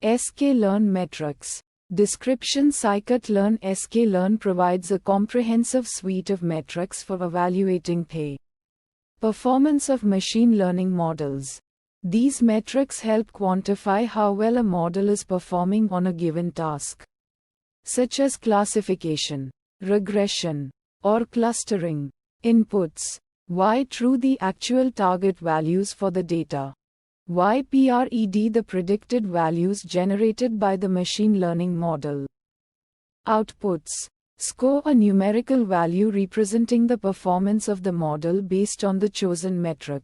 sklearn metrics. Description: Scikit-learn sklearn provides a comprehensive suite of metrics for evaluating the performance of machine learning models. These metrics help quantify how well a model is performing on a given task, such as classification, regression, or clustering. Inputs: Y true, the actual target values for the data. YPRED, the predicted values generated by the machine learning model. Outputs: score, a numerical value representing the performance of the model based on the chosen metric.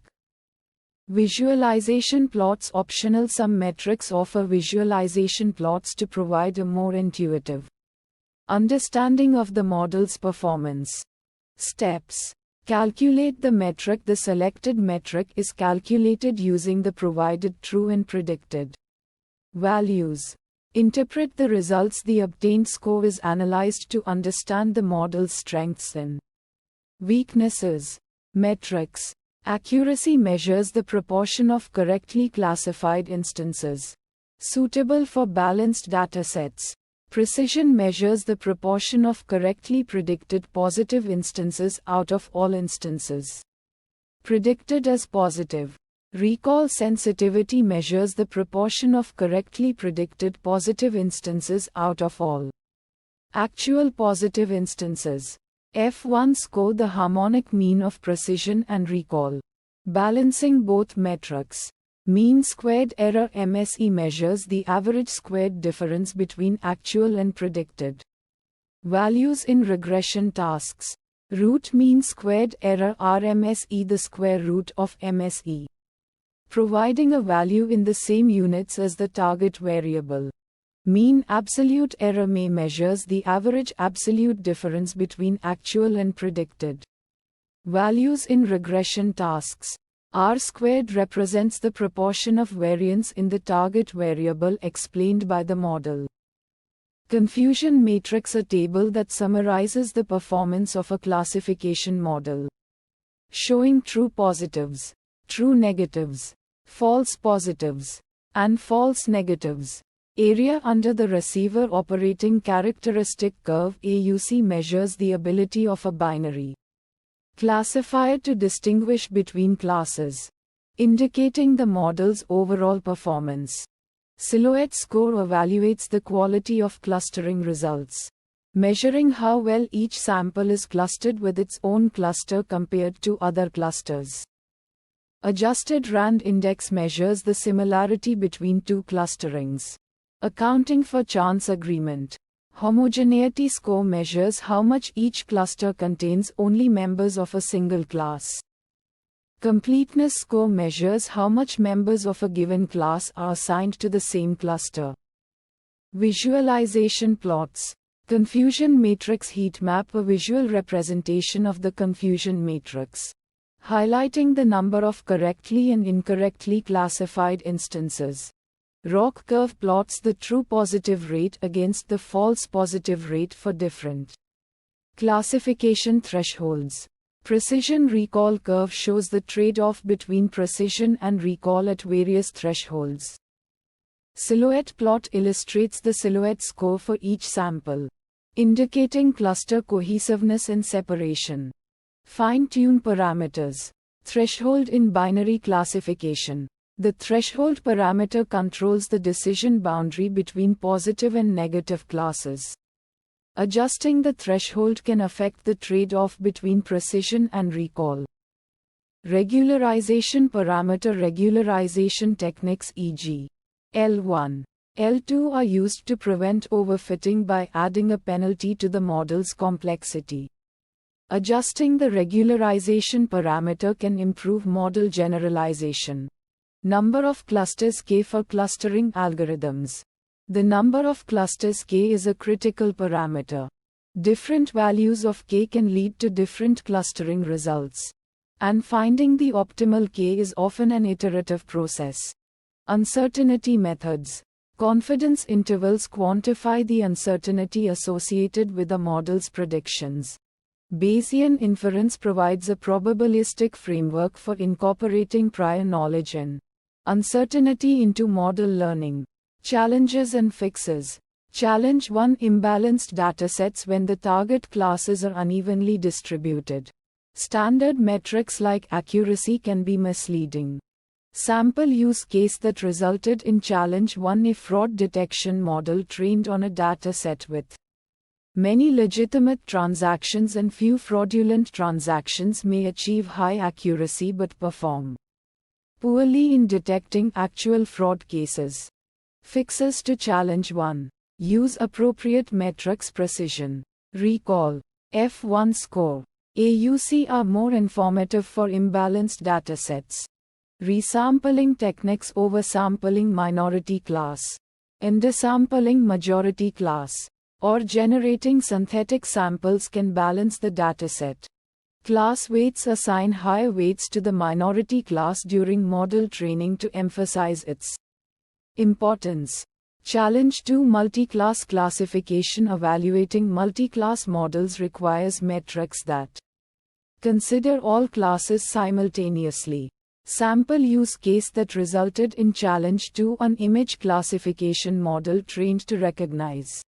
Visualization plots optional. Some metrics offer visualization plots to provide a more intuitive understanding of the model's performance. Steps: calculate the metric. The selected metric is calculated using the provided true and predicted values. Interpret the results. The obtained score is analyzed to understand the model's strengths and weaknesses. Metrics: accuracy measures the proportion of correctly classified instances suitable for balanced datasets. Precision measures the proportion of correctly predicted positive instances out of all instances predicted as positive. Recall sensitivity measures the proportion of correctly predicted positive instances out of all actual positive instances. F1 score, the harmonic mean of precision and recall. Balancing both metrics. Mean squared error MSE measures the average squared difference between actual and predicted values in regression tasks. Root mean squared error RMSE, the square root of MSE, providing a value in the same units as the target variable. Mean absolute error MA measures the average absolute difference between actual and predicted values in regression tasks. R squared represents the proportion of variance in the target variable explained by the model. Confusion matrix, a table that summarizes the performance of a classification model, showing true positives, true negatives, false positives, and false negatives. Area under the receiver operating characteristic curve AUC measures the ability of a binary classifier to distinguish between classes, indicating the model's overall performance. Silhouette score evaluates the quality of clustering results, measuring how well each sample is clustered with its own cluster compared to other clusters. Adjusted RAND index measures the similarity between two clusterings, accounting for chance agreement. Homogeneity score measures how much each cluster contains only members of a single class. Completeness score measures how much members of a given class are assigned to the same cluster. Visualization plots. Confusion matrix heat map, a visual representation of the confusion matrix, highlighting the number of correctly and incorrectly classified instances. ROC curve plots the true positive rate against the false positive rate for different classification thresholds. Precision recall curve shows the trade-off between precision and recall at various thresholds. Silhouette plot illustrates the silhouette score for each sample, indicating cluster cohesiveness and separation. Fine-tune parameters. Threshold in binary classification. The threshold parameter controls the decision boundary between positive and negative classes. Adjusting the threshold can affect the trade-off between precision and recall. Regularization parameter. Regularization techniques e.g. L1, L2 are used to prevent overfitting by adding a penalty to the model's complexity. Adjusting the regularization parameter can improve model generalization. Number of clusters K for clustering algorithms. The number of clusters K is a critical parameter. Different values of K can lead to different clustering results, and finding the optimal K is often an iterative process. Uncertainty methods. Confidence intervals quantify the uncertainty associated with a model's predictions. Bayesian inference provides a probabilistic framework for incorporating prior knowledge and uncertainty into model learning. Challenges and fixes. Challenge 1: Imbalanced datasets when the target classes are unevenly distributed. Standard metrics like accuracy can be misleading. Sample use case that resulted in challenge 1: A fraud detection model trained on a dataset with many legitimate transactions and few fraudulent transactions may achieve high accuracy but perform poorly in detecting actual fraud cases. Fixes to challenge 1. Use appropriate metrics precision. Recall. F1 score. AUC are more informative for imbalanced datasets. Resampling techniques oversampling minority class. Undersampling majority class. Or generating synthetic samples can balance the dataset. Class weights assign higher weights to the minority class during model training to emphasize its importance. Challenge 2: Multi-class classification. Evaluating multi-class models requires metrics that consider all classes simultaneously. Sample use case that resulted in challenge 2: An image classification model trained to recognize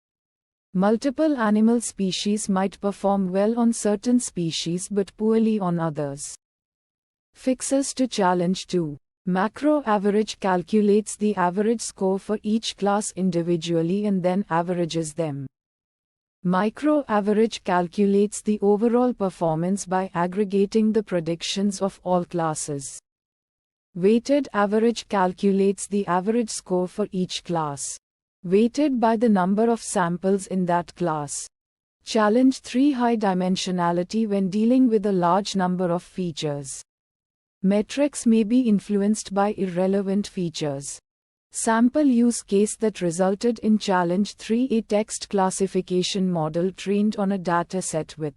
multiple animal species might perform well on certain species but poorly on others. Fixes to challenge 2. Macro average calculates the average score for each class individually and then averages them. Micro average calculates the overall performance by aggregating the predictions of all classes. Weighted average calculates the average score for each class, weighted by the number of samples in that class. Challenge 3: High dimensionality when dealing with a large number of features. Metrics may be influenced by irrelevant features. Sample use case that resulted in challenge 3: A text classification model trained on a dataset with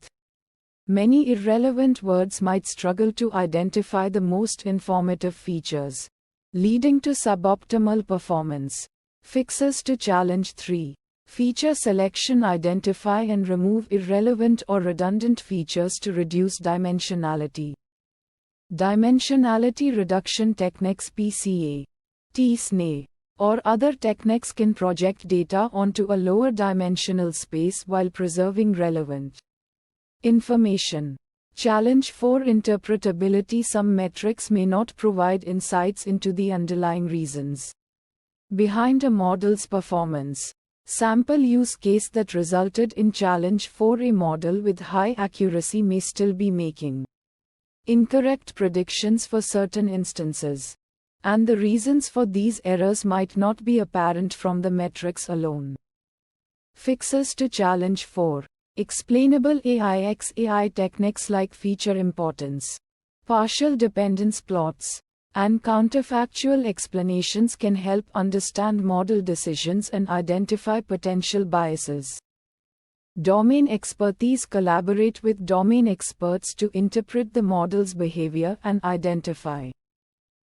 many irrelevant words might struggle to identify the most informative features, leading to suboptimal performance. Fixes to challenge 3. Feature selection. Identify and remove irrelevant or redundant features to reduce dimensionality. Dimensionality reduction techniques PCA, T-SNE, or other techniques can project data onto a lower dimensional space while preserving relevant information. Challenge 4: Interpretability. Some metrics may not provide insights into the underlying reasons behind a model's performance. Sample use case that resulted in challenge 4: A model with high accuracy may still be making incorrect predictions for certain instances, and the reasons for these errors might not be apparent from the metrics alone. Fixes to challenge 4. Explainable AI. XAI techniques like feature importance, partial dependence plots, and counterfactual explanations can help understand model decisions and identify potential biases. Domain expertise. Collaborate with domain experts to interpret the model's behavior and identify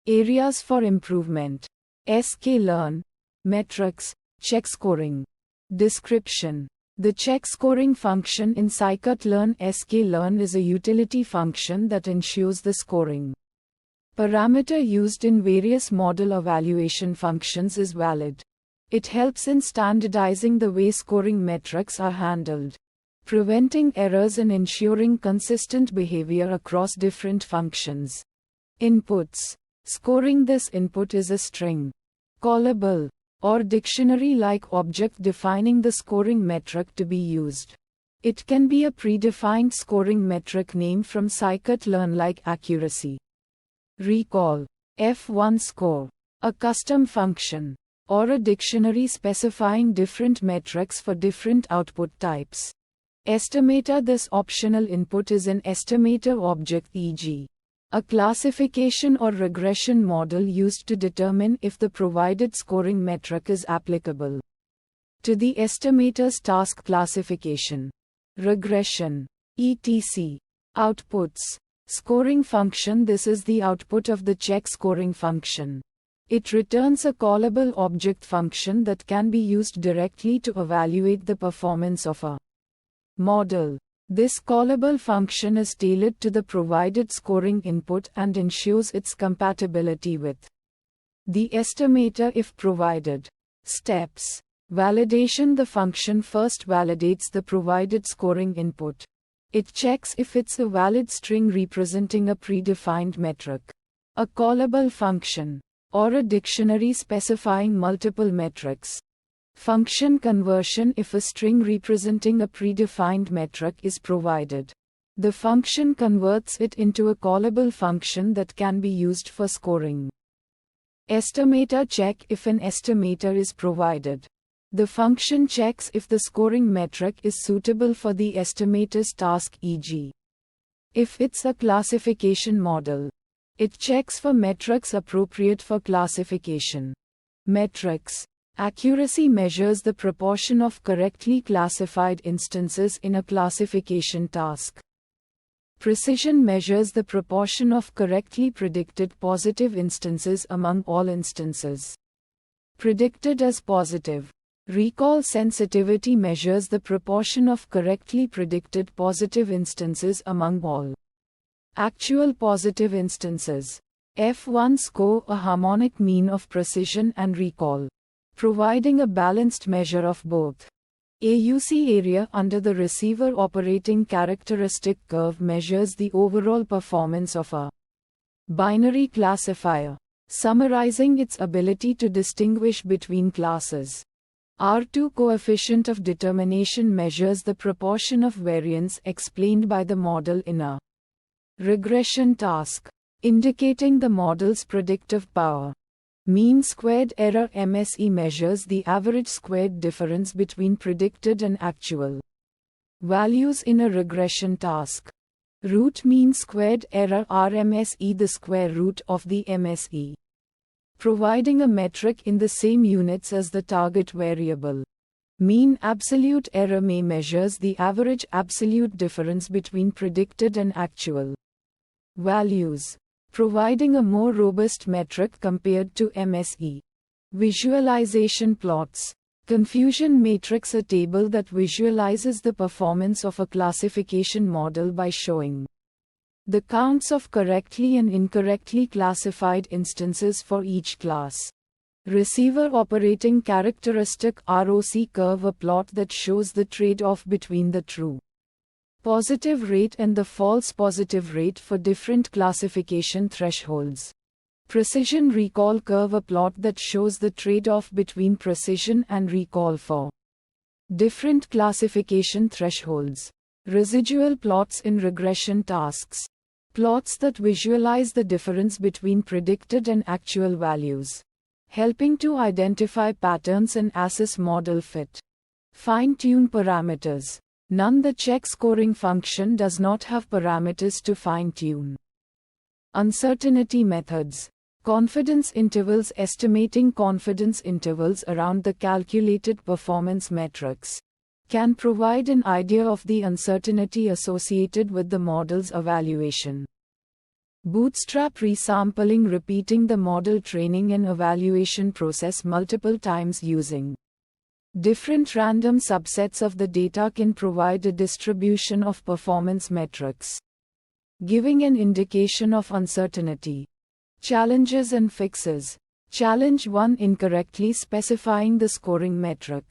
areas for improvement. sklearn. Metrics. Check scoring. Description. The check scoring function in scikit-learn. sklearn is a utility function that ensures the scoring parameter used in various model evaluation functions is valid. It helps in standardizing the way scoring metrics are handled, preventing errors and ensuring consistent behavior across different functions. Inputs. Scoring. This input is a string, callable, or dictionary-like object defining the scoring metric to be used. It can be a predefined scoring metric name from scikit-learn like accuracy, recall, F1 score, a custom function, or a dictionary specifying different metrics for different output types. Estimator. This optional input is an estimator object, e.g., a classification or regression model used to determine if the provided scoring metric is applicable to the estimator's task classification. Regression, etc. Outputs. Scoring function. This is the output of the check scoring function. It returns a callable object function that can be used directly to evaluate the performance of a model. This callable function is tailored to the provided scoring input and ensures its compatibility with the estimator if provided. Steps. Validation. The function first validates the provided scoring input. It checks if it's a valid string representing a predefined metric, a callable function, or a dictionary specifying multiple metrics. Function conversion. If a string representing a predefined metric is provided, the function converts it into a callable function that can be used for scoring. Estimator check. If an estimator is provided, the function checks if the scoring metric is suitable for the estimator's task, e.g., if it's a classification model, it checks for metrics appropriate for classification. Metrics. Accuracy measures the proportion of correctly classified instances in a classification task. Precision measures the proportion of correctly predicted positive instances among all instances predicted as positive. Recall sensitivity measures the proportion of correctly predicted positive instances among all actual positive instances. F1 score. A harmonic mean of precision and recall, providing a balanced measure of both. AUC area under the receiver operating characteristic curve measures the overall performance of a binary classifier, summarizing its ability to distinguish between classes. R2 coefficient of determination measures the proportion of variance explained by the model in a regression task, indicating the model's predictive power. Mean squared error MSE measures the average squared difference between predicted and actual values in a regression task. Root mean squared error RMSE the square root of the MSE, providing a metric in the same units as the target variable. Mean absolute error MA measures the average absolute difference between predicted and actual values, providing a more robust metric compared to MSE. Visualization plots. Confusion matrix. A table that visualizes the performance of a classification model by showing the counts of correctly and incorrectly classified instances for each class. Receiver operating characteristic ROC curve. A plot that shows the trade-off between the true positive rate and the false positive rate for different classification thresholds. Precision recall curve. A plot that shows the trade-off between precision and recall for different classification thresholds. Residual plots in regression tasks. Plots that visualize the difference between predicted and actual values, helping to identify patterns and assess model fit. Fine-tune parameters. None. The check scoring function does not have parameters to fine-tune. Uncertainty methods. Confidence intervals. Estimating confidence intervals around the calculated performance metrics can provide an idea of the uncertainty associated with the model's evaluation. Bootstrap resampling. Repeating the model training and evaluation process multiple times using different random subsets of the data can provide a distribution of performance metrics, giving an indication of uncertainty. Challenges and fixes. Challenge 1. Incorrectly specifying the scoring metric.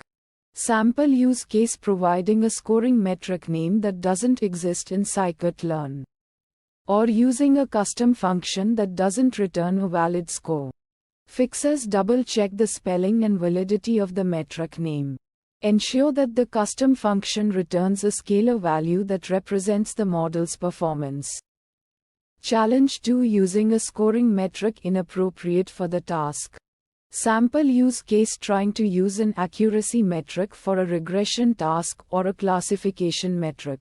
Sample use case. Providing a scoring metric name that doesn't exist in scikit-learn, or using a custom function that doesn't return a valid score. Fixes. Double-check the spelling and validity of the metric name. Ensure that the custom function returns a scalar value that represents the model's performance. Challenge 2. Using a scoring metric inappropriate for the task. Sample use case. Trying to use an accuracy metric for a regression task or a classification metric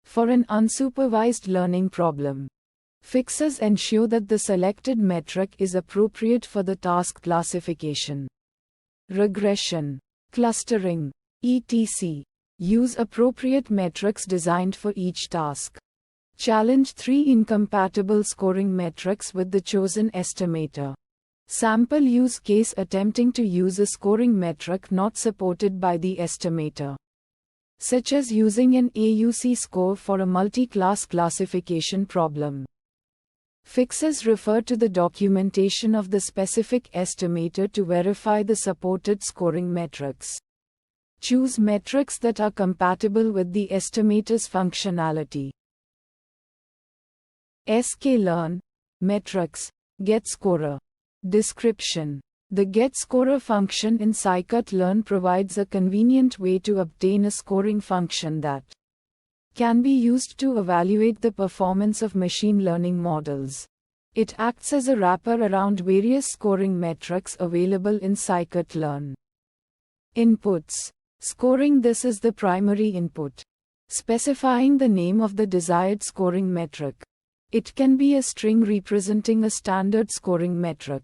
for an unsupervised learning problem. Fixes. Ensure that the selected metric is appropriate for the task classification. Regression, clustering, etc. Use appropriate metrics designed for each task. Challenge 3. Incompatible scoring metrics with the chosen estimator. Sample use case. Attempting to use a scoring metric not supported by the estimator, such as using an AUC score for a multi-class classification problem. Fixes refer to the documentation of the specific estimator to verify the supported scoring metrics. Choose metrics that are compatible with the estimator's functionality. sklearn, metrics, GetScorer. Description. The GetScorer function in scikit-learn provides a convenient way to obtain a scoring function that can be used to evaluate the performance of machine learning models. It acts as a wrapper around various scoring metrics available in scikit-learn. Inputs. Scoring. This is the primary input, specifying the name of the desired scoring metric. It can be a string representing a standard scoring metric,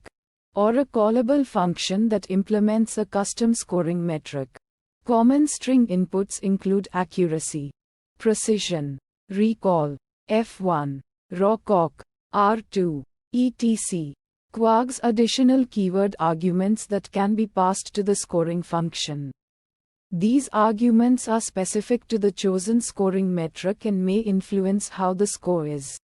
or a callable function that implements a custom scoring metric. Common string inputs include accuracy, precision, recall, F1, ROCOC, R2, etc. Quarks. Additional keyword arguments that can be passed to the scoring function. These arguments are specific to the chosen scoring metric and may influence how the score is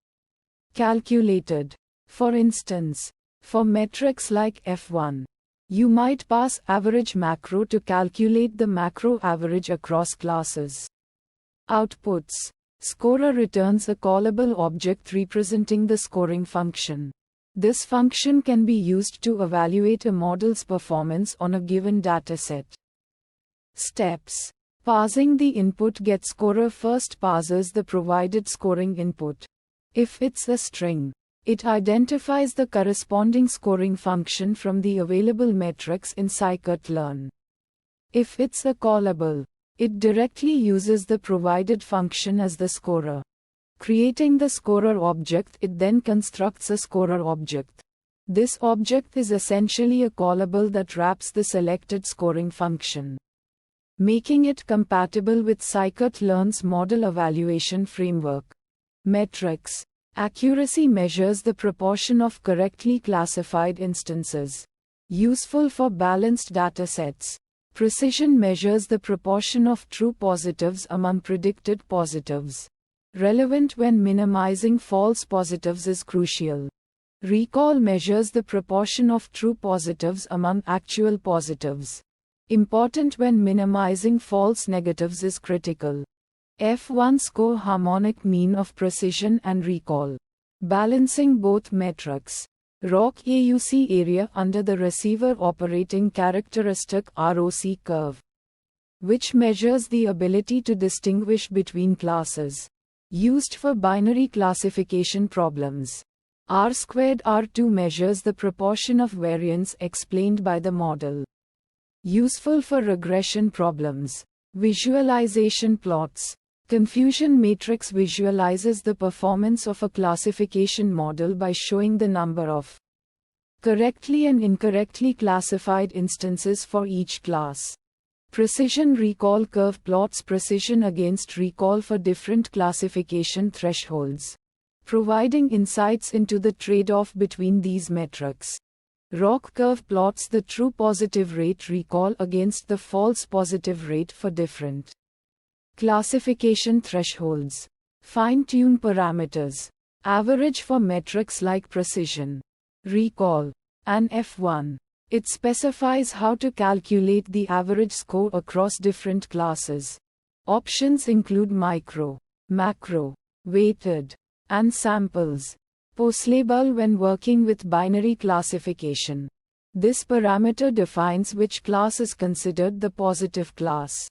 calculated. For instance, for metrics like F1, you might pass average macro to calculate the macro average across classes. Outputs. Scorer returns a callable object representing the scoring function. This function can be used to evaluate a model's performance on a given dataset. Steps. Parsing the input. GetScorer first parses the provided scoring input. If it's a string, it identifies the corresponding scoring function from the available metrics in scikit-learn. If it's a callable, it directly uses the provided function as the scorer. Creating the scorer object, it then constructs a scorer object. This object is essentially a callable that wraps the selected scoring function, making it compatible with scikit-learn's model evaluation framework. Metrics. Accuracy measures the proportion of correctly classified instances, useful for balanced datasets. Precision measures the proportion of true positives among predicted positives, relevant when minimizing false positives is crucial. Recall measures the proportion of true positives among actual positives, important when minimizing false negatives is critical. F1 score. Harmonic mean of precision and recall, balancing both metrics. ROC area under the receiver operating characteristic ROC curve, which measures the ability to distinguish between classes, used for binary classification problems. R-squared. R2 measures the proportion of variance explained by the model, useful for regression problems. Visualization plots. Confusion matrix visualizes the performance of a classification model by showing the number of correctly and incorrectly classified instances for each class. Precision recall curve plots precision against recall for different classification thresholds, providing insights into the trade-off between these metrics. ROC curve plots the true positive rate recall against the false positive rate for different classification thresholds. Fine-tune parameters. Average for metrics like precision, recall, and F1. It specifies how to calculate the average score across different classes. Options include micro, macro, weighted, and samples. Poslabel when working with binary classification. This parameter defines which class is considered the positive class.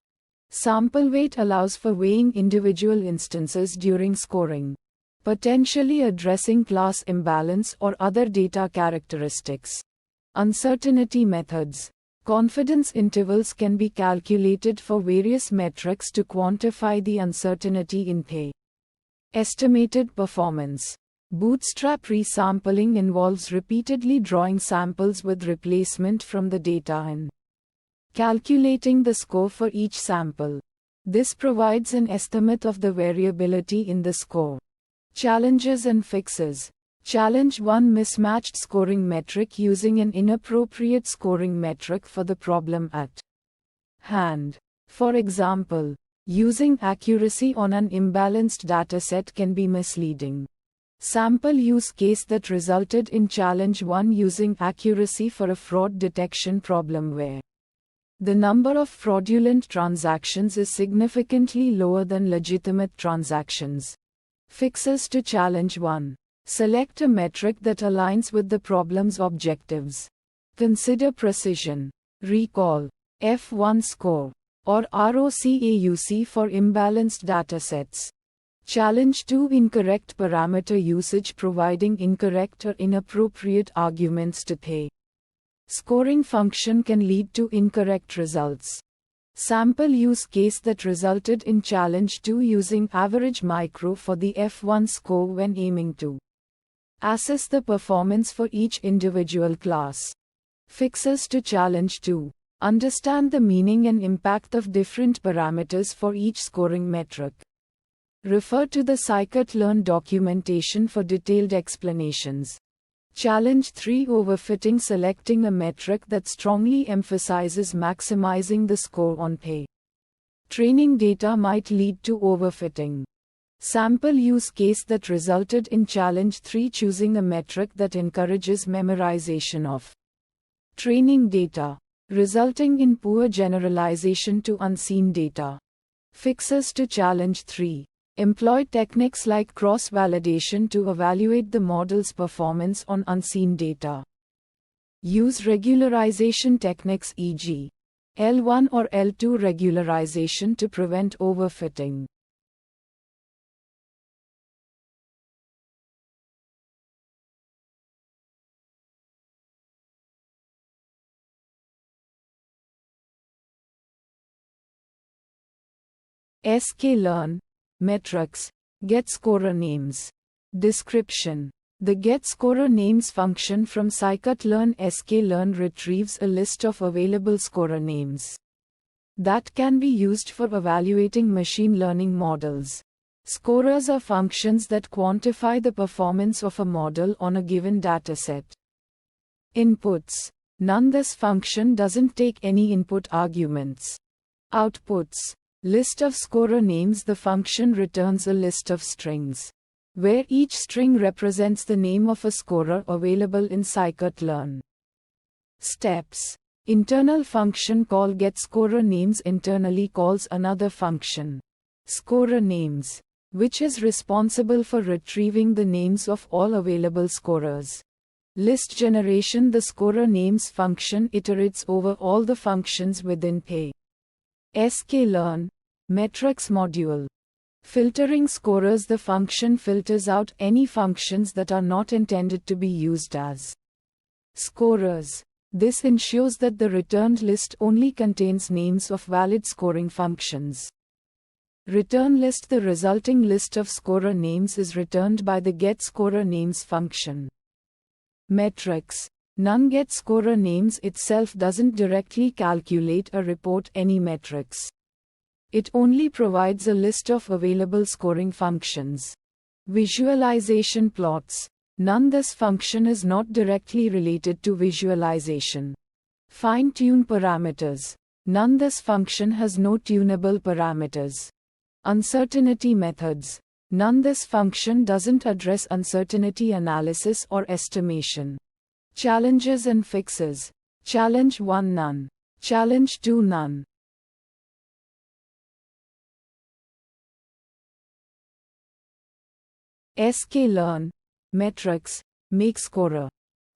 Sample weight allows for weighing individual instances during scoring, potentially addressing class imbalance or other data characteristics. Uncertainty methods. Confidence intervals can be calculated for various metrics to quantify the uncertainty in the estimated performance. Bootstrap resampling involves repeatedly drawing samples with replacement from the data and calculating the score for each sample. This provides an estimate of the variability in the score. Challenges and fixes. Challenge 1. Mismatched scoring metric using an inappropriate scoring metric for the problem at hand. For example, using accuracy on an imbalanced dataset can be misleading. Sample use case that resulted in challenge 1 using accuracy for a fraud detection problem where the number of fraudulent transactions is significantly lower than legitimate transactions. Fixes to challenge 1. Select a metric that aligns with the problem's objectives. Consider precision, recall, F1 score, or ROCAUC for imbalanced datasets. Challenge 2. Incorrect parameter usage, providing incorrect or inappropriate arguments to the scoring function can lead to incorrect results. Sample use case that resulted in challenge 2 using average micro for the F1 score when aiming to assess the performance for each individual class. Fixes to challenge 2. Understand the meaning and impact of different parameters for each scoring metric. Refer to the scikit-learn documentation for detailed explanations. Challenge 3. Overfitting, selecting a metric that strongly emphasizes maximizing the score on the training data might lead to overfitting. Sample use case that resulted in challenge 3. Choosing a metric that encourages memorization of training data, resulting in poor generalization to unseen data. Fixes to challenge 3. Employ techniques like cross-validation to evaluate the model's performance on unseen data. Use regularization techniques, e.g., L1 or L2 regularization to prevent overfitting. sklearn, metrics, getScorer names. Description. The getScorer names function from scikit-learn sklearn retrieves a list of available scorer names that can be used for evaluating machine learning models. Scorers are functions that quantify the performance of a model on a given dataset. Inputs. None. This function doesn't take any input arguments. Outputs. List of scorer names. The function returns a list of strings, where each string represents the name of a scorer available in scikit-learn. Steps. Internal function call getScorer names internally calls another function, scorer names, which is responsible for retrieving the names of all available scorers. List generation. The scorer names function iterates over all the functions within the sklearn metrics module. Filtering scorers. The function filters out any functions that are not intended to be used as scorers. This ensures that the returned list only contains names of valid scoring functions. Return list. The resulting list of scorer names is returned by the getScorer names function. Metrics. None. getScorer names itself doesn't directly calculate or report any metrics. It only provides a list of available scoring functions. Visualization plots. None. This function is not directly related to visualization. Fine-tune parameters. None. This function has no tunable parameters. Uncertainty methods. None. This function doesn't address uncertainty analysis or estimation. Challenges and fixes. Challenge 1 none. Challenge 2 none. sklearn metrics makescorer.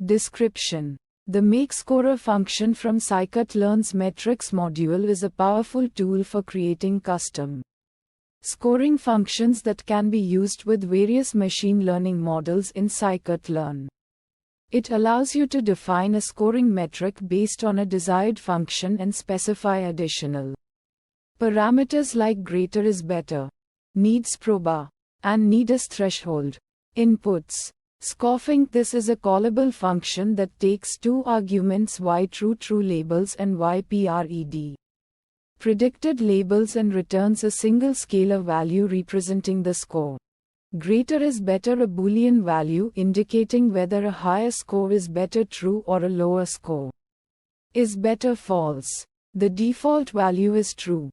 Description. The makescorer function from scikit-learn's metrics module is a powerful tool for creating custom scoring functions that can be used with various machine learning models in scikit-learn. It allows you to define a scoring metric based on a desired function and specify additional parameters like greater is better, needs proba, and need is threshold. Inputs. Scoffing. This is a callable function that takes two arguments yTrue labels and yPred predicted labels and returns a single scalar value representing the score. Greater is better, a Boolean value indicating whether a higher score is better true or a lower score is better false. The default value is true.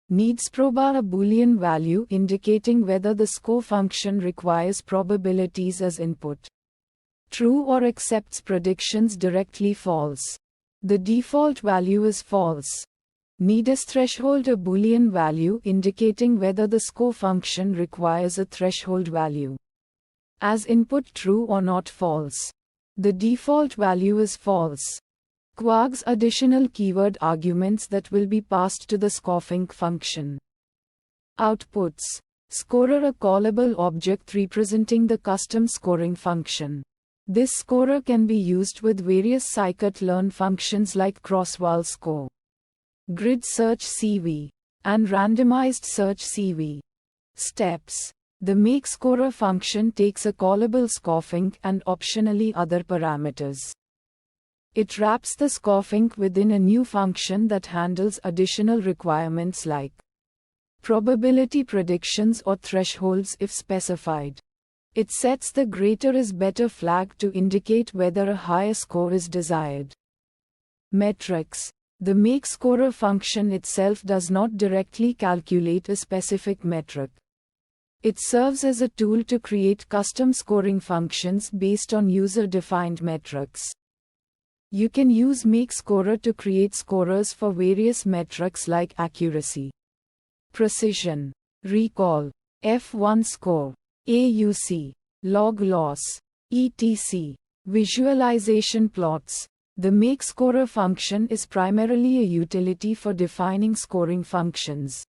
Needs proba a Boolean value indicating whether the score function requires probabilities as input. True or accepts predictions directly false. The default value is false. Needs threshold a Boolean value indicating whether the score function requires a threshold value as input true or not false. The default value is false. Quarks additional keyword arguments that will be passed to the scorefunc function. Outputs. Scorer a callable object representing the custom scoring function. This scorer can be used with various scikit-learn functions like cross-val score, grid search CV, and randomized search CV. Steps. The makeScorer function takes a callable scorefunc and optionally other parameters. It wraps the scorefunc within a new function that handles additional requirements like probability predictions or thresholds if specified. It sets the greater is better flag to indicate whether a higher score is desired. Metrics. The makeScorer function itself does not directly calculate a specific metric. It serves as a tool to create custom scoring functions based on user-defined metrics. You can use makeScorer to create scorers for various metrics like accuracy, precision, recall, F1 score, AUC, log loss, etc. Visualization plots. The makeScorer function is primarily a utility for defining scoring functions.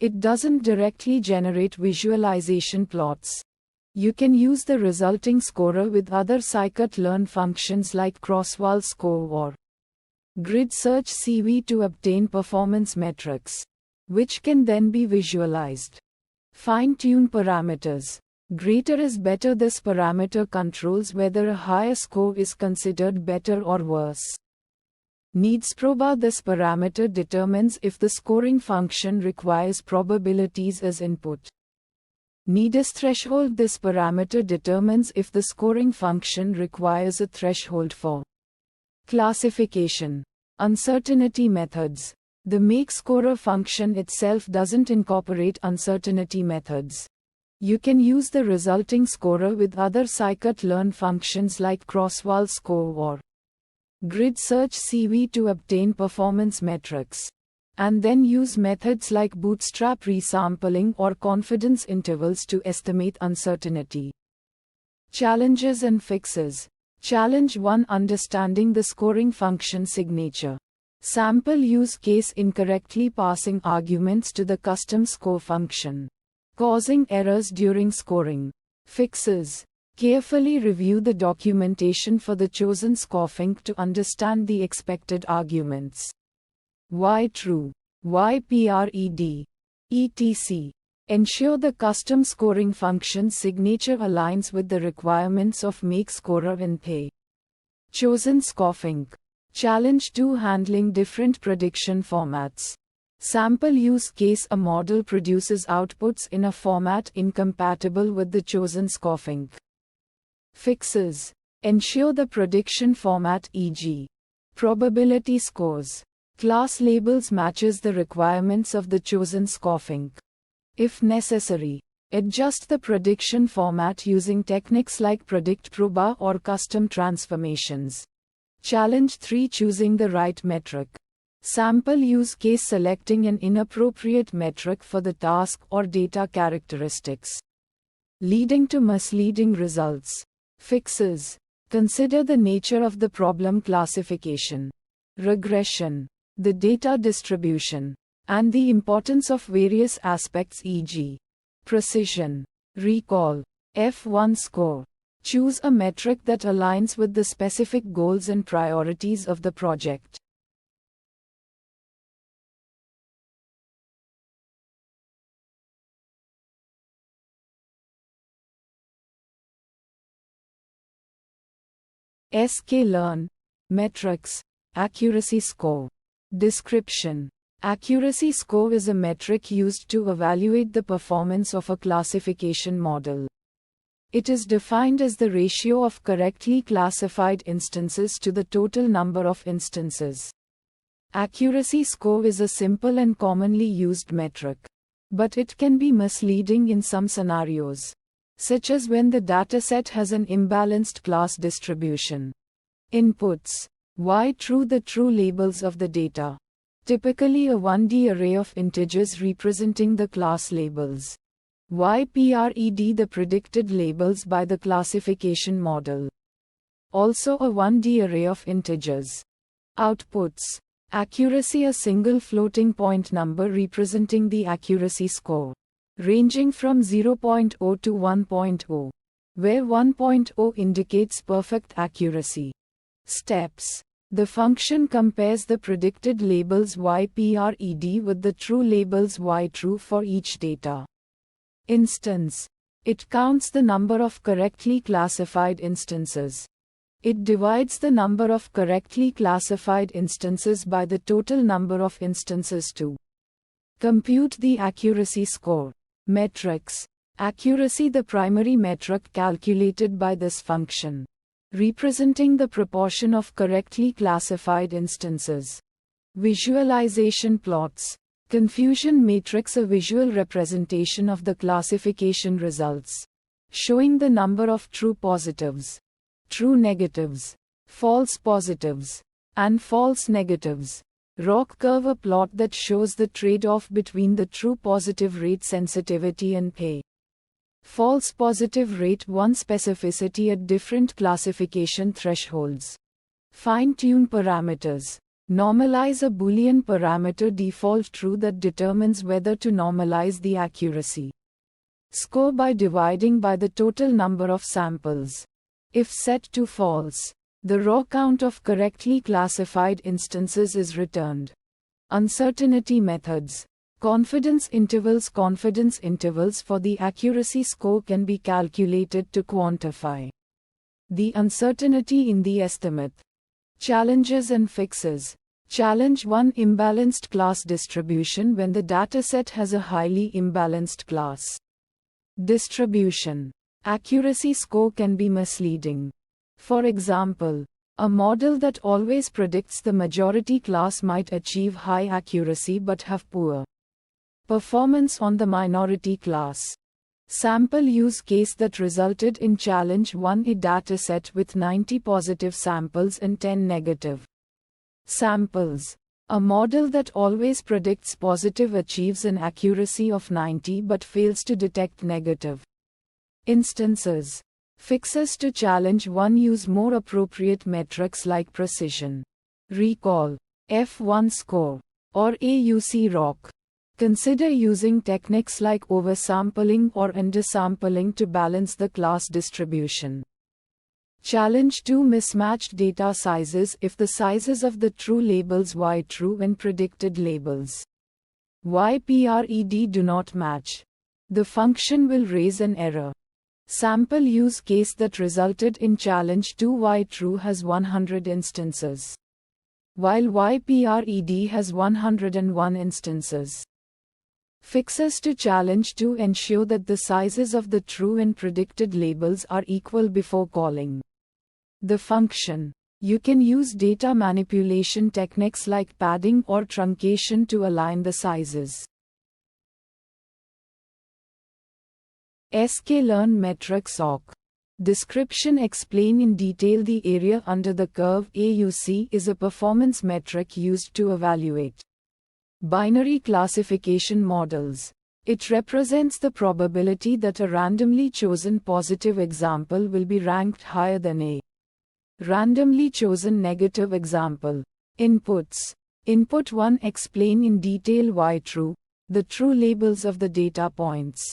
It doesn't directly generate visualization plots. You can use the resulting scorer with other scikit-learn functions like cross-val score or grid search CV to obtain performance metrics, which can then be visualized. Fine-tune parameters. Greater is better. This parameter controls whether a higher score is considered better or worse. Needs proba. This parameter determines if the scoring function requires probabilities as input. Needs threshold. This parameter determines if the scoring function requires a threshold for classification. Uncertainty methods. The makeScorer function itself doesn't incorporate uncertainty methods. You can use the resulting scorer with other scikit-learn functions like cross-val score or grid search CV to obtain performance metrics, and then use methods like bootstrap resampling or confidence intervals to estimate uncertainty. Challenges and fixes. Challenge 1. Understanding the scoring function signature. Sample use case incorrectly passing arguments to the custom score function, causing errors during scoring. Fixes. Carefully review the documentation for the chosen scorefunc to understand the expected arguments. Why true? Why PRED? etc. Ensure the custom scoring function's signature aligns with the requirements of makeScorer and pay. Chosen scorefunc. Challenge 2. Handling different prediction formats. Sample use case. A model produces outputs in a format incompatible with the chosen scorefunc. Fixes. Ensure the prediction format, e.g., probability scores, class labels matches the requirements of the chosen scorefunc. If necessary, adjust the prediction format using techniques like PredictProba or custom transformations. Challenge 3. Choosing the right metric. Sample use case. Selecting an inappropriate metric for the task or data characteristics, leading to misleading results. Fixes. Consider the nature of the problem, classification, regression, the data distribution, and the importance of various aspects, e.g., precision, recall, F1 score. Choose a metric that aligns with the specific goals and priorities of the project. sklearn. Metrics. Accuracy score. Description. Accuracy score is a metric used to evaluate the performance of a classification model. It is defined as the ratio of correctly classified instances to the total number of instances. Accuracy score is a simple and commonly used metric, but it can be misleading in some scenarios, such as when the dataset has an imbalanced class distribution. Inputs: Y true, the true labels of the data. Typically a 1D array of integers representing the class labels. YPRED, the predicted labels by the classification model. Also a 1D array of integers. Outputs: accuracy, a single floating point number representing the accuracy score, ranging from 0.0 to 1.0, where 1.0 indicates perfect accuracy. Steps: the function compares the predicted labels YPRED with the true labels YTrue for each data instance. It counts the number of correctly classified instances. It divides the number of correctly classified instances by the total number of instances to compute the accuracy score. Metrics: accuracy, the primary metric calculated by this function, representing the proportion of correctly classified instances. Visualization plots: confusion matrix, a visual representation of the classification results, showing the number of true positives, true negatives, false positives, and false negatives. ROC curve, a plot that shows the trade-off between the true positive rate sensitivity and false positive rate 1 specificity at different classification thresholds. Fine-tune parameters: normalize, a Boolean parameter default true that determines whether to normalize the accuracy score by dividing by the total number of samples. If set to false, the raw count of correctly classified instances is returned. Uncertainty methods: confidence intervals. Confidence intervals for the accuracy score can be calculated to quantify the uncertainty in the estimate. Challenges and fixes. Challenge 1: imbalanced class distribution, when the dataset has a highly imbalanced class distribution. Accuracy score can be misleading. For example, a model that always predicts the majority class might achieve high accuracy but have poor performance on the minority class. Sample use case that resulted in challenge 1: a dataset with 90 positive samples and 10 negative samples. A model that always predicts positive achieves an accuracy of 90 but fails to detect negative instances. Fixes to challenge 1: use more appropriate metrics like precision recall, F1 score, or AUC ROC. Consider using techniques like oversampling or undersampling to balance the class distribution. Challenge 2: mismatched data sizes. If the sizes of the true labels YTrue and predicted labels YPRED do not match, the function will raise an error. Sample use case that resulted in challenge 2: YTrue has 100 instances, while YPRED has 101 instances. Fixes to challenge 2: ensure that the sizes of the true and predicted labels are equal before calling the function. You can use data manipulation techniques like padding or truncation to align the sizes. sklearn metrics awk. Description: explain in detail the area under the curve. AUC is a performance metric used to evaluate binary classification models. It represents the probability that a randomly chosen positive example will be ranked higher than a randomly chosen negative example. Inputs: Input 1: explain in detail YTrue, the true labels of the data points.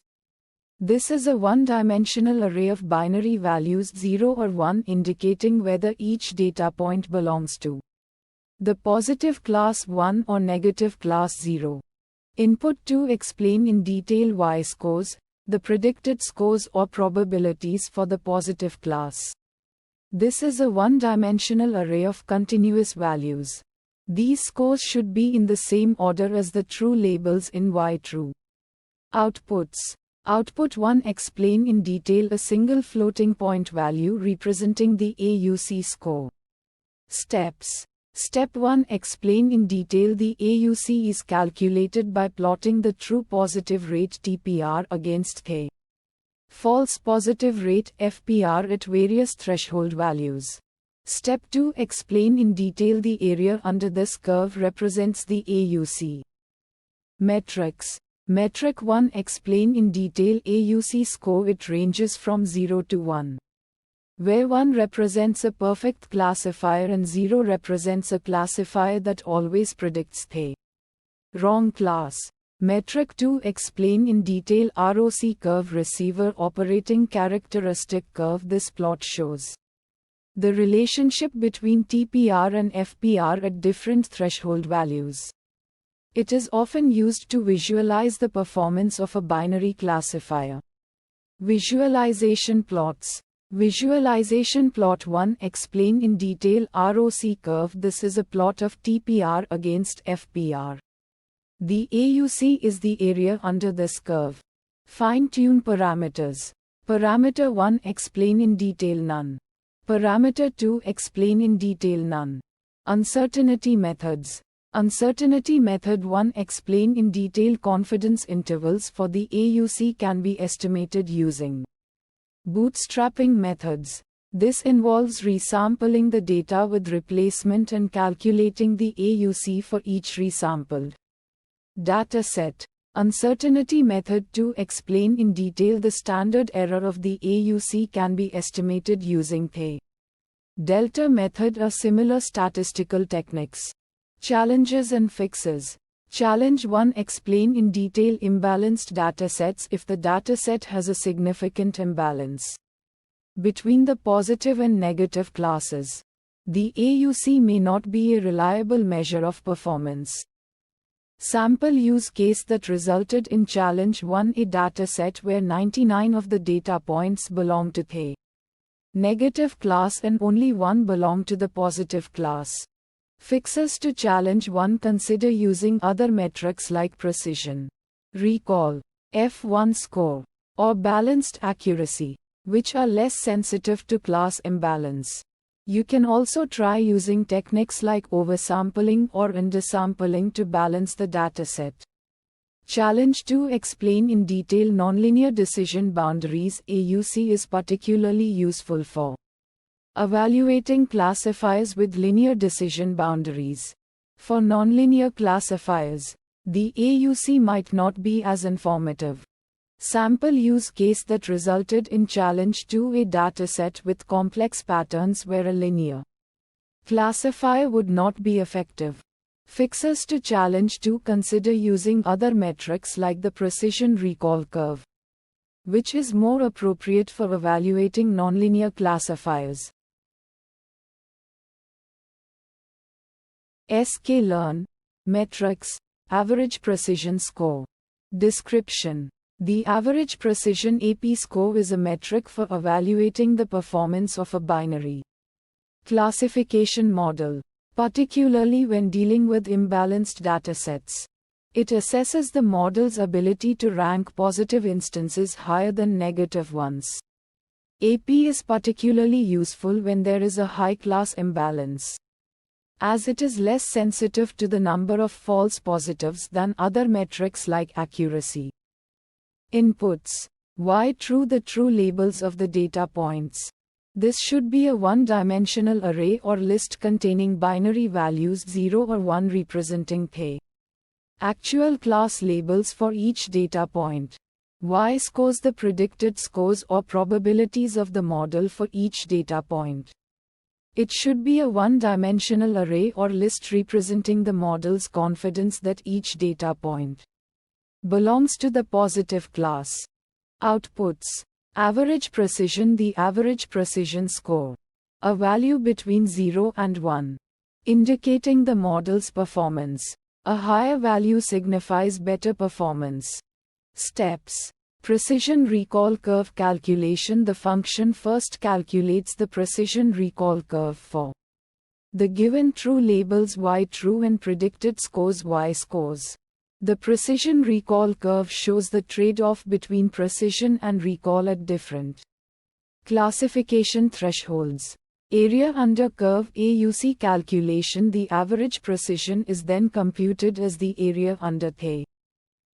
This is a one-dimensional array of binary values 0 or 1 indicating whether each data point belongs to the positive class 1 or negative class 0. Input 2: explain in detail Y scores, the predicted scores or probabilities for the positive class. This is a one-dimensional array of continuous values. These scores should be in the same order as the true labels in YTrue. Outputs: Output 1: explain in detail a single floating point value representing the AUC score. Steps: Step 1. Explain in detail. The AUC is calculated by plotting the true positive rate TPR against the false positive rate FPR at various threshold values. Step 2. Explain in detail. The area under this curve represents the AUC. Metrics. Metric 1. Explain in detail AUC score. It ranges from 0 to 1, where 1 represents a perfect classifier and 0 represents a classifier that always predicts the wrong class. Metric 2. Explain in detail ROC curve, receiver operating characteristic curve. This plot shows the relationship between TPR and FPR at different threshold values. It is often used to visualize the performance of a binary classifier. Visualization plots. Visualization plot 1. Explain in detail ROC curve. This is a plot of TPR against FPR. The AUC is the area under this curve. Fine-tune parameters. Parameter 1. Explain in detail none. Parameter 2. Explain in detail none. Uncertainty methods. Uncertainty method 1. Explain in detail confidence intervals for the AUC can be estimated using bootstrapping methods. This involves resampling the data with replacement and calculating the AUC for each resampled data set. Uncertainty method 2. Explain in detail the standard error of the AUC can be estimated using the delta method or similar statistical techniques. Challenges and fixes. Challenge 1. Explain in detail imbalanced datasets. If the dataset has a significant imbalance between the positive and negative classes, the AUC may not be a reliable measure of performance. Sample use case that resulted in challenge 1. A dataset where 99 of the data points belong to the negative class and only 1 belong to the positive class. Fixes to challenge 1. Consider using other metrics like precision, recall, F1 score, or balanced accuracy, which are less sensitive to class imbalance. You can also try using techniques like oversampling or undersampling to balance the dataset. Challenge 2. Explain in detail nonlinear decision boundaries. AUC is particularly useful for evaluating classifiers with linear decision boundaries. For nonlinear classifiers, the AUC might not be as informative. Sample use case that resulted in challenge 2. A dataset with complex patterns where a linear classifier would not be effective. Fixes to challenge 2. Consider using other metrics like the precision recall curve, which is more appropriate for evaluating nonlinear classifiers. sklearn. Metrics. Average precision score. Description. The average precision AP score is a metric for evaluating the performance of a binary classification model, particularly when dealing with imbalanced datasets. It assesses the model's ability to rank positive instances higher than negative ones. AP is particularly useful when there is a high class imbalance, as it is less sensitive to the number of false positives than other metrics like accuracy. Inputs. Y true. The true labels of the data points. This should be a one-dimensional array or list containing binary values 0 or 1 representing the actual class labels for each data point. Y scores the predicted scores or probabilities of the model for each data point. It should be a one-dimensional array or list representing the model's confidence that each data point belongs to the positive class. Outputs. Average precision. The average precision score, a value between 0 and 1, indicating the model's performance. A higher value signifies better performance. Steps. Precision recall curve calculation. The function first calculates the precision recall curve for the given true labels Y true and predicted scores Y scores. The precision recall curve shows the trade-off between precision and recall at different classification thresholds. Area under curve AUC calculation. The average precision is then computed as the area under the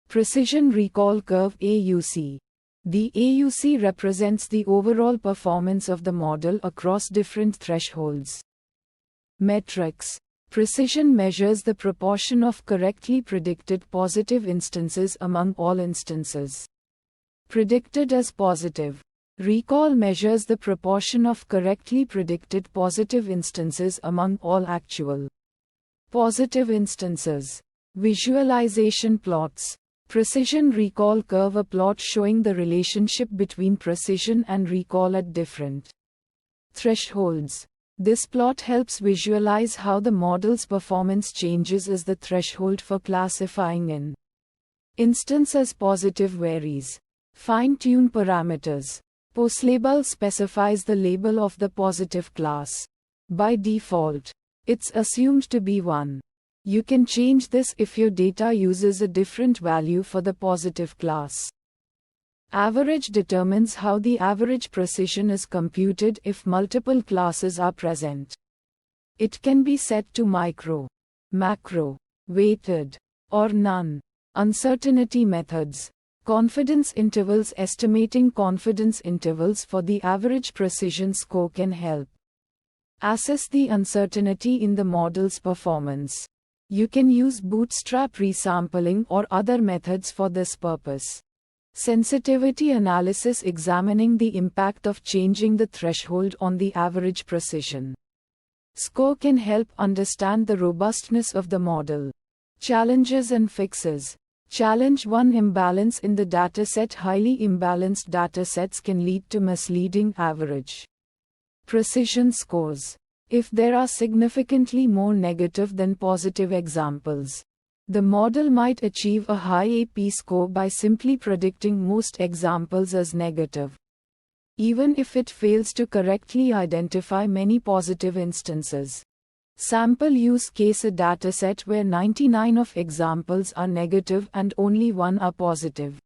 precision recall curve AUC. The AUC represents the overall performance of the model across different thresholds. Metrics. Precision measures the proportion of correctly predicted positive instances among all instances predicted as positive. Recall measures the proportion of correctly predicted positive instances among all actual positive instances. Visualization plots. Precision recall curve. A plot showing the relationship between precision and recall at different thresholds. This plot helps visualize how the model's performance changes as the threshold for classifying an instance as positive varies. Fine-tune parameters. POSLabel specifies the label of the positive class. By default, it's assumed to be 1. You can change this if your data uses a different value for the positive class. Average determines how the average precision is computed if multiple classes are present. It can be set to micro, macro, weighted, or none. Uncertainty methods. Confidence intervals. Estimating confidence intervals for the average precision score can help assess the uncertainty in the model's performance. You can use bootstrap resampling or other methods for this purpose. Sensitivity analysis. Examining the impact of changing the threshold on the average precision score can help understand the robustness of the model. Challenges and fixes. Challenge 1. Imbalance in the dataset. Highly imbalanced datasets can lead to misleading average precision scores. If there are significantly more negative than positive examples, the model might achieve a high AP score by simply predicting most examples as negative, even if it fails to correctly identify many positive instances. Sample use case. A dataset where 99 of examples are negative and only 1 are positive.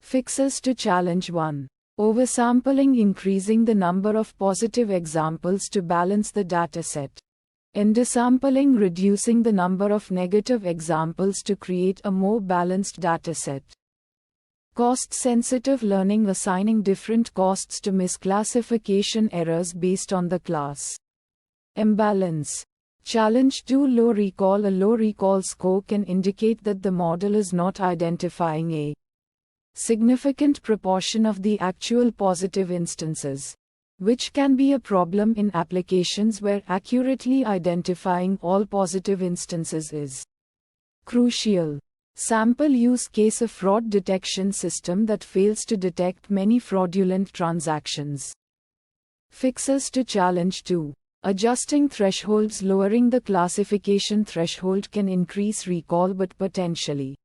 Fixes to challenge 1. Oversampling. Increasing the number of positive examples to balance the dataset. Undersampling. Reducing the number of negative examples to create a more balanced dataset. Cost-sensitive learning. Assigning different costs to misclassification errors based on the class. Imbalance. Challenge 2. Low recall. A low recall score can indicate that the model is not identifying a significant proportion of the actual positive instances, which can be a problem in applications where accurately identifying all positive instances is crucial. Sample use case. A fraud detection system that fails to detect many fraudulent transactions. Fixes to challenge 2. Adjusting thresholds. Lowering the classification threshold can increase recall but potentially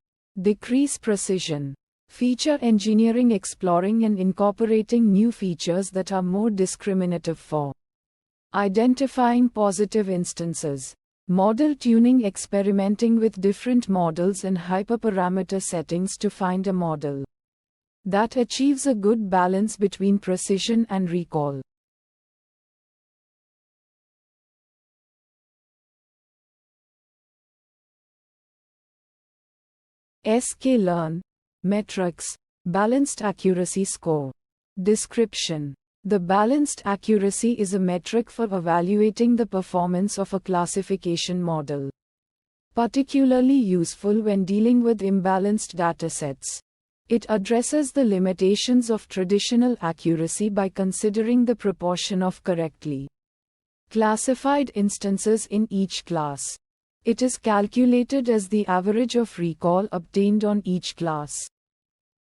decrease precision. Feature engineering. Exploring and incorporating new features that are more discriminative for identifying positive instances. Model tuning. Experimenting with different models and hyperparameter settings to find a model that achieves a good balance between precision and recall. sklearn. Metrics. Balanced accuracy score. Description. The balanced accuracy is a metric for evaluating the performance of a classification model. Particularly useful when dealing with imbalanced datasets. It addresses the limitations of traditional accuracy by considering the proportion of correctly classified instances in each class. It is calculated as the average of recall obtained on each class.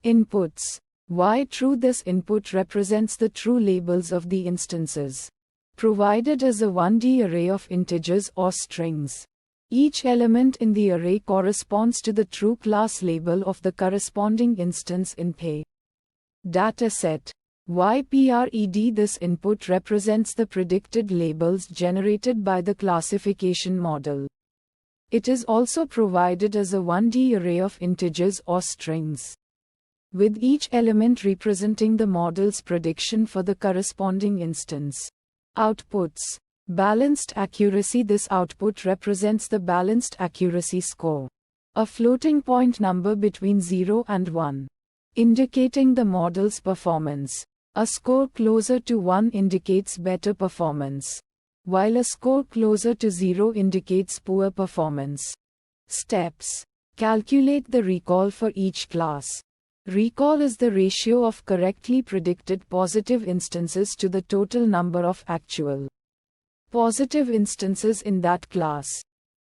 Inputs. Y true. This input represents the true labels of the instances, provided as a 1D array of integers or strings. Each element in the array corresponds to the true class label of the corresponding instance in the dataset. YPRED. This input represents the predicted labels generated by the classification model. It is also provided as a 1D array of integers or strings, with each element representing the model's prediction for the corresponding instance. Outputs. Balanced accuracy. This output represents the balanced accuracy score, a floating point number between 0 and 1, indicating the model's performance. A score closer to 1 indicates better performance, while a score closer to 0 indicates poor performance. Steps. Calculate the recall for each class. Recall is the ratio of correctly predicted positive instances to the total number of actual positive instances in that class.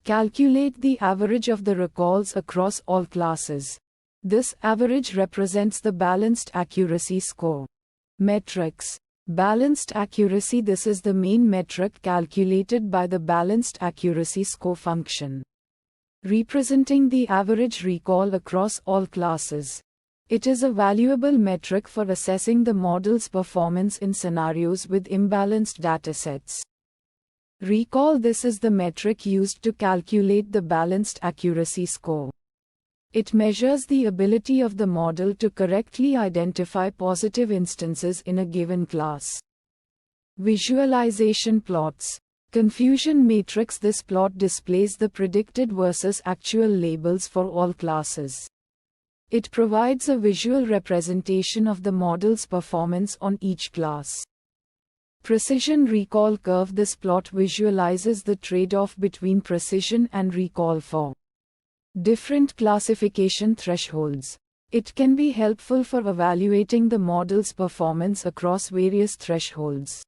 Calculate the average of the recalls across all classes. This average represents the balanced accuracy score. Metrics. Balanced accuracy. This is the main metric calculated by the balanced accuracy score function, representing the average recall across all classes. It is a valuable metric for assessing the model's performance in scenarios with imbalanced datasets. Recall. This is the metric used to calculate the balanced accuracy score. It measures the ability of the model to correctly identify positive instances in a given class. Visualization plots. Confusion matrix. This plot displays the predicted versus actual labels for all classes. It provides a visual representation of the model's performance on each class. Precision recall curve. This plot visualizes the trade-off between precision and recall for different classification thresholds. It can be helpful for evaluating the model's performance across various thresholds.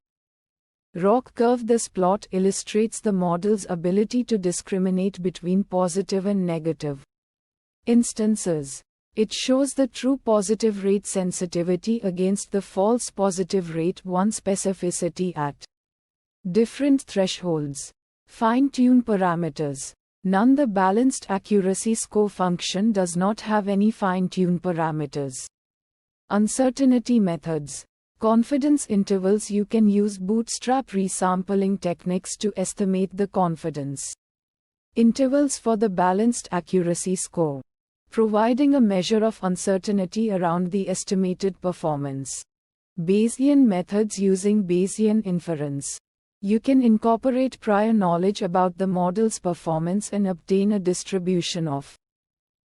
ROC curve. This plot illustrates the model's ability to discriminate between positive and negative instances. It shows the true positive rate sensitivity against the false positive rate 1 specificity at different thresholds. Fine-tune parameters. None. The balanced accuracy score function does not have any fine-tune parameters. Uncertainty methods. Confidence intervals. You can use bootstrap resampling techniques to estimate the confidence intervals for the balanced accuracy score, providing a measure of uncertainty around the estimated performance. Bayesian methods. Using Bayesian inference, you can incorporate prior knowledge about the model's performance and obtain a distribution of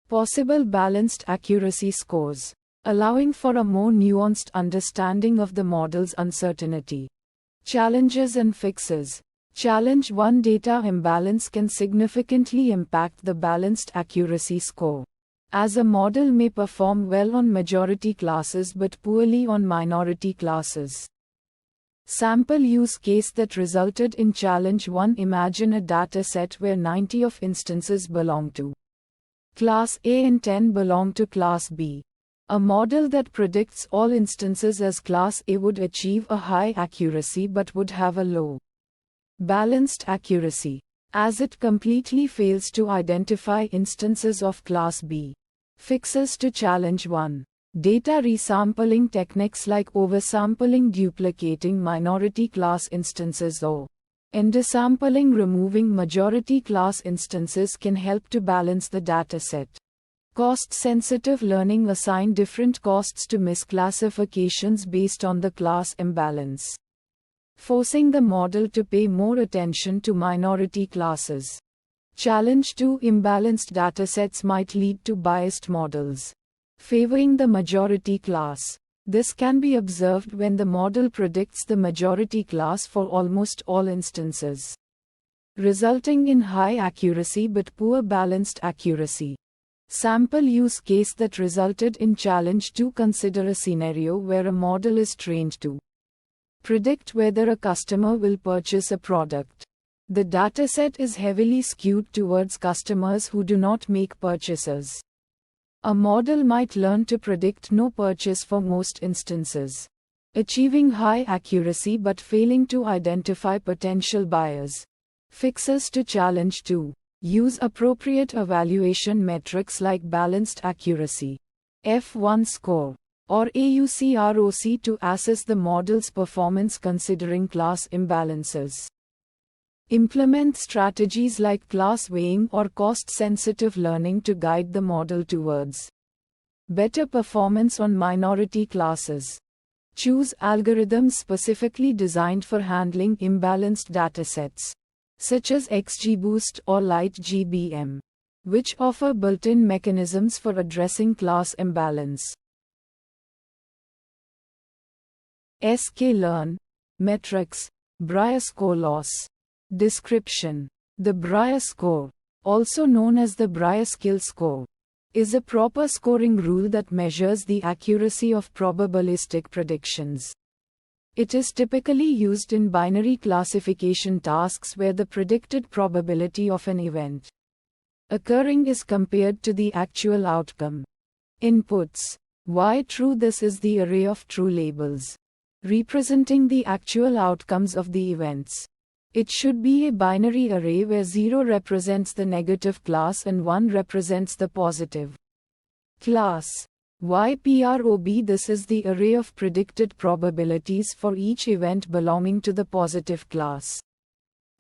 possible balanced accuracy scores, allowing for a more nuanced understanding of the model's uncertainty. Challenges and fixes. Challenge 1. Data imbalance can significantly impact the balanced accuracy score, as a model may perform well on majority classes but poorly on minority classes. Sample use case that resulted in challenge 1. Imagine a data set where 90 of instances belong to class A and 10 belong to class B. A model that predicts all instances as class A would achieve a high accuracy but would have a low balanced accuracy, as it completely fails to identify instances of class B. Fixes to challenge 1. Data resampling techniques like oversampling, duplicating minority class instances, or undersampling, removing majority class instances can help to balance the dataset. Cost-sensitive learning. Assign different costs to misclassifications based on the class imbalance, forcing the model to pay more attention to minority classes. Challenge 2. Imbalanced datasets might lead to biased models, favoring the majority class. This can be observed when the model predicts the majority class for almost all instances, resulting in high accuracy but poor balanced accuracy. Sample use case that resulted in challenge 2. Consider a scenario where a model is trained to predict whether a customer will purchase a product. The dataset is heavily skewed towards customers who do not make purchases. A model might learn to predict no purchase for most instances, achieving high accuracy but failing to identify potential buyers. Fixes to challenge 2. Use appropriate evaluation metrics like balanced accuracy, F1 score, or AUCROC to assess the model's performance considering class imbalances. Implement strategies like class weighing or cost-sensitive learning to guide the model towards better performance on minority classes. Choose algorithms specifically designed for handling imbalanced datasets, such as XGBoost or LightGBM, which offer built-in mechanisms for addressing class imbalance. sklearn, metrics, Brier score loss. Description: the Brier score, also known as the Brier skill score, is a proper scoring rule that measures the accuracy of probabilistic predictions. It is typically used in binary classification tasks where the predicted probability of an event occurring is compared to the actual outcome. Inputs: why true. This is the array of true labels, representing the actual outcomes of the events. It should be a binary array where 0 represents the negative class and 1 represents the positive class. YPROB. This is the array of predicted probabilities for each event belonging to the positive class.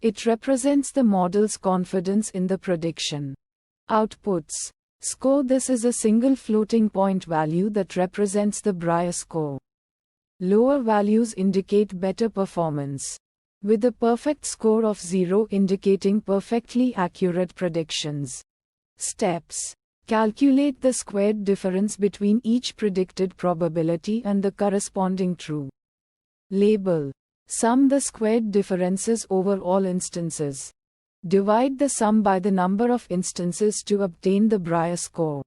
It represents the model's confidence in the prediction. Outputs: score. This is a single floating point value that represents the Brier score. Lower values indicate better performance, with a perfect score of 0 indicating perfectly accurate predictions. Steps: calculate the squared difference between each predicted probability and the corresponding true label. Sum the squared differences over all instances. Divide the sum by the number of instances to obtain the Brier score.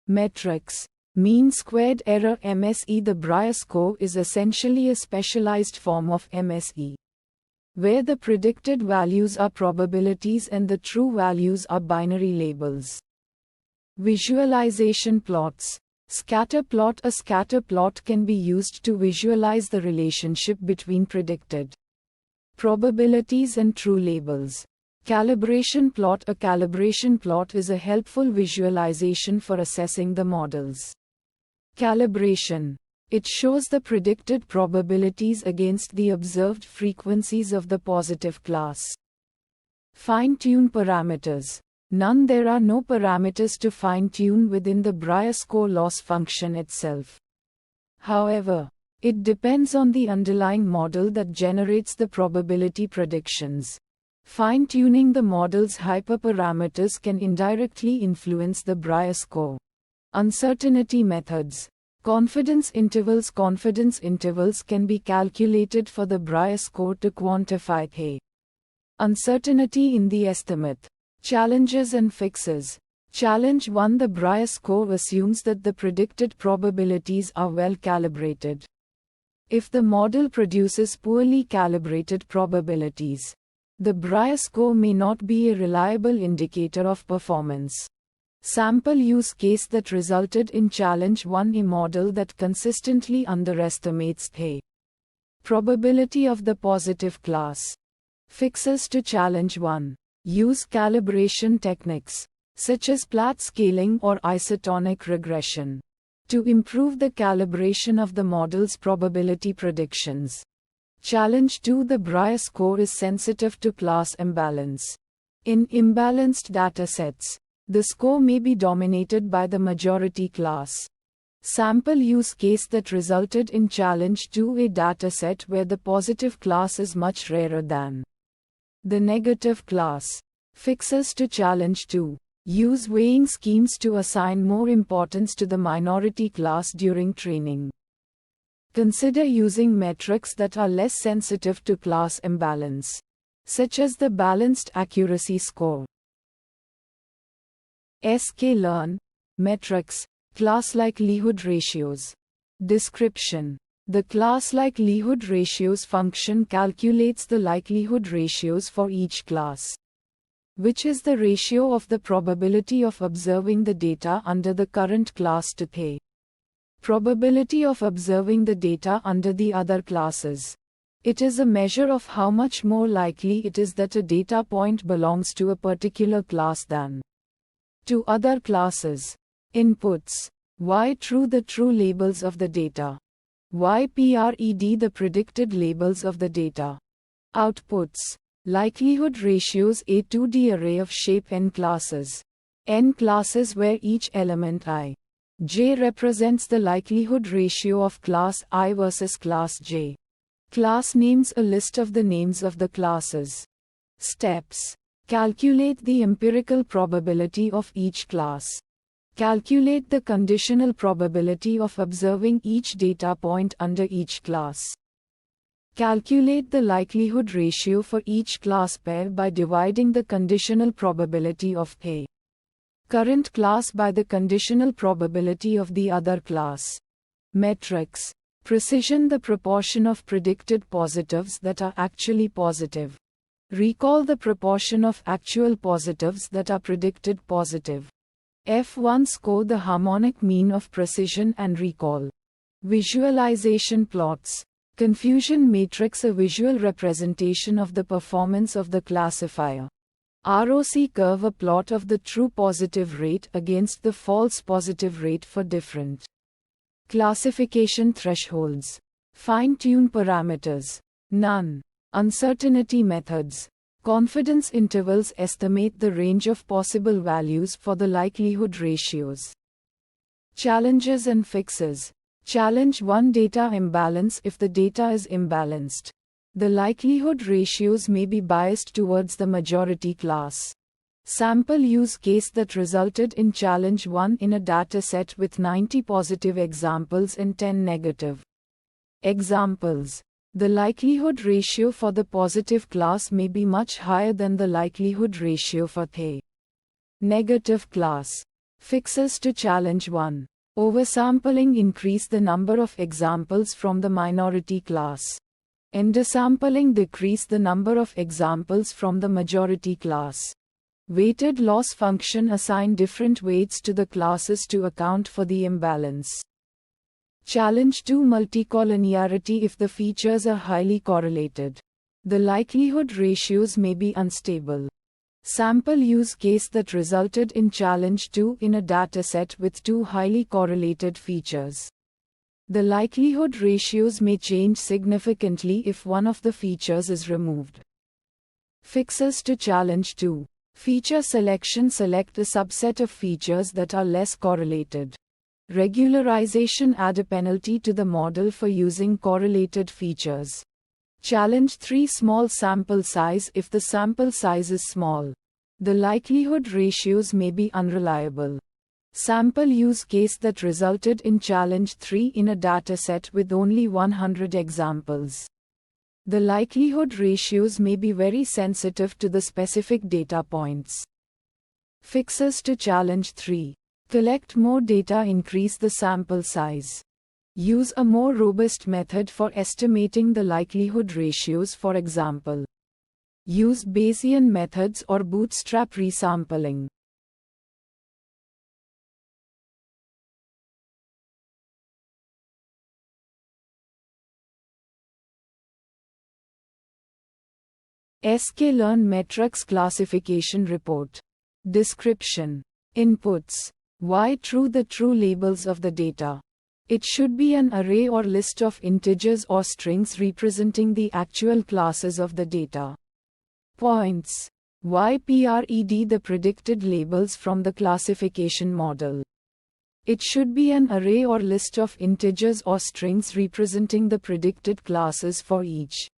Metrics: mean squared error MSE. The Brier score is essentially a specialized form of MSE, where the predicted values are probabilities and the true values are binary labels. Visualization plots. Scatter plot. A scatter plot can be used to visualize the relationship between predicted probabilities and true labels. Calibration plot. A calibration plot is a helpful visualization for assessing the model's calibration. It shows the predicted probabilities against the observed frequencies of the positive class. Fine-tune parameters. None. There are no parameters to fine-tune within the Brier score loss function itself. However, it depends on the underlying model that generates the probability predictions. Fine-tuning the model's hyperparameters can indirectly influence the Brier score. Uncertainty methods. Confidence intervals. Confidence intervals can be calculated for the Brier score to quantify the uncertainty in the estimate. Challenges and fixes. Challenge 1. The Brier score assumes that the predicted probabilities are well calibrated. If the model produces poorly calibrated probabilities, the Brier score may not be a reliable indicator of performance. Sample use case that resulted in challenge 1. A model that consistently underestimates the probability of the positive class. Fixes to challenge 1. Use calibration techniques, such as Platt scaling or isotonic regression, to improve the calibration of the model's probability predictions. Challenge 2. The Brier score is sensitive to class imbalance. In imbalanced datasets, the score may be dominated by the majority class. Sample use case that resulted in challenge 2. A dataset where the positive class is much rarer than the negative class. Fixes to challenge 2. Use weighing schemes to assign more importance to the minority class during training. Consider using metrics that are less sensitive to class imbalance, such as the balanced accuracy score. sklearn, metrics, class likelihood ratios. Description: the class likelihood ratios function calculates the likelihood ratios for each class, which is the ratio of the probability of observing the data under the current class to the probability of observing the data under the other classes. It is a measure of how much more likely it is that a data point belongs to a particular class than to other classes. Inputs: y true, the true labels of the data. YPRED, the predicted labels of the data. Outputs: likelihood ratios. A 2D array of shape n classes. N classes where each element I J represents the likelihood ratio of class I versus class J. Class names a list of the names of the classes. Steps. Calculate the empirical probability of each class. Calculate the conditional probability of observing each data point under each class. Calculate the likelihood ratio for each class pair by dividing the conditional probability of A current class by the conditional probability of the other class. Metrics. Precision: the proportion of predicted positives that are actually positive. Recall: the proportion of actual positives that are predicted positive. F1 score: the harmonic mean of precision and recall. Visualization plots. Confusion matrix: a visual representation of the performance of the classifier. ROC curve: a plot of the true positive rate against the false positive rate for different classification thresholds. Fine-tune parameters. None. Uncertainty methods. Confidence intervals estimate the range of possible values for the likelihood ratios. Challenges and fixes. Challenge 1: data imbalance. If the data is imbalanced, the likelihood ratios may be biased towards the majority class. Sample use case that resulted in challenge 1 in a dataset with 90 positive examples and 10 negative examples. The likelihood ratio for the positive class may be much higher than the likelihood ratio for the negative class. Fixes to challenge 1. Oversampling: increase the number of examples from the minority class. Undersampling: decrease the number of examples from the majority class. Weighted loss function: assign different weights to the classes to account for the imbalance. Challenge 2: multicollinearity: if the features are highly correlated, the likelihood ratios may be unstable. Sample use case that resulted in challenge 2 in a dataset with 2 highly correlated features. The likelihood ratios may change significantly if one of the features is removed. Fixes to challenge 2. Feature selection: select a subset of features that are less correlated. Regularization: add a penalty to the model for using correlated features. Challenge 3: small sample size: if the sample size is small, the likelihood ratios may be unreliable. Sample use case that resulted in challenge 3 in a dataset with only 100 examples. The likelihood ratios may be very sensitive to the specific data points. Fixes to challenge 3. Collect more data: increase the sample size. Use a more robust method for estimating the likelihood ratios, for example, use Bayesian methods or bootstrap resampling. sklearn metrics classification report. Description. Inputs. Why true: the true labels of the data. It should be an array or list of integers or strings representing the actual classes of the data. Points. Why PRED: the predicted labels from the classification model. It should be an array or list of integers or strings representing the predicted classes for each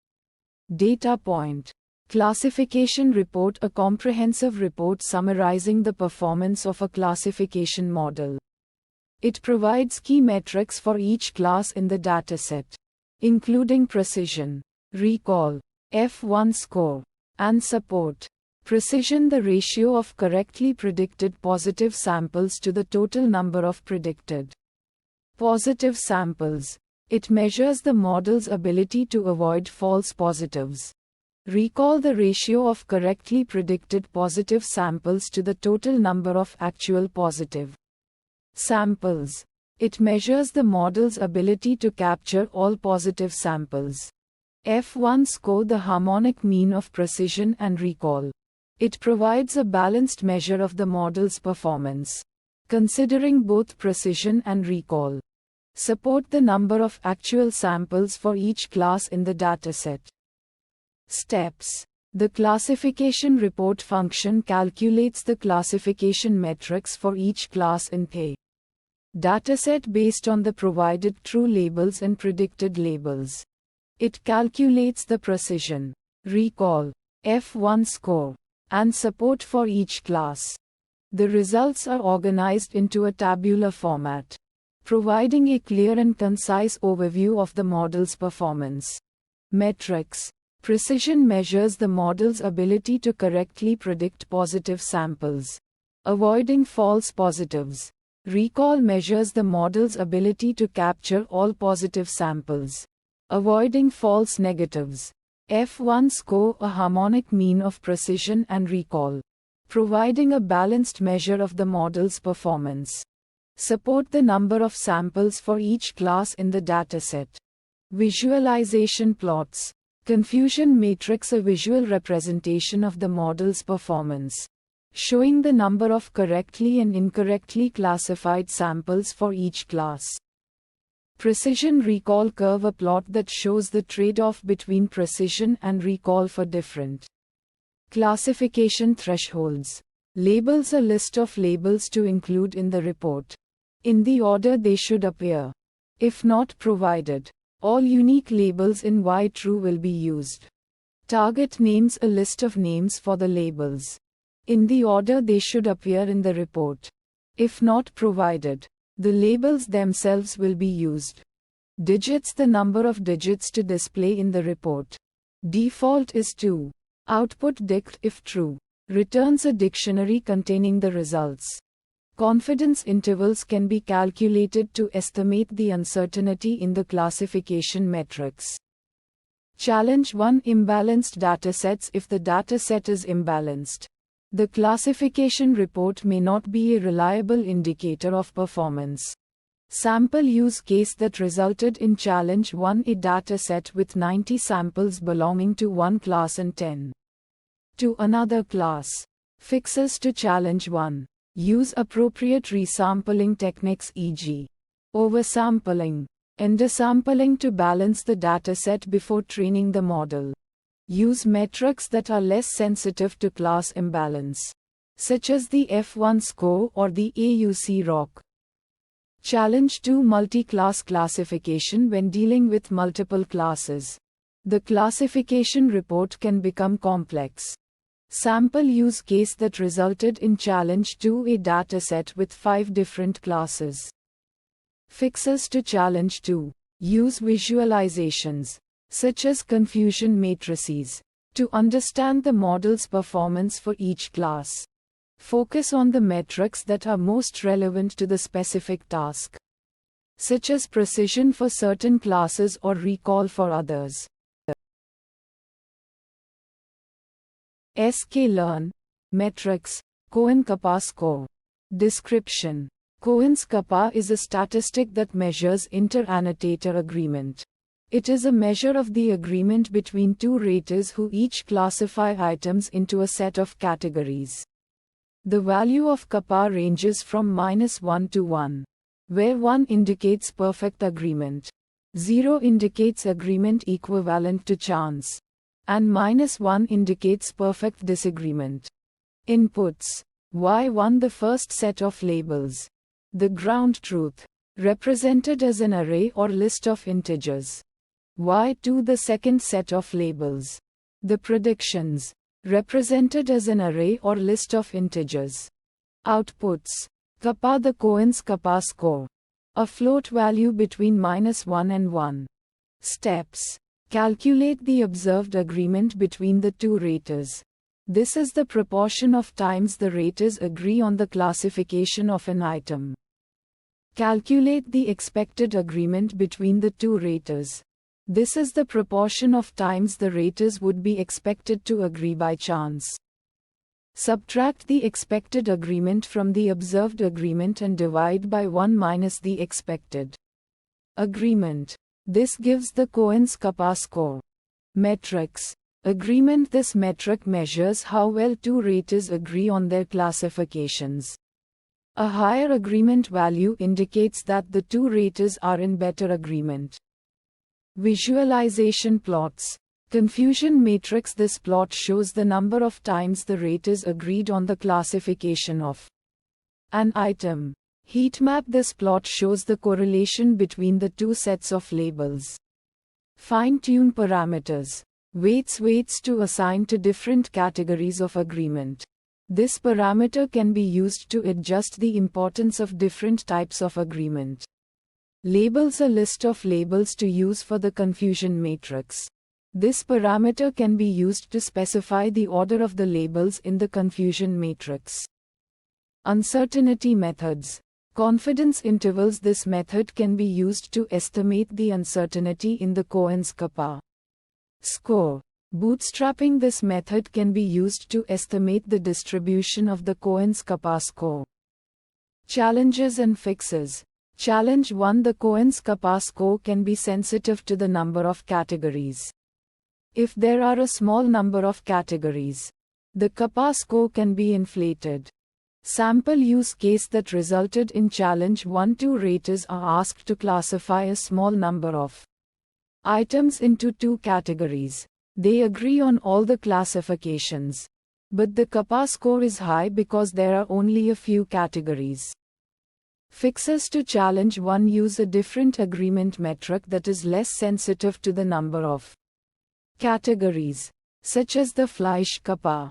data point. Classification report: a comprehensive report summarizing the performance of a classification model. It provides key metrics for each class in the dataset, including precision, recall, F1 score, and support. Precision: the ratio of correctly predicted positive samples to the total number of predicted positive samples. It measures the model's ability to avoid false positives. Recall: the ratio of correctly predicted positive samples to the total number of actual positive samples. It measures the model's ability to capture all positive samples. F1 score: the harmonic mean of precision and recall. It provides a balanced measure of the model's performance, considering both precision and recall. Support: the number of actual samples for each class in the dataset. Steps. The classification report function calculates the classification metrics for each class in the Dataset based on the provided true labels and predicted labels. It calculates the precision, recall, F1 score, and support for each class. The results are organized into a tabular format, providing a clear and concise overview of the model's performance. Metrics. Precision measures the model's ability to correctly predict positive samples, avoiding false positives. Recall measures the model's ability to capture all positive samples, avoiding false negatives. F1 score, a harmonic mean of precision and recall, providing a balanced measure of the model's performance. Support the number of samples for each class in the dataset. Visualization plots. Confusion matrix, a visual representation of the model's performance, showing the number of correctly and incorrectly classified samples for each class. Precision recall curve, a plot that shows the trade-off between precision and recall for different classification thresholds. Labels, a list of labels to include in the report, in the order they should appear. If not provided, all unique labels in Y-True will be used. Target names, a list of names for the labels, in the order they should appear in the report. If not provided, the labels themselves will be used. Digits, the number of digits to display in the report. Default is 2. Output dict, if true, returns a dictionary containing the results. Confidence intervals can be calculated to estimate the uncertainty in the classification metrics. Challenge 1. Imbalanced datasets. If the dataset is imbalanced, the classification report may not be a reliable indicator of performance. Sample use case that resulted in Challenge 1. A dataset with 90 samples belonging to one class and 10 to another class. Fixes to Challenge 1. Use appropriate resampling techniques, e.g., oversampling, undersampling to balance the dataset before training the model. Use metrics that are less sensitive to class imbalance, such as the F1 score or the AUC ROC. Challenge 2. Multi-class classification. When dealing with multiple classes, the classification report can become complex. Sample use case that resulted in Challenge 2. A dataset with 5 different classes. Fixes to Challenge 2. Use visualizations, such as confusion matrices, to understand the model's performance for each class. Focus on the metrics that are most relevant to the specific task, such as precision for certain classes or recall for others. sklearn. Metrics. Cohen-Kappa score. Description. Cohen's kappa is a statistic that measures inter-annotator agreement. It is a measure of the agreement between two raters who each classify items into a set of categories. The value of kappa ranges from -1 to 1, where 1 indicates perfect agreement, 0 indicates agreement equivalent to chance, and -1 indicates perfect disagreement. Inputs. Y1, the first set of labels. The ground truth, represented as an array or list of integers. Y2, the second set of labels. The predictions, represented as an array or list of integers. Outputs. Kappa, the Cohen's kappa score, a float value between -1 and 1. Steps. Calculate the observed agreement between the two raters. This is the proportion of times the raters agree on the classification of an item. Calculate the expected agreement between the two raters. This is the proportion of times the raters would be expected to agree by chance. Subtract the expected agreement from the observed agreement and divide by 1 minus the expected agreement. This gives the Cohen's kappa score. Metrics. Agreement. This metric measures how well two raters agree on their classifications. A higher agreement value indicates that the two raters are in better agreement. Visualization plots. Confusion matrix. This plot shows the number of times the raters agreed on the classification of an item. Heat map. This plot shows the correlation between the two sets of labels. Fine-tune parameters. Weights to assign to different categories of agreement. This parameter can be used to adjust the importance of different types of agreement. Labels. A list of labels to use for the confusion matrix. This parameter can be used to specify the order of the labels in the confusion matrix. Uncertainty methods. Confidence intervals. This method can be used to estimate the uncertainty in the Cohen's-Kappa score. Bootstrapping. This method can be used to estimate the distribution of the Cohen's-Kappa score. Challenges and fixes. Challenge 1. The Cohen's-Kappa score can be sensitive to the number of categories. If there are a small number of categories, the Kappa score can be inflated. Sample use case that resulted in challenge 1. Two raters are asked to classify a small number of items into two categories. They agree on all the classifications. But the Kappa score is high because there are only a few categories. Fixes to challenge 1. Use a different agreement metric that is less sensitive to the number of categories, such as the Fleisch-Kappa.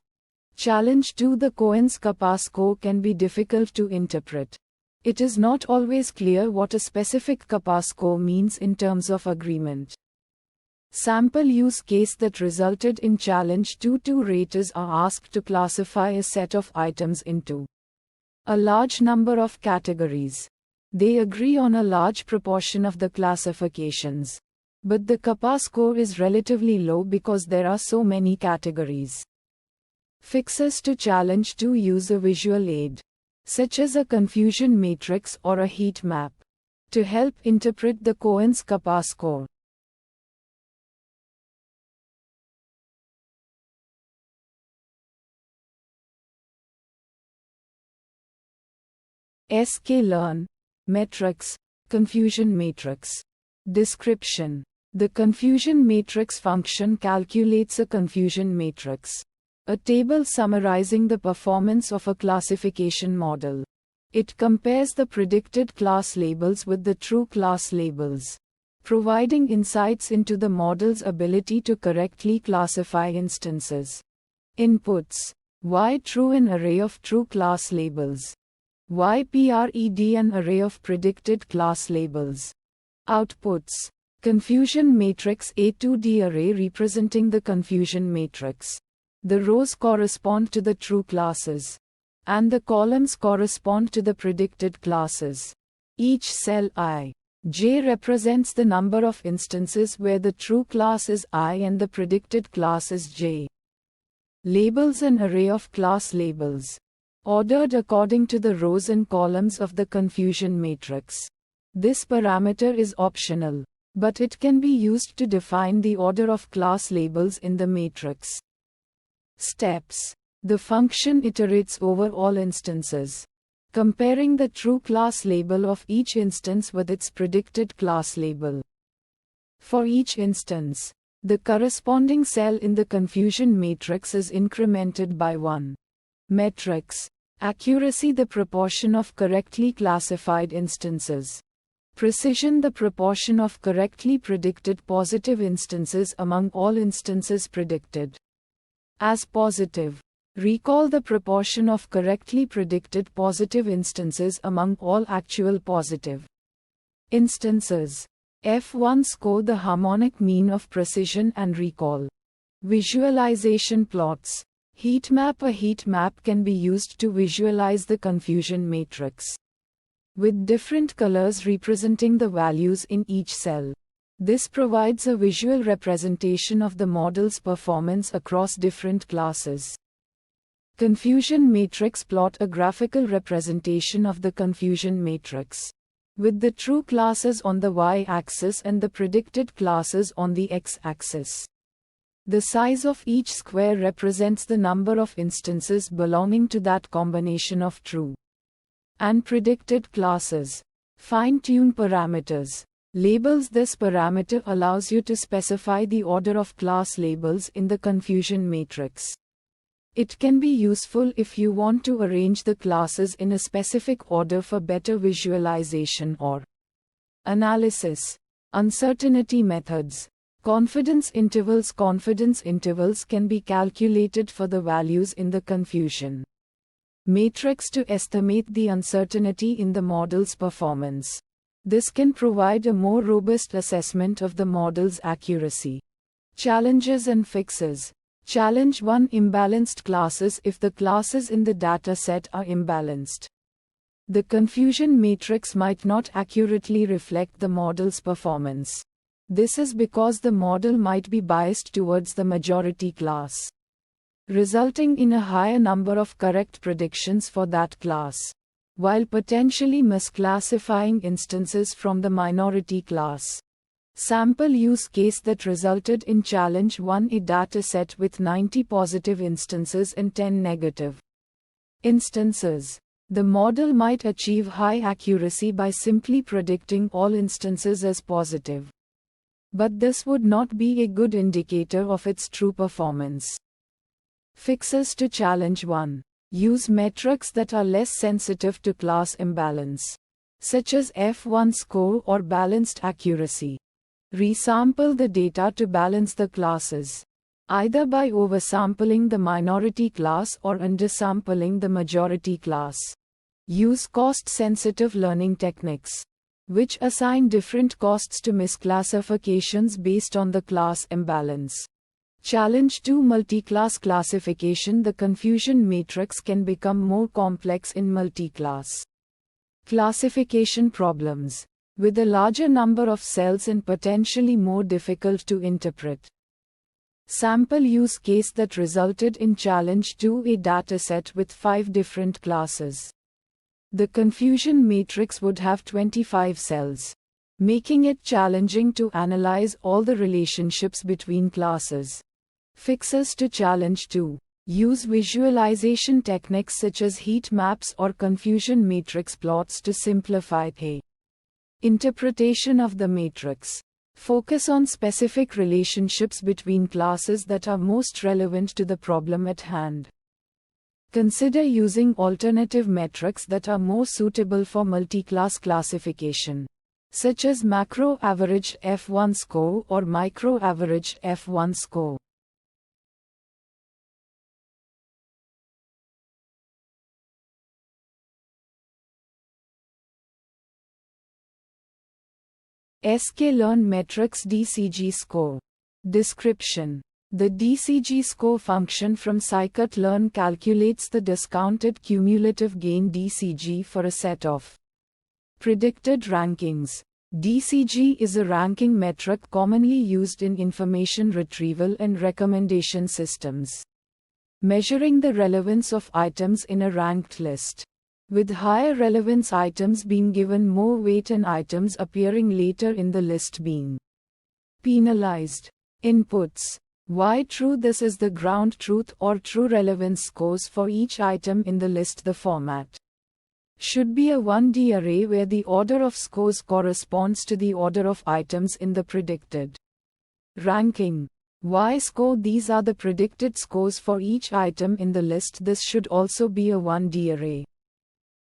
Challenge 2. The Cohen's-Kappa score can be difficult to interpret. It is not always clear what a specific Kappa score means in terms of agreement. Sample use case that resulted in challenge 2. Two raters are asked to classify a set of items into a large number of categories. They agree on a large proportion of the classifications. But the Kappa score is relatively low because there are so many categories. Fixes to challenge 2. Use a visual aid, such as a confusion matrix or a heat map, to help interpret the Cohen's-Kappa score. sklearn. Metrics. Confusion matrix. Description. The confusion matrix function calculates a confusion matrix, a table summarizing the performance of a classification model. It compares the predicted class labels with the true class labels, providing insights into the model's ability to correctly classify instances. Inputs. Y true, an array of true class labels. YPRED, an array of predicted class labels. Outputs. Confusion matrix A2D array representing the confusion matrix. The rows correspond to the true classes, and the columns correspond to the predicted classes. Each cell I, J represents the number of instances where the true class is I and the predicted class is J. Labels. An array of class labels, ordered according to the rows and columns of the confusion matrix. This parameter is optional, but it can be used to define the order of class labels in the matrix. Steps. The function iterates over all instances, comparing the true class label of each instance with its predicted class label. For each instance, the corresponding cell in the confusion matrix is incremented by 1. Metrics. Accuracy. The proportion of correctly classified instances. Precision. The proportion of correctly predicted positive instances among all instances predicted as positive. Recall. The proportion of correctly predicted positive instances among all actual positive instances. F1 score. The harmonic mean of precision and recall. Visualization plots. Heat map. A heat map can be used to visualize the confusion matrix, with different colors representing the values in each cell. This provides a visual representation of the model's performance across different classes. Confusion matrix plot. A graphical representation of the confusion matrix, with the true classes on the y-axis and the predicted classes on the x-axis. The size of each square represents the number of instances belonging to that combination of true and predicted classes. Fine-tune parameters. Labels. This parameter allows you to specify the order of class labels in the confusion matrix. It can be useful if you want to arrange the classes in a specific order for better visualization or analysis. Uncertainty methods. Confidence intervals. Confidence intervals can be calculated for the values in the confusion matrix to estimate the uncertainty in the model's performance. This can provide a more robust assessment of the model's accuracy. Challenges and fixes. Challenge 1. Imbalanced classes. If the classes in the dataset are imbalanced, the confusion matrix might not accurately reflect the model's performance. This is because the model might be biased towards the majority class, resulting in a higher number of correct predictions for that class, while potentially misclassifying instances from the minority class. Sample use case that resulted in challenge 1. A dataset with 90 positive instances and 10 negative instances. The model might achieve high accuracy by simply predicting all instances as positive. But this would not be a good indicator of its true performance. Fixes to challenge 1. Use metrics that are less sensitive to class imbalance, such as F1 score or balanced accuracy. Resample the data to balance the classes, either by oversampling the minority class or undersampling the majority class. Use cost-sensitive learning techniques, which assign different costs to misclassifications based on the class imbalance. Challenge 2. Multi-class classification. The confusion matrix can become more complex in multi-class classification problems, with a larger number of cells and potentially more difficult to interpret. Sample use case that resulted in challenge 2. A dataset with 5 different classes. The confusion matrix would have 25 cells, making it challenging to analyze all the relationships between classes. Fixes to challenge 2. Use visualization techniques such as heat maps or confusion matrix plots to simplify the interpretation of the matrix. Focus on specific relationships between classes that are most relevant to the problem at hand. Consider using alternative metrics that are more suitable for multi-class classification, such as macro-averaged F1 score or micro-averaged F1 score. sklearn metrics DCG score. Description. The DCG score function from scikit-learn calculates the discounted cumulative gain DCG for a set of predicted rankings. DCG is a ranking metric commonly used in information retrieval and recommendation systems, measuring the relevance of items in a ranked list, with higher relevance items being given more weight and items appearing later in the list being penalized. Inputs. Why true. This is the ground truth or true relevance scores for each item in the list. The format should be a 1D array where the order of scores corresponds to the order of items in the predicted ranking. Y score. These are the predicted scores for each item in the list. This should also be a 1D array,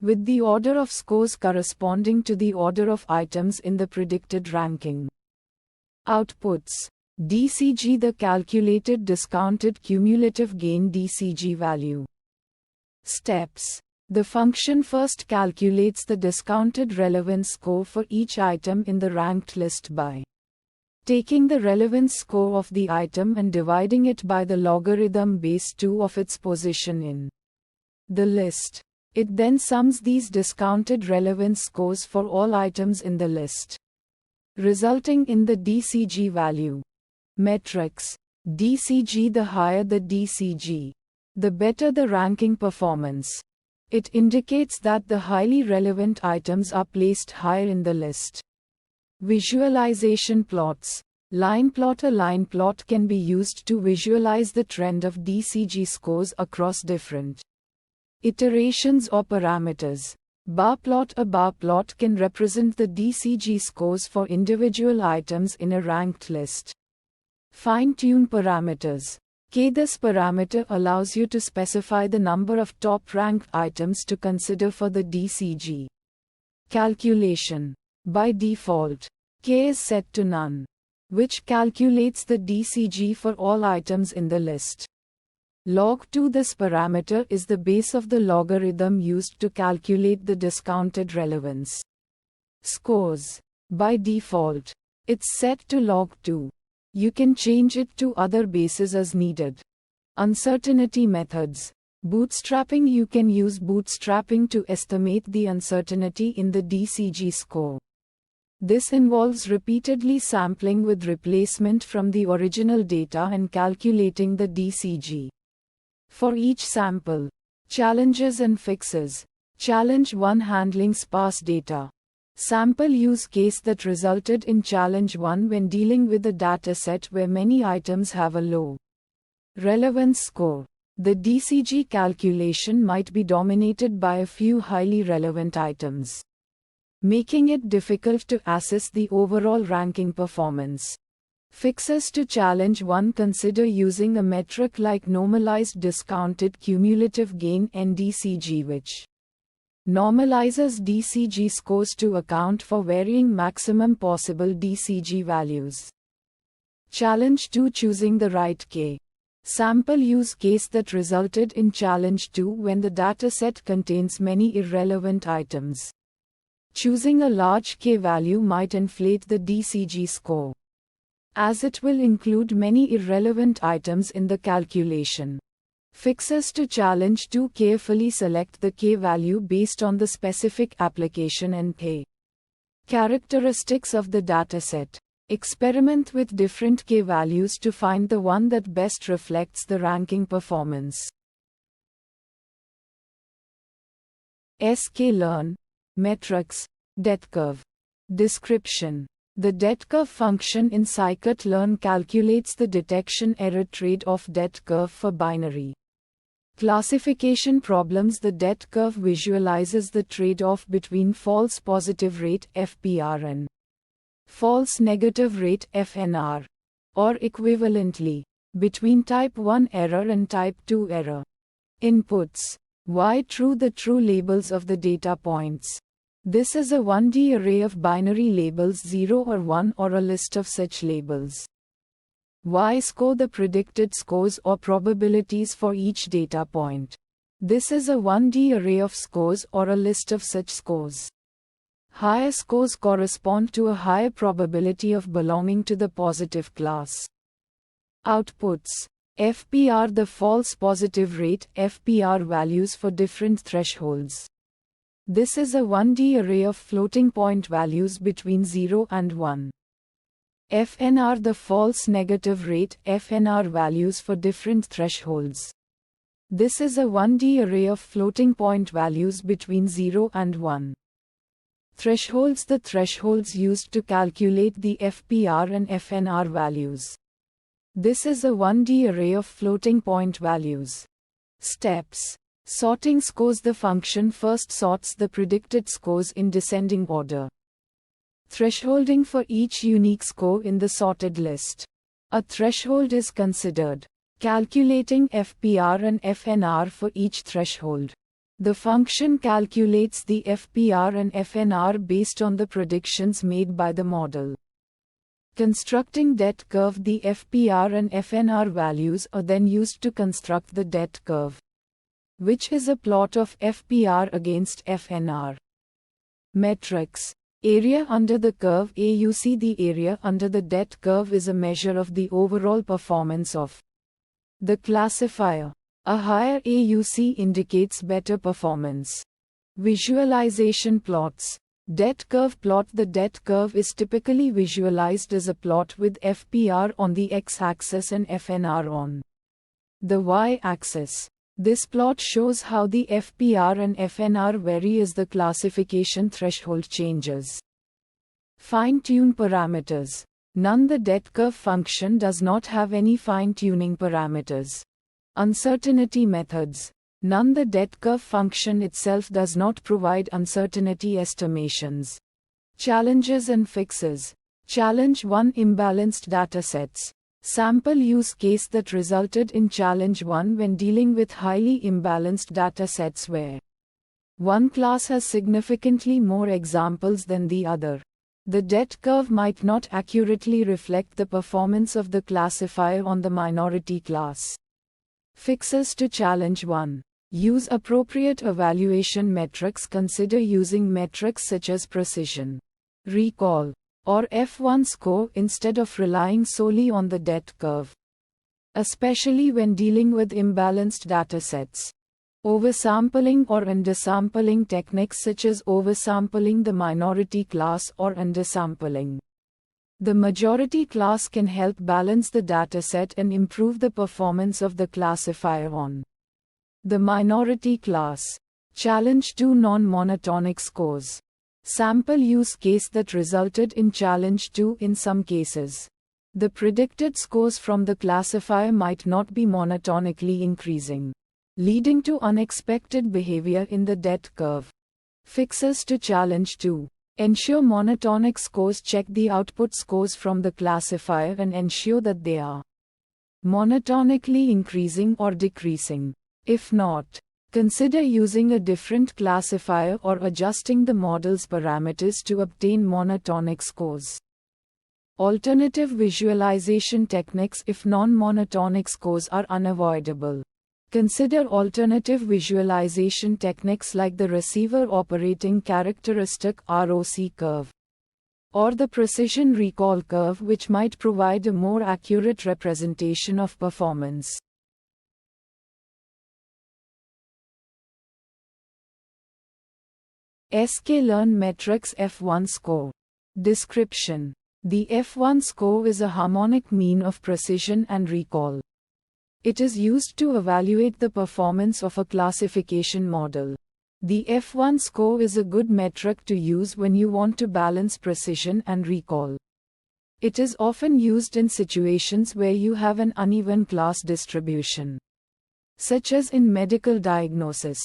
with the order of scores corresponding to the order of items in the predicted ranking. Outputs. DCG. The calculated discounted cumulative gain DCG value. Steps. The function first calculates the discounted relevance score for each item in the ranked list by taking the relevance score of the item and dividing it by the logarithm base 2 of its position in the list. It then sums these discounted relevance scores for all items in the list, resulting in the DCG value. Metrics. DCG. The higher the DCG, the better the ranking performance. It indicates that the highly relevant items are placed higher in the list. Visualization plots. Line plot. A line plot can be used to visualize the trend of DCG scores across different iterations or parameters. Bar plot. A bar plot can represent the DCG scores for individual items in a ranked list. Fine-tune parameters. K. This parameter allows you to specify the number of top-ranked items to consider for the DCG calculation. By default, K is set to none, which calculates the DCG for all items in the list. Log2. This parameter is the base of the logarithm used to calculate the discounted relevance scores. By default, it's set to log2. You can change it to other bases as needed. Uncertainty methods. Bootstrapping. You can use bootstrapping to estimate the uncertainty in the DCG score. This involves repeatedly sampling with replacement from the original data and calculating the DCG for each sample. Challenges and fixes. Challenge 1. Handling sparse data. Sample use case that resulted in challenge 1 when dealing with a dataset where many items have a low relevance score. The DCG calculation might be dominated by a few highly relevant items, making it difficult to assess the overall ranking performance. Fixes to challenge 1. Consider using a metric like normalized discounted cumulative gain (NDCG), which normalizes DCG scores to account for varying maximum possible DCG values. Challenge 2. Choosing the right K. Sample use case that resulted in challenge 2 when the dataset contains many irrelevant items. Choosing a large K value might inflate the DCG score, as it will include many irrelevant items in the calculation. Fixes to challenge 2. Carefully select the K value based on the specific application and K characteristics of the dataset. Experiment with different K values to find the one that best reflects the ranking performance. sklearn. Metrics. DETCurve. Description. The DETCurve function in scikit-learn calculates the detection error trade-off DETCurve for binary classification problems. The DETCurve visualizes the trade-off between false positive rate (FPR) and false negative rate (FNR), or equivalently, between type 1 error and type 2 error. Inputs. Y true. The true labels of the data points. This is a 1D array of binary labels 0 or 1 or a list of such labels. Y score. The predicted scores or probabilities for each data point. This is a 1D array of scores or a list of such scores. Higher scores correspond to a higher probability of belonging to the positive class. Outputs. FPR. The false positive rate (FPR) values for different thresholds. This is a 1D array of floating point values between 0 and 1. FNR. The false negative rate (FNR) values for different thresholds. This is a 1D array of floating point values between 0 and 1. Thresholds. The thresholds used to calculate the FPR and FNR values. This is a 1D array of floating point values. Steps. Sorting scores. The function first sorts the predicted scores in descending order, thresholding for each unique score in the sorted list. A threshold is considered. Calculating FPR and FNR for each threshold. The function calculates the FPR and FNR based on the predictions made by the model. Constructing DETCurve. The FPR and FNR values are then used to construct the DETCurve, which is a plot of FPR against FNR. Metrics. Area under the curve AUC. The area under the DETCurve is a measure of the overall performance of the classifier. A higher AUC indicates better performance. Visualization plots. DETCurve plot. The DETCurve is typically visualized as a plot with FPR on the x-axis and FNR on the y-axis. This plot shows how the FPR and FNR vary as the classification threshold changes. Fine-tune parameters. None. The DETCurve function does not have any fine-tuning parameters. Uncertainty methods. None. The DETCurve function itself does not provide uncertainty estimations. Challenges and fixes. Challenge 1. Imbalanced datasets. Sample use case that resulted in challenge 1 when dealing with highly imbalanced data sets where one class has significantly more examples than the other. The DET curve might not accurately reflect the performance of the classifier on the minority class. Fixes to challenge 1. Use appropriate evaluation metrics. Consider using metrics such as precision, recall, or F1 score instead of relying solely on the DET curve, especially when dealing with imbalanced datasets. Oversampling or undersampling techniques such as oversampling the minority class or undersampling the majority class can help balance the dataset and improve the performance of the classifier on the minority class. Challenge 2 non-monotonic scores. Sample use case that resulted in challenge 2. In some cases, the predicted scores from the classifier might not be monotonically increasing, leading to unexpected behavior in the DET curve. Fixes to challenge 2. Ensure monotonic scores. Check the output scores from the classifier and ensure that they are monotonically increasing or decreasing. If not, consider using a different classifier or adjusting the model's parameters to obtain monotonic scores. Alternative visualization techniques. If non-monotonic scores are unavoidable, consider alternative visualization techniques like the receiver operating characteristic ROC curve or the precision recall curve, which might provide a more accurate representation of performance. Sklearn metrics F1 score. Description. The F1 score is a harmonic mean of precision and recall. It is used to evaluate the performance of a classification model. The F1 score is a good metric to use when you want to balance precision and recall. It is often used in situations where you have an uneven class distribution, such as in medical diagnosis.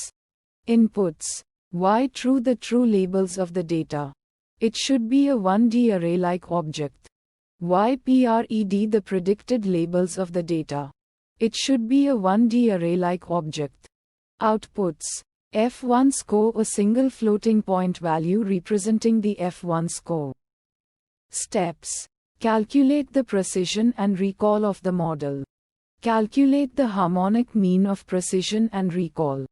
Inputs. Why true? The true labels of the data. It should be a 1D array-like object. Why PRED? The predicted labels of the data. It should be a 1D array-like object. Outputs. F1 score, a single floating point value representing the F1 score. Steps. Calculate the precision and recall of the model. Calculate the harmonic mean of precision and recall.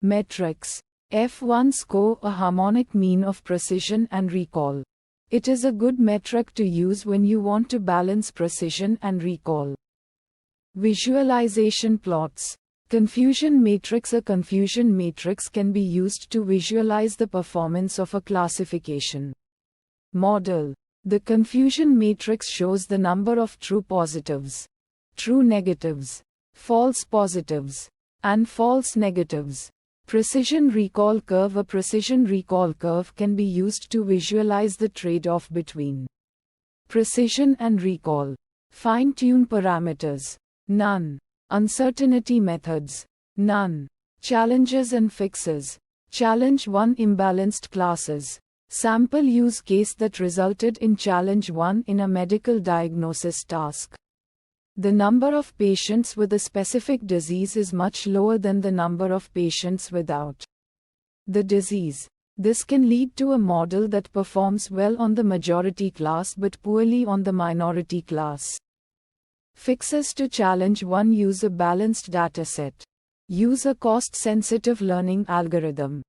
Metrics. F1 score, a harmonic mean of precision and recall. It is a good metric to use when you want to balance precision and recall. Visualization plots. Confusion matrix. A confusion matrix can be used to visualize the performance of a classification model. The confusion matrix shows the number of true positives, true negatives, false positives, and false negatives. Precision recall curve. A precision recall curve can be used to visualize the trade-off between precision and recall. Fine-tune parameters. None. Uncertainty methods. None. Challenges and fixes. Challenge 1 imbalanced classes. Sample use case that resulted in challenge 1 in a medical diagnosis task. The number of patients with a specific disease is much lower than the number of patients without the disease. This can lead to a model that performs well on the majority class but poorly on the minority class. Fixes to challenge 1. Use a balanced dataset. Use a cost-sensitive learning algorithm.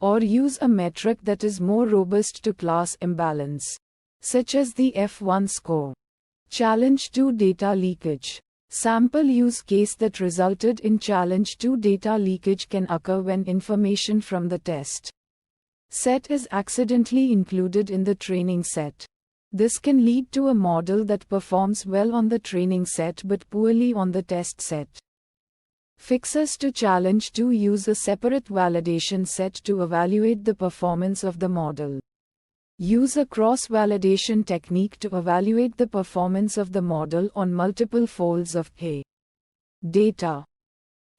Or use a metric that is more robust to class imbalance, such as the F1 score. Challenge 2. Data leakage. Sample use case that resulted in challenge 2. Data leakage can occur when information from the test set is accidentally included in the training set. This can lead to a model that performs well on the training set but poorly on the test set. Fixes to challenge 2. Use a separate validation set to evaluate the performance of the model. Use a cross-validation technique to evaluate the performance of the model on multiple folds of A data.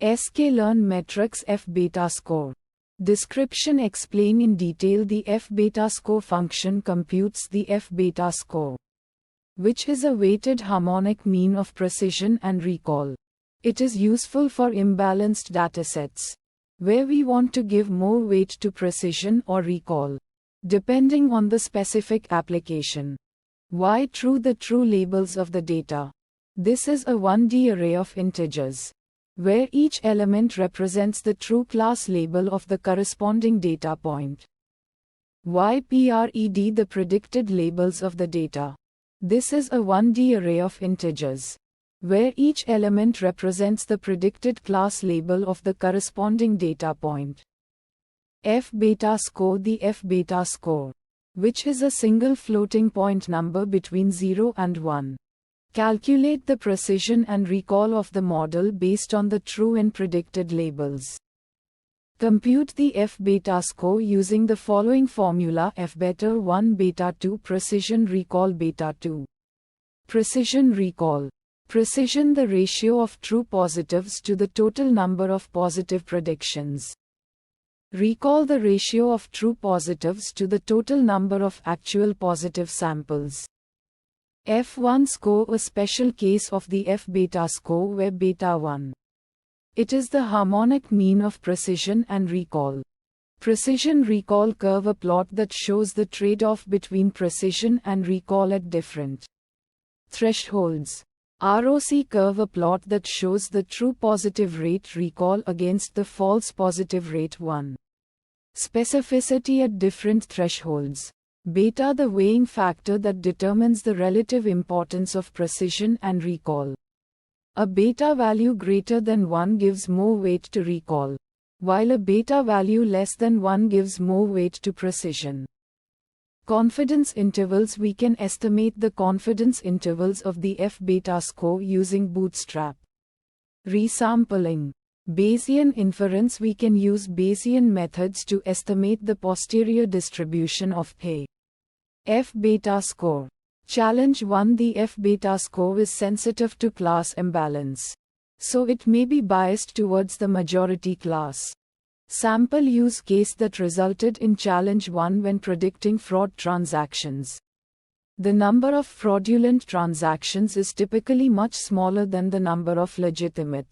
Sklearn metrics F-beta score. Description. Explain in detail the F-beta score function computes the F-beta score. which is a weighted harmonic mean of precision and recall. It is useful for imbalanced datasets, where we want to give more weight to precision or recall, depending on the specific application. Why true? The true labels of the data. This is a 1D array of integers, where each element represents the true class label of the corresponding data point. YPRED, the predicted labels of the data. This is a 1D array of integers, where each element represents the predicted class label of the corresponding data point. F-beta score. The F-beta score, which is a single floating point number between 0 and 1. Calculate the precision and recall of the model based on the true and predicted labels. Compute the F-beta score using the following formula: F beta 1 beta 2 precision recall beta 2. Precision recall. Precision, the ratio of true positives to the total number of positive predictions. Recall, the ratio of true positives to the total number of actual positive samples. F1 score, a special case of the F-beta score where beta 1. It is the harmonic mean of precision and recall. Precision recall curve, a plot that shows the trade-off between precision and recall at different thresholds. ROC curve, a plot that shows the true positive rate recall against the false positive rate 1. Specificity at different thresholds. Beta, the weighing factor that determines the relative importance of precision and recall. A beta value greater than 1 gives more weight to recall, while a beta value less than 1 gives more weight to precision. Confidence intervals. We can estimate the confidence intervals of the F-beta score using Bootstrap. Resampling. Bayesian inference. We can use Bayesian methods to estimate the posterior distribution of a F-beta score. Challenge 1. The F-beta score is sensitive to class imbalance, so it may be biased towards the majority class. Sample use case that resulted in challenge 1 when predicting fraud transactions. The number of fraudulent transactions is typically much smaller than the number of legitimate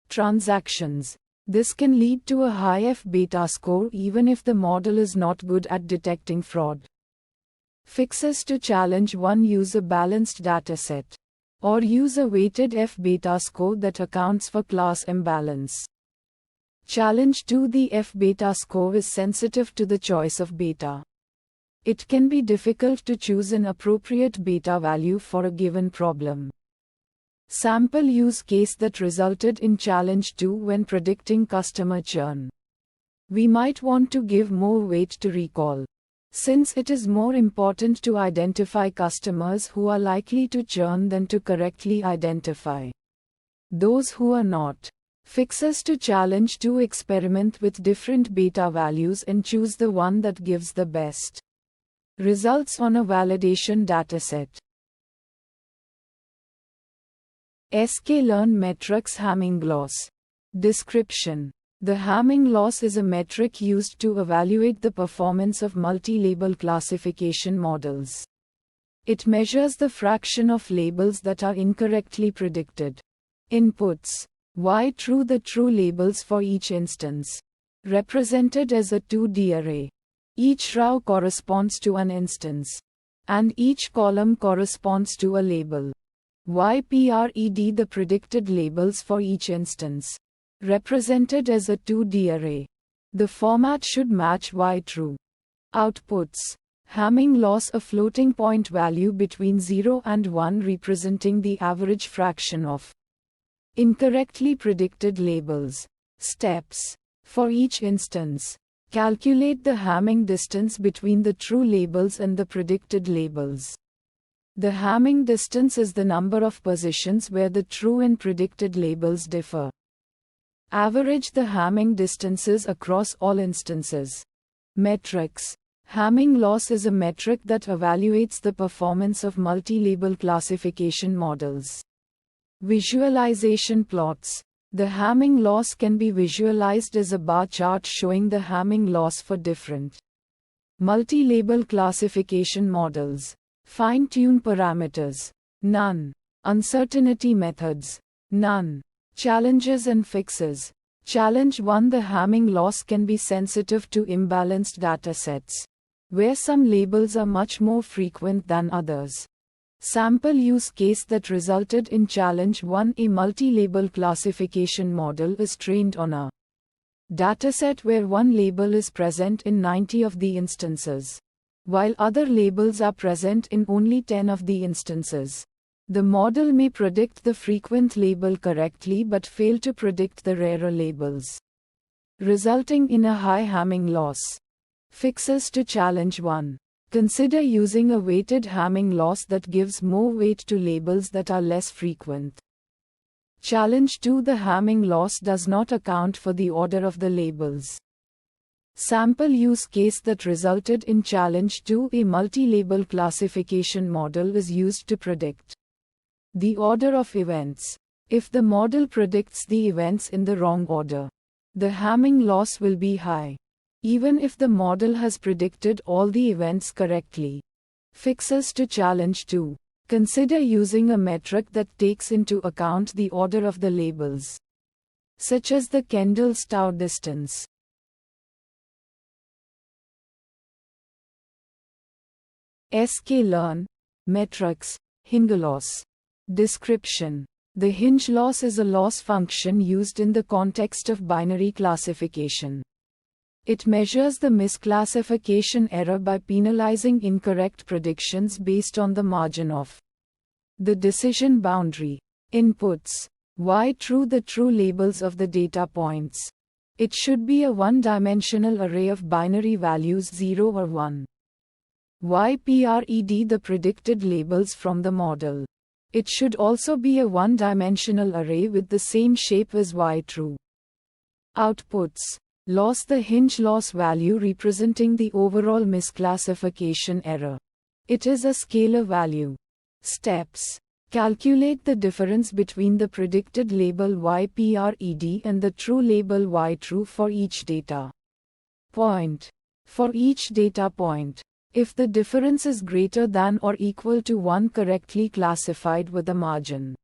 transactions. This can lead to a high F-beta score even if the model is not good at detecting fraud. Fixes to challenge 1: use a balanced dataset, or use a weighted F-beta score that accounts for class imbalance. Challenge 2: the F-beta score is sensitive to the choice of beta. It can be difficult to choose an appropriate beta value for a given problem. Sample use case that resulted in challenge 2 when predicting customer churn. We might want to give more weight to recall, since it is more important to identify customers who are likely to churn than to correctly identify those who are not. Fixes to challenge 2: experiment with different beta values and choose the one that gives the best results on a validation dataset. sklearn metrics Hamming loss. Description. The Hamming loss is a metric used to evaluate the performance of multi-label classification models. It measures the fraction of labels that are incorrectly predicted. Inputs. Y true, the true labels for each instance, represented as a 2D array. Each row corresponds to an instance, and each column corresponds to a label. YPRED, the predicted labels for each instance, represented as a 2D array. The format should match Y true. Outputs. Hamming loss, a floating point value between 0 and 1 representing the average fraction of incorrectly predicted labels. Steps. For each instance, calculate the Hamming distance between the true labels and the predicted labels. The Hamming distance is the number of positions where the true and predicted labels differ. Average the Hamming distances across all instances. Metrics. Hamming loss is a metric that evaluates the performance of multi-label classification models. Visualization plots. The Hamming loss can be visualized as a bar chart showing the Hamming loss for different multi-label classification models. Fine-tune parameters. None. Uncertainty methods. None. Challenges and fixes. Challenge 1. The Hamming loss can be sensitive to imbalanced datasets, where some labels are much more frequent than others. Sample use case that resulted in challenge 1. A multi-label classification model is trained on a dataset where one label is present in 90 of the instances, while other labels are present in only 10 of the instances. The model may predict the frequent label correctly but fail to predict the rarer labels, resulting in a high Hamming loss. Fixes to challenge 1. Consider using a weighted Hamming loss that gives more weight to labels that are less frequent. Challenge 2. The Hamming loss does not account for the order of the labels. Sample use case that resulted in challenge 2. A multi-label classification model is used to predict the order of events. If the model predicts the events in the wrong order, the Hamming loss will be high, even if the model has predicted all the events correctly. Fixes to challenge 2. Consider using a metric that takes into account the order of the labels, such as the Kendall-Stowe distance. sklearn. Metrics. Hinge loss. Description. The hinge loss is a loss function used in the context of binary classification. It measures the misclassification error by penalizing incorrect predictions based on the margin of the decision boundary. Inputs. Y true. The true labels of the data points. It should be a one-dimensional array of binary values 0 or 1. Y pred. The predicted labels from the model. It should also be a one-dimensional array with the same shape as Y true. Outputs. Loss. The hinge loss value representing the overall misclassification error. It is a scalar value. Steps. Calculate the difference between the predicted label Y pred and the true label Y true for each data point. For each data point, if the difference is greater than or equal to 1 correctly classified with a margin,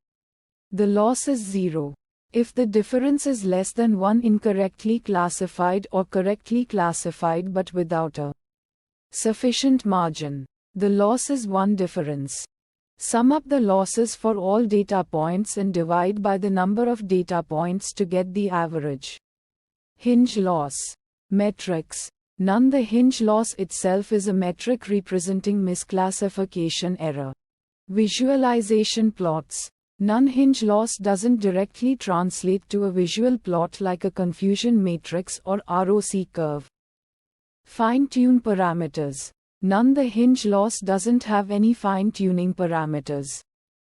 the loss is 0. If the difference is less than 1 incorrectly classified or correctly classified but without a sufficient margin, the loss is 1 difference. Sum up the losses for all data points and divide by the number of data points to get the average. Hinge loss. Metrics. None. The hinge loss itself is a metric representing misclassification error. Visualization plots. None. Hinge loss doesn't directly translate to a visual plot like a confusion matrix or ROC curve. Fine-tune parameters. None. The hinge loss doesn't have any fine-tuning parameters.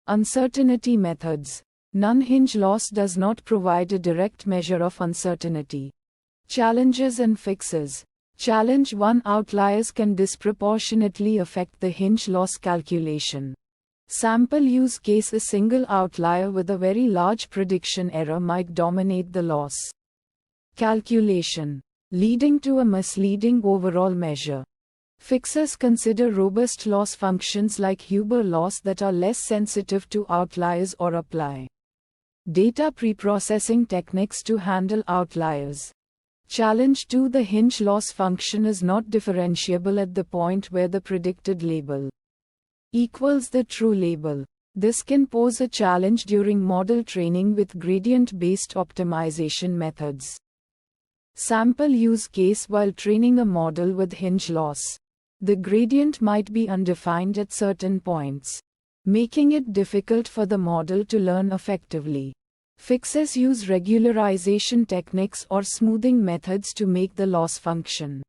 Uncertainty methods. None. Hinge loss does not provide a direct measure of uncertainty. Challenges and fixes. Challenge 1. Outliers can disproportionately affect the hinge loss calculation. Sample use case. A single outlier with a very large prediction error might dominate the loss calculation, leading to a misleading overall measure. Fixes. Consider robust loss functions like Huber loss that are less sensitive to outliers or apply data preprocessing techniques to handle outliers. Challenge 2. The hinge loss function is not differentiable at the point where the predicted label equals the true label. This can pose a challenge during model training with gradient-based optimization methods. Sample use case. While training a model with hinge loss, the gradient might be undefined at certain points, making it difficult for the model to learn effectively. Fixes. Use regularization techniques or smoothing methods to make the loss function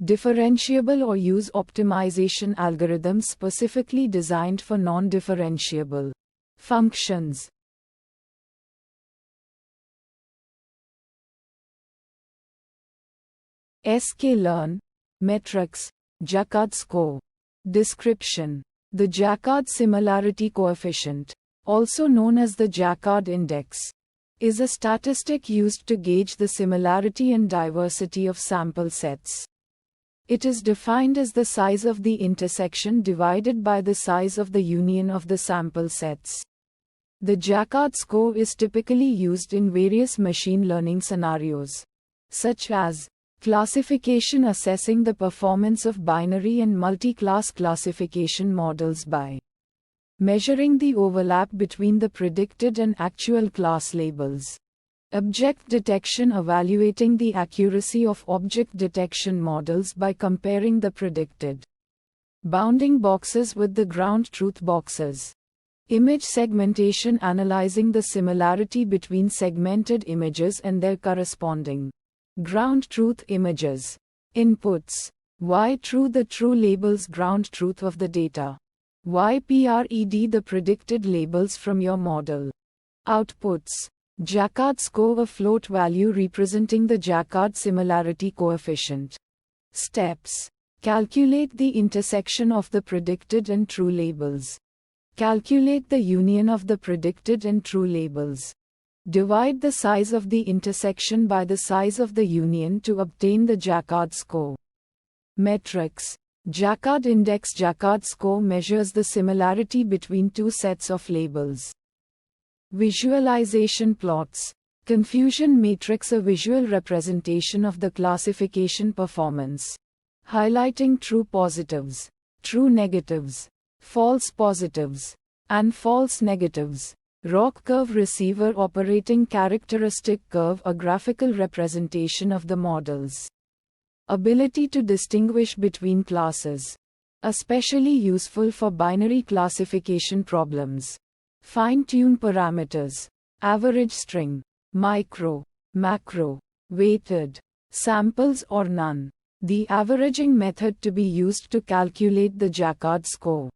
differentiable or use optimization algorithms specifically designed for non-differentiable functions. sklearn. Metrics. Jaccard score. Description. The Jaccard similarity coefficient, also known as the Jaccard index, is a statistic used to gauge the similarity and diversity of sample sets. It is defined as the size of the intersection divided by the size of the union of the sample sets. The Jaccard score is typically used in various machine learning scenarios, such as classification, assessing the performance of binary and multi-class classification models by measuring the overlap between the predicted and actual class labels. Object detection, evaluating the accuracy of object detection models by comparing the predicted bounding boxes with the ground truth boxes. Image segmentation, analyzing the similarity between segmented images and their corresponding ground truth images. Inputs. Y true, the true labels ground truth of the data. YPRED, the predicted labels from your model. Outputs. Jaccard score, a float value representing the Jaccard similarity coefficient. Steps. Calculate the intersection of the predicted and true labels. Calculate the union of the predicted and true labels. Divide the size of the intersection by the size of the union to obtain the Jaccard score. Metrics. Jaccard index. Jaccard score measures the similarity between two sets of labels. Visualization plots. Confusion matrix, a visual representation of the classification performance, highlighting true positives, true negatives, false positives, and false negatives. ROC curve, receiver operating characteristic curve, a graphical representation of the model's ability to distinguish between classes, especially useful for binary classification problems. Fine-tune parameters. Average string, micro, macro, weighted, samples or none. The averaging method to be used to calculate the Jaccard score.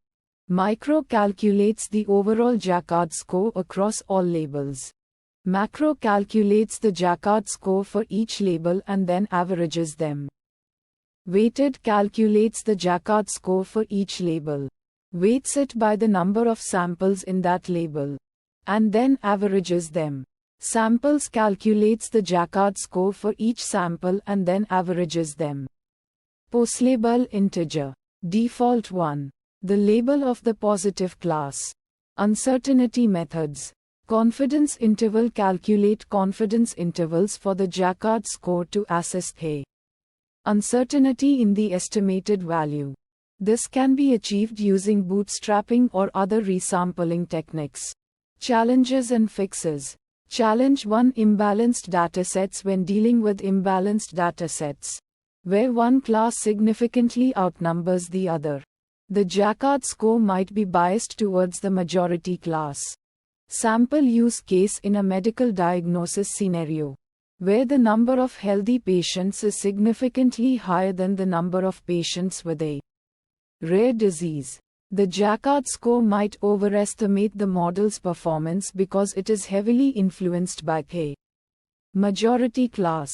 Micro calculates the overall Jaccard score across all labels. Macro calculates the Jaccard score for each label and then averages them. Weighted calculates the Jaccard score for each label, weights it by the number of samples in that label, and then averages them. Samples calculates the Jaccard score for each sample and then averages them. Postlabel integer. Default 1. The label of the positive class. Uncertainty methods. Confidence interval. Calculate confidence intervals for the Jaccard score to assess the uncertainty in the estimated value. This can be achieved using bootstrapping or other resampling techniques. Challenges and fixes. Challenge 1. Imbalanced datasets. When dealing with imbalanced datasets, where one class significantly outnumbers the other, the Jaccard score might be biased towards the majority class. Sample use case. In a medical diagnosis scenario, where the number of healthy patients is significantly higher than the number of patients with a rare disease, the Jaccard score might overestimate the model's performance because it is heavily influenced by the majority class.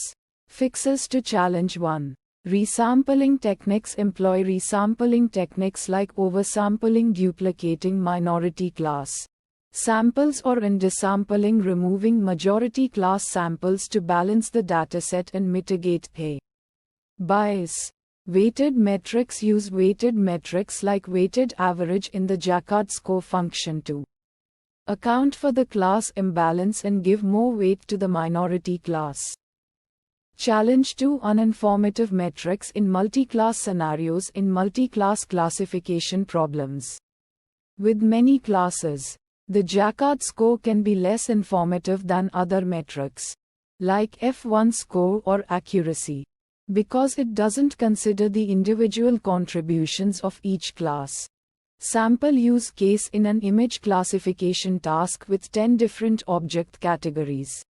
Fixes to challenge 1. Resampling techniques. Employ resampling techniques like oversampling, duplicating minority class samples, or undersampling, removing majority class samples to balance the dataset and mitigate the bias. Weighted metrics. Use weighted metrics like weighted average in the Jaccard score function to account for the class imbalance and give more weight to the minority class. Challenge 2. Uninformative metrics in multi-class scenarios. In multi-class classification problems with many classes, the Jaccard score can be less informative than other metrics, like F1 score or accuracy, because it doesn't consider the individual contributions of each class. Sample use case. In an image classification task with 10 different object categories,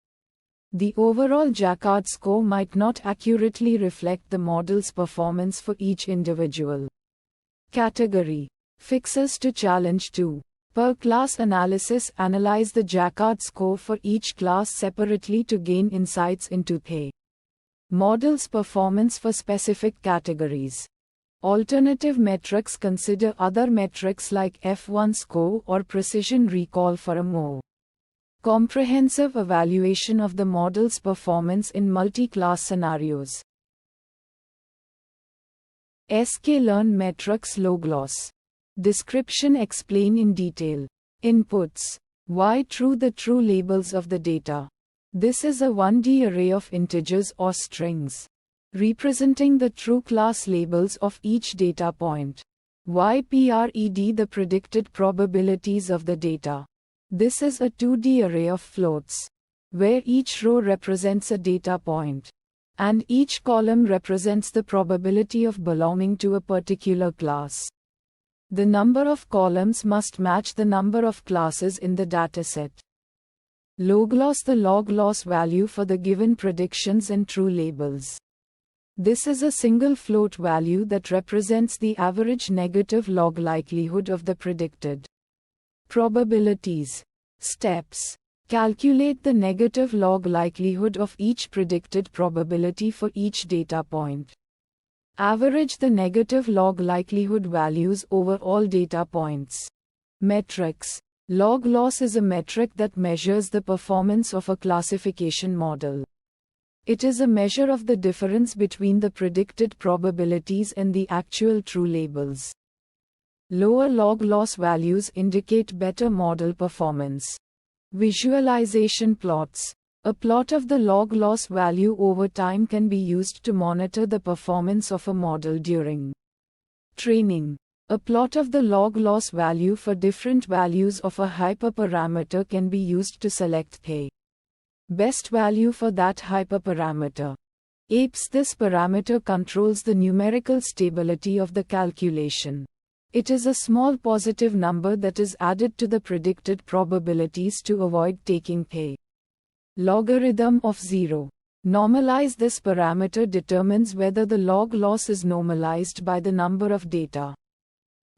the overall Jaccard score might not accurately reflect the model's performance for each individual category. Fixes to challenge 2. Per class analysis. Analyze the Jaccard score for each class separately to gain insights into the model's performance for specific categories. Alternative metrics. Consider other metrics like F1 score or precision recall for a more comprehensive evaluation of the model's performance in multi-class scenarios. sklearn metrics logloss. Description explain in detail. Inputs. Why true the true labels of the data. This is a 1D array of integers or strings, representing the true class labels of each data point. YPRED the predicted probabilities of the data. This is a 2D array of floats, where each row represents a data point, and each column represents the probability of belonging to a particular class. The number of columns must match the number of classes in the dataset. Logloss the log loss value for the given predictions and true labels. This is a single float value that represents the average negative log likelihood of the predicted probabilities. Steps. Calculate the negative log likelihood of each predicted probability for each data point. Average the negative log likelihood values over all data points. Metrics. Log loss is a metric that measures the performance of a classification model. It is a measure of the difference between the predicted probabilities and the actual true labels. Lower log loss values indicate better model performance. Visualization plots. A plot of the log loss value over time can be used to monitor the performance of a model during training. A plot of the log loss value for different values of a hyperparameter can be used to select the best value for that hyperparameter. APES. This parameter controls the numerical stability of the calculation. It is a small positive number that is added to the predicted probabilities to avoid taking the logarithm of 0. Normalize. This parameter determines whether the log loss is normalized by the number of data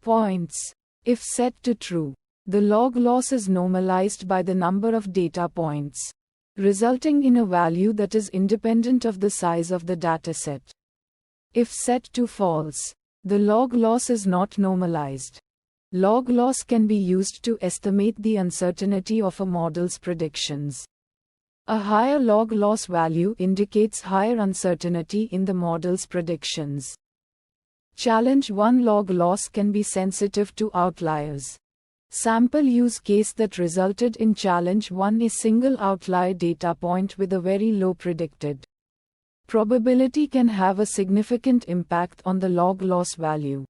points. If set to true, the log loss is normalized by the number of data points, resulting in a value that is independent of the size of the dataset. If set to false, the log loss is not normalized. Log loss can be used to estimate the uncertainty of a model's predictions. A higher log loss value indicates higher uncertainty in the model's predictions. Challenge 1. Log loss can be sensitive to outliers. Sample use case that resulted in challenge 1 is single outlier data point with a very low predicted probability can have a significant impact on the log loss value.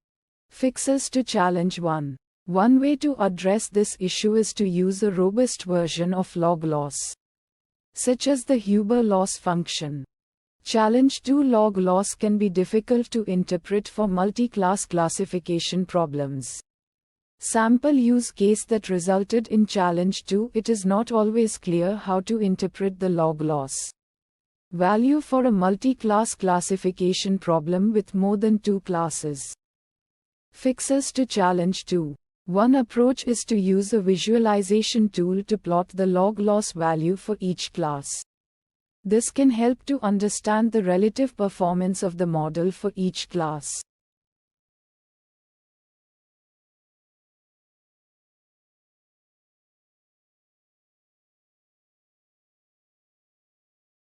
Fixes to challenge 1. One way to address this issue is to use a robust version of log loss, such as the Huber loss function. Challenge 2. Log loss can be difficult to interpret for multi-class classification problems. Sample use case that resulted in challenge 2. It is not always clear how to interpret the log loss value for a multi-class classification problem with more than 2 classes. Fixes to challenge 2. One approach is to use a visualization tool to plot the log loss value for each class. This can help to understand the relative performance of the model for each class.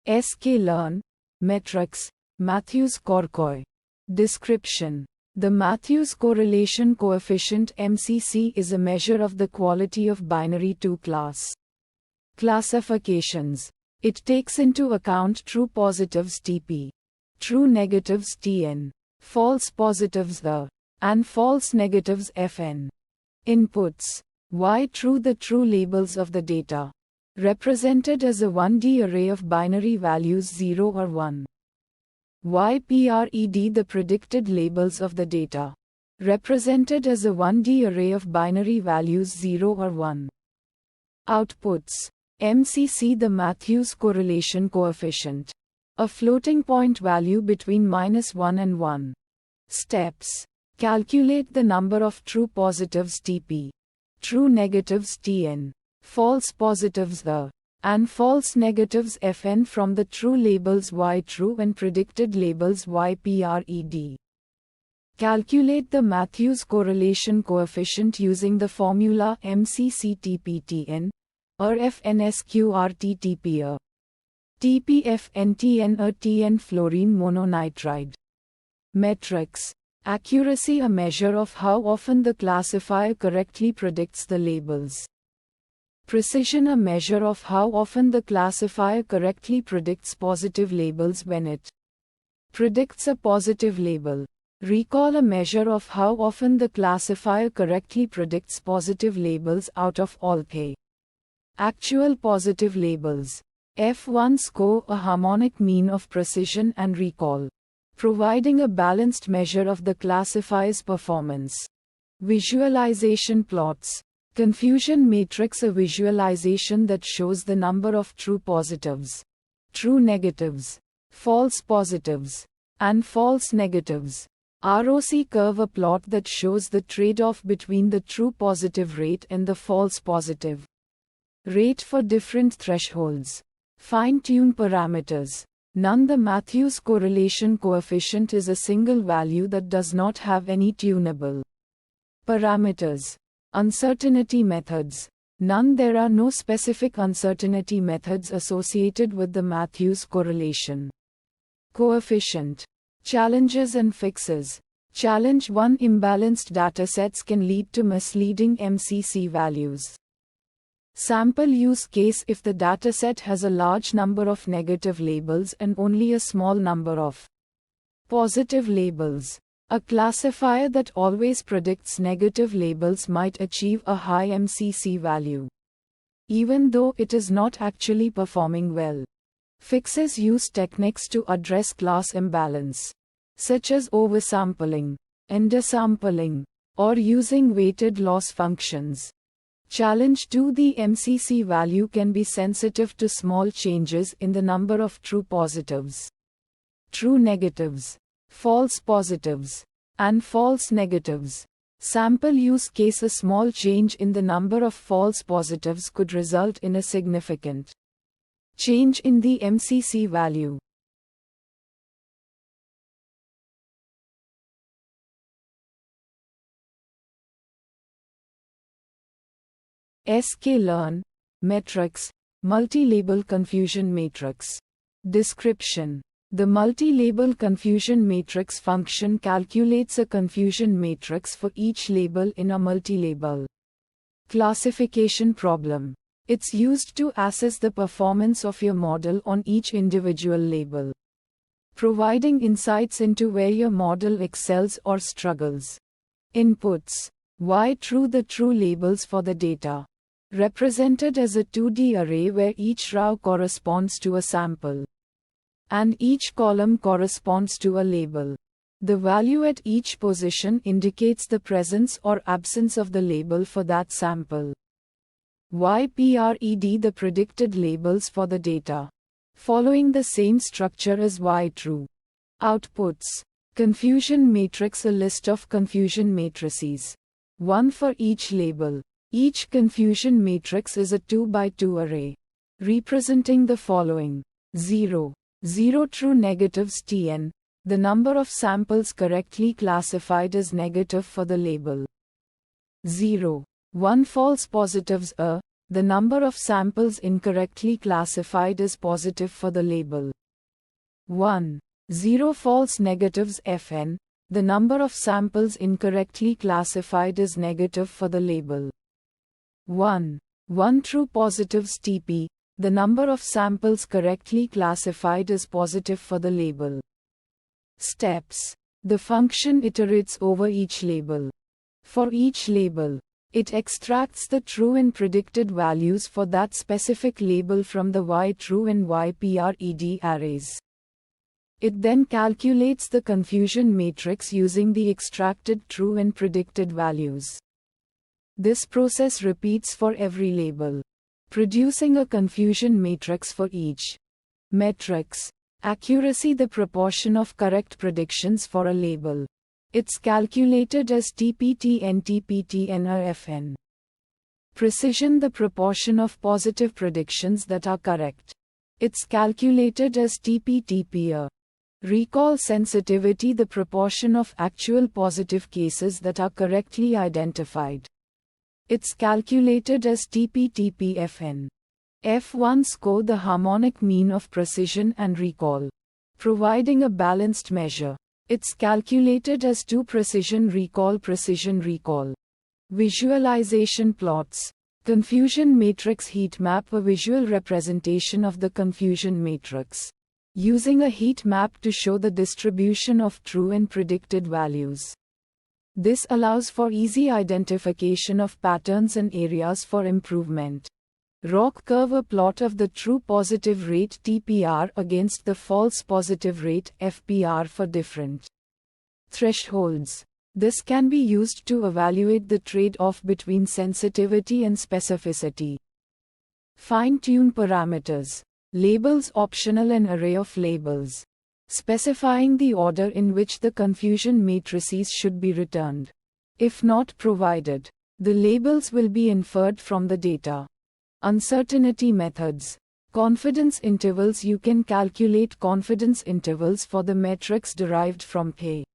sklearn metrics. Matthews-Korkoy. Description. The Matthews correlation coefficient (MCC) is a measure of the quality of binary two-class classifications. It takes into account true positives Tp, true negatives Tn, false positives the, and false negatives Fn. Inputs. Y true the true labels of the data, represented as a 1D array of binary values 0 or 1. YPRED the predicted labels of the data, represented as a 1D array of binary values 0 or 1. Outputs. MCC the Matthews correlation coefficient, a floating point value between -1 and 1. Steps. Calculate the number of true positives Tp, true negatives Tn, false positives the, and false negatives Fn from the true labels Y true and predicted labels YPRED. Calculate the Matthews correlation coefficient using the formula MCCTPTN, or FNSQRT-TP. TPFNTN or Tn fluorine mononitride. Metrics. Accuracy, a measure of how often the classifier correctly predicts the labels. Precision, a measure of how often the classifier correctly predicts positive labels when it predicts a positive label. Recall, a measure of how often the classifier correctly predicts positive labels out of all the actual positive labels. F1 score, a harmonic mean of precision and recall, providing a balanced measure of the classifier's performance. Visualization plots. Confusion matrix, a visualization that shows the number of true positives, true negatives, false positives, and false negatives. ROC curve, a plot that shows the trade-off between the true positive rate and the false positive rate for different thresholds. Fine-tune parameters. None. The Matthews correlation coefficient is a single value that does not have any tunable parameters. Uncertainty methods. None. There are no specific uncertainty methods associated with the Matthews correlation coefficient. Challenges and fixes. Challenge 1. Imbalanced datasets can lead to misleading MCC values. Sample use case. If the dataset has a large number of negative labels and only a small number of positive labels, a classifier that always predicts negative labels might achieve a high MCC value, even though it is not actually performing well. Fixes use techniques to address class imbalance, such as oversampling, undersampling, or using weighted loss functions. Challenge 2. The MCC value can be sensitive to small changes in the number of true positives, true negatives, false positives, and false negatives. Sample use case. A small change in the number of false positives could result in a significant change in the MCC value. sklearn metrics, multi-label confusion matrix. Description. The multi-label confusion matrix function calculates a confusion matrix for each label in a multi-label classification problem. It's used to assess the performance of your model on each individual label, providing insights into where your model excels or struggles. Inputs. Y true. The true labels for the data, represented as a 2D array where each row corresponds to a sample, and each column corresponds to a label. The value at each position indicates the presence or absence of the label for that sample. YPRED. The predicted labels for the data, following the same structure as Y true. Outputs. Confusion matrix. A list of confusion matrices, one for each label. Each confusion matrix is a 2x2 array, representing the following: 0, 0 true negatives Tn, the number of samples correctly classified as negative for the label. 0, 1 false positives A, the number of samples incorrectly classified as positive for the label. 1, 0 false negatives Fn, the number of samples incorrectly classified as negative for the label. 1, 1 true positives Tp, the number of samples correctly classified as positive for the label. Steps. The function iterates over each label. For each label, it extracts the true and predicted values for that specific label from the Y true and YPRED arrays. It then calculates the confusion matrix using the extracted true and predicted values. This process repeats for every label, producing a confusion matrix for each. Metrics. Accuracy. The proportion of correct predictions for a label. It's calculated as TPTN/TPTNRFN. Precision. The proportion of positive predictions that are correct. It's calculated as TPTPA. Recall. Sensitivity. The proportion of actual positive cases that are correctly identified. It's calculated as TPTPFN. F1 score. The harmonic mean of precision and recall, providing a balanced measure. It's calculated as 2 precision recall. Visualization plots. Confusion matrix heat map. A visual representation of the confusion matrix, using a heat map to show the distribution of true and predicted values. This allows for easy identification of patterns and areas for improvement. ROC curve. A plot of the true positive rate TPR against the false positive rate FPR for different thresholds. This can be used to evaluate the trade-off between sensitivity and specificity. Fine-tune parameters. Labels optional. An array of labels, specifying the order in which the confusion matrices should be returned. If not provided, the labels will be inferred from the data. Uncertainty methods. Confidence intervals. You can calculate confidence intervals for the metrics derived from a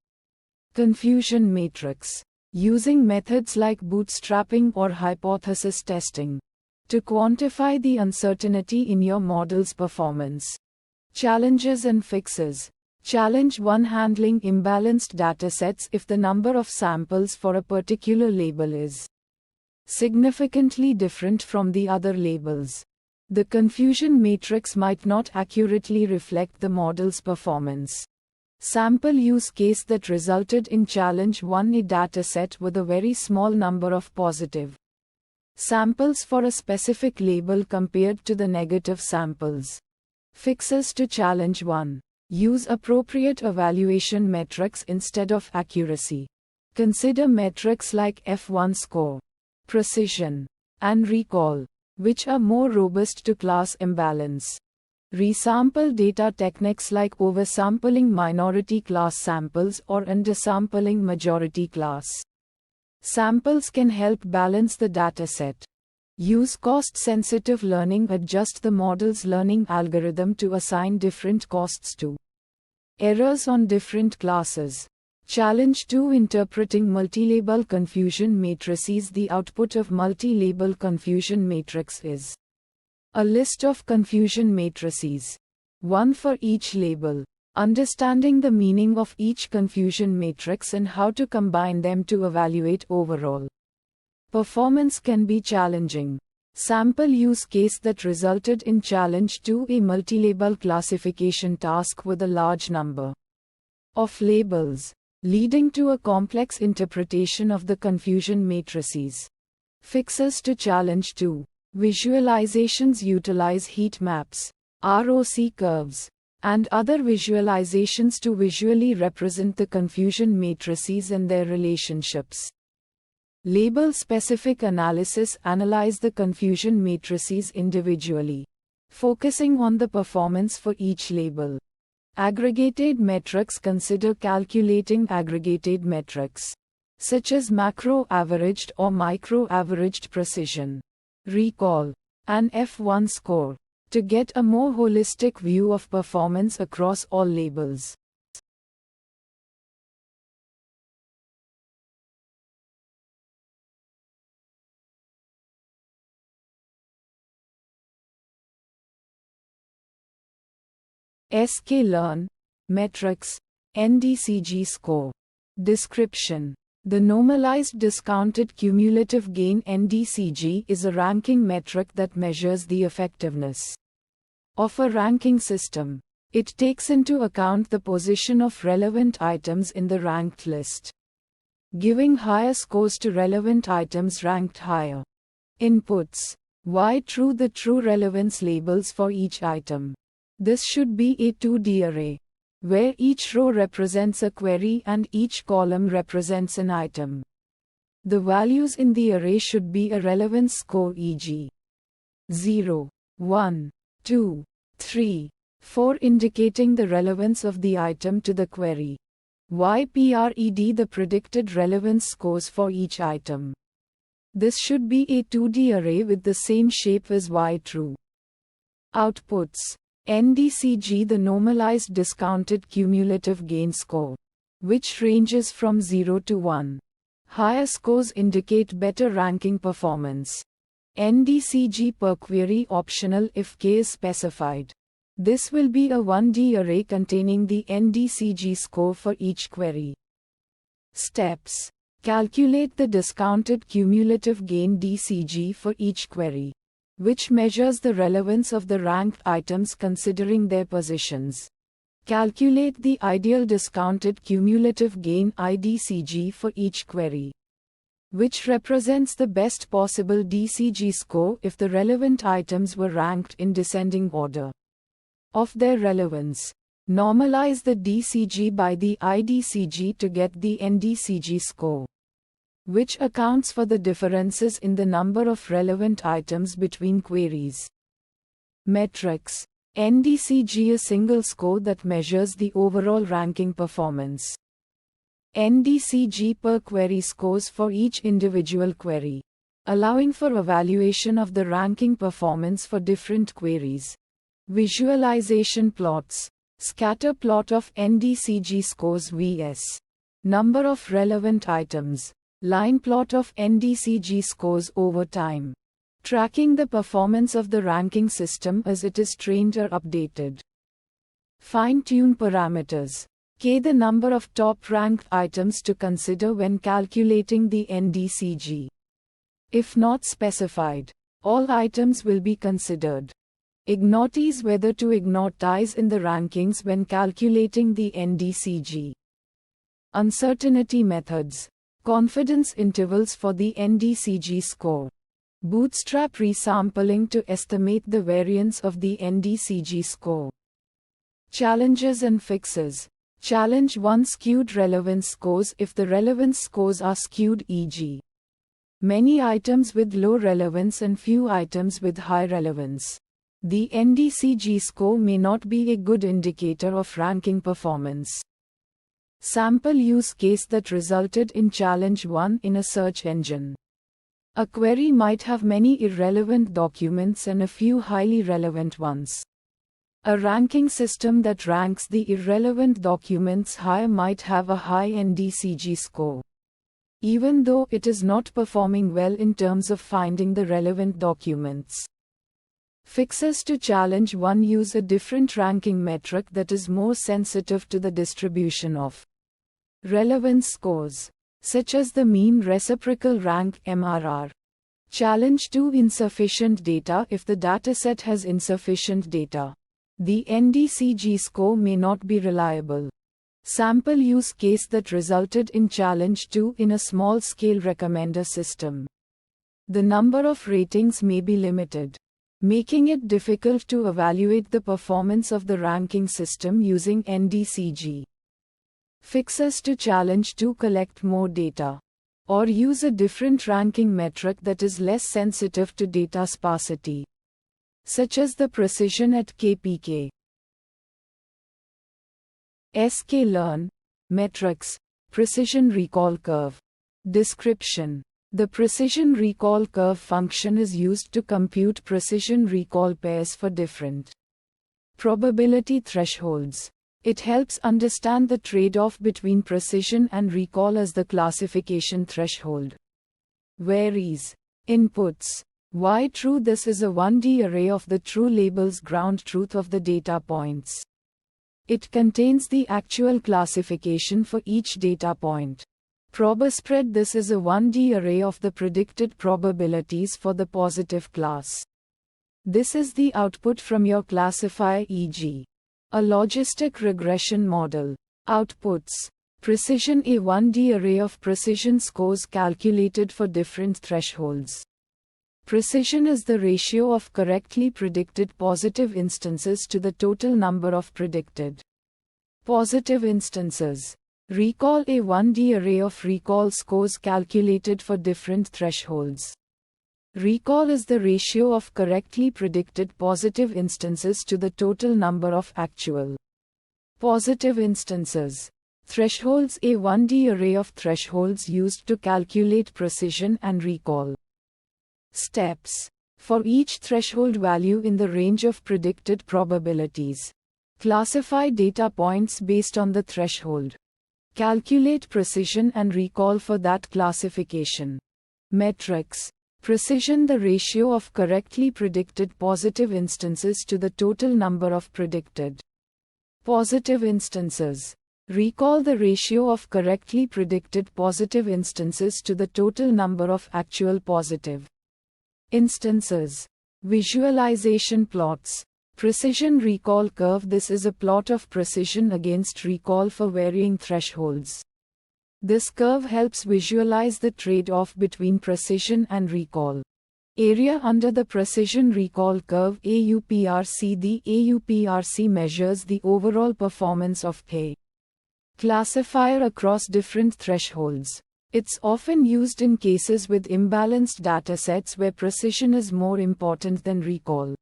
confusion matrix, using methods like bootstrapping or hypothesis testing, to quantify the uncertainty in your model's performance. Challenges and fixes. Challenge 1. Handling imbalanced datasets. If the number of samples for a particular label is significantly different from the other labels, the confusion matrix might not accurately reflect the model's performance. Sample use case that resulted in challenge 1. A dataset with a very small number of positive samples for a specific label compared to the negative samples. Fixes to challenge 1. Use appropriate evaluation metrics instead of accuracy. Consider metrics like F1 score, precision, and recall, which are more robust to class imbalance. Resample data. Techniques like oversampling minority class samples or undersampling majority class samples can help balance the dataset. Use cost-sensitive learning. Adjust the model's learning algorithm to assign different costs to errors on different classes. Challenge 2. Interpreting multilabel confusion matrices. The output of multilabel confusion matrix is a list of confusion matrices, one for each label. Understanding the meaning of each confusion matrix and how to combine them to evaluate overall performance can be challenging. Sample use case that resulted in challenge 2. A multilabel classification task with a large number of labels, leading to a complex interpretation of the confusion matrices. Fixes to challenge 2. Visualizations. Utilize heat maps, ROC curves, and other visualizations to visually represent the confusion matrices and their relationships. Label-specific analysis. Analyze the confusion matrices individually, focusing on the performance for each label. Aggregated metrics. Consider calculating aggregated metrics, such as macro-averaged or micro-averaged precision, recall, and F1 score, to get a more holistic view of performance across all labels. sklearn, metrics, NDCG score. Description. The Normalized Discounted Cumulative Gain (NDCG) is a ranking metric that measures the effectiveness of a ranking system. It takes into account the position of relevant items in the ranked list, giving higher scores to relevant items ranked higher. Inputs. Y true. The true relevance labels for each item. This should be a 2D array, where each row represents a query and each column represents an item. The values in the array should be a relevance score, e.g. 0, 1, 2, 3, 4, indicating the relevance of the item to the query. YPRED. The predicted relevance scores for each item. This should be a 2D array with the same shape as Y true. Outputs. NDCG. The Normalized Discounted Cumulative Gain score, which ranges from 0 to 1. Higher scores indicate better ranking performance. NDCG per query optional if K is specified. This will be a 1D array containing the NDCG score for each query. Steps. Calculate the discounted cumulative gain DCG for each query, which measures the relevance of the ranked items considering their positions. Calculate the ideal discounted cumulative gain IDCG for each query, which represents the best possible DCG score if the relevant items were ranked in descending order of their relevance. Normalize the DCG by the IDCG to get the NDCG score, which accounts for the differences in the number of relevant items between queries. Metrics. NDCG, a single score that measures the overall ranking performance. NDCG per query, scores for each individual query, allowing for evaluation of the ranking performance for different queries. Visualization plots. Scatter plot of NDCG scores vs. number of relevant items. Line plot of NDCG scores over time, tracking the performance of the ranking system as it is trained or updated. Fine-tune parameters. K, the number of top-ranked items to consider when calculating the NDCG. If not specified, all items will be considered. Ignotees, whether to ignotize in the rankings when calculating the NDCG. Uncertainty methods. Confidence intervals for the NDCG score. Bootstrap resampling to estimate the variance of the NDCG score. Challenges and fixes. Challenge 1, skewed relevance scores. If the relevance scores are skewed, e.g., many items with low relevance and few items with high relevance, the NDCG score may not be a good indicator of ranking performance. Sample use case that resulted in challenge 1 in a search engine. A query might have many irrelevant documents and a few highly relevant ones. A ranking system that ranks the irrelevant documents higher might have a high NDCG score, even though it is not performing well in terms of finding the relevant documents. Fixes to challenge 1: use a different ranking metric that is more sensitive to the distribution of relevance scores, such as the mean reciprocal rank (MRR). Challenge 2: insufficient data. If the dataset has insufficient data, the NDCG score may not be reliable. Sample use case that resulted in challenge 2 in a small-scale recommender system. The number of ratings may be limited, making it difficult to evaluate the performance of the ranking system using NDCG. Fixes to challenge 2: collect more data, or use a different ranking metric that is less sensitive to data sparsity, such as the precision at KPK. sklearn. Metrics. Precision recall curve. Description. The precision recall curve function is used to compute precision recall pairs for different probability thresholds. It helps understand the trade-off between precision and recall as the classification threshold varies. Inputs. Y true. This is a 1D array of the true labels ground truth of the data points. It contains the actual classification for each data point. Probspread. This is a 1D array of the predicted probabilities for the positive class. This is the output from your classifier, e.g., a logistic regression model. Outputs. Precision. A 1D array of precision scores calculated for different thresholds. Precision is the ratio of correctly predicted positive instances to the total number of predicted positive instances. Recall. A 1D array of recall scores calculated for different thresholds. Recall is the ratio of correctly predicted positive instances to the total number of actual positive instances. Thresholds. A 1D array of thresholds used to calculate precision and recall. Steps. For each threshold value in the range of predicted probabilities, classify data points based on the threshold. Calculate precision and recall for that classification. Metrics. Precision, the ratio of correctly predicted positive instances to the total number of predicted positive instances. Recall, the ratio of correctly predicted positive instances to the total number of actual positive instances. Visualization plots. Precision recall curve. This is a plot of precision against recall for varying thresholds. This curve helps visualize the trade-off between precision and recall. Area under the precision recall curve, AUPRC. The AUPRC measures the overall performance of a classifier across different thresholds. It's often used in cases with imbalanced datasets where precision is more important than recall.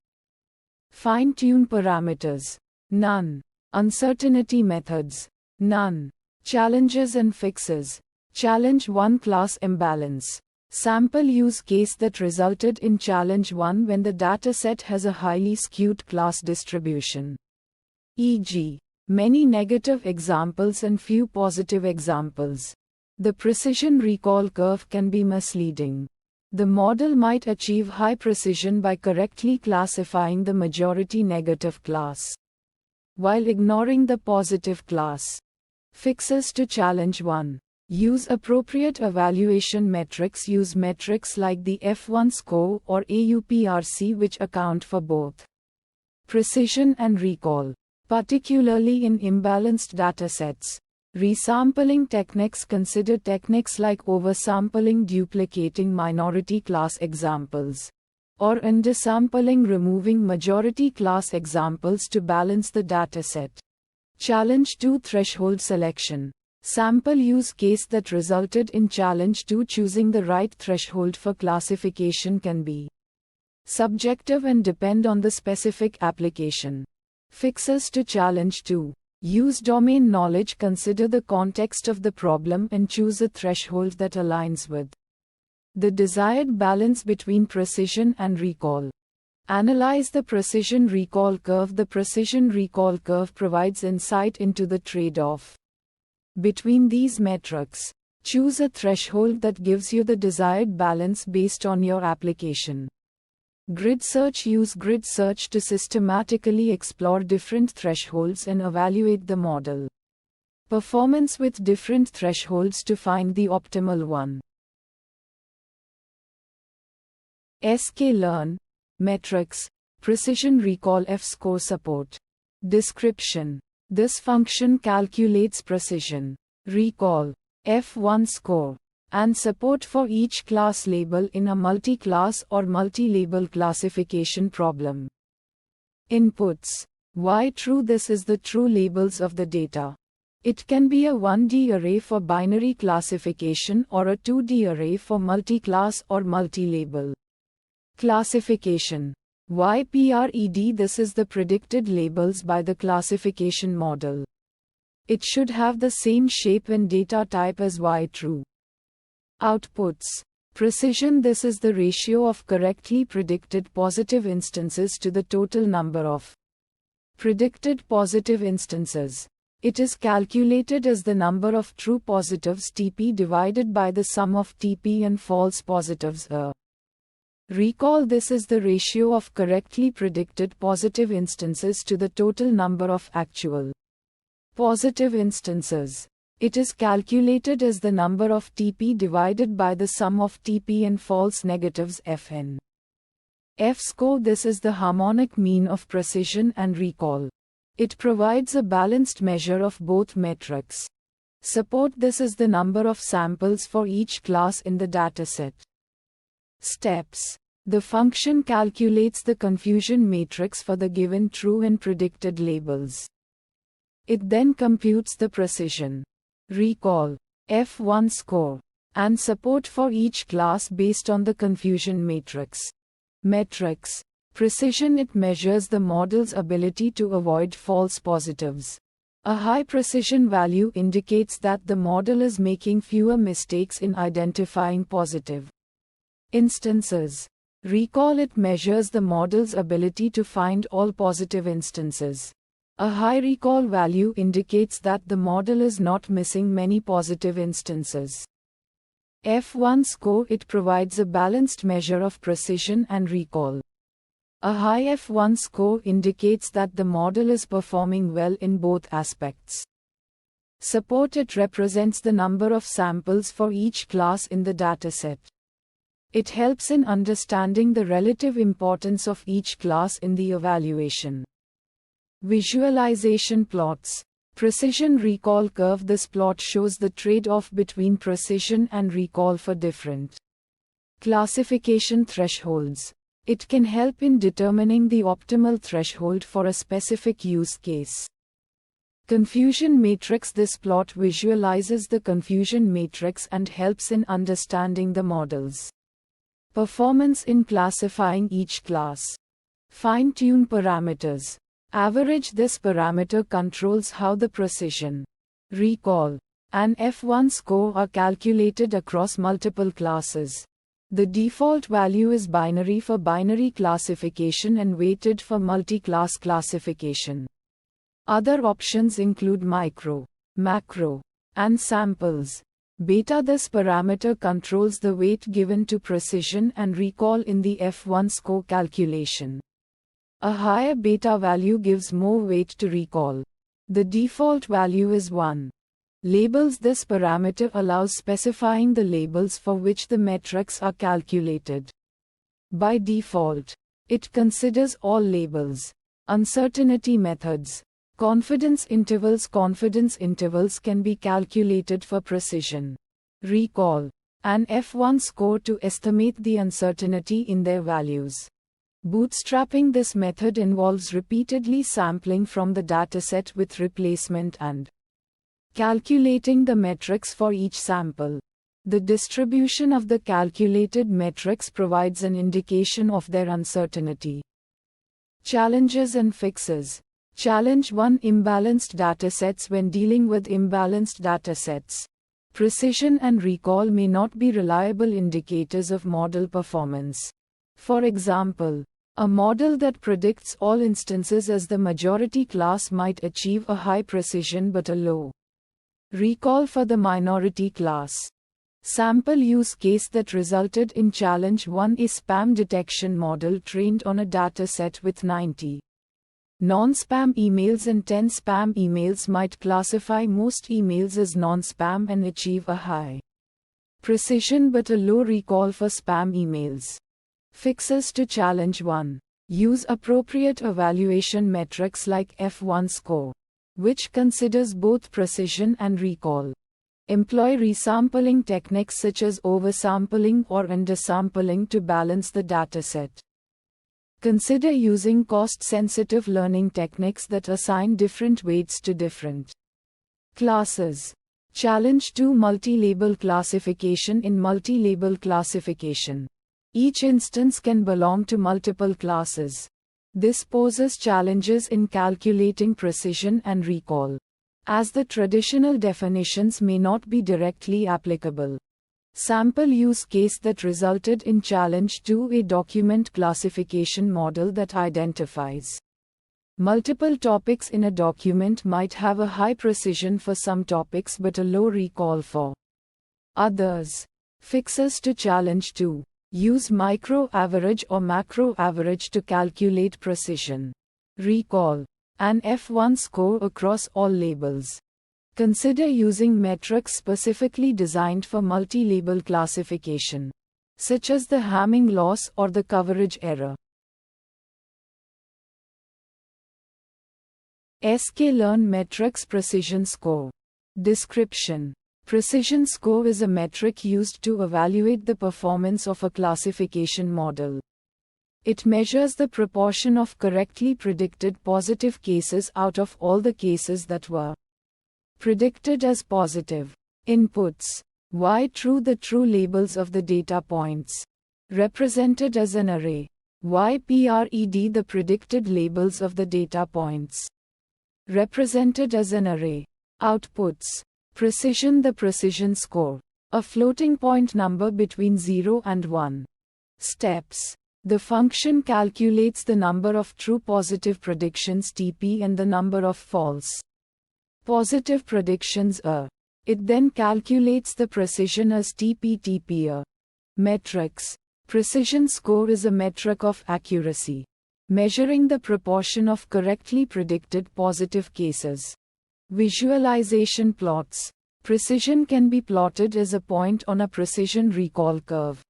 Fine-tune parameters. None. Uncertainty methods. None. Challenges and fixes. Challenge 1, class imbalance. Sample use case that resulted in challenge 1 when the dataset has a highly skewed class distribution. E.g., many negative examples and few positive examples. The precision recall curve can be misleading. The model might achieve high precision by correctly classifying the majority negative class, while ignoring the positive class. Fixes to challenge 1. Use appropriate evaluation metrics. Use metrics like the F1 score or AUPRC which account for both precision and recall, particularly in imbalanced datasets. Resampling techniques. Consider techniques like oversampling, duplicating minority class examples, or undersampling, removing majority class examples to balance the dataset. Challenge 2, threshold selection. Sample use case that resulted in challenge 2. Choosing the right threshold for classification can be subjective and depend on the specific application. Fixes to challenge 2. Use domain knowledge. Consider the context of the problem and choose a threshold that aligns with the desired balance between precision and recall. Analyze the precision recall curve. The precision recall curve provides insight into the trade-off between these metrics. Choose a threshold that gives you the desired balance based on your application. Grid search. Use grid search to systematically explore different thresholds and evaluate the model performance with different thresholds to find the optimal one. sklearn. Metrics. Precision recall F-score support. Description. This function calculates precision recall F1 score and support for each class label in a multi-class or multi-label classification problem. Inputs. Y true. This is the true labels of the data. It can be a 1D array for binary classification or a 2D array for multi-class or multi-label classification. YPRED. This is the predicted labels by the classification model. It should have the same shape and data type as Y true. Outputs. Precision. This is the ratio of correctly predicted positive instances to the total number of predicted positive instances. It is calculated as the number of true positives TP divided by the sum of TP and false positives Recall. This is the ratio of correctly predicted positive instances to the total number of actual positive instances. It is calculated as the number of TP divided by the sum of TP and false negatives Fn. F-score. This is the harmonic mean of precision and recall. It provides a balanced measure of both metrics. Support. This is the number of samples for each class in the dataset. Steps. The function calculates the confusion matrix for the given true and predicted labels. It then computes the precision recall F1 score and support for each class based on the confusion matrix. Metrics. Precision. It measures the model's ability to avoid false positives. A high precision value indicates that the model is making fewer mistakes in identifying positive instances. Recall. It measures the model's ability to find all positive instances. A high recall value indicates that the model is not missing many positive instances. F1 score. It provides a balanced measure of precision and recall. A high F1 score indicates that the model is performing well in both aspects. Support. It represents the number of samples for each class in the dataset. It helps in understanding the relative importance of each class in the evaluation. Visualization plots. Precision recall curve. This plot shows the trade-off between precision and recall for different classification thresholds. It can help in determining the optimal threshold for a specific use case. Confusion matrix. This plot visualizes the confusion matrix and helps in understanding the model's performance in classifying each class. Fine-tune parameters. Average. This parameter controls how the precision, recall, and F1 score are calculated across multiple classes. The default value is binary for binary classification and weighted for multi-class classification. Other options include micro, macro, and samples. Beta. This parameter controls the weight given to precision and recall in the F1 score calculation. A higher beta value gives more weight to recall. The default value is 1. Labels. This parameter allows specifying the labels for which the metrics are calculated. By default, it considers all labels. Uncertainty methods. Confidence intervals. Confidence intervals can be calculated for precision, recall, and F1 score to estimate the uncertainty in their values. Bootstrapping. This method involves repeatedly sampling from the dataset with replacement and calculating the metrics for each sample. The distribution of the calculated metrics provides an indication of their uncertainty. Challenges and fixes. Challenge 1. Imbalanced datasets. When dealing with imbalanced datasets, precision and recall may not be reliable indicators of model performance. For example, a model that predicts all instances as the majority class might achieve a high precision but a low recall for the minority class. Sample use case that resulted in Challenge 1. A spam detection model trained on a dataset with 90 non-spam emails and 10 spam emails might classify most emails as non-spam and achieve a high precision but a low recall for spam emails. Fixes to Challenge 1. Use appropriate evaluation metrics like F1 score, which considers both precision and recall. Employ resampling techniques such as oversampling or undersampling to balance the dataset. Consider using cost-sensitive learning techniques that assign different weights to different classes. Challenge 2. Multi-label classification. In multi-label classification, each instance can belong to multiple classes. This poses challenges in calculating precision and recall, as the traditional definitions may not be directly applicable. Sample use case that resulted in Challenge 2. A document classification model that identifies multiple topics in a document might have a high precision for some topics but a low recall for others. Fixes to Challenge 2. Use micro-average or macro-average to calculate precision, recall, and F1 score across all labels. Consider using metrics specifically designed for multi-label classification, such as the Hamming loss or the coverage error. sklearn Metrics Precision Score. Description. Precision score is a metric used to evaluate the performance of a classification model. It measures the proportion of correctly predicted positive cases out of all the cases that were predicted as positive. Inputs. Y true. The true labels of the data points, represented as an array. YPRED. The predicted labels of the data points, represented as an array. Outputs. Precision. The precision score, a floating point number between 0 and 1. Steps. The function calculates the number of true positive predictions TP and the number of false positive predictions It then calculates the precision as TP/TP. Metrics. Precision score is a metric of accuracy, measuring the proportion of correctly predicted positive cases. Visualization plots. Precision can be plotted as a point on a precision recall curve,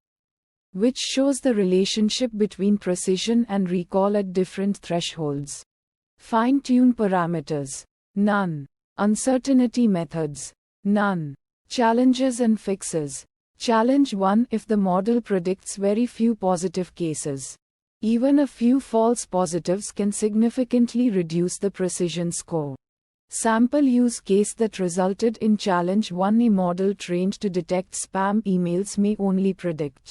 which shows the relationship between precision and recall at different thresholds. Fine-tune parameters. None. Uncertainty methods. None. Challenges and fixes. Challenge 1. If the model predicts very few positive cases, even a few false positives can significantly reduce the precision score. Sample use case that resulted in challenge 1. A model trained to detect spam emails may only predict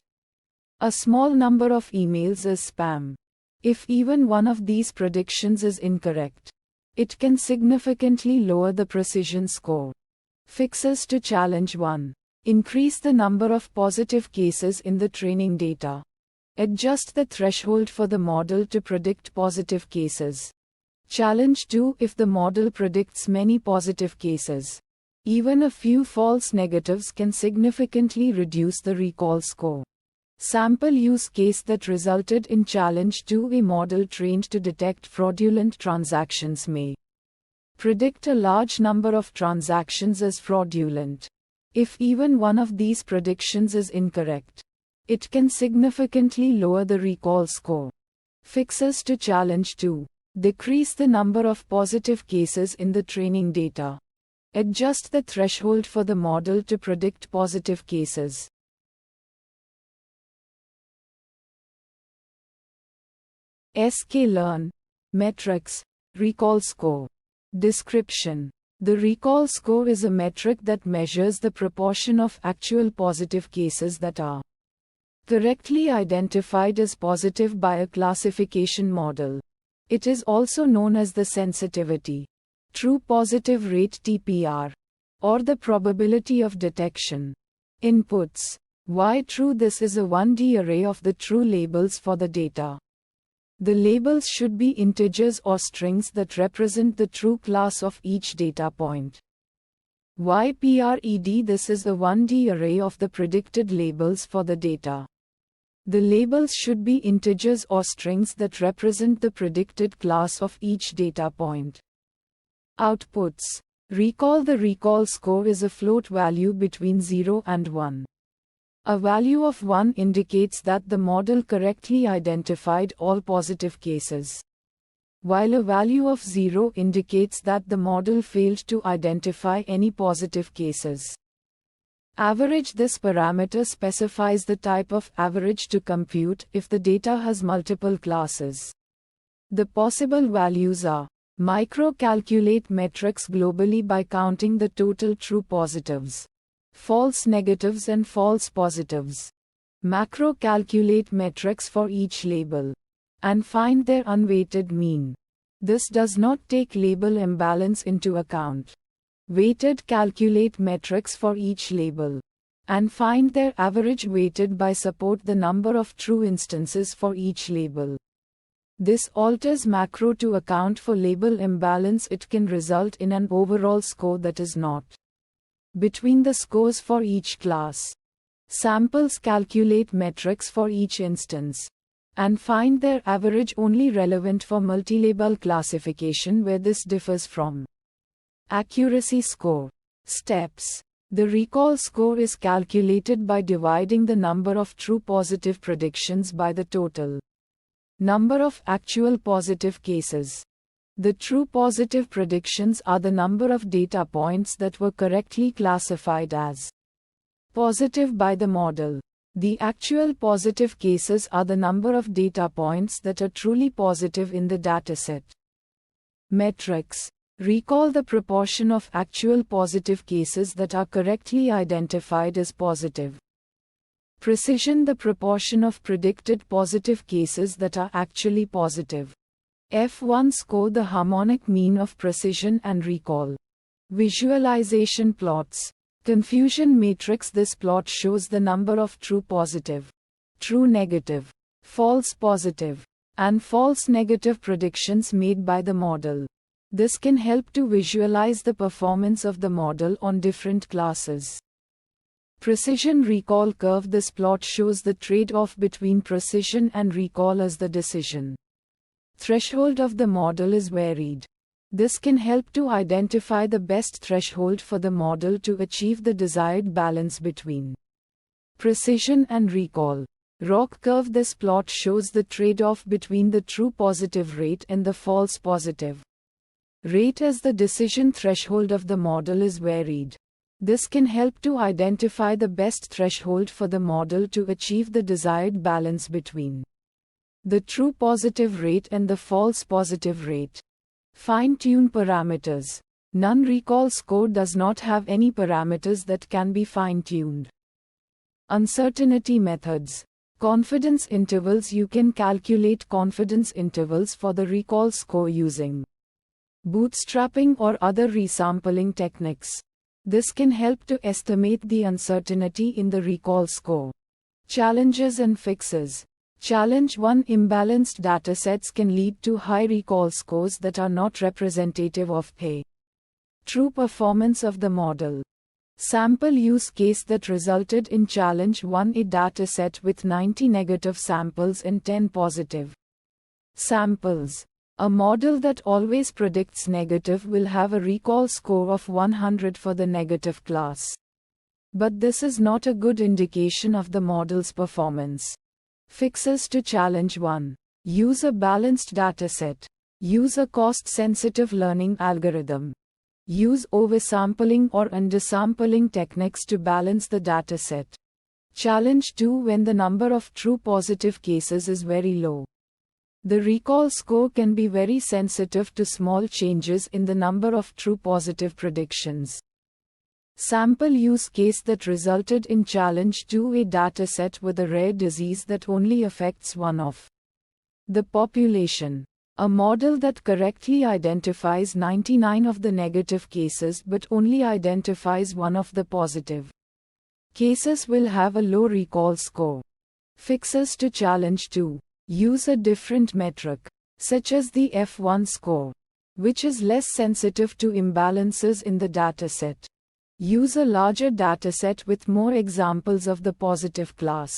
a small number of emails as spam. If even one of these predictions is incorrect, it can significantly lower the precision score. Fixes to challenge 1. Increase the number of positive cases in the training data. Adjust the threshold for the model to predict positive cases. Challenge 2. If the model predicts many positive cases, even a few false negatives can significantly reduce the recall score. Sample use case that resulted in challenge 2. A model trained to detect fraudulent transactions may predict a large number of transactions as fraudulent. If even one of these predictions is incorrect, it can significantly lower the recall score. Fixes to challenge 2. Decrease the number of positive cases in the training data. Adjust the threshold for the model to predict positive cases. sklearn. Metrics. Recall score. Description. The recall score is a metric that measures the proportion of actual positive cases that are correctly identified as positive by a classification model. It is also known as the sensitivity, true positive rate (TPR), or the probability of detection. Inputs. Why true? This is a 1D array of the true labels for the data. The labels should be integers or strings that represent the true class of each data point. Why PRED? This is a 1D array of the predicted labels for the data. The labels should be integers or strings that represent the predicted class of each data point. Outputs. Recall. The recall score is a float value between 0 and 1. A value of 1 indicates that the model correctly identified all positive cases, while a value of 0 indicates that the model failed to identify any positive cases. Average. This parameter specifies the type of average to compute if the data has multiple classes. The possible values are: micro. Calculate metrics globally by counting the total true positives, false negatives and false positives. Macro. Calculate metrics for each label and find their unweighted mean. This does not take label imbalance into account. Weighted. Calculate metrics for each label and find their average weighted by support the number of true instances for each label. This alters macro to account for label imbalance. It can result in an overall score that is not between the scores for each class. Samples. Calculate metrics for each instance and find their average only relevant for multilabel classification where this differs from accuracy score. Steps. The recall score is calculated by dividing the number of true positive predictions by the total number of actual positive cases. The true positive predictions are the number of data points that were correctly classified as positive by the model. The actual positive cases are the number of data points that are truly positive in the dataset. Metrics. Recall. The proportion of actual positive cases that are correctly identified as positive. Precision. The proportion of predicted positive cases that are actually positive. F1 score. The harmonic mean of precision and recall. Visualization plots. Confusion matrix. This plot shows the number of true positive, true negative, false positive, and false negative predictions made by the model. This can help to visualize the performance of the model on different classes. Precision recall curve. This plot shows the trade-off between precision and recall as the decision threshold of the model is varied. This can help to identify the best threshold for the model to achieve the desired balance between precision and recall. ROC curve. This plot shows the trade-off between the true positive rate and the false positive rate as the decision threshold of the model is varied. This can help to identify the best threshold for the model to achieve the desired balance between the true positive rate and the false positive rate. Fine-tune parameters. Non-recall score does not have any parameters that can be fine-tuned. Uncertainty methods. Confidence intervals. You can calculate confidence intervals for the recall score using bootstrapping or other resampling techniques. This can help to estimate the uncertainty in the recall score. Challenges and fixes. Challenge 1. Imbalanced datasets can lead to high recall scores that are not representative of a true performance of the model. Sample use case that resulted in challenge 1. A dataset with 90 negative samples and 10 positive samples. A model that always predicts negative will have a recall score of 100 for the negative class. But this is not a good indication of the model's performance. Fixes to challenge 1. Use a balanced dataset. Use a cost-sensitive learning algorithm. Use oversampling or undersampling techniques to balance the dataset. Challenge 2. When the number of true positive cases is very low, the recall score can be very sensitive to small changes in the number of true positive predictions. Sample use case that resulted in challenge 2. A dataset with a rare disease that only affects one of the population. A model that correctly identifies 99 of the negative cases but only identifies one of the positive cases will have a low recall score. Fixes to challenge 2. Use a different metric, such as the F1 score, which is less sensitive to imbalances in the dataset. Use a larger dataset with more examples of the positive class.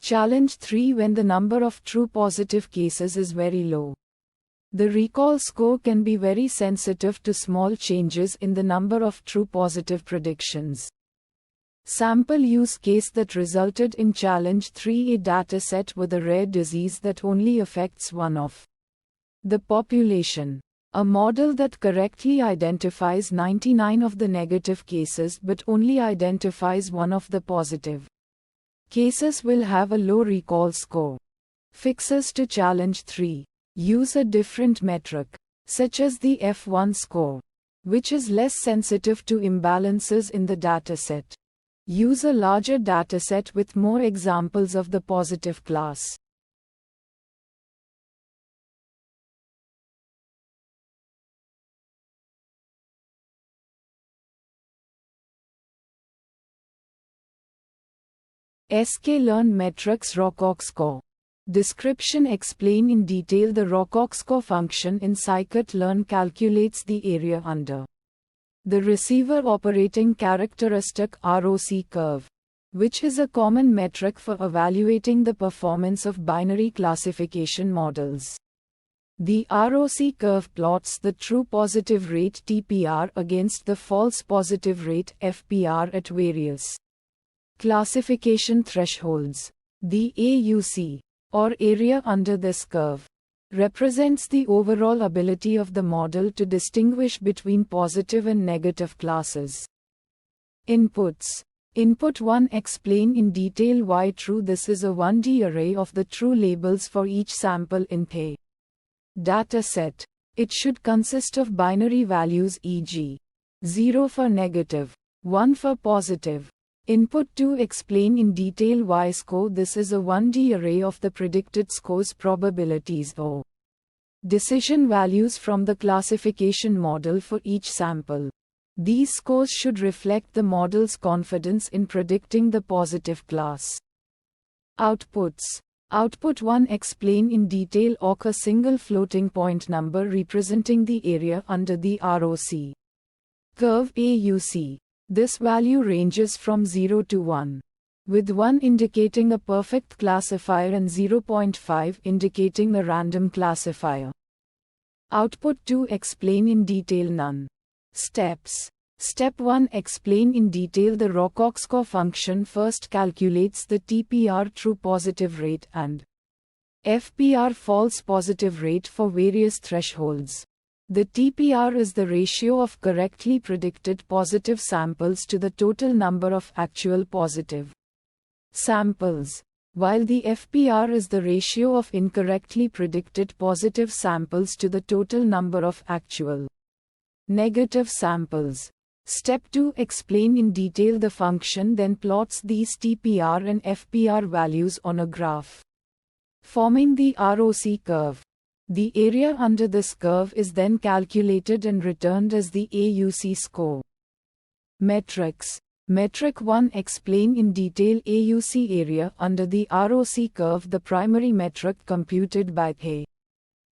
Challenge 3. When the number of true positive cases is very low, the recall score can be very sensitive to small changes in the number of true positive predictions. Sample use case that resulted in challenge 3. A dataset with a rare disease that only affects one of the population. A model that correctly identifies 99 of the negative cases but only identifies one of the positive cases will have a low recall score. Fixes to challenge 3. Use a different metric, such as the F1 score, which is less sensitive to imbalances in the dataset. Use a larger dataset with more examples of the positive class. sklearn metrics ROCOC score. Description. Explain in detail the ROCOC score function in scikit-learn calculates the area under the receiver operating characteristic ROC curve, which is a common metric for evaluating the performance of binary classification models. The ROC curve plots the true positive rate TPR against the false positive rate FPR at various classification thresholds. The AUC, or area under this curve, represents the overall ability of the model to distinguish between positive and negative classes. Inputs. Input 1. Explain in detail why true. This is a 1D array of the true labels for each sample in a data set. It should consist of binary values, e.g., 0 for negative, 1 for positive. Input 2. Explain in detail why score. This is a 1D array of the predicted scores probabilities or decision values from the classification model for each sample. These scores should reflect the model's confidence in predicting the positive class. Outputs. Output 1 explain in detail a single floating point number representing the area under the ROC curve AUC. This value ranges from 0 to 1, with 1 indicating a perfect classifier and 0.5 indicating a random classifier. Output 2 explain in detail none. Steps. Step 1 explain in detail the Rockox score function first calculates the TPR true positive rate and FPR false positive rate for various thresholds. The TPR is the ratio of correctly predicted positive samples to the total number of actual positive samples, while the FPR is the ratio of incorrectly predicted positive samples to the total number of actual negative samples. Step 2 explain in detail the function, then plots these TPR and FPR values on a graph, forming the ROC curve. The area under this curve is then calculated and returned as the AUC score. Metrics. Metric 1 explain in detail AUC area under the ROC curve, the primary metric computed by the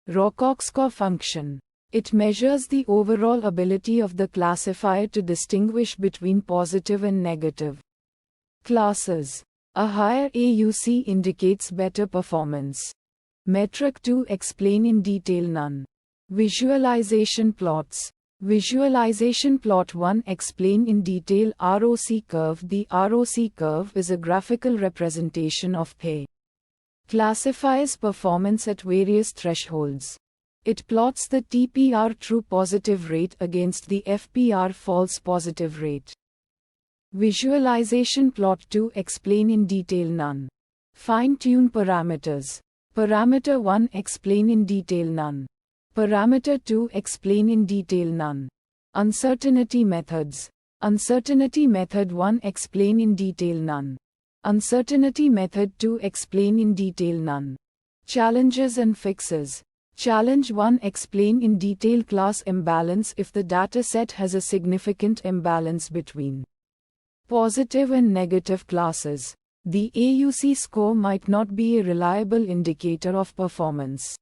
Rockox score function. It measures the overall ability of the classifier to distinguish between positive and negative classes. A higher AUC indicates better performance. Metric 2 explain in detail none. Visualization plots. Visualization plot 1 explain in detail ROC curve. The ROC curve is a graphical representation of the classifier's performance at various thresholds. It plots the TPR true positive rate against the FPR false positive rate. Visualization plot 2 explain in detail none. Fine-tune parameters. Parameter 1 explain in detail none. Parameter 2 explain in detail none. Uncertainty methods. Uncertainty method 1 explain in detail none. Uncertainty method 2 explain in detail none. Challenges and fixes. Challenge 1 explain in detail class imbalance if the dataset has a significant imbalance between positive and negative classes. The AUC score might not be a reliable indicator of performance.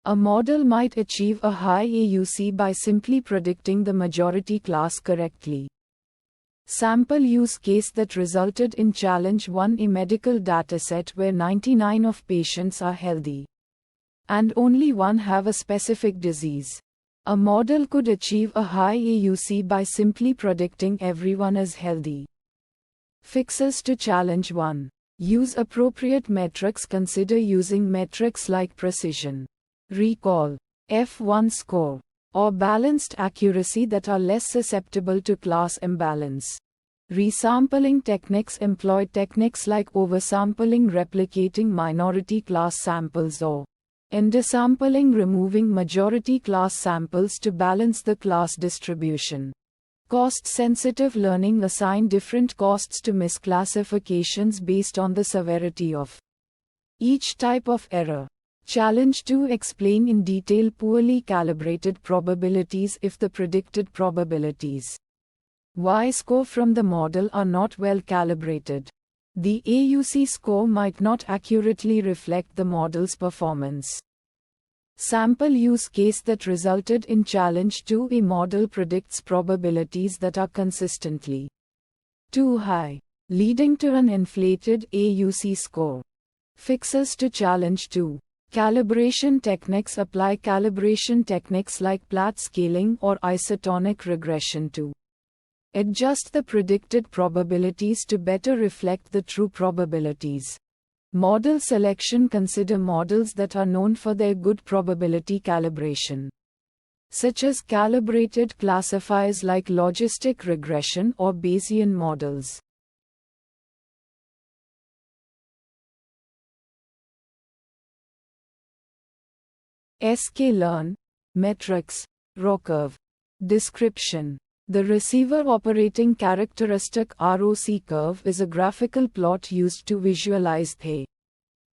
A model might achieve a high AUC by simply predicting the majority class correctly. Sample use case that resulted in Challenge 1: a medical dataset where 99 of patients are healthy and only 1 have a specific disease. A model could achieve a high AUC by simply predicting everyone as healthy. Fixes to Challenge 1. Use appropriate metrics. Consider using metrics like precision, recall, F1 score, or balanced accuracy that are less susceptible to class imbalance. Resampling techniques. Employ techniques like oversampling, replicating minority class samples, or undersampling, removing majority class samples to balance the class distribution. Cost-sensitive learning. Assign different costs to misclassifications based on the severity of each type of error. Challenge 2 explain in detail poorly calibrated probabilities. If the predicted probabilities Y-score from the model are not well calibrated, the AUC score might not accurately reflect the model's performance. Sample use case that resulted in Challenge 2: a model predicts probabilities that are consistently too high, leading to an inflated AUC score. Fixes to Challenge 2. Calibration techniques. Apply calibration techniques like Platt scaling or isotonic regression to adjust the predicted probabilities to better reflect the true probabilities. Model selection. Consider models that are known for their good probability calibration, such as calibrated classifiers like logistic regression or Bayesian models. sklearn, metrics, ROCurve. Description. The receiver operating characteristic ROC curve is a graphical plot used to visualize the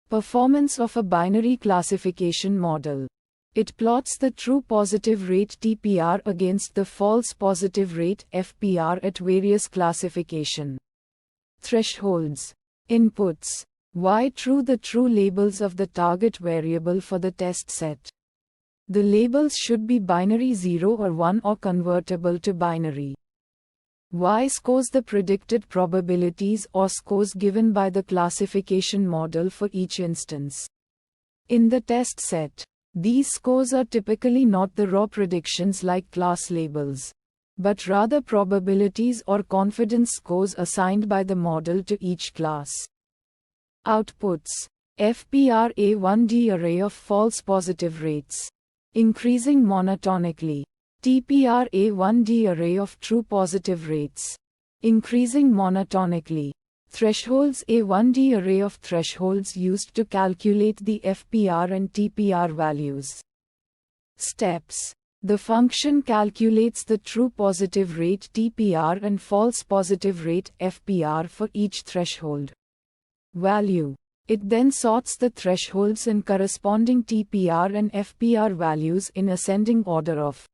performance of a binary classification model. It plots the true positive rate TPR against the false positive rate FPR at various classification thresholds. Inputs. Why true? The true labels of the target variable for the test set. The labels should be binary 0 or 1 or convertible to binary. Y scores the predicted probabilities or scores given by the classification model for each instance. In the test set, these scores are typically not the raw predictions like class labels, but rather probabilities or confidence scores assigned by the model to each class. Outputs: FPRA1D array of false positive rates, increasing monotonically. TPRA1D array of true positive rates, increasing monotonically. Thresholds A1D array of thresholds used to calculate the FPR and TPR values. Steps: the function calculates the true positive rate TPR and false positive rate FPR for each threshold value. It then sorts the thresholds and corresponding TPR and FPR values in ascending order of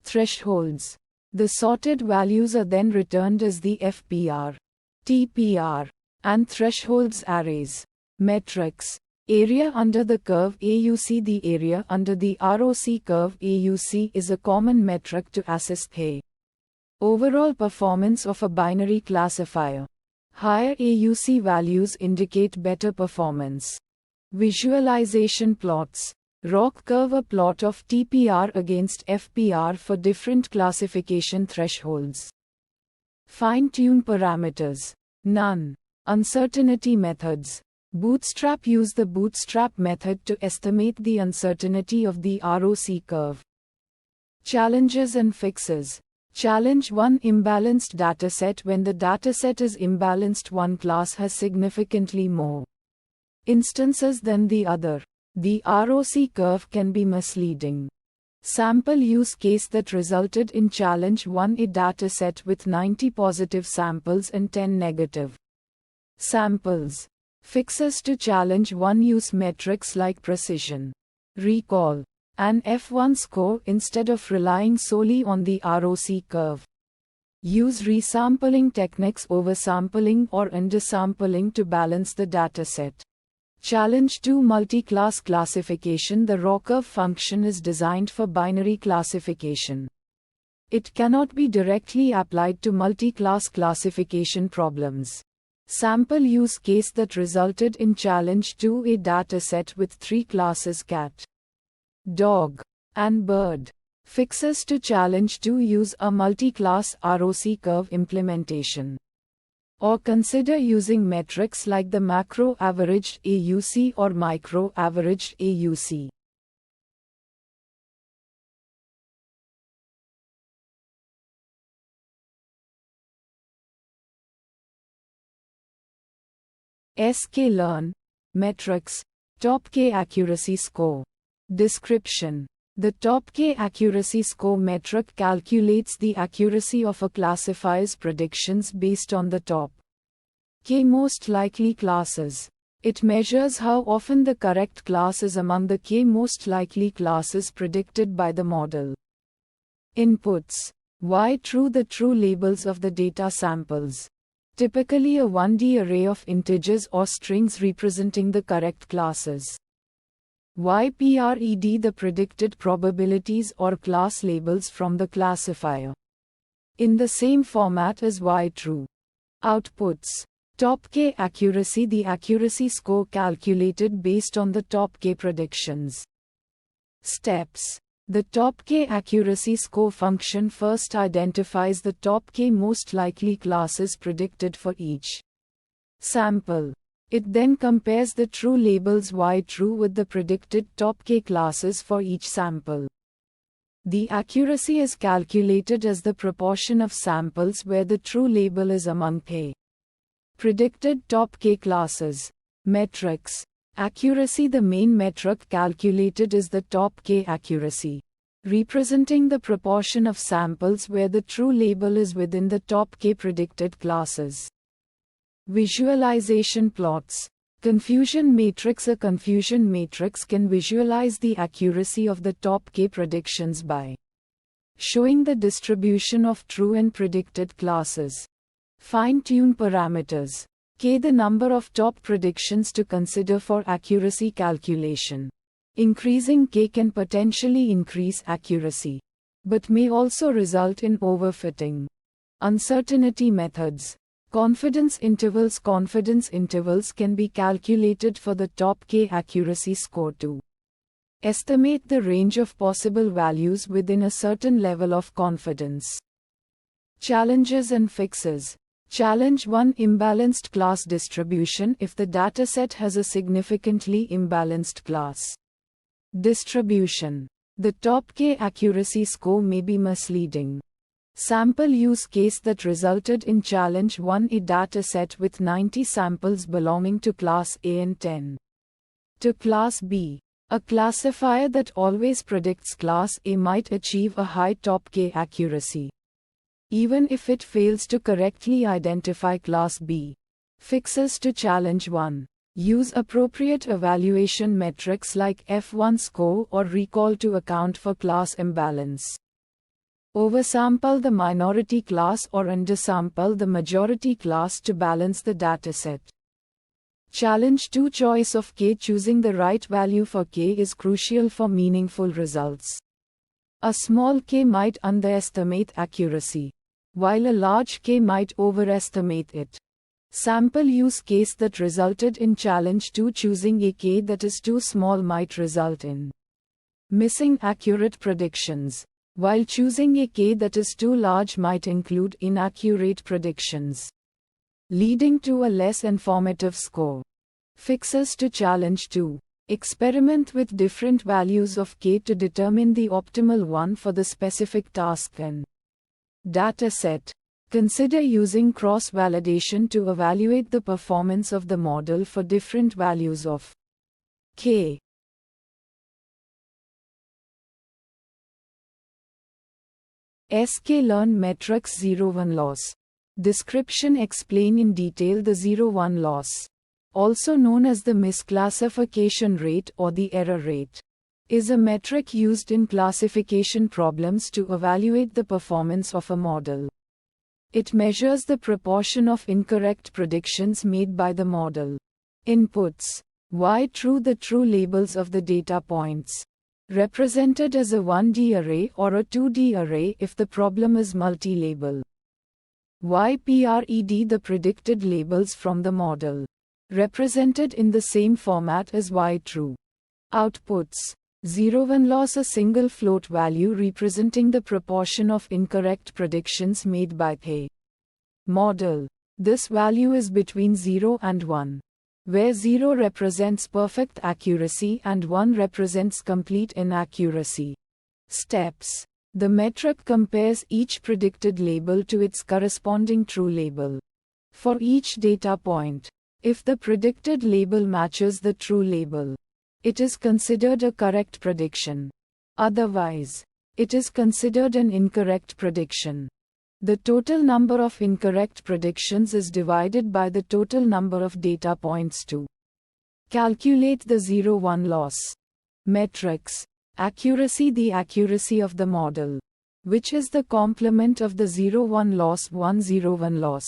thresholds. The sorted values are then returned as the FPR, TPR, and thresholds arrays. Metrics: area under the curve AUC. The area under the ROC curve AUC is a common metric to assess the overall performance of a binary classifier. Higher AUC values indicate better performance. Visualization plots: ROC curve, a plot of TPR against FPR for different classification thresholds. Fine-tune parameters: none. Uncertainty methods: Bootstrap. Use the bootstrap method to estimate the uncertainty of the ROC curve. Challenges and fixes. Challenge: 1. Imbalanced dataset. When the dataset is imbalanced, one class has significantly more instances than the other. The ROC curve can be misleading. Sample use case that resulted in challenge: 1. A dataset with 90 positive samples and 10 negative samples. Fixes to challenge: 1. Use metrics like precision, recall, and F1 score instead of relying solely on the ROC curve. Use resampling techniques, oversampling or undersampling, to balance the dataset. Challenge 2. Multi-class classification. The raw curve function is designed for binary classification. It cannot be directly applied to multi-class classification problems. Sample use case that resulted in challenge 2. A dataset with 3 classes cat, dog, and bird. Fixes to challenge 2. Use a multi-class ROC curve implementation, or consider using metrics like the macro-averaged AUC or micro-averaged AUC. sklearn. Metrics: Top K accuracy score. Description: the Top K accuracy score metric calculates the accuracy of a classifier's predictions based on the top K most likely classes. It measures how often the correct class is among the K most likely classes predicted by the model. Inputs: Y true. The true labels of the data samples. Typically a 1D array of integers or strings representing the correct classes. YPRED. The predicted probabilities or class labels from the classifier, in the same format as Y true. Outputs: Top K accuracy. The accuracy score calculated based on the top K predictions. Steps: the Top K accuracy score function first identifies the top K most likely classes predicted for each sample. It then compares the true labels Y true with the predicted top K classes for each sample. The accuracy is calculated as the proportion of samples where the true label is among K predicted top K classes. Metrics: accuracy. The main metric calculated is the top K accuracy, representing the proportion of samples where the true label is within the top K predicted classes. Visualization plots. Confusion matrix. A confusion matrix can visualize the accuracy of the top K predictions by showing the distribution of true and predicted classes. Fine-tune parameters. K. The number of top predictions to consider for accuracy calculation. Increasing K can potentially increase accuracy, but may also result in overfitting. Uncertainty methods. Confidence intervals. Confidence intervals can be calculated for the top K accuracy score to estimate the range of possible values within a certain level of confidence. Challenges and fixes. Challenge 1. Imbalanced class distribution. If the dataset has a significantly imbalanced class distribution, the top K accuracy score may be misleading. Sample use case that resulted in challenge 1. A dataset with 90 samples belonging to class A and 10 to class B. A classifier that always predicts class A might achieve a high top K accuracy, even if it fails to correctly identify class B. Fixes to challenge 1. Use appropriate evaluation metrics like F1 score or recall to account for class imbalance. Oversample the minority class or undersample the majority class to balance the dataset. Challenge 2. Choice of K. Choosing the right value for K is crucial for meaningful results. A small K might underestimate accuracy, while a large K might overestimate it. Sample use case that resulted in challenge 2. Choosing a K that is too small might result in missing accurate predictions, while choosing a K that is too large might include inaccurate predictions, leading to a less informative score. Fixes to challenge 2. Experiment with different values of K to determine the optimal one for the specific task and dataset. Consider using cross-validation to evaluate the performance of the model for different values of K. Sklearn metrics 0-1 loss. Description. Explain in detail the 0-1 loss, also known as the misclassification rate or the error rate, is a metric used in classification problems to evaluate the performance of a model. It measures the proportion of incorrect predictions made by the model. Inputs. Y true. The true labels of the data points, represented as a 1D array or a 2D array if the problem is multi-label. YPRED. The predicted labels from the model, represented in the same format as Y true. Outputs. 0-1 loss. A single float value representing the proportion of incorrect predictions made by the model. This value is between 0 and 1, where 0 represents perfect accuracy and 1 represents complete inaccuracy. Steps. The metric compares each predicted label to its corresponding true label. For each data point, if the predicted label matches the true label, it is considered a correct prediction. Otherwise, it is considered an incorrect prediction. The total number of incorrect predictions is divided by the total number of data points to calculate the 0-1 loss. Metrics. Accuracy. The accuracy of the model, which is the complement of the 0-1 loss. 1-0-1 loss.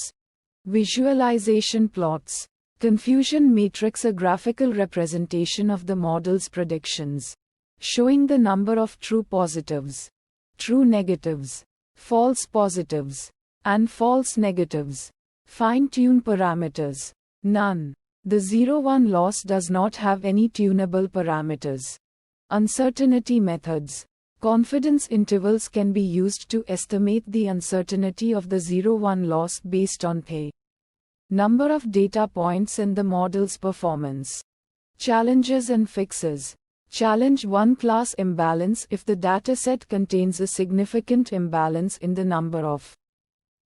Visualization plots. Confusion matrix. A graphical representation of the model's predictions, showing the number of true positives, true negatives, false positives, and false negatives. Fine-tune parameters. None. The 0-1 loss does not have any tunable parameters. Uncertainty methods. Confidence intervals can be used to estimate the uncertainty of the 0-1 loss based on the number of data points and the model's performance. Challenges and fixes. Challenge 1. Class imbalance. If the dataset contains a significant imbalance in the number of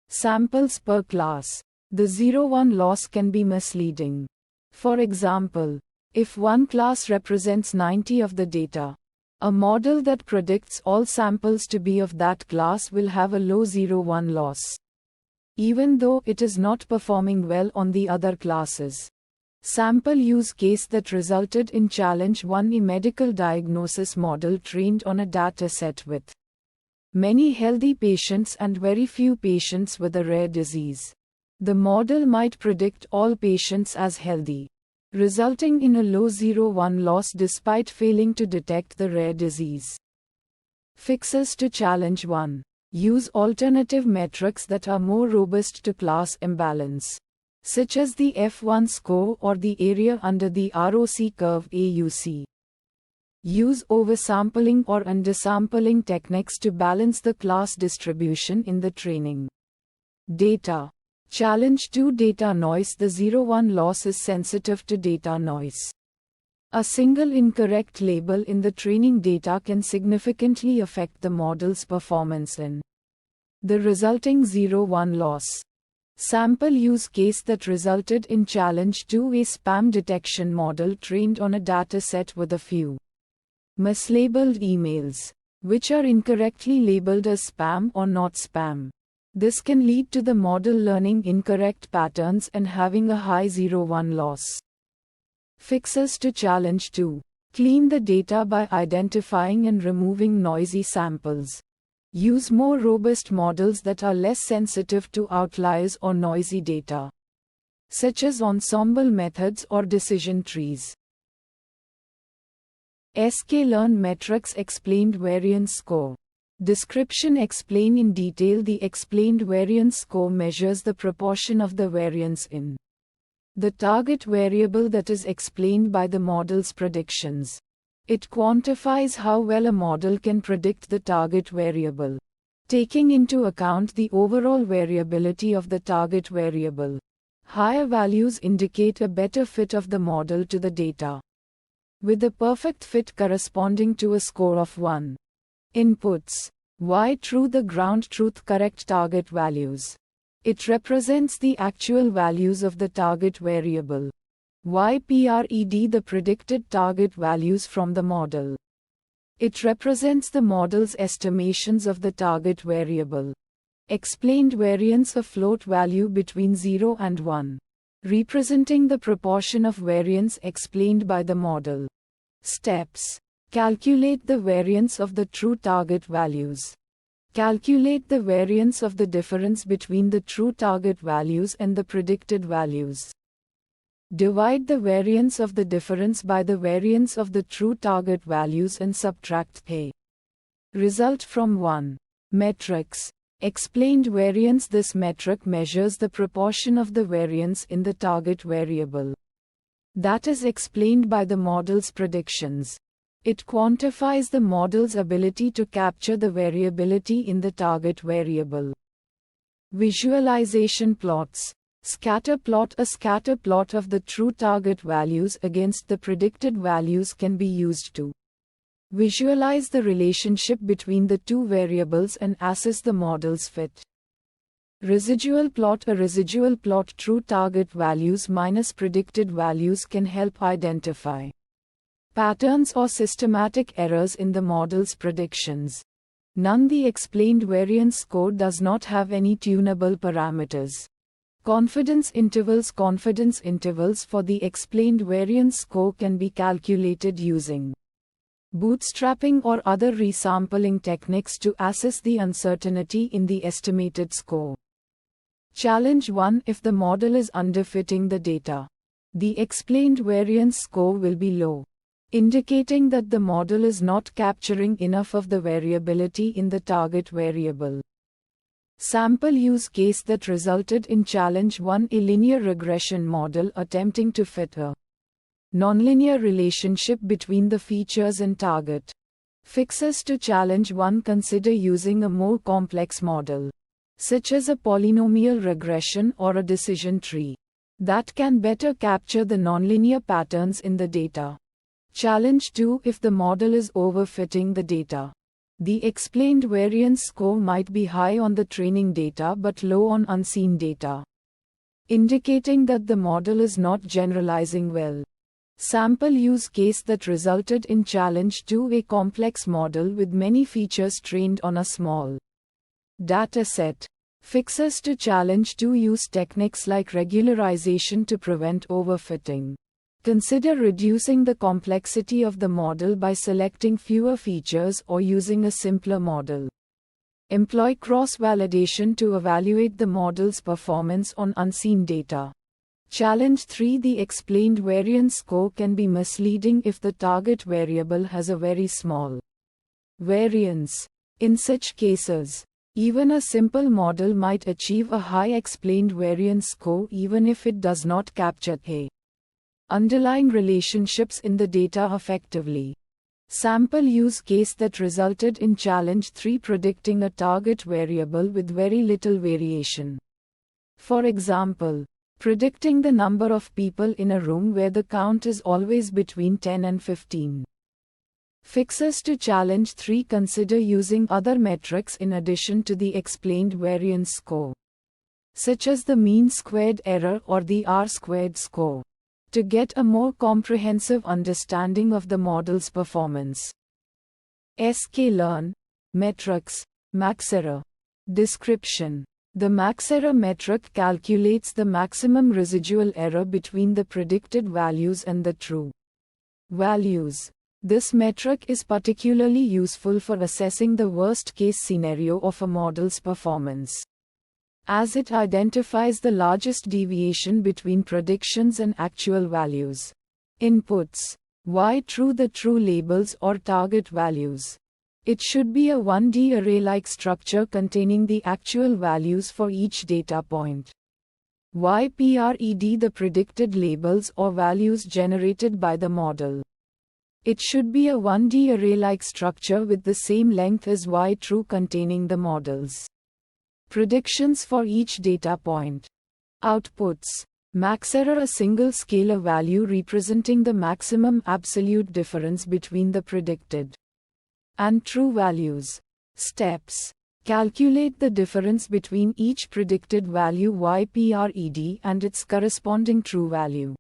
samples per class, the 0-1 loss can be misleading. For example, if one class represents 90 of the data, a model that predicts all samples to be of that class will have a low 0-1 loss, even though it is not performing well on the other classes. Sample use case that resulted in challenge 1. A medical diagnosis model trained on a dataset with many healthy patients and very few patients with a rare disease. The model might predict all patients as healthy, resulting in a low 0-1 loss despite failing to detect the rare disease. Fixes to challenge 1. Use alternative metrics that are more robust to class imbalance, such as the F1 score or the area under the ROC curve AUC. Use oversampling or undersampling techniques to balance the class distribution in the training data. Challenge 2. Data noise. The 0-1 loss is sensitive to data noise. A single incorrect label in the training data can significantly affect the model's performance in the resulting 0-1 loss. Sample use case that resulted in challenge 2. A spam detection model trained on a dataset with a few mislabeled emails, which are incorrectly labeled as spam or not spam. This can lead to the model learning incorrect patterns and having a high 0-1 loss. Fixes to challenge 2. Clean the data by identifying and removing noisy samples. Use more robust models that are less sensitive to outliers or noisy data, such as ensemble methods or decision trees. sklearn metrics. Explained variance score. Description. Explain in detail. The explained variance score measures the proportion of the variance in the target variable that is explained by the model's predictions. It quantifies how well a model can predict the target variable, taking into account the overall variability of the target variable. Higher values indicate a better fit of the model to the data, with the perfect fit corresponding to a score of 1. Inputs. Y true. The ground truth correct target values. It represents the actual values of the target variable. YPRED. The predicted target values from the model. It represents the model's estimations of the target variable. Explained variance. A float value between 0 and 1, representing the proportion of variance explained by the model. Steps. Calculate the variance of the true target values. Calculate the variance of the difference between the true target values and the predicted values. Divide the variance of the difference by the variance of the true target values and subtract the result from 1. Metrics. Explained variance. This metric measures the proportion of the variance in the target variable that is explained by the model's predictions. It quantifies the model's ability to capture the variability in the target variable. Visualization plots. Scatter plot. A scatter plot of the true target values against the predicted values can be used to visualize the relationship between the two variables and assess the model's fit. Residual plot. A residual plot. True target values minus predicted values can help identify patterns or systematic errors in the model's predictions. None. The explained variance score does not have any tunable parameters. Confidence intervals. Confidence intervals for the explained variance score can be calculated using bootstrapping or other resampling techniques to assess the uncertainty in the estimated score. Challenge 1. If the model is underfitting the data, the explained variance score will be low, indicating that the model is not capturing enough of the variability in the target variable. Sample use case that resulted in challenge 1. A linear regression model attempting to fit a nonlinear relationship between the features and target. Fixes to challenge 1. Consider using a more complex model, such as a polynomial regression or a decision tree, that can better capture the nonlinear patterns in the data. Challenge 2. If the model is overfitting the data, the explained variance score might be high on the training data but low on unseen data, indicating that the model is not generalizing well. Sample use case that resulted in challenge 2. A complex model with many features trained on a small data set. Fixes to challenge 2. Use techniques like regularization to prevent overfitting. Consider reducing the complexity of the model by selecting fewer features or using a simpler model. Employ cross-validation to evaluate the model's performance on unseen data. Challenge 3. The explained variance score can be misleading if the target variable has a very small variance. In such cases, even a simple model might achieve a high explained variance score even if it does not capture the underlying relationships in the data effectively. Sample use case that resulted in challenge 3: predicting a target variable with very little variation. For example, predicting the number of people in a room where the count is always between 10 and 15. Fixes to challenge 3: consider using other metrics in addition to the explained variance score, such as the mean squared error or the R-squared score, to get a more comprehensive understanding of the model's performance. sklearn, metrics, maxerror. Description: the maxerror metric calculates the maximum residual error between the predicted values and the true values. This metric is particularly useful for assessing the worst-case scenario of a model's performance, as it identifies the largest deviation between predictions and actual values. Inputs: y true, the true labels or target values. It should be a 1D array-like structure containing the actual values for each data point. ypred, the predicted labels or values generated by the model. It should be a 1D array-like structure with the same length as y true containing the model's predictions for each data point. Outputs: maxerror, a single scalar value representing the maximum absolute difference between the predicted and true values. Steps: calculate the difference between each predicted value ypred and its corresponding true value.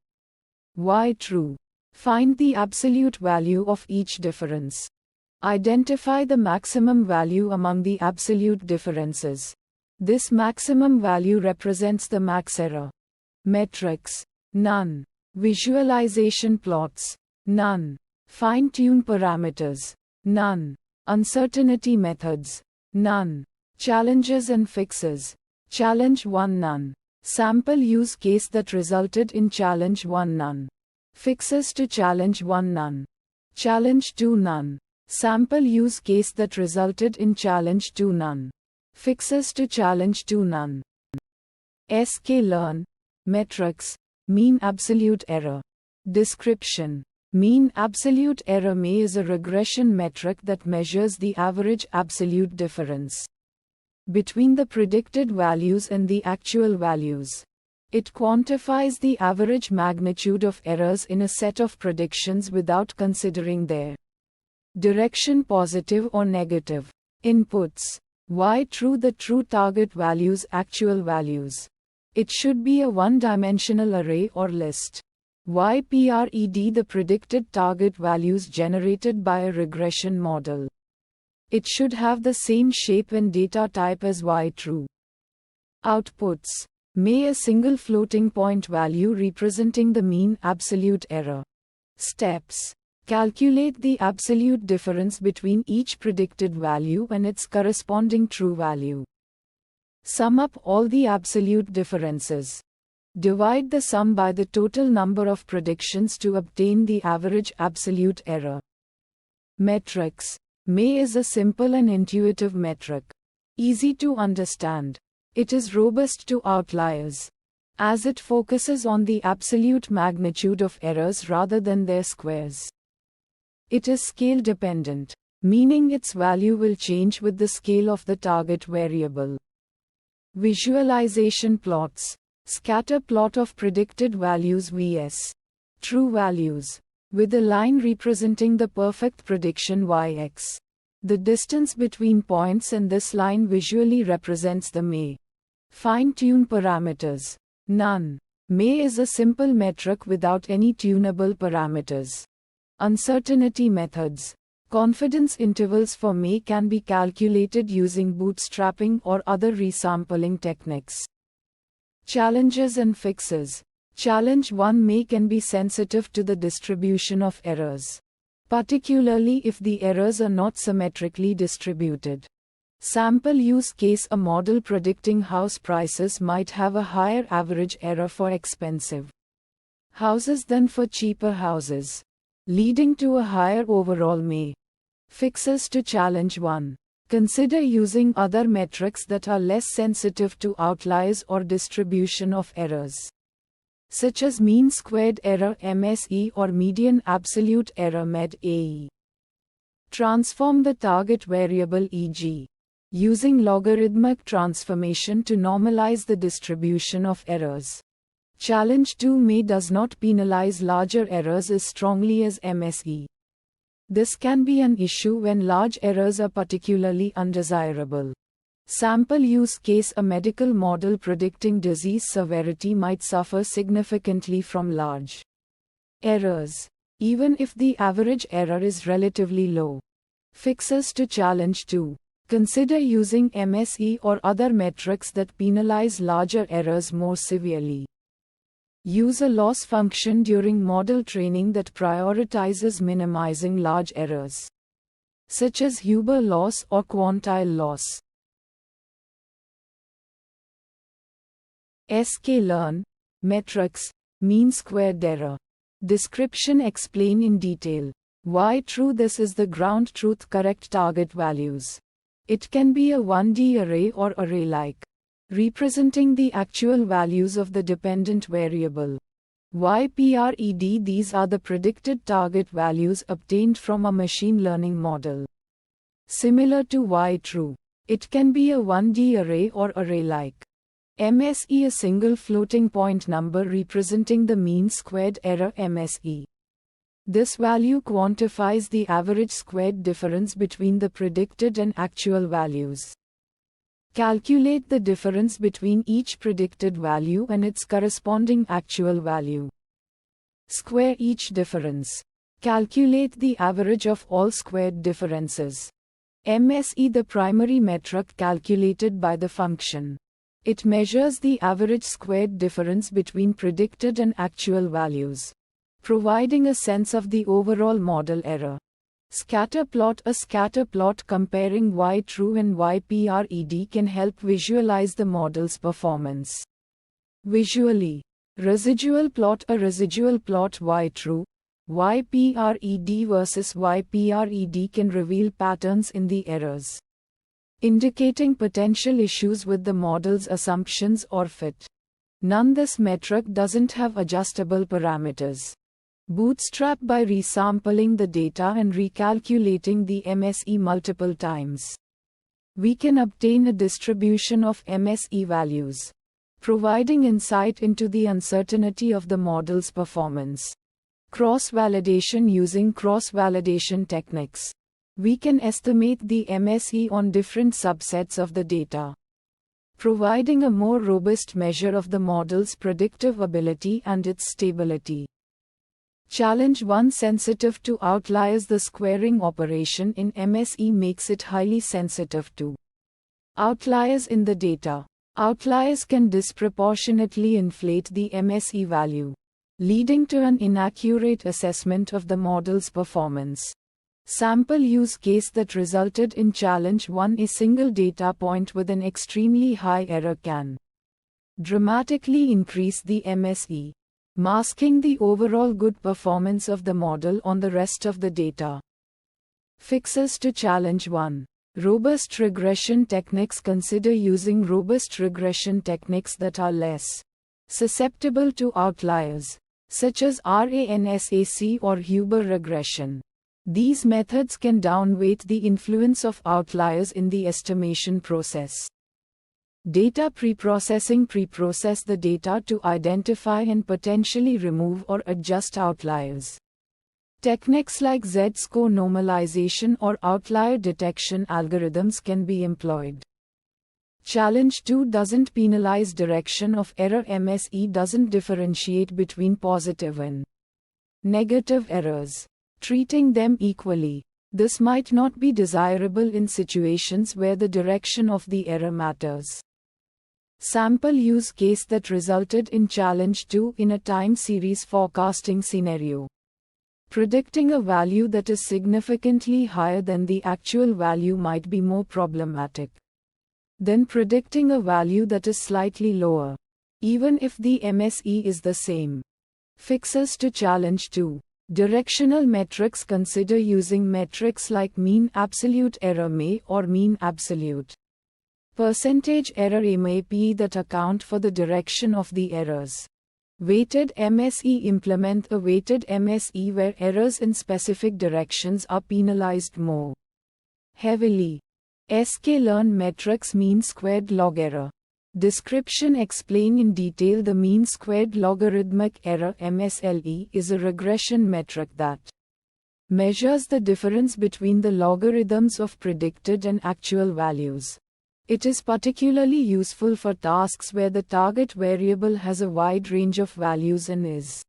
Y true. Find the absolute value of each difference. Identify the maximum value among the absolute differences. This maximum value represents the maxerror. Metrics: none. Visualization plots: none. Fine-tune parameters: none. Uncertainty methods: none. Challenges and fixes: challenge 1, none. Sample use case that resulted in challenge 1, none. Fixes to challenge 1, none. Challenge 2, none. Sample use case that resulted in challenge 2, none. Fixes to challenge 2, none. sklearn, metrics, mean absolute error. Description: mean absolute error (MAE) is a regression metric that measures the average absolute difference between the predicted values and the actual values. It quantifies the average magnitude of errors in a set of predictions without considering their direction, positive or negative. Inputs: y true, the true target values, actual values. It should be a one-dimensional array or list. ypred, the predicted target values generated by a regression model. It should have the same shape and data type as y true. Outputs: MAE, a single floating point value representing the mean absolute error. Steps: calculate the absolute difference between each predicted value and its corresponding true value. Sum up all the absolute differences. Divide the sum by the total number of predictions to obtain the average absolute error. Metrics: MAE is a simple and intuitive metric. Easy to understand. It is robust to outliers, as it focuses on the absolute magnitude of errors rather than their squares. It is scale dependent, meaning its value will change with the scale of the target variable. Visualization plots: scatter plot of predicted values vs true values, with a line representing the perfect prediction yx. The distance between points and this line visually represents the MAE. Fine-tune parameters: none. MAE is a simple metric without any tunable parameters. Uncertainty methods: confidence intervals for MAE can be calculated using bootstrapping or other resampling techniques. Challenges and fixes: challenge 1: MAE can be sensitive to the distribution of errors, particularly if the errors are not symmetrically distributed. Sample use case: a model predicting house prices might have a higher average error for expensive houses than for cheaper houses, leading to a higher overall MA. Fixes to challenge 1. Consider using other metrics that are less sensitive to outliers or distribution of errors, such as mean squared error MSE or median absolute error MED-AE. Transform the target variable, e.g., using logarithmic transformation to normalize the distribution of errors. Challenge 2: MA does not penalize larger errors as strongly as MSE. This can be an issue when large errors are particularly undesirable. Sample use case: a medical model predicting disease severity might suffer significantly from large errors, even if the average error is relatively low. Fixes to challenge 2. Consider using MSE or other metrics that penalize larger errors more severely. Use a loss function during model training that prioritizes minimizing large errors, such as Huber loss or quantile loss. sklearn metrics: mean squared error. Description: explain in detail why true this is the ground truth correct target values. It can be a 1D array or array-like, representing the actual values of the dependent variable. YPRED: these are the predicted target values obtained from a machine learning model. Similar to yTrue, it can be a 1D array or array-like. MSE: a single floating point number representing the mean squared error MSE. This value quantifies the average squared difference between the predicted and actual values. Calculate the difference between each predicted value and its corresponding actual value. Square each difference. Calculate the average of all squared differences. MSE: the primary metric calculated by the function. It measures the average squared difference between predicted and actual values, providing a sense of the overall model error. Scatter plot: a scatter plot comparing yTrue and YPRED can help visualize the model's performance visually. Residual plot: a residual plot yTrue, YPRED versus YPRED can reveal patterns in the errors, indicating potential issues with the model's assumptions or fit. None: this metric doesn't have adjustable parameters. Bootstrap: by resampling the data and recalculating the MSE multiple times, we can obtain a distribution of MSE values, providing insight into the uncertainty of the model's performance. Cross-validation: using cross-validation techniques, we can estimate the MSE on different subsets of the data, providing a more robust measure of the model's predictive ability and its stability. Challenge 1: sensitive to outliers. The squaring operation in MSE makes it highly sensitive to outliers in the data. Outliers can disproportionately inflate the MSE value, leading to an inaccurate assessment of the model's performance. Sample use case that resulted in challenge 1: a single data point with an extremely high error can dramatically increase the MSE, masking the overall good performance of the model on the rest of the data. Fixes to challenge 1: robust regression techniques. Consider using robust regression techniques that are less susceptible to outliers, such as RANSAC or Huber regression. These methods can downweight the influence of outliers in the estimation process. Data preprocessing: preprocess the data to identify and potentially remove or adjust outliers. Techniques like Z-score normalization or outlier detection algorithms can be employed. Challenge 2: doesn't penalize direction of error. MSE doesn't differentiate between positive and negative errors, treating them equally. This might not be desirable in situations where the direction of the error matters. Sample use case that resulted in challenge 2: in a time series forecasting scenario. Predicting a value that is significantly higher than the actual value might be more problematic than predicting a value that is slightly lower, even if the MSE is the same. Fixes to challenge 2. Directional metrics. Consider using metrics like mean absolute error (MA) or mean absolute percentage error (MAP) that account for the direction of the errors. Weighted MSE. Implement a weighted MSE where errors in specific directions are penalized more heavily. sklearn metrics. Mean squared log error. Description. Explain in detail. The mean squared logarithmic error (MSLE) is a regression metric that measures the difference between the logarithms of predicted and actual values. It is particularly useful for tasks where the target variable has a wide range of values and is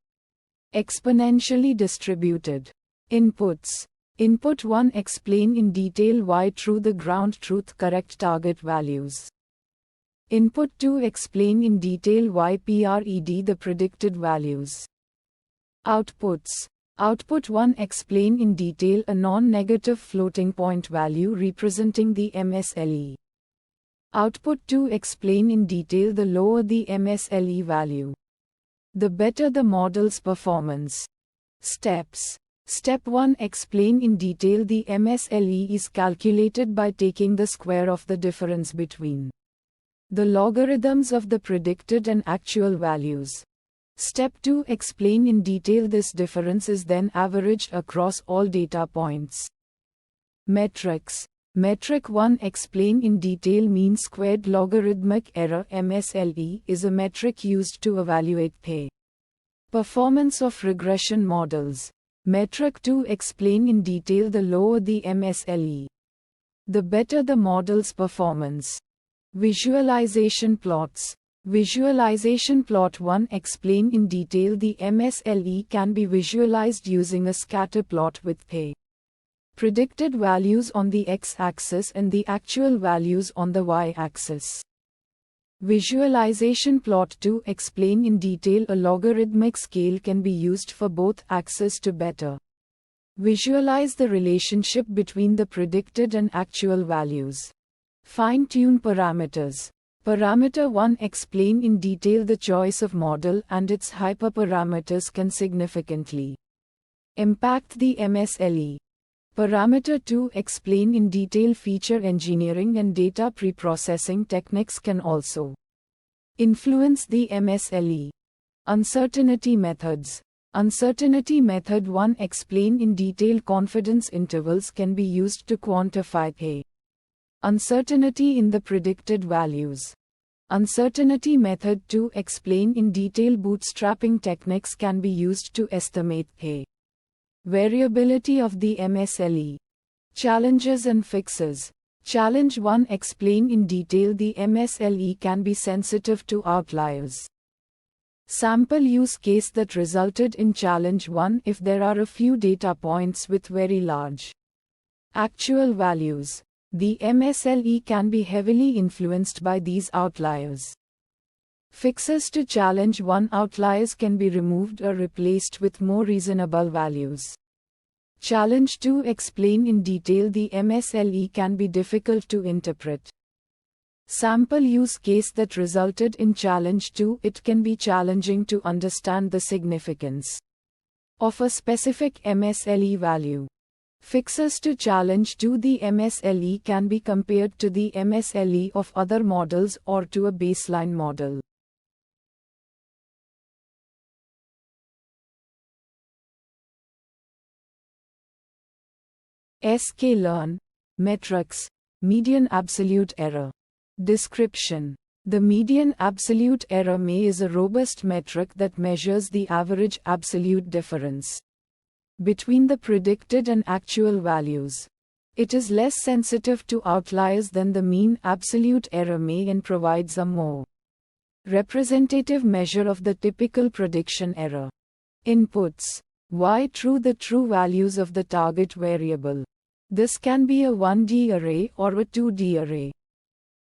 exponentially distributed. Inputs. Input 1. Explain in detail why true the ground truth correct target values. Input 2. Explain in detail why PRED the predicted values. Outputs. Output 1. Explain in detail a non-negative floating point value representing the MSLE. Output 2. Explain in detail the lower the MSLE value, the better the model's performance. Steps. Step 1. Explain in detail the MSLE is calculated by taking the square of the difference between the logarithms of the predicted and actual values. Step 2. Explain in detail this difference is then averaged across all data points. Metrics. Metric 1. Explain in detail mean squared logarithmic error (MSLE) is a metric used to evaluate the performance of regression models. Metric 2. Explain in detail the lower the MSLE, the better the model's performance. Visualization plots. Visualization plot 1. Explain in detail the MSLE can be visualized using a scatter plot with the predicted values on the x-axis and the actual values on the y-axis. Visualization plot 2. Explain in detail a logarithmic scale can be used for both axes to better visualize the relationship between the predicted and actual values. Fine-tune parameters. Parameter 1. Explain in detail the choice of model and its hyperparameters can significantly impact the MSLE. Parameter 2. Explain in detail feature engineering and data preprocessing techniques can also influence the MSLE. Uncertainty methods. Uncertainty method 1. Explain in detail confidence intervals can be used to quantify the uncertainty in the predicted values. Uncertainty method 2. Explain in detail bootstrapping techniques can be used to estimate the variability of the MSLE. Challenges and fixes. Challenge 1. Explain in detail the MSLE can be sensitive to outliers. Sample use case that resulted in challenge 1. If there are a few data points with very large actual values, the MSLE can be heavily influenced by these outliers. Fixes to challenge 1. Outliers can be removed or replaced with more reasonable values. Challenge 2. Explain in detail the MSLE can be difficult to interpret. Sample use case that resulted in challenge 2. It can be challenging to understand the significance of a specific MSLE value. Fixes to challenge 2. The MSLE can be compared to the MSLE of other models or to a baseline model. sklearn metrics. Median absolute error. Description. The median absolute error (MA) is a robust metric that measures the average absolute difference between the predicted and actual values. It is less sensitive to outliers than the mean absolute error (MA) and provides a more representative measure of the typical prediction error. Inputs. Why true the true values of the target variable. This can be a 1D array or a 2D array,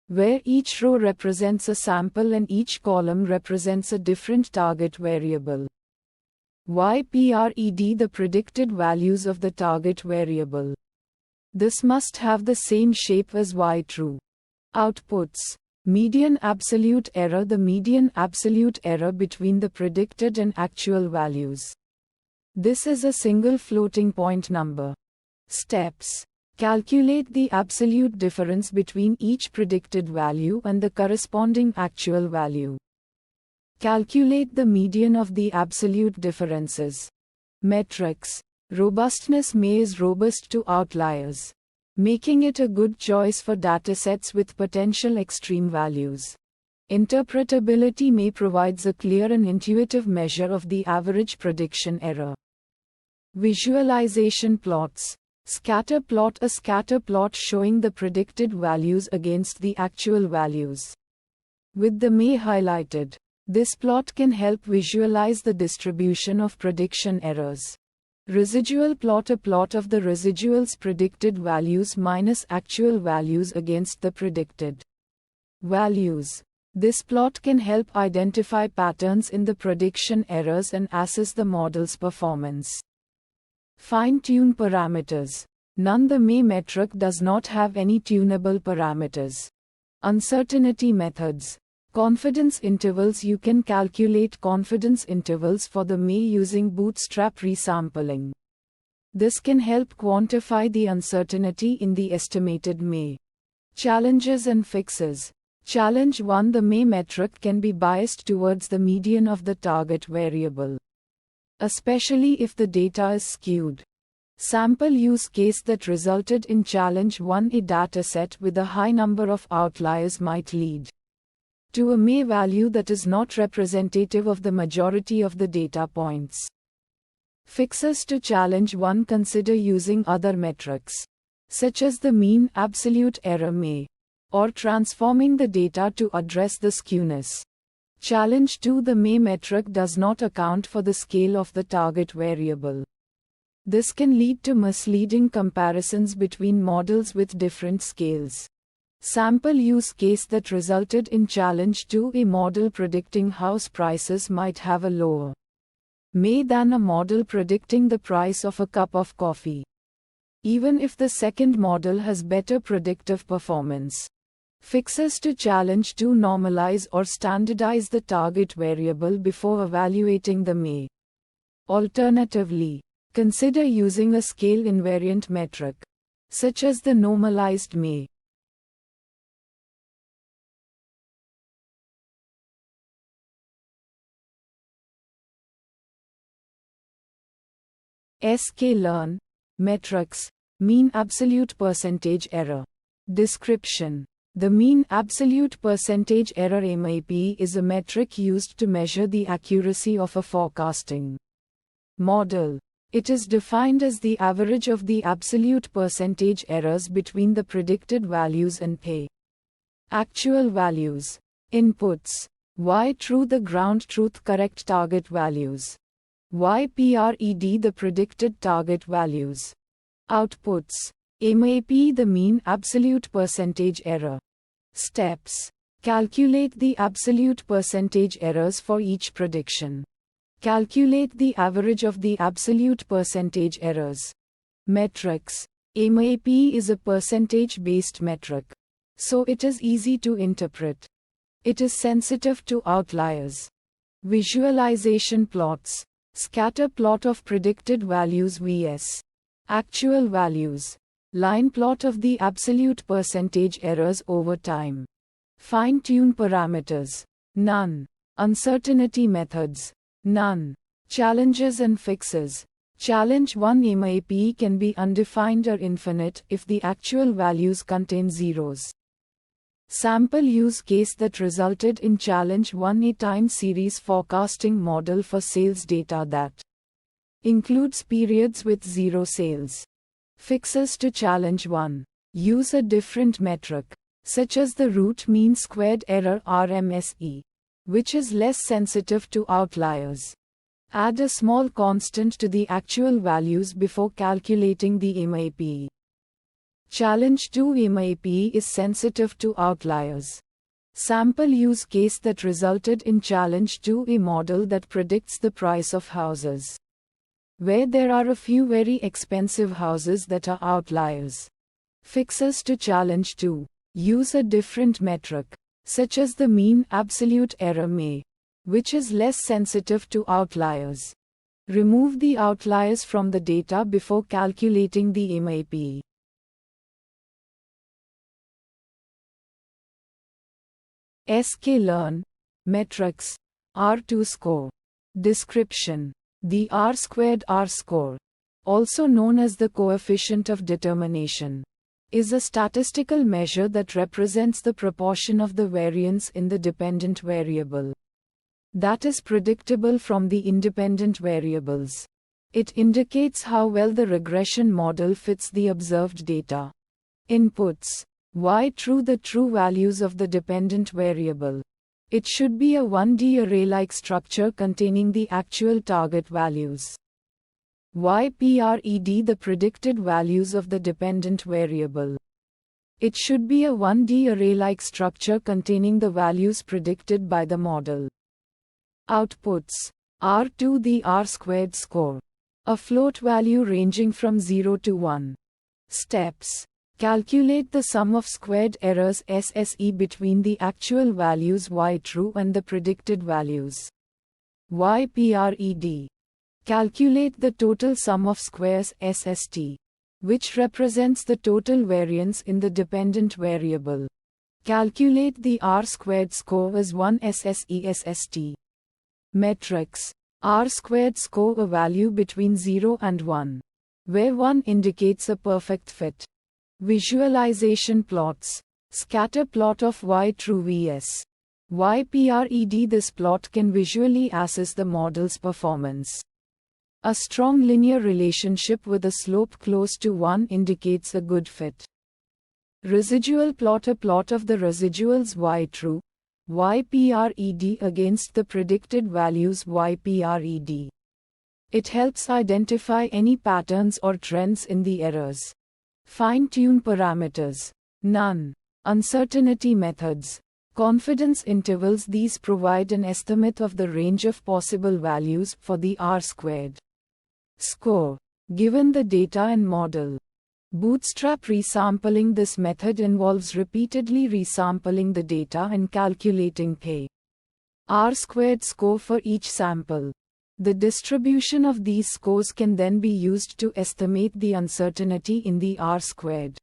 where each row represents a sample and each column represents a different target variable. YPRED the predicted values of the target variable. This must have the same shape as Y_true. Outputs. Median absolute error, the median absolute error between the predicted and actual values. This is a single floating point number. Steps. Calculate the absolute difference between each predicted value and the corresponding actual value. Calculate the median of the absolute differences. Metrics. Robustness ME is robust to outliers, making it a good choice for datasets with potential extreme values. Interpretability ME provides a clear and intuitive measure of the average prediction error. Visualization plots. Scatter plot. A scatter plot showing the predicted values against the actual values, with the ME highlighted. This plot can help visualize the distribution of prediction errors. Residual plot. A plot of the residuals predicted values minus actual values against the predicted values. This plot can help identify patterns in the prediction errors and assess the model's performance. Fine-tune parameters. None. The ME metric does not have any tunable parameters. Uncertainty methods. Confidence intervals. You can calculate confidence intervals for the ME using bootstrap resampling. This can help quantify the uncertainty in the estimated ME. Challenges and fixes. Challenge 1. The ME metric can be biased towards the median of the target variable, especially if the data is skewed. Sample use case that resulted in challenge 1. A dataset with a high number of outliers might lead to a ME value that is not representative of the majority of the data points. Fixes to challenge 1. Consider using other metrics, such as the mean absolute error ME, or transforming the data to address the skewness. Challenge 2. The ME metric does not account for the scale of the target variable. This can lead to misleading comparisons between models with different scales. Sample use case that resulted in challenge 2. A model predicting house prices might have a lower ME than a model predicting the price of a cup of coffee, even if the second model has better predictive performance. Fixes to challenge 2. Normalize or standardize the target variable before evaluating the ME. Alternatively, consider using a scale invariant metric, such as the normalized ME. sklearn. Metrics. Mean absolute percentage error. Description. The mean absolute percentage error (MAP) is a metric used to measure the accuracy of a forecasting model. It is defined as the average of the absolute percentage errors between the predicted values and actual values. Inputs. Y_true the ground truth correct target values. YPRED the predicted target values. Outputs. MAP the mean absolute percentage error. Steps. Calculate the absolute percentage errors for each prediction. Calculate the average of the absolute percentage errors. Metrics. MAP is a percentage-based metric, so it is easy to interpret. It is sensitive to outliers. Visualization plots. Scatter plot of predicted values vs. actual values. Line plot of the absolute percentage errors over time. Fine-tune parameters. None. Uncertainty methods. None. Challenges and fixes. Challenge 1. MAP can be undefined or infinite if the actual values contain zeros. Sample use case that resulted in challenge 1. A time series forecasting model for sales data that includes periods with zero sales. Fixes to challenge 1. Use a different metric, such as the root mean squared error RMSE, which is less sensitive to outliers. Add a small constant to the actual values before calculating the MAP. Challenge 2. MAP is sensitive to outliers, Sample use case that resulted in challenge 2, a model that predicts the price of houses. Where there are a few very expensive houses that are outliers. Fixes to challenge 2. Use a different metric, such as the mean absolute error MA, which is less sensitive to outliers. Remove the outliers from the data before calculating the MAP. sklearn. Metrics. R2 score. Description. The R-squared R-score, also known as the coefficient of determination, is a statistical measure that represents the proportion of the variance in the dependent variable that is predictable from the independent variables. It indicates how well the regression model fits the observed data. Inputs. Y true, the true values of the dependent variable. It should be a 1D array-like structure containing the actual target values. YPRED, the predicted values of the dependent variable. It should be a 1D array-like structure containing the values predicted by the model. Outputs. R2, the R-squared score. A float value ranging from 0 to 1. Steps. Calculate the sum of squared errors SSE between the actual values Y true and the predicted values. YPRED. Calculate the total sum of squares SST, which represents the total variance in the dependent variable. Calculate the R-squared score as 1 SSE SST. Metrics. R-squared score, a value between 0 and 1, where 1 indicates a perfect fit. Visualization plots. Scatter plot of Y true vs. YPRED. This plot can visually assess the model's performance. A strong linear relationship with a slope close to 1 indicates a good fit. Residual plot. A plot of the residuals Y true, YPRED against the predicted values YPRED. It helps identify any patterns or trends in the errors. Fine-tune parameters. None. Uncertainty methods. Confidence intervals. These provide an estimate of the range of possible values for the R-squared score, given the data and model. Bootstrap resampling. This method involves repeatedly resampling the data and calculating the R-squared score for each sample. The distribution of these scores can then be used to estimate the uncertainty in the R-squared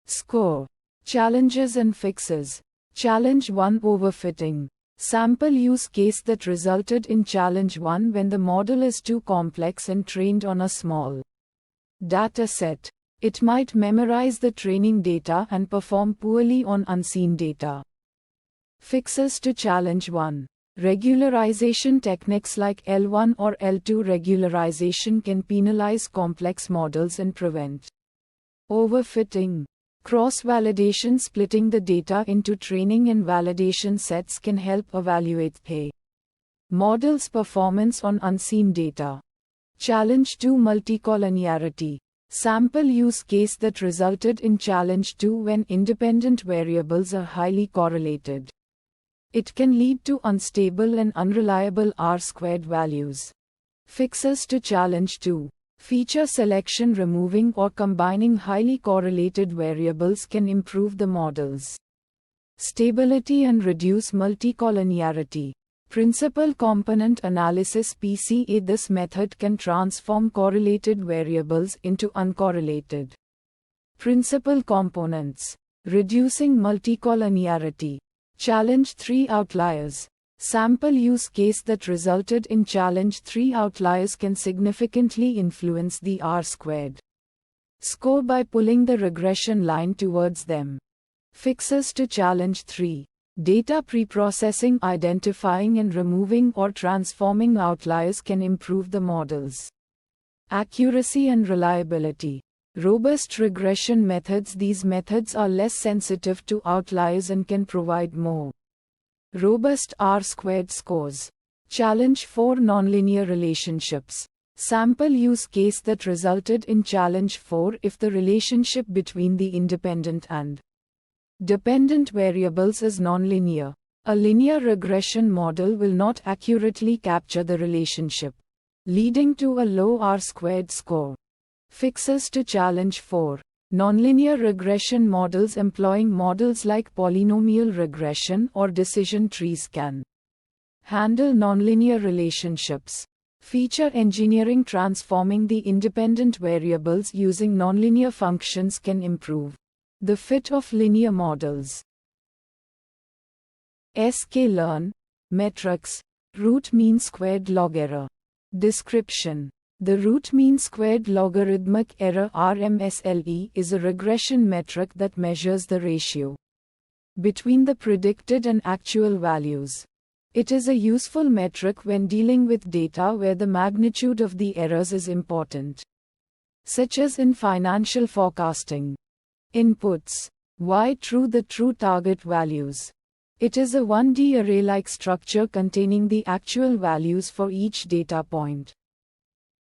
score. Challenges and fixes. Challenge 1, overfitting. Sample use case that resulted in challenge 1 when the model is too complex and trained on a small data set. It might memorize the training data and perform poorly on unseen data. Fixes to challenge 1. Regularization techniques like L1 or L2 regularization can penalize complex models and prevent overfitting. Cross-validation. Splitting the data into training and validation sets can help evaluate the model's performance on unseen data. Challenge 2, multicollinearity. Sample use case that resulted in challenge 2 when independent variables are highly correlated. It can lead to unstable and unreliable R-squared values. Fixes to challenge 2. Feature selection. Removing or combining highly correlated variables can improve the model's stability and reduce multicollinearity. Principal component analysis PCA. This method can transform correlated variables into uncorrelated principal components, reducing multicollinearity. Challenge 3, outliers. Sample use case that resulted in challenge 3 outliers can significantly influence the R-squared score by pulling the regression line towards them. Fixes to challenge 3. Data preprocessing. Identifying and removing or transforming outliers can improve the model's accuracy and reliability. Robust regression methods. These methods are less sensitive to outliers and can provide more robust R-squared scores. Challenge 4, nonlinear relationships. Sample use case that resulted in challenge 4 if the relationship between the independent and Dependent variables is nonlinear. A linear regression model will not accurately capture the relationship, leading to a low R-squared score. Fixes to challenge 4. Nonlinear regression models employing models like polynomial regression or decision trees can handle nonlinear relationships. Feature engineering transforming the independent variables using nonlinear functions can improve the fit of linear models. sklearn, metrics, root mean squared log error. Description: the root mean squared logarithmic error (RMSLE) is a regression metric that measures the ratio between the predicted and actual values. It is a useful metric when dealing with data where the magnitude of the errors is important, such as in financial forecasting. Inputs: y true, the true target values. It is a 1D array-like structure containing the actual values for each data point.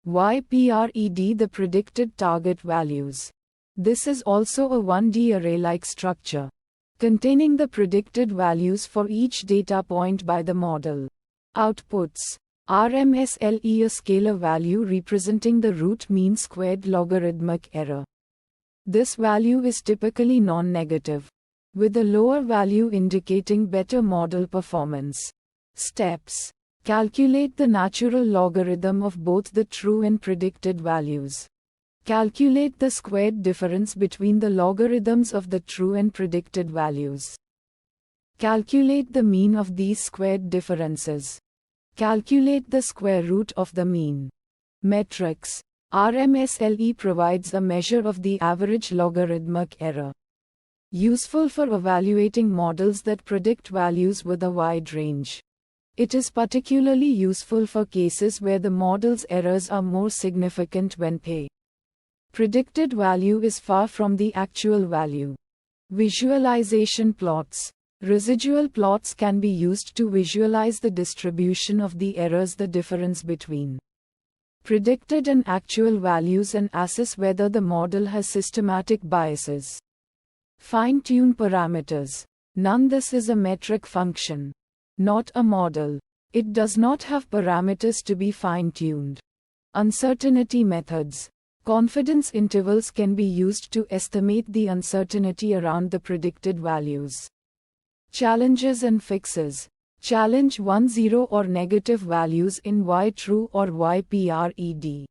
ypred, the predicted target values. This is also a 1D array-like structure containing the predicted values for each data point by the model. Outputs: RMSLE, a scalar value representing the root mean squared logarithmic error. This value is typically non-negative, with a lower value indicating better model performance. Steps: calculate the natural logarithm of both the true and predicted values. Calculate the squared difference between the logarithms of the true and predicted values. Calculate the mean of these squared differences. Calculate the square root of the mean. Metrics: RMSLE provides a measure of the average logarithmic error, useful for evaluating models that predict values with a wide range. It is particularly useful for cases where the model's errors are more significant when the predicted value is far from the actual value. Visualization plots. Residual plots can be used to visualize the distribution of the errors, the difference between predicted and actual values, and assess whether the model has systematic biases. Fine-tune parameters. None. This is a metric function, not a model. It does not have parameters to be fine-tuned. Uncertainty methods. Confidence intervals can be used to estimate the uncertainty around the predicted values. Challenges and fixes. Challenge 1, 0 or negative values in y true or ypred.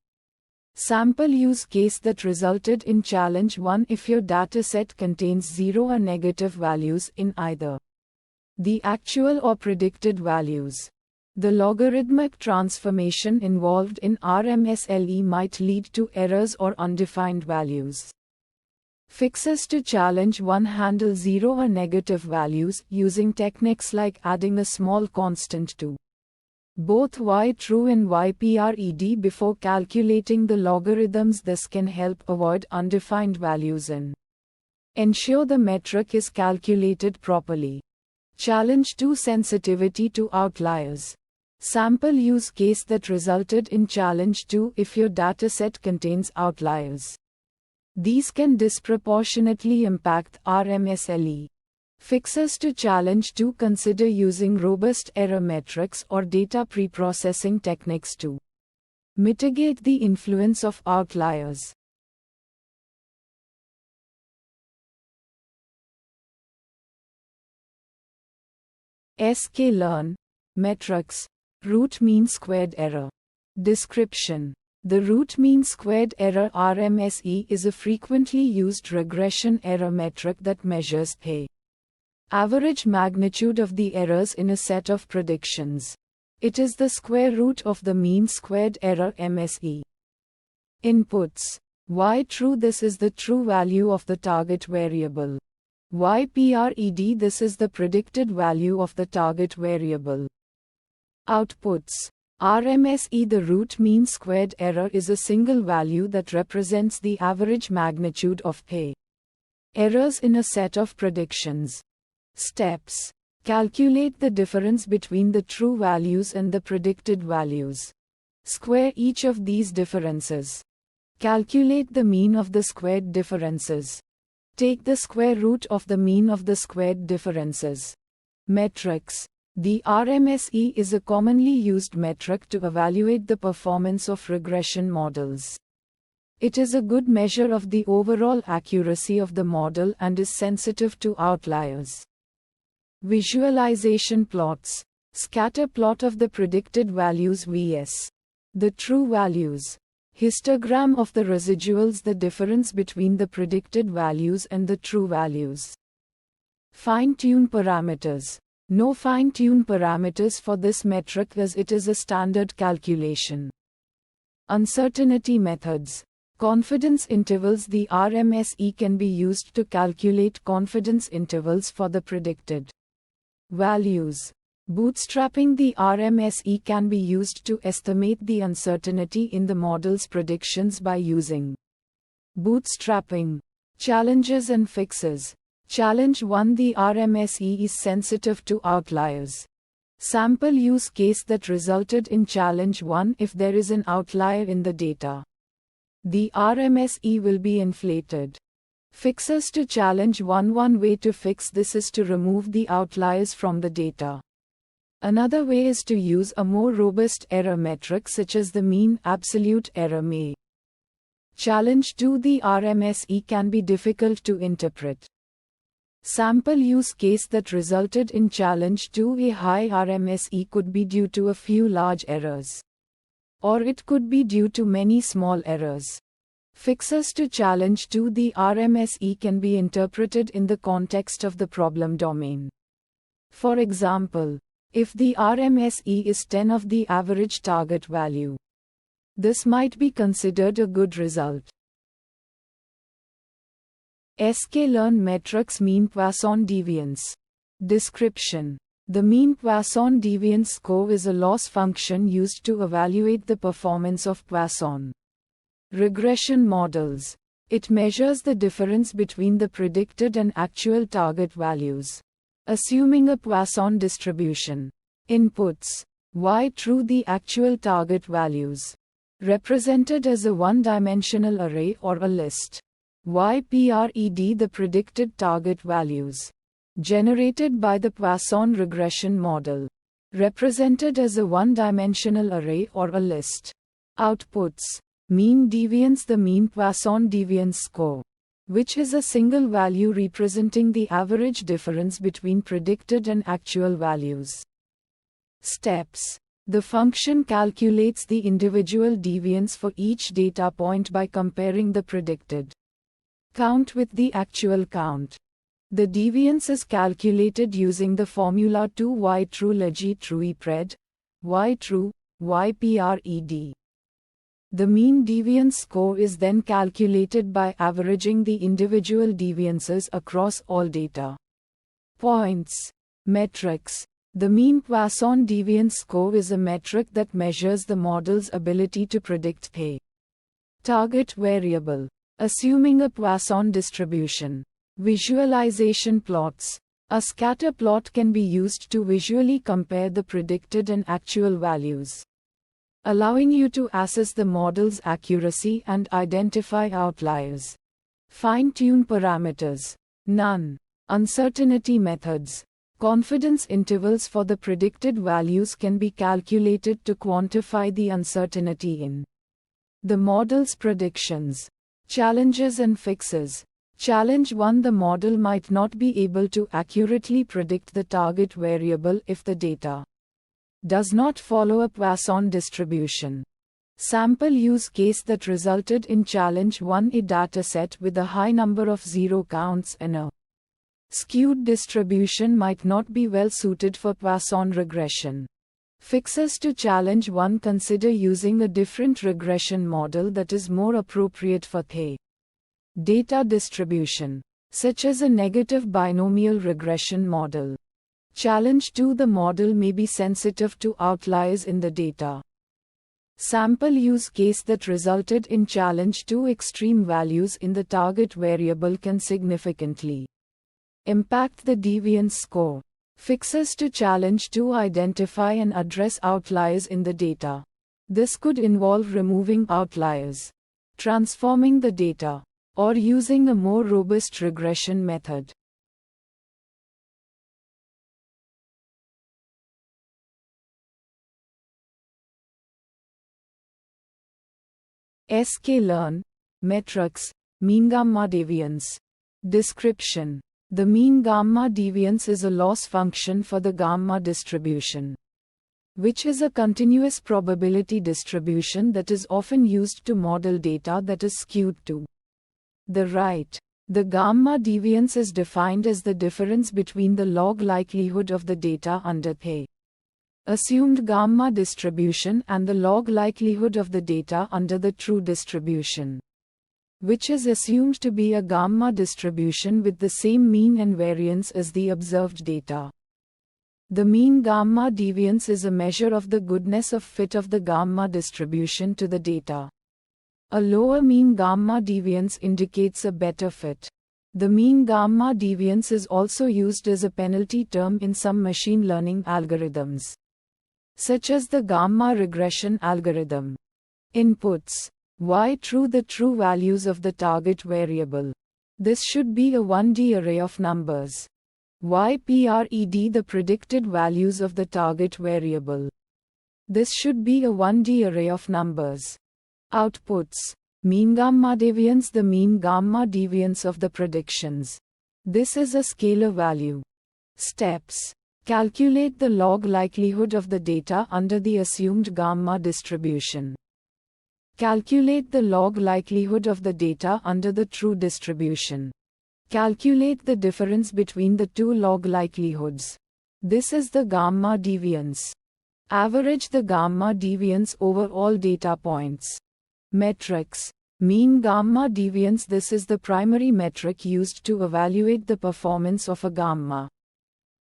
Sample use case that resulted in challenge 1 if your dataset contains 0 or negative values in either the actual or predicted values. The logarithmic transformation involved in RMSLE might lead to errors or undefined values. Fixes to challenge 1: handle 0 or negative values using techniques like adding a small constant to both y true and ypred before calculating the logarithms. This can help avoid undefined values and ensure the metric is calculated properly. Challenge 2: sensitivity to outliers. Sample use case that resulted in challenge 2 if your dataset contains outliers. These can disproportionately impact RMSLE. Fixes to challenge 2: consider using robust error metrics or data preprocessing techniques to mitigate the influence of outliers. sklearn, metrics, root mean squared error. Description: the root mean squared error (RMSE) is a frequently used regression error metric that measures the average magnitude of the errors in a set of predictions. It is the square root of the mean squared error (MSE). Inputs: y true, this is the true value of the target variable. ypred, this is the predicted value of the target variable. Outputs: RMSE, the root mean squared error is a single value that represents the average magnitude of the errors in a set of predictions. Steps: calculate the difference between the true values and the predicted values. Square each of these differences. Calculate the mean of the squared differences. Take the square root of the mean of the squared differences. Metrics. The RMSE is a commonly used metric to evaluate the performance of regression models. It is a good measure of the overall accuracy of the model and is sensitive to outliers. Visualization plots. Scatter plot of the predicted values vs. the true values. Histogram of the residuals, the difference between the predicted values and the true values. Fine-tune parameters. No fine-tune parameters for this metric as it is a standard calculation. Uncertainty methods. Confidence intervals. The RMSE can be used to calculate confidence intervals for the predicted values. Bootstrapping. The RMSE can be used to estimate the uncertainty in the model's predictions by using bootstrapping. Challenges and fixes. Challenge 1. The RMSE is sensitive to outliers. Sample use case that resulted in challenge 1. If there is an outlier in the data, the RMSE will be inflated. Fixes to challenge 1. One way to fix this is to remove the outliers from the data. Another way is to use a more robust error metric such as the mean absolute error may. Challenge 2. The RMSE can be difficult to interpret. Sample use case that resulted in challenge 2. A high RMSE could be due to a few large errors, or it could be due to many small errors. Fixes to challenge 2. The RMSE can be interpreted in the context of the problem domain. For example, if the RMSE is 10 of the average target value, this might be considered a good result. sklearn metrics. Mean Poisson deviance. Description. The mean Poisson deviance score is a loss function used to evaluate the performance of Poisson regression models. It measures the difference between the predicted and actual target values, assuming a Poisson distribution. Inputs. Y true. The actual target values, represented as a one-dimensional array or a list. YPRED. The predicted target values, generated by the Poisson regression model, represented as a one-dimensional array or a list. Outputs. Mean deviance. The mean Poisson deviance score, which is a single value representing the average difference between predicted and actual values. Steps. The function calculates the individual deviance for each data point by comparing the predicted count with the actual count. The deviance is calculated using the formula 2y true legi true pred, y true, ypred. The mean deviance score is then calculated by averaging the individual deviances across all data points. Metrics. The mean Poisson deviance score is a metric that measures the model's ability to predict a target variable, assuming a Poisson distribution. Visualization plots. A scatter plot can be used to visually compare the predicted and actual values, allowing you to assess the model's accuracy and identify outliers. Fine-tune parameters. None. Uncertainty methods. Confidence intervals for the predicted values can be calculated to quantify the uncertainty in the model's predictions. Challenges and fixes. Challenge 1. The model might not be able to accurately predict the target variable if the data does not follow a Poisson distribution. Sample use case that resulted in challenge 1. A dataset with a high number of zero counts and a skewed distribution might not be well suited for Poisson regression. Fixes to challenge 1. Consider using a different regression model that is more appropriate for the data distribution, such as a negative binomial regression model. Challenge 2. The model may be sensitive to outliers in the data. Sample use case that resulted in challenge 2. Extreme values in the target variable can significantly impact the deviance score. Fixes to challenge 2. Identify and address outliers in the data. This could involve removing outliers, transforming the data, or using a more robust regression method. sklearn, metrics, mean gamma deviance. Description: the mean gamma deviance is a loss function for the gamma distribution, which is a continuous probability distribution that is often used to model data that is skewed to the right. The gamma deviance is defined as the difference between the log likelihood of the data under the assumed gamma distribution and the log likelihood of the data under the true distribution, which is assumed to be a gamma distribution with the same mean and variance as the observed data. The mean gamma deviance is a measure of the goodness of fit of the gamma distribution to the data. A lower mean gamma deviance indicates a better fit. The mean gamma deviance is also used as a penalty term in some machine learning algorithms, such as the gamma regression algorithm. Inputs: y true, the true values of the target variable. This should be a 1D array of numbers. Y pred, the predicted values of the target variable. This should be a 1D array of numbers. Outputs: mean gamma deviance, the mean gamma deviance of the predictions. This is a scalar value. Steps: calculate the log likelihood of the data under the assumed gamma distribution. Calculate the log likelihood of the data under the true distribution. Calculate the difference between the two log likelihoods. This is the gamma deviance. Average the gamma deviance over all data points. Metrics: mean gamma deviance. This is the primary metric used to evaluate the performance of a gamma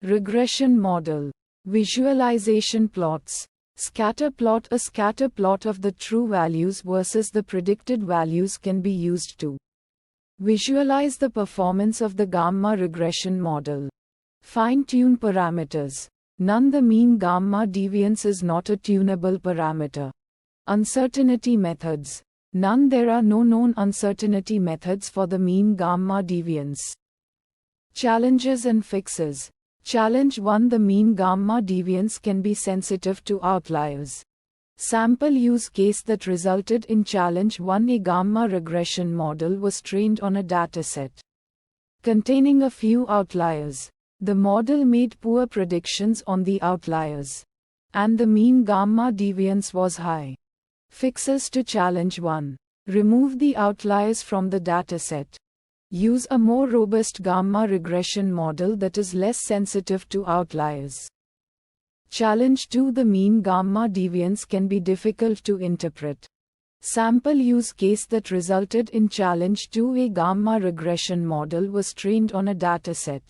regression model. Visualization plots. Scatter plot: a scatter plot of the true values versus the predicted values can be used to visualize the performance of the gamma regression model. Fine-tune parameters. None. The mean gamma deviance is not a tunable parameter. Uncertainty methods. None. There are no known uncertainty methods for the mean gamma deviance. Challenges and fixes. Challenge 1: the mean gamma deviance can be sensitive to outliers. Sample use case that resulted in challenge 1: a gamma regression model was trained on a dataset containing a few outliers. The model made poor predictions on the outliers, and the mean gamma deviance was high. Fixes to challenge 1: remove the outliers from the dataset. Use a more robust gamma regression model that is less sensitive to outliers. Challenge 2: the mean gamma deviance can be difficult to interpret. Sample use case that resulted in challenge 2: a gamma regression model was trained on a dataset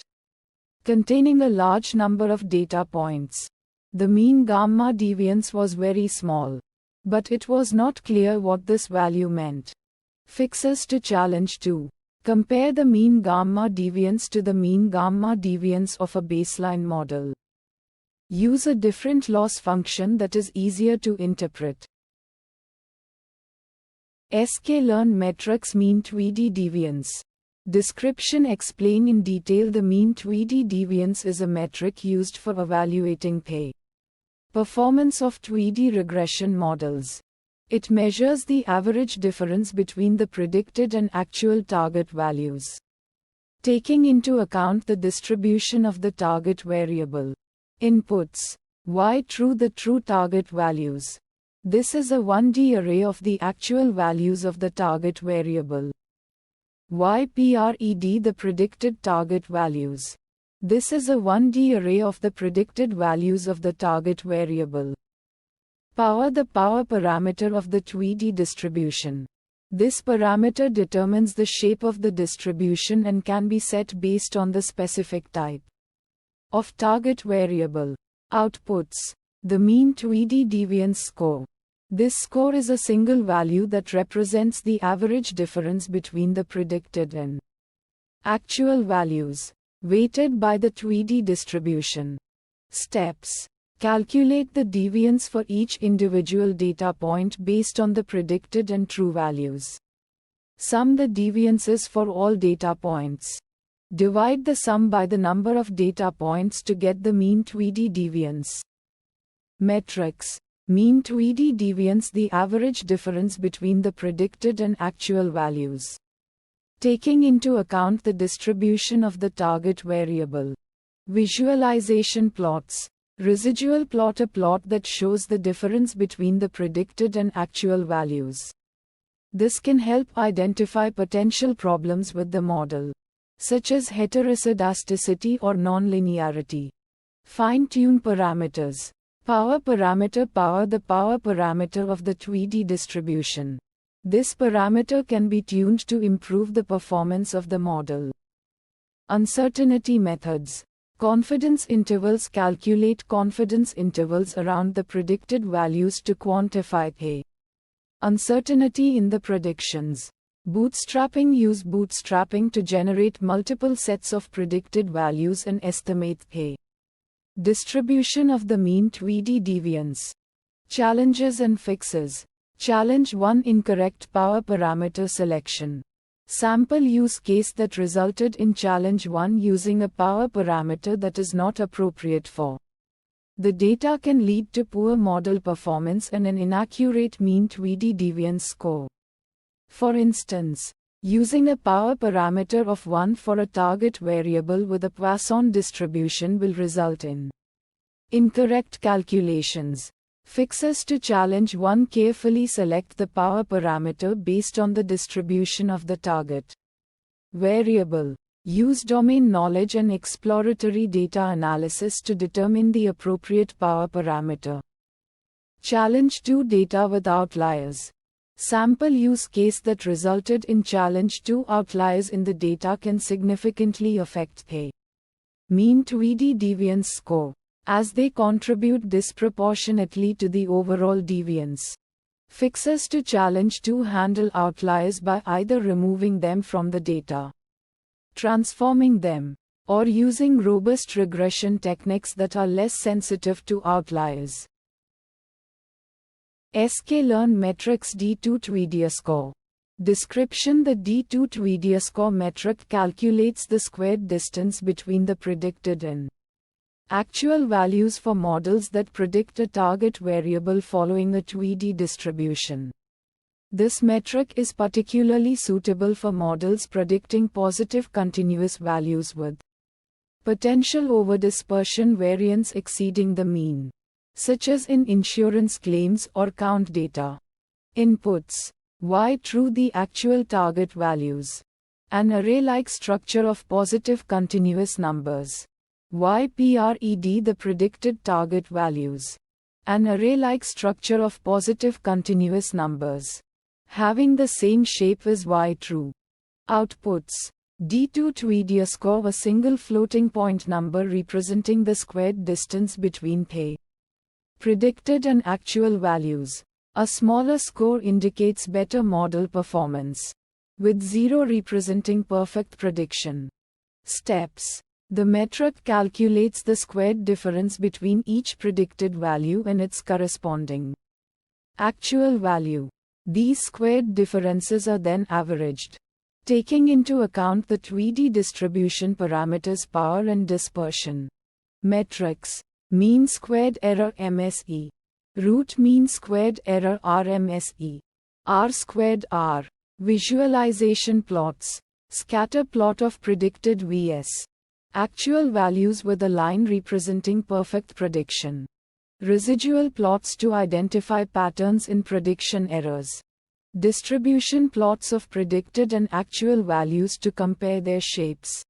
containing a large number of data points. The mean gamma deviance was very small, but it was not clear what this value meant. Fixes to challenge 2: compare the mean gamma deviance to the mean gamma deviance of a baseline model. Use a different loss function that is easier to interpret. sklearn metrics mean tweedy deviance. Description: explain in detail the mean tweedy deviance is a metric used for evaluating the performance of tweedy regression models. It measures the average difference between the predicted and actual target values, taking into account the distribution of the target variable. Inputs: y true, the true target values. This is a 1D array of the actual values of the target variable. Y pred, the predicted target values. This is a 1D array of the predicted values of the target variable. Power, the power parameter of the tweedy distribution. This parameter determines the shape of the distribution and can be set based on the specific type of target variable. Outputs: the mean tweedy deviance score. This score is a single value that represents the average difference between the predicted and actual values, weighted by the tweedy distribution. Steps: calculate the deviance for each individual data point based on the predicted and true values. Sum the deviances for all data points. Divide the sum by the number of data points to get the mean TWD deviance. Metrics. Mean TWD deviance, the average difference between the predicted and actual values, taking into account the distribution of the target variable. Visualization plots. Residual plot, a plot that shows the difference between the predicted and actual values. This can help identify potential problems with the model, such as heteroscedasticity or nonlinearity. Fine-tune parameters. Power parameter. The power parameter of the TWD distribution. This parameter can be tuned to improve the performance of the model. Uncertainty methods. Confidence intervals. Calculate confidence intervals around the predicted values to quantify the uncertainty in the predictions. Bootstrapping. Use bootstrapping to generate multiple sets of predicted values and estimate the distribution of the mean TWD deviance. Challenges and fixes. Challenge 1: Incorrect power parameter selection. Sample use case that resulted in challenge 1 using a power parameter that is not appropriate for the data can lead to poor model performance and an inaccurate mean TWD deviance score. For instance, using a power parameter of 1 for a target variable with a Poisson distribution will result in incorrect calculations. Fixes to challenge 1: Carefully select the power parameter based on the distribution of the target variable. Use domain knowledge and exploratory data analysis to determine the appropriate power parameter. Challenge 2: Data with outliers. Sample use case that resulted in challenge 2 outliers in the data can significantly affect the mean TWD deviance score, as they contribute disproportionately to the overall deviance. Fixes to challenge 2: Handle outliers by either removing them from the data, transforming them, or using robust regression techniques that are less sensitive to outliers. sklearn metrics. D2 TWD score. Description: The D2 TWD score metric calculates the squared distance between the predicted and actual values for models that predict a target variable following a TWD distribution. This metric is particularly suitable for models predicting positive continuous values with potential overdispersion variance exceeding the mean, such as in insurance claims or count data. Inputs: Y true, the actual target values. An array-like structure of positive continuous numbers. YPRED, the predicted target values. An array-like structure of positive continuous numbers, having the same shape as Y true. Outputs: D2 TWD score, a single floating point number representing the squared distance between the predicted and actual values. A smaller score indicates better model performance, with 0 representing perfect prediction. Steps: the metric calculates the squared difference between each predicted value and its corresponding actual value. These squared differences are then averaged, taking into account the TWD distribution parameters power and dispersion. Metrics: mean squared error MSE, root mean squared error RMSE, R squared R. Visualization plots: scatter plot of predicted vs. actual values with a line representing perfect prediction. Residual plots to identify patterns in prediction errors. Distribution plots of predicted and actual values to compare their shapes.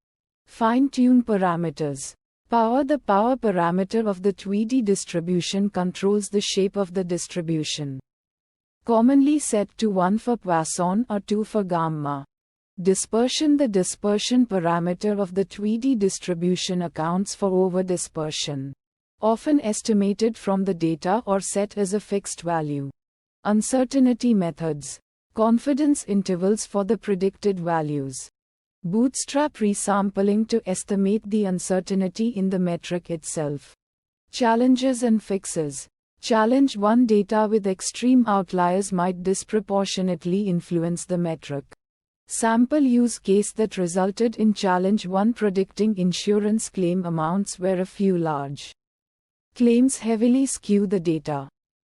Fine-tune parameters. Power: the power parameter of the TWD distribution controls the shape of the distribution, commonly set to 1 for Poisson or 2 for gamma. Dispersion: the dispersion parameter of the TWD distribution accounts for overdispersion, often estimated from the data or set as a fixed value. Uncertainty methods. Confidence intervals for the predicted values. Bootstrap resampling to estimate the uncertainty in the metric itself. Challenges and fixes. Challenge 1: data with extreme outliers might disproportionately influence the metric. Sample use case that resulted in Challenge 1 predicting insurance claim amounts where a few large claims heavily skew the data.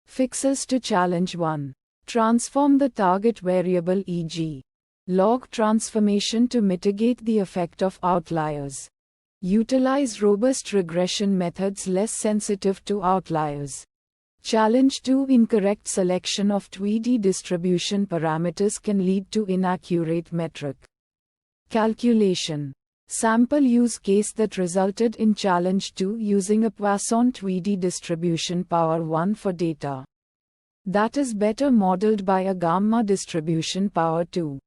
Fixes to Challenge 1. Transform the target variable e.g. log transformation to mitigate the effect of outliers. Utilize robust regression methods less sensitive to outliers. Challenge 2. Incorrect selection of Tweedy distribution parameters can lead to inaccurate metric calculation. Sample use case that resulted in Challenge 2 using a Poisson Tweedy distribution power 1 for data that is better modeled by a gamma distribution power 2.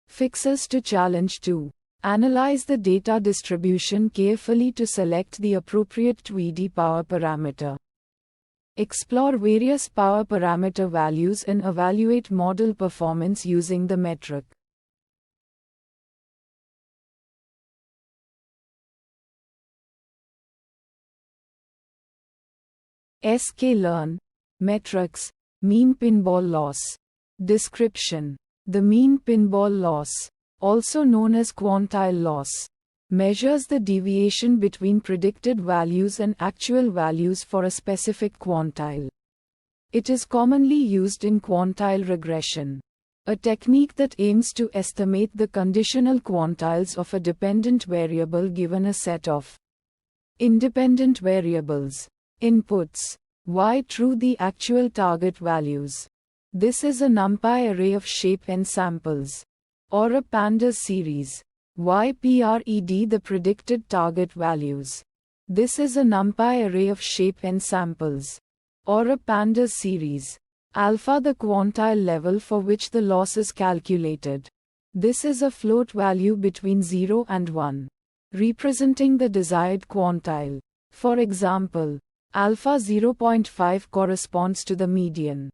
Fixes to Challenge 2. Analyze the data distribution carefully to select the appropriate Tweedy power parameter. Explore various power parameter values and evaluate model performance using the metric. sklearn. Metrics. Mean pinball loss. Description. The mean pinball loss, also known as quantile loss, measures the deviation between predicted values and actual values for a specific quantile. It is commonly used in quantile regression, a technique that aims to estimate the conditional quantiles of a dependent variable given a set of independent variables. Inputs. Y true the actual target values. This is a NumPy array of shape n samples, or a pandas series. Ypred the predicted target values. This is a NumPy array of shape n samples, or a pandas series. Alpha the quantile level for which the loss is calculated. This is a float value between 0 and 1, representing the desired quantile. For example, alpha 0.5 corresponds to the median.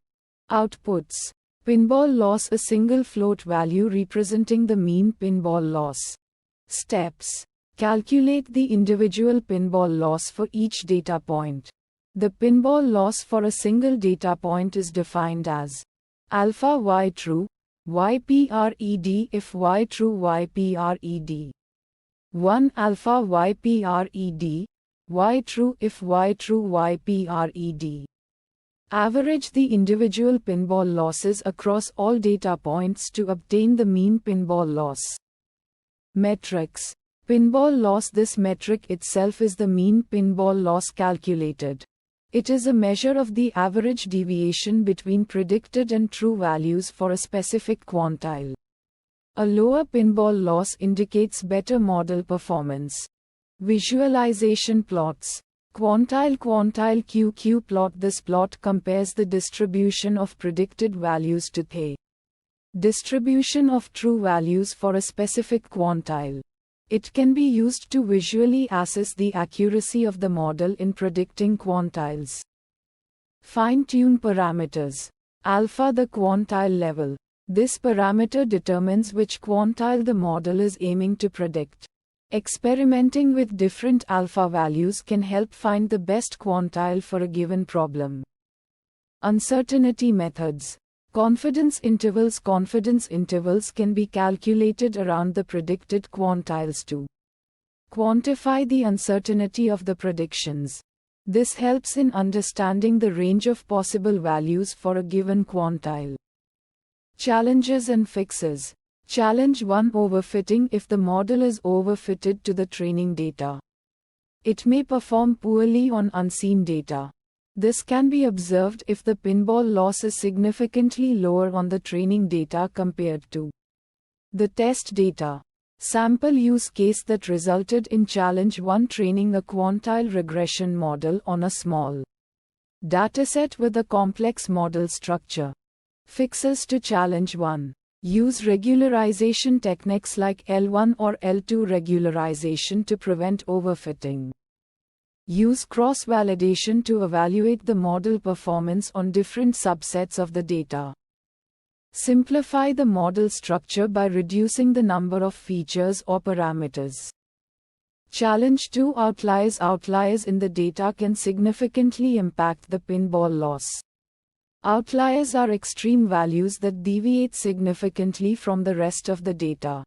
Outputs. Pinball loss a single float value representing the mean pinball loss. Steps. Calculate the individual pinball loss for each data point. The pinball loss for a single data point is defined as alpha y true, ypred if y true ypred. 1 alpha ypred, y true if y true ypred. Average the individual pinball losses across all data points to obtain the mean pinball loss. Metrics. Pinball loss. This metric itself is the mean pinball loss calculated. It is a measure of the average deviation between predicted and true values for a specific quantile. A lower pinball loss indicates better model performance. Visualization plots. Quantile QQ plot. This plot compares the distribution of predicted values to the distribution of true values for a specific quantile. It can be used to visually assess the accuracy of the model in predicting quantiles. Fine-tune parameters. Alpha the quantile level. This parameter determines which quantile the model is aiming to predict. Experimenting with different alpha values can help find the best quantile for a given problem. Uncertainty methods. Confidence intervals. Confidence intervals can be calculated around the predicted quantiles to quantify the uncertainty of the predictions. This helps in understanding the range of possible values for a given quantile. Challenges and fixes. Challenge 1. Overfitting. If the model is overfitted to the training data, it may perform poorly on unseen data. This can be observed if the pinball loss is significantly lower on the training data compared to the test data. Sample use case that resulted in Challenge 1 training a quantile regression model on a small dataset with a complex model structure. Fixes to Challenge 1. Use regularization techniques like L1 or L2 regularization to prevent overfitting. Use cross-validation to evaluate the model performance on different subsets of the data. Simplify the model structure by reducing the number of features or parameters. Challenge 2. Outliers. Outliers in the data can significantly impact the pinball loss. Outliers are extreme values that deviate significantly from the rest of the data.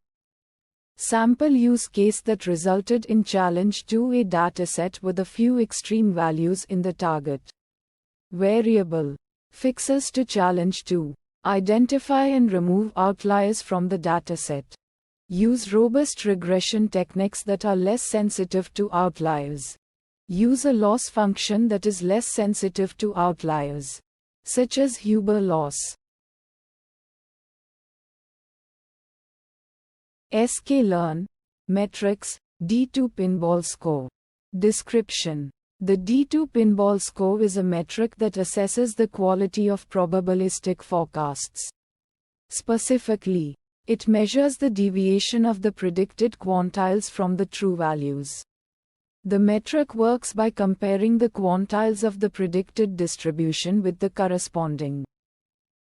Sample use case that resulted in challenge to a dataset with a few extreme values in the target variable. Fixes to challenge 2. Identify and remove outliers from the dataset. Use robust regression techniques that are less sensitive to outliers. Use a loss function that is less sensitive to outliers, such as Huber loss. sklearn, metrics, D2 pinball score. Description. The D2 pinball score is a metric that assesses the quality of probabilistic forecasts. Specifically, it measures the deviation of the predicted quantiles from the true values. The metric works by comparing the quantiles of the predicted distribution with the corresponding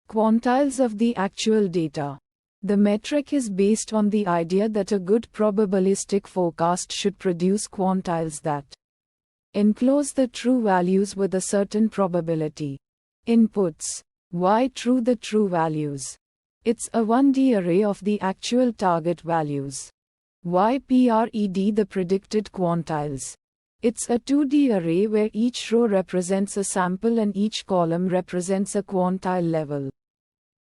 quantiles of the actual data. The metric is based on the idea that a good probabilistic forecast should produce quantiles that enclose the true values with a certain probability. Inputs. Y true the true values. It's a 1D array of the actual target values. YPRED the predicted quantiles. It's a 2D array where each row represents a sample and each column represents a quantile level.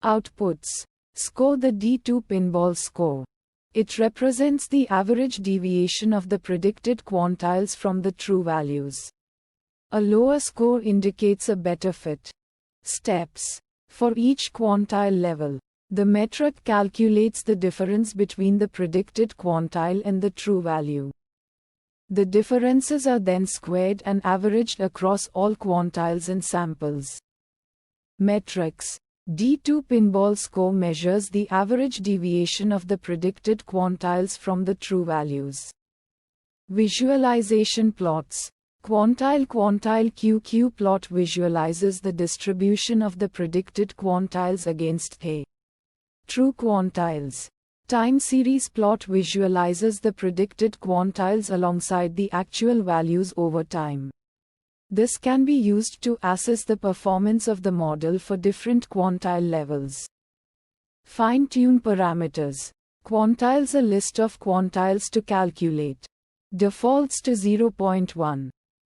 Outputs. Score the D2 pinball score. It represents the average deviation of the predicted quantiles from the true values. A lower score indicates a better fit. Steps. For each quantile level, the metric calculates the difference between the predicted quantile and the true value. The differences are then squared and averaged across all quantiles and samples. Metrics. D2 pinball score measures the average deviation of the predicted quantiles from the true values. Visualization plots. Quantile QQ plot visualizes the distribution of the predicted quantiles against a true quantiles. Time series plot visualizes the predicted quantiles alongside the actual values over time. This can be used to assess the performance of the model for different quantile levels. Fine-tune parameters. Quantiles a list of quantiles to calculate. Defaults to 0.1,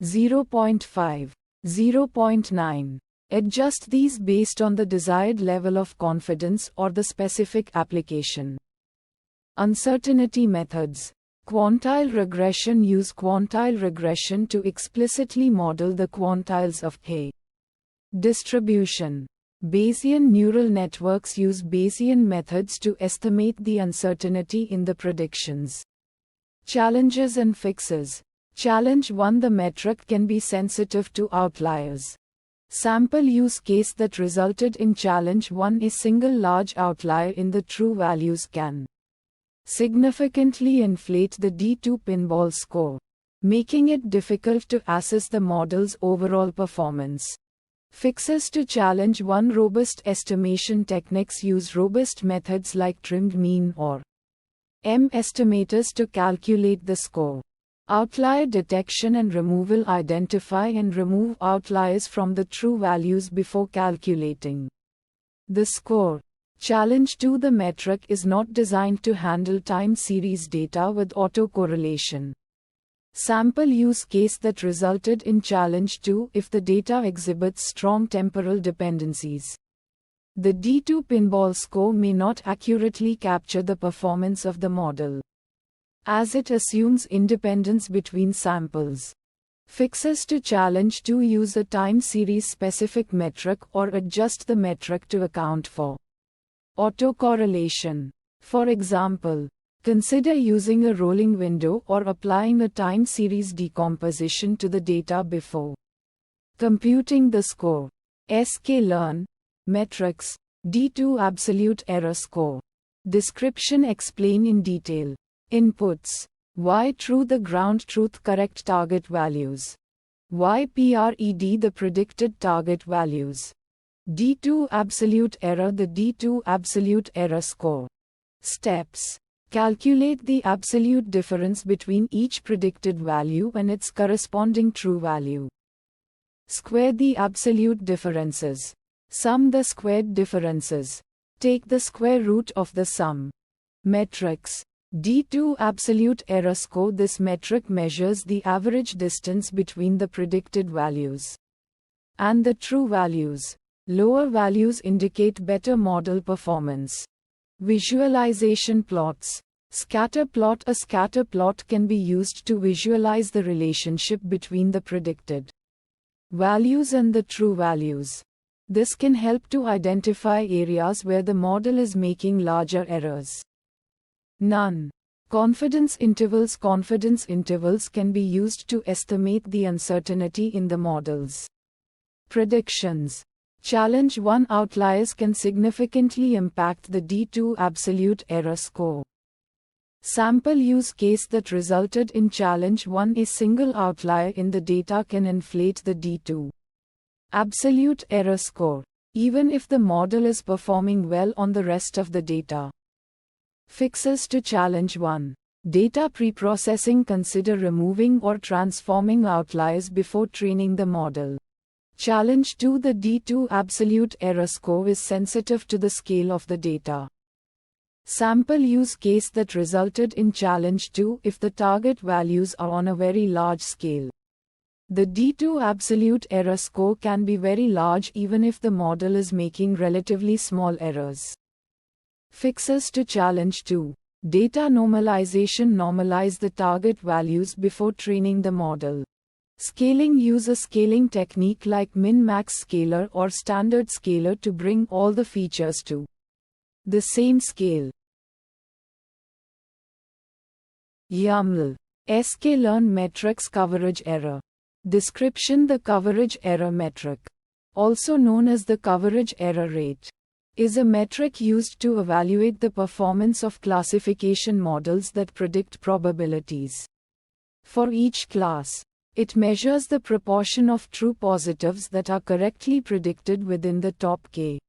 0.5, 0.9. Adjust these based on the desired level of confidence or the specific application. Uncertainty methods. Quantile regression use quantile regression to explicitly model the quantiles of a distribution. Bayesian neural networks use Bayesian methods to estimate the uncertainty in the predictions. Challenges and fixes. Challenge 1. The metric can be sensitive to outliers. Sample use case that resulted in challenge 1. A single large outlier in the true values can significantly inflate the D2 pinball score, making it difficult to assess the model's overall performance. Fixes to challenge 1. Robust estimation techniques use robust methods like trimmed mean or M estimators to calculate the score. Outlier detection and removal. Identify and remove outliers from the true values before calculating the score. Challenge 2. The metric is not designed to handle time series data with autocorrelation. Sample use case that resulted in challenge 2. If the data exhibits strong temporal dependencies, the D2 pinball score may not accurately capture the performance of the model, as it assumes independence between samples. Fixes to challenge 2. Use a time series specific metric or adjust the metric to account for autocorrelation. For example, consider using a rolling window or applying a time series decomposition to the data before computing the score. sklearn, metrics, D2 absolute error score. Description. Explain in detail. Inputs. Y true the ground truth correct target values. YPRED the predicted target values. D2 absolute error the D2 absolute error score. Steps. Calculate the absolute difference between each predicted value and its corresponding true value. Square the absolute differences. Sum the squared differences. Take the square root of the sum. Metrics. D2 absolute error score. This metric measures the average distance between the predicted values and the true values. Lower values indicate better model performance. Visualization plots. Scatter plot. A scatter plot can be used to visualize the relationship between the predicted values and the true values. This can help to identify areas where the model is making larger errors. None. Confidence intervals. Confidence intervals can be used to estimate the uncertainty in the models. Predictions. Challenge 1 outliers can significantly impact the D2 absolute error score. Sample use case that resulted in challenge 1. A single outlier in the data can inflate the D2 absolute error score, even if the model is performing well on the rest of the data. Fixes to challenge 1. Data preprocessing. Consider removing or transforming outliers before training the model. Challenge 2. The D2 absolute error score is sensitive to the scale of the data. Sample use case that resulted in challenge 2. If the target values are on a very large scale, the D2 absolute error score can be very large even if the model is making relatively small errors. Fixes to challenge 2. Data normalization. Normalize the target values before training the model. Scaling. Use a scaling technique like min-max scaler or standard scaler to bring all the features to the same scale. YAML. sklearn metrics. Coverage error. Description. The coverage error metric, also known as the coverage error rate, is a metric used to evaluate the performance of classification models that predict probabilities. For each class, it measures the proportion of true positives that are correctly predicted within the top k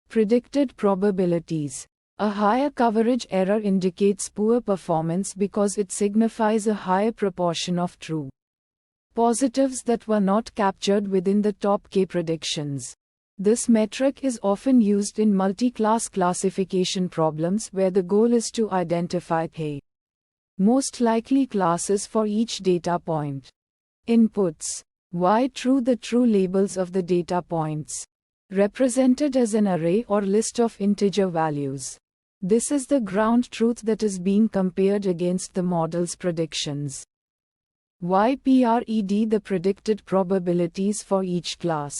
predicted probabilities. A higher coverage error indicates poor performance because it signifies a higher proportion of true positives that were not captured within the top k predictions. This metric is often used in multi-class classification problems where the goal is to identify k most likely classes for each data point. Inputs. Y true. The true labels of the data points, represented as an array or list of integer values. This is the ground truth that is being compared against the model's predictions. YPRED. The predicted probabilities for each class,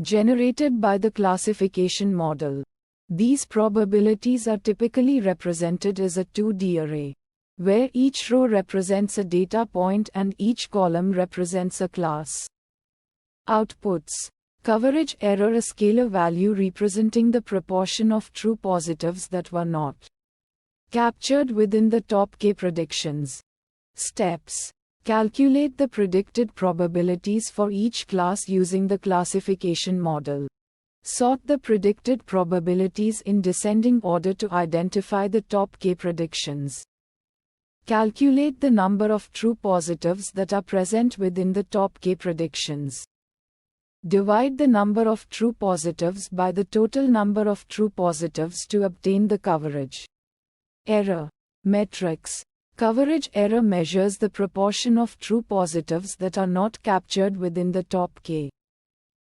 generated by the classification model. These probabilities are typically represented as a 2D array, where each row represents a data point and each column represents a class. Outputs. Coverage error. A scalar value representing the proportion of true positives that were not captured within the top k predictions. Steps. Calculate the predicted probabilities for each class using the classification model. Sort the predicted probabilities in descending order to identify the top k predictions. Calculate the number of true positives that are present within the top k predictions. Divide the number of true positives by the total number of true positives to obtain the coverage error. Metrics. Coverage error measures the proportion of true positives that are not captured within the top k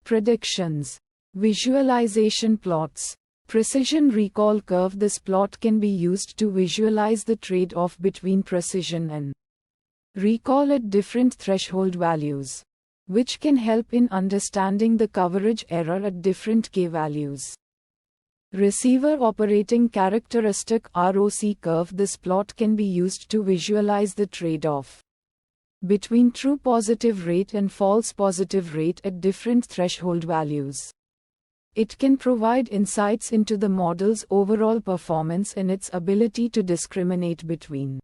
predictions. Visualization plots. Precision recall curve. This plot can be used to visualize the trade-off between precision and recall at different threshold values, which can help in understanding the coverage error at different k values. Receiver operating characteristic ROC curve. This plot can be used to visualize the trade-off between true positive rate and false positive rate at different threshold values. It can provide insights into the model's overall performance and its ability to discriminate between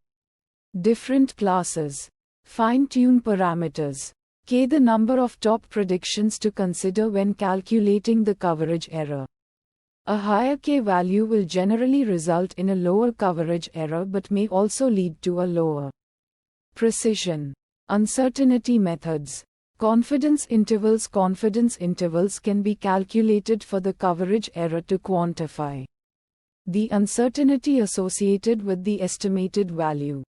different classes. Fine-tune parameters. K. The number of top predictions to consider when calculating the coverage error. A higher k value will generally result in a lower coverage error but may also lead to a lower precision. Uncertainty methods. Confidence intervals can be calculated for the coverage error to quantify the uncertainty associated with the estimated value.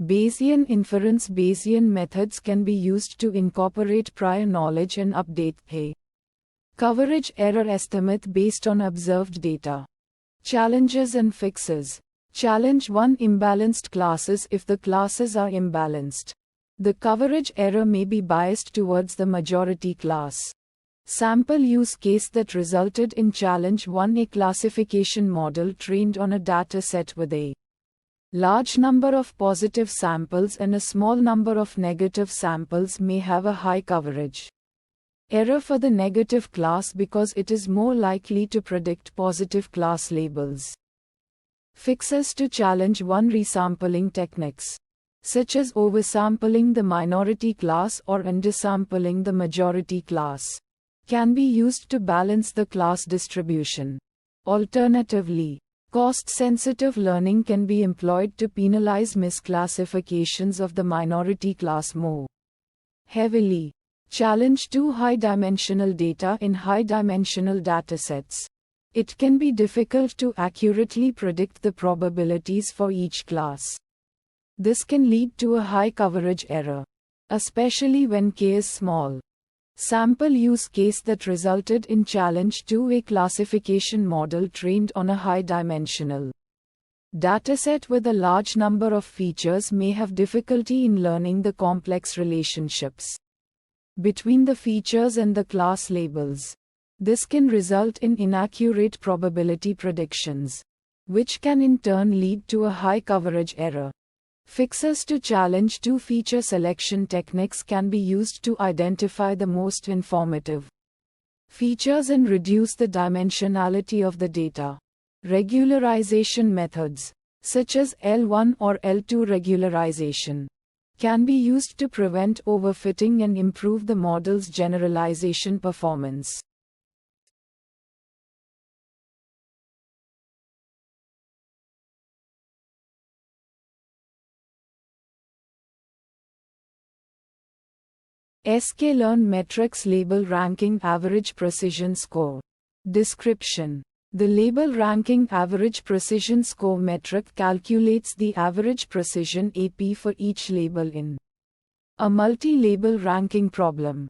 Bayesian inference Bayesian methods can be used to incorporate prior knowledge and update the coverage error estimate based on observed data. Challenges and fixes. Challenge 1: Imbalanced classes. If the classes are imbalanced, the coverage error may be biased towards the majority class. Sample use case that resulted in Challenge 1: A classification model trained on a dataset with a large number of positive samples and a small number of negative samples may have a high coverage error for the negative class because it is more likely to predict positive class labels. Fixes to Challenge 1: Resampling techniques, such as oversampling the minority class or undersampling the majority class, can be used to balance the class distribution. Alternatively, cost-sensitive learning can be employed to penalize misclassifications of the minority class more heavily. Challenge 2: High-dimensional data. In high-dimensional datasets, it can be difficult to accurately predict the probabilities for each class. This can lead to a high coverage error, especially when K is small. Sample use case that resulted in Challenge 2: A classification model trained on a high-dimensional dataset with a large number of features may have difficulty in learning the complex relationships between the features and the class labels. This can result in inaccurate probability predictions, which can in turn lead to a high coverage error. Fixes to Challenge 2: Feature selection techniques can be used to identify the most informative features and reduce the dimensionality of the data. Regularization methods, such as L1 or L2 regularization, can be used to prevent overfitting and improve the model's generalization performance. Sklearn metrics. Label ranking average precision score. Description: the label ranking average precision score metric calculates the average precision AP for each label in a multi-label ranking problem.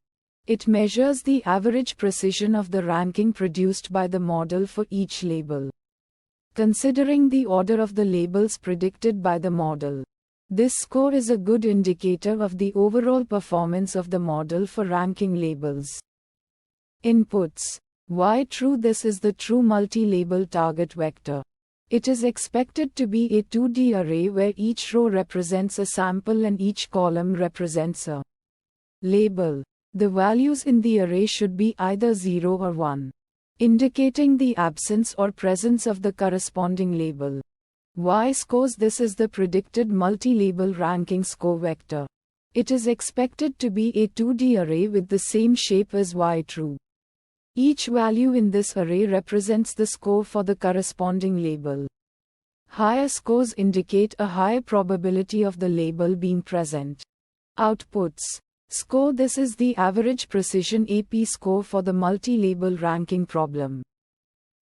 It measures the average precision of the ranking produced by the model for each label, considering the order of the labels predicted by the model. This score is a good indicator of the overall performance of the model for ranking labels. Inputs: Y true. This is the true multi-label target vector. It is expected to be a 2D array where each row represents a sample and each column represents a label. The values in the array should be either 0 or 1, indicating the absence or presence of the corresponding label. Y scores. This is the predicted multi-label ranking score vector. It is expected to be a 2D array with the same shape as Y true. Each value in this array represents the score for the corresponding label. Higher scores indicate a higher probability of the label being present. Outputs: score. This is the average precision AP score for the multi-label ranking problem.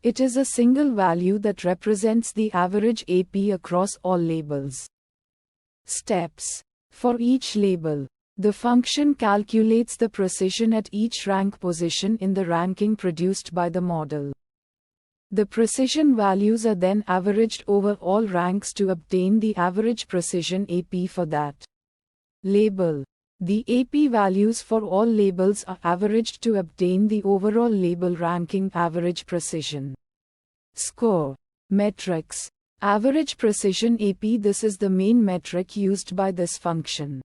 It is a single value that represents the average AP across all labels. Steps: for each label, the function calculates the precision at each rank position in the ranking produced by the model. The precision values are then averaged over all ranks to obtain the average precision AP for that label. The AP values for all labels are averaged to obtain the overall label ranking average precision. Score. Metrics. Average precision AP. This is the main metric used by this function.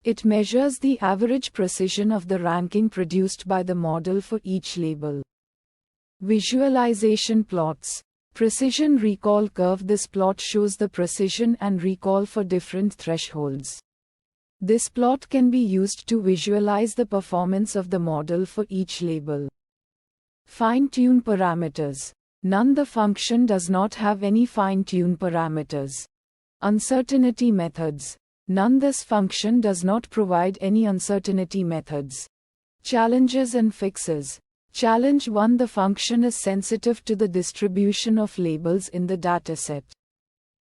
It measures the average precision of the ranking produced by the model for each label. Visualization plots. Precision recall curve. This plot shows the precision and recall for different thresholds. This plot can be used to visualize the performance of the model for each label. Fine-tune parameters. None. The function does not have any fine-tune parameters. Uncertainty methods. None. This function does not provide any uncertainty methods. Challenges and fixes. Challenge 1. The function is sensitive to the distribution of labels in the dataset.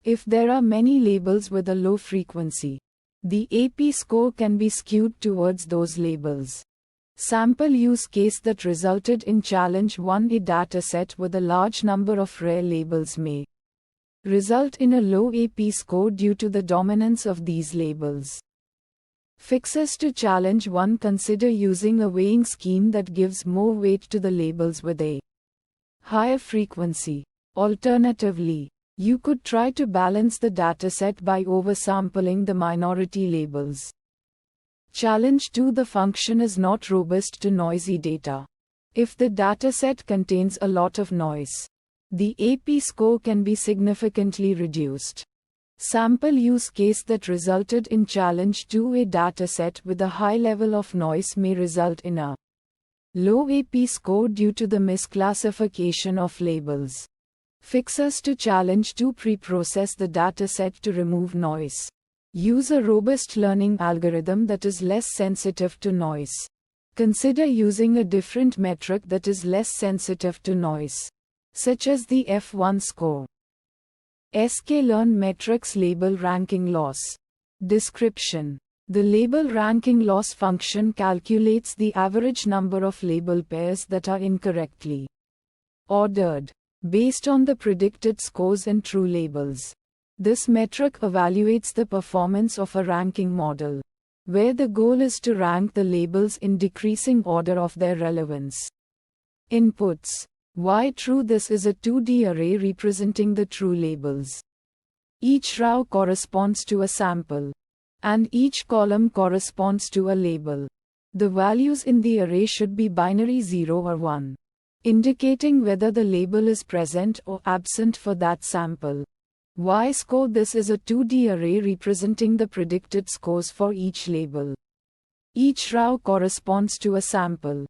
If there are many labels with a low frequency, the AP score can be skewed towards those labels. Sample use case that resulted in challenge 1. A dataset with a large number of rare labels may result in a low AP score due to the dominance of these labels. Fixes to challenge 1. Consider using a weighing scheme that gives more weight to the labels with a higher frequency. Alternatively, you could try to balance the dataset by oversampling the minority labels. Challenge 2. The function is not robust to noisy data. If the dataset contains a lot of noise, the AP score can be significantly reduced. Sample use case that resulted in challenge 2. A dataset with a high level of noise may result in a low AP score due to the misclassification of labels. Fixes to challenge 2. Pre-process the dataset to remove noise. Use a robust learning algorithm that is less sensitive to noise. Consider using a different metric that is less sensitive to noise, such as the F1 score. sklearn metrics. Label ranking loss. Description. The label ranking loss function calculates the average number of label pairs that are incorrectly ordered, based on the predicted scores and true labels. This metric evaluates the performance of a ranking model, where the goal is to rank the labels in decreasing order of their relevance. Inputs. Why true? This is a 2D array representing the true labels. Each row corresponds to a sample, and each column corresponds to a label. The values in the array should be binary 0 or 1, indicating whether the label is present or absent for that sample. Y score. This is a 2D array representing the predicted scores for each label. Each row corresponds to a sample,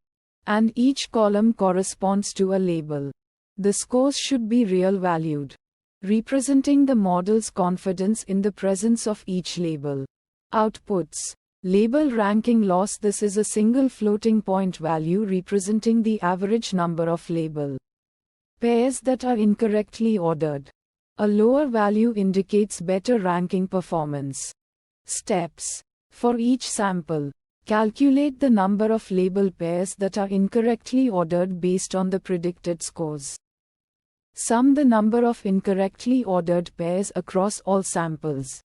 and each column corresponds to a label. The scores should be real valued, representing the model's confidence in the presence of each label. Outputs. Label ranking loss. This is a single floating point value representing the average number of label pairs that are incorrectly ordered. A lower value indicates better ranking performance. Steps. For each sample, calculate the number of label pairs that are incorrectly ordered based on the predicted scores. Sum the number of incorrectly ordered pairs across all samples.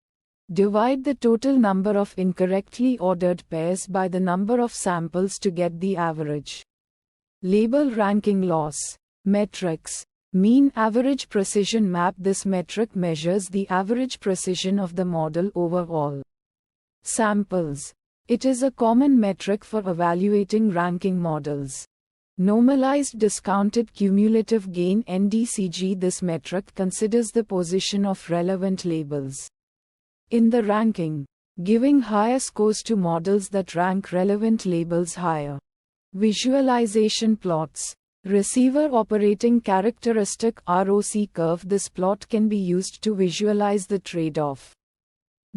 Divide the total number of incorrectly ordered pairs by the number of samples to get the average. Label ranking loss. Metrics. Mean average precision map. This metric measures the average precision of the model over all samples. It is a common metric for evaluating ranking models. Normalized discounted cumulative gain (NDCG). This metric considers the position of relevant labels in the ranking, giving higher scores to models that rank relevant labels higher. Visualization plots. Receiver operating characteristic (ROC) curve. This plot can be used to visualize the trade-off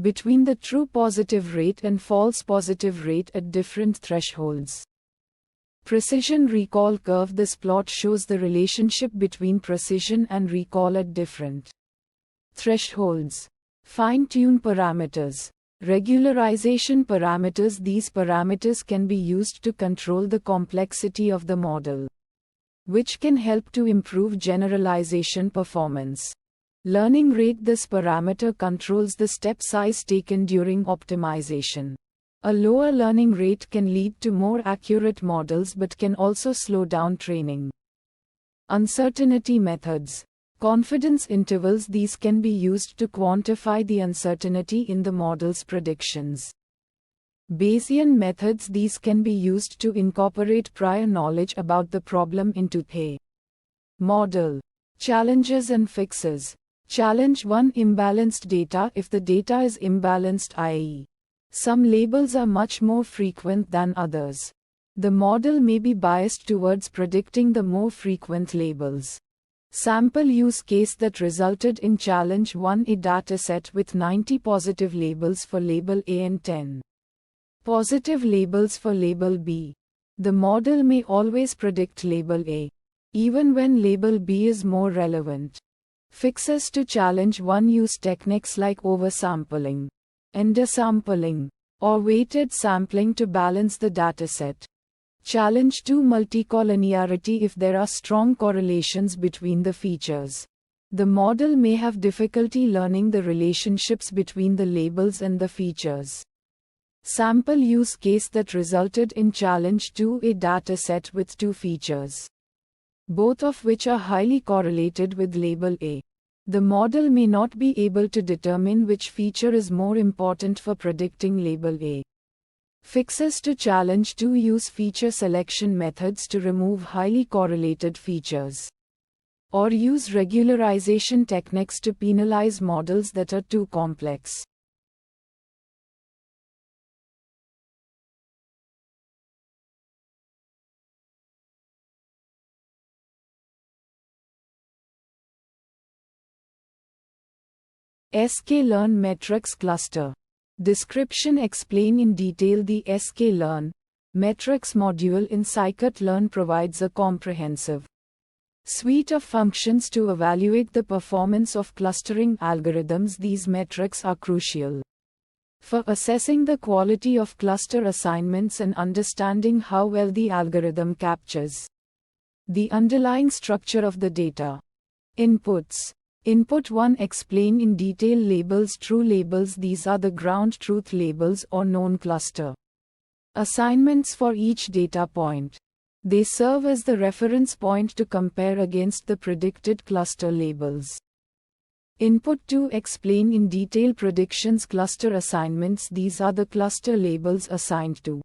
between the true positive rate and false positive rate at different thresholds. Precision recall curve. This plot shows the relationship between precision and recall at different thresholds. Fine-tune parameters. Regularization parameters. These parameters can be used to control the complexity of the model, which can help to improve generalization performance. Learning rate. This parameter controls the step size taken during optimization. A lower learning rate can lead to more accurate models but can also slow down training. Uncertainty methods. Confidence intervals. These can be used to quantify the uncertainty in the model's predictions. Bayesian methods. These can be used to incorporate prior knowledge about the problem into a model. Challenges and fixes. Challenge 1. Imbalanced data. If the data is imbalanced, i.e., some labels are much more frequent than others, the model may be biased towards predicting the more frequent labels. Sample use case that resulted in challenge 1: a dataset with 90 positive labels for label A and 10 positive labels for label B. The model may always predict label A, even when label B is more relevant. Fixes to challenge 1: use techniques like oversampling, undersampling, or weighted sampling to balance the dataset. Challenge 2: multicollinearity. If there are strong correlations between the features, the model may have difficulty learning the relationships between the labels and the features. Sample use case that resulted in challenge 2: a dataset with 2 features, both of which are highly correlated with label A. The model may not be able to determine which feature is more important for predicting label A. Fixes to challenge 2: use feature selection methods to remove highly correlated features, or use regularization techniques to penalize models that are too complex. sklearn metrics cluster. Description: explain in detail the sklearn metrics module in scikit-learn provides a comprehensive suite of functions to evaluate the performance of clustering algorithms. These metrics are crucial for assessing the quality of cluster assignments and understanding how well the algorithm captures the underlying structure of the data. Inputs. Input 1: explain in detail labels. True labels: these are the ground truth labels or known cluster assignments for each data point. They serve as the reference point to compare against the predicted cluster labels. Input 2: explain in detail predictions. Cluster assignments: these are the cluster labels assigned to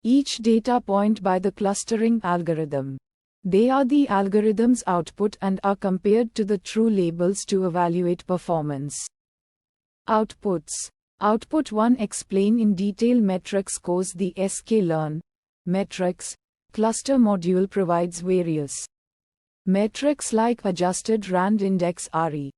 each data point by the clustering algorithm. They are the algorithm's output and are compared to the true labels to evaluate performance. Outputs. Output 1: explain in detail metric scores. The sklearn metrics cluster module provides various metrics like adjusted rand index (RE),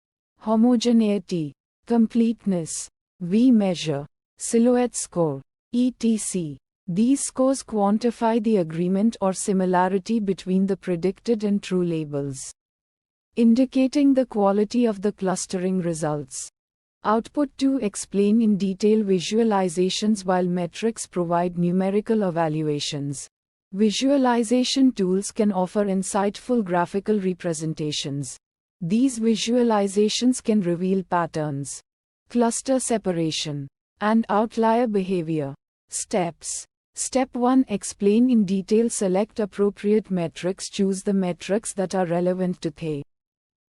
homogeneity, completeness, V-measure, silhouette score, etc. These scores quantify the agreement or similarity between the predicted and true labels, indicating the quality of the clustering results. Output 2: explain in detail visualizations. While metrics provide numerical evaluations, visualization tools can offer insightful graphical representations. These visualizations can reveal patterns, cluster separation, and outlier behavior. Steps. Step 1: explain in detail. Select appropriate metrics. Choose the metrics that are relevant to the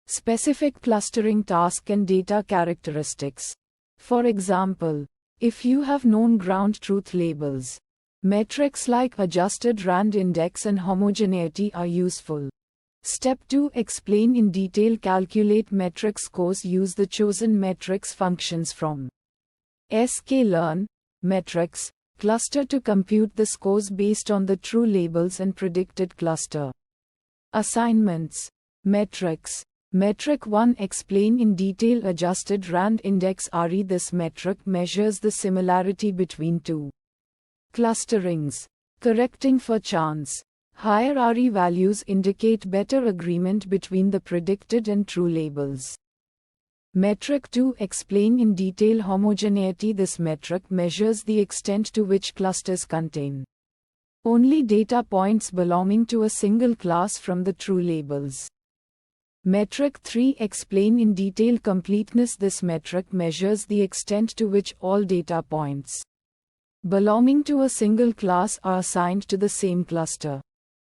specific clustering task and data characteristics. For example, if you have known ground truth labels, metrics like adjusted rand index and homogeneity are useful. Step 2: explain in detail. Calculate metric scores. Use the chosen metrics functions from sklearn metrics cluster to compute the scores based on the true labels and predicted cluster assignments. Metrics. Metric 1: explain in detail adjusted rand index (RE). This metric measures the similarity between two clusterings, correcting for chance. Higher RE values indicate better agreement between the predicted and true labels. Metric 2: explain in detail homogeneity. This metric measures the extent to which clusters contain only data points belonging to a single class from the true labels. Metric 3: explain in detail completeness. This metric measures the extent to which all data points belonging to a single class are assigned to the same cluster.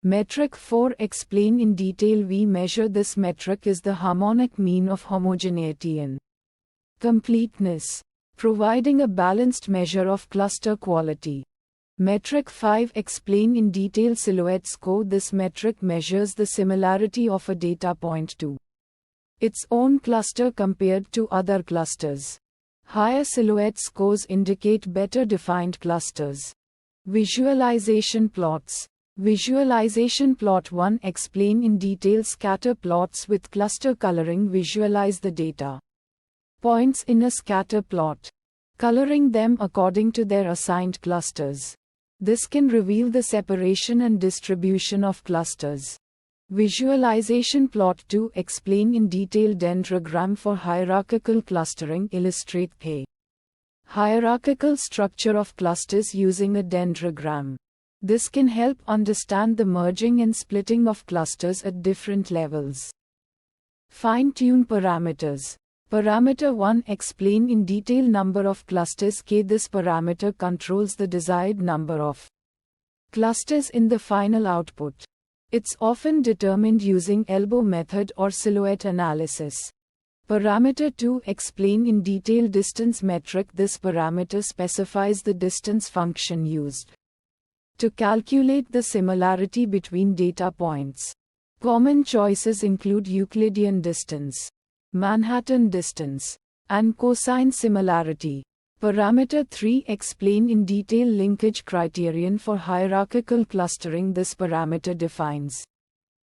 Metric 4: explain in detail V-measure. This metric is the harmonic mean of homogeneity and completeness, providing a balanced measure of cluster quality. Metric 5: explain in detail silhouette score. This metric measures the similarity of a data point to its own cluster compared to other clusters. Higher silhouette scores indicate better defined clusters. Visualization plots. Visualization plot 1. Explain in detail scatter plots with cluster coloring. Visualize the data points in a scatter plot, coloring them according to their assigned clusters. This can reveal the separation and distribution of clusters. Visualization plot 2. Explain in detail dendrogram for hierarchical clustering. Illustrate the hierarchical structure of clusters using a dendrogram. This can help understand the merging and splitting of clusters at different levels. Fine-tune parameters. Parameter 1. Explain in detail number of clusters k. This parameter controls the desired number of clusters in the final output. It's often determined using elbow method or silhouette analysis. Parameter 2. Explain in detail distance metric. This parameter specifies the distance function used to calculate the similarity between data points. Common choices include Euclidean distance, Manhattan distance, and cosine similarity. Parameter 3. Explain in detail linkage criterion for hierarchical clustering. This parameter defines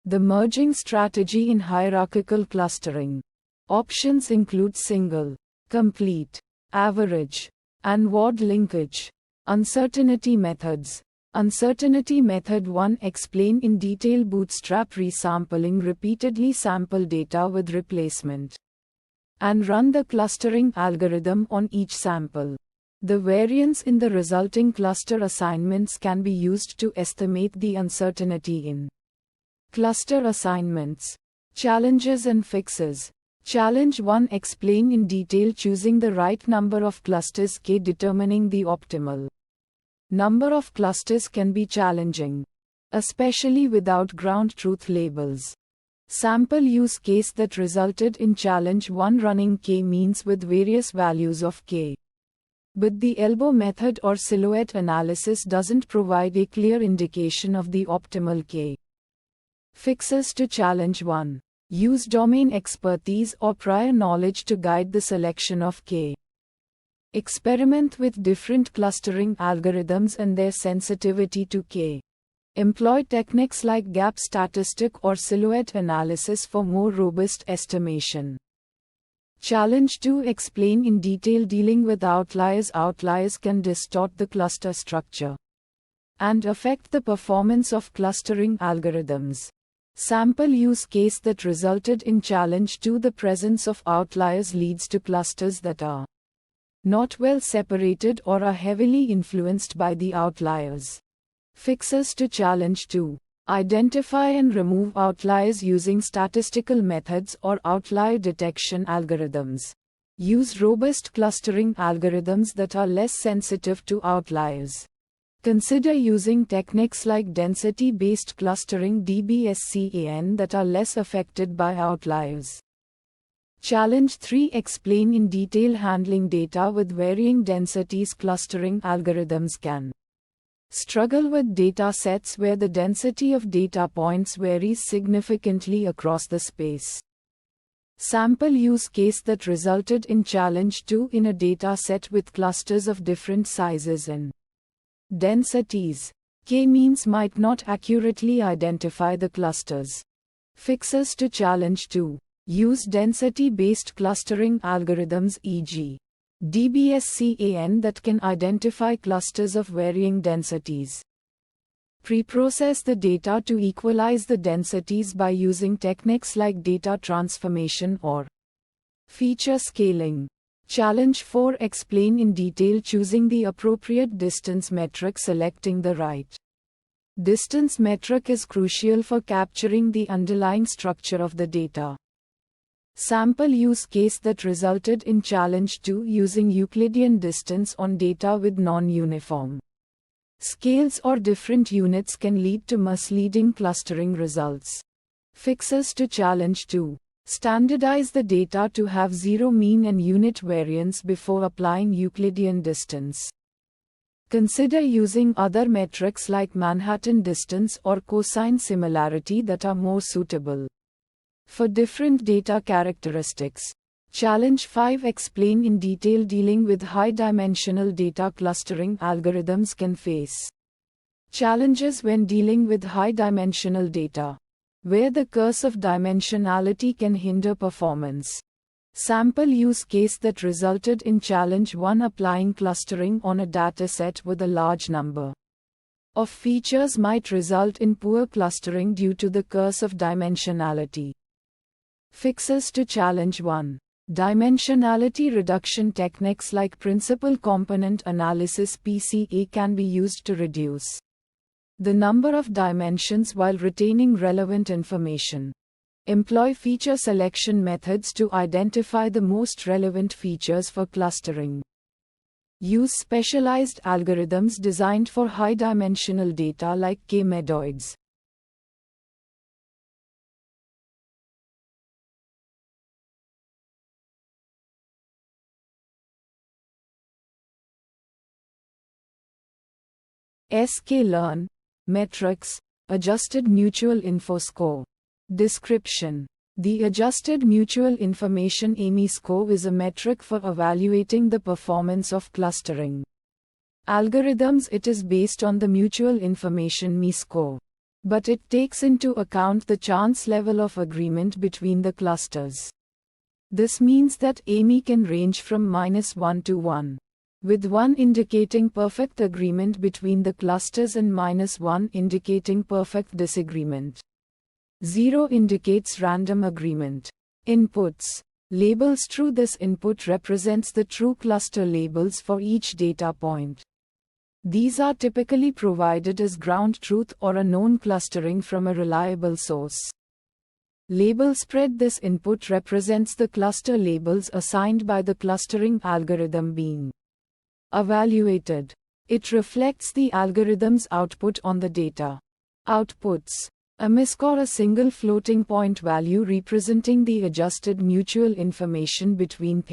the merging strategy in hierarchical clustering. Options include single, complete, average, and word linkage. Uncertainty methods. Uncertainty method 1. Explain in detail bootstrap resampling. Repeatedly sample data with replacement and run the clustering algorithm on each sample. The variance in the resulting cluster assignments can be used to estimate the uncertainty in cluster assignments. Challenges and fixes. Challenge 1. Explain in detail choosing the right number of clusters k. Determining the optimal number of clusters can be challenging, especially without ground truth labels. Sample use case that resulted in challenge 1. Running k-means with various values of k. But the elbow method or silhouette analysis doesn't provide a clear indication of the optimal k. Fixes to challenge 1. Use domain expertise or prior knowledge to guide the selection of k. Experiment with different clustering algorithms and their sensitivity to k. Employ techniques like gap statistic or silhouette analysis for more robust estimation. Challenge 2. Explain in detail dealing with outliers. Outliers can distort the cluster structure and affect the performance of clustering algorithms. Sample use case that resulted in challenge 2. The presence of outliers leads to clusters that are not well separated or are heavily influenced by the outliers. Fixes to challenge 2. Identify and remove outliers using statistical methods or outlier detection algorithms. Use robust clustering algorithms that are less sensitive to outliers. Consider using techniques like density-based clustering (DBSCAN) that are less affected by outliers. Challenge 3. Explain in detail handling data with varying densities. Clustering algorithms can struggle with data sets where the density of data points varies significantly across the space. Sample use case that resulted in challenge 2 in a data set with clusters of different sizes and densities. K-means might not accurately identify the clusters. Fixes to challenge 2. Use density-based clustering algorithms e.g. DBSCAN that can identify clusters of varying densities. Preprocess the data to equalize the densities by using techniques like data transformation or feature scaling. Challenge 4. Explain in detail choosing the appropriate distance metric. Selecting the right distance metric is crucial for capturing the underlying structure of the data. Sample use case that resulted in challenge 2 using Euclidean distance on data with non-uniform scales or different units can lead to misleading clustering results. Fixes to challenge 2. Standardize the data to have zero mean and unit variance before applying Euclidean distance. Consider using other metrics like Manhattan distance or cosine similarity that are more suitable for different data characteristics. Challenge 5. Explain in detail dealing with high-dimensional data. Clustering algorithms can face Challenges when dealing with high-dimensional data, where the curse of dimensionality can hinder performance. Sample use case that resulted in Challenge 1: applying clustering on a dataset with a large number of features might result in poor clustering due to the curse of dimensionality. Fixes to Challenge 1. Dimensionality reduction techniques like principal component analysis (PCA) can be used to reduce the number of dimensions while retaining relevant information. Employ feature selection methods to identify the most relevant features for clustering. Use specialized algorithms designed for high-dimensional data like K-medoids. sklearn, metrics, Adjusted Mutual Info Score. Description: the Adjusted Mutual Information AMI score is a metric for evaluating the performance of clustering algorithms. It is based on the Mutual Information MI score, but it takes into account the chance level of agreement between the clusters. This means that AMI can range from -1 to 1, with 1 indicating perfect agreement between the clusters and -1 indicating perfect disagreement. 0 indicates random agreement. Inputs. Labels. True. This input represents the true cluster labels for each data point. These are typically provided as ground truth or a known clustering from a reliable source. Label spread. This input represents the cluster labels assigned by the clustering algorithm being evaluated. It reflects the algorithm's output on the data. Outputs. A MIScore, a single floating point value representing the adjusted mutual information between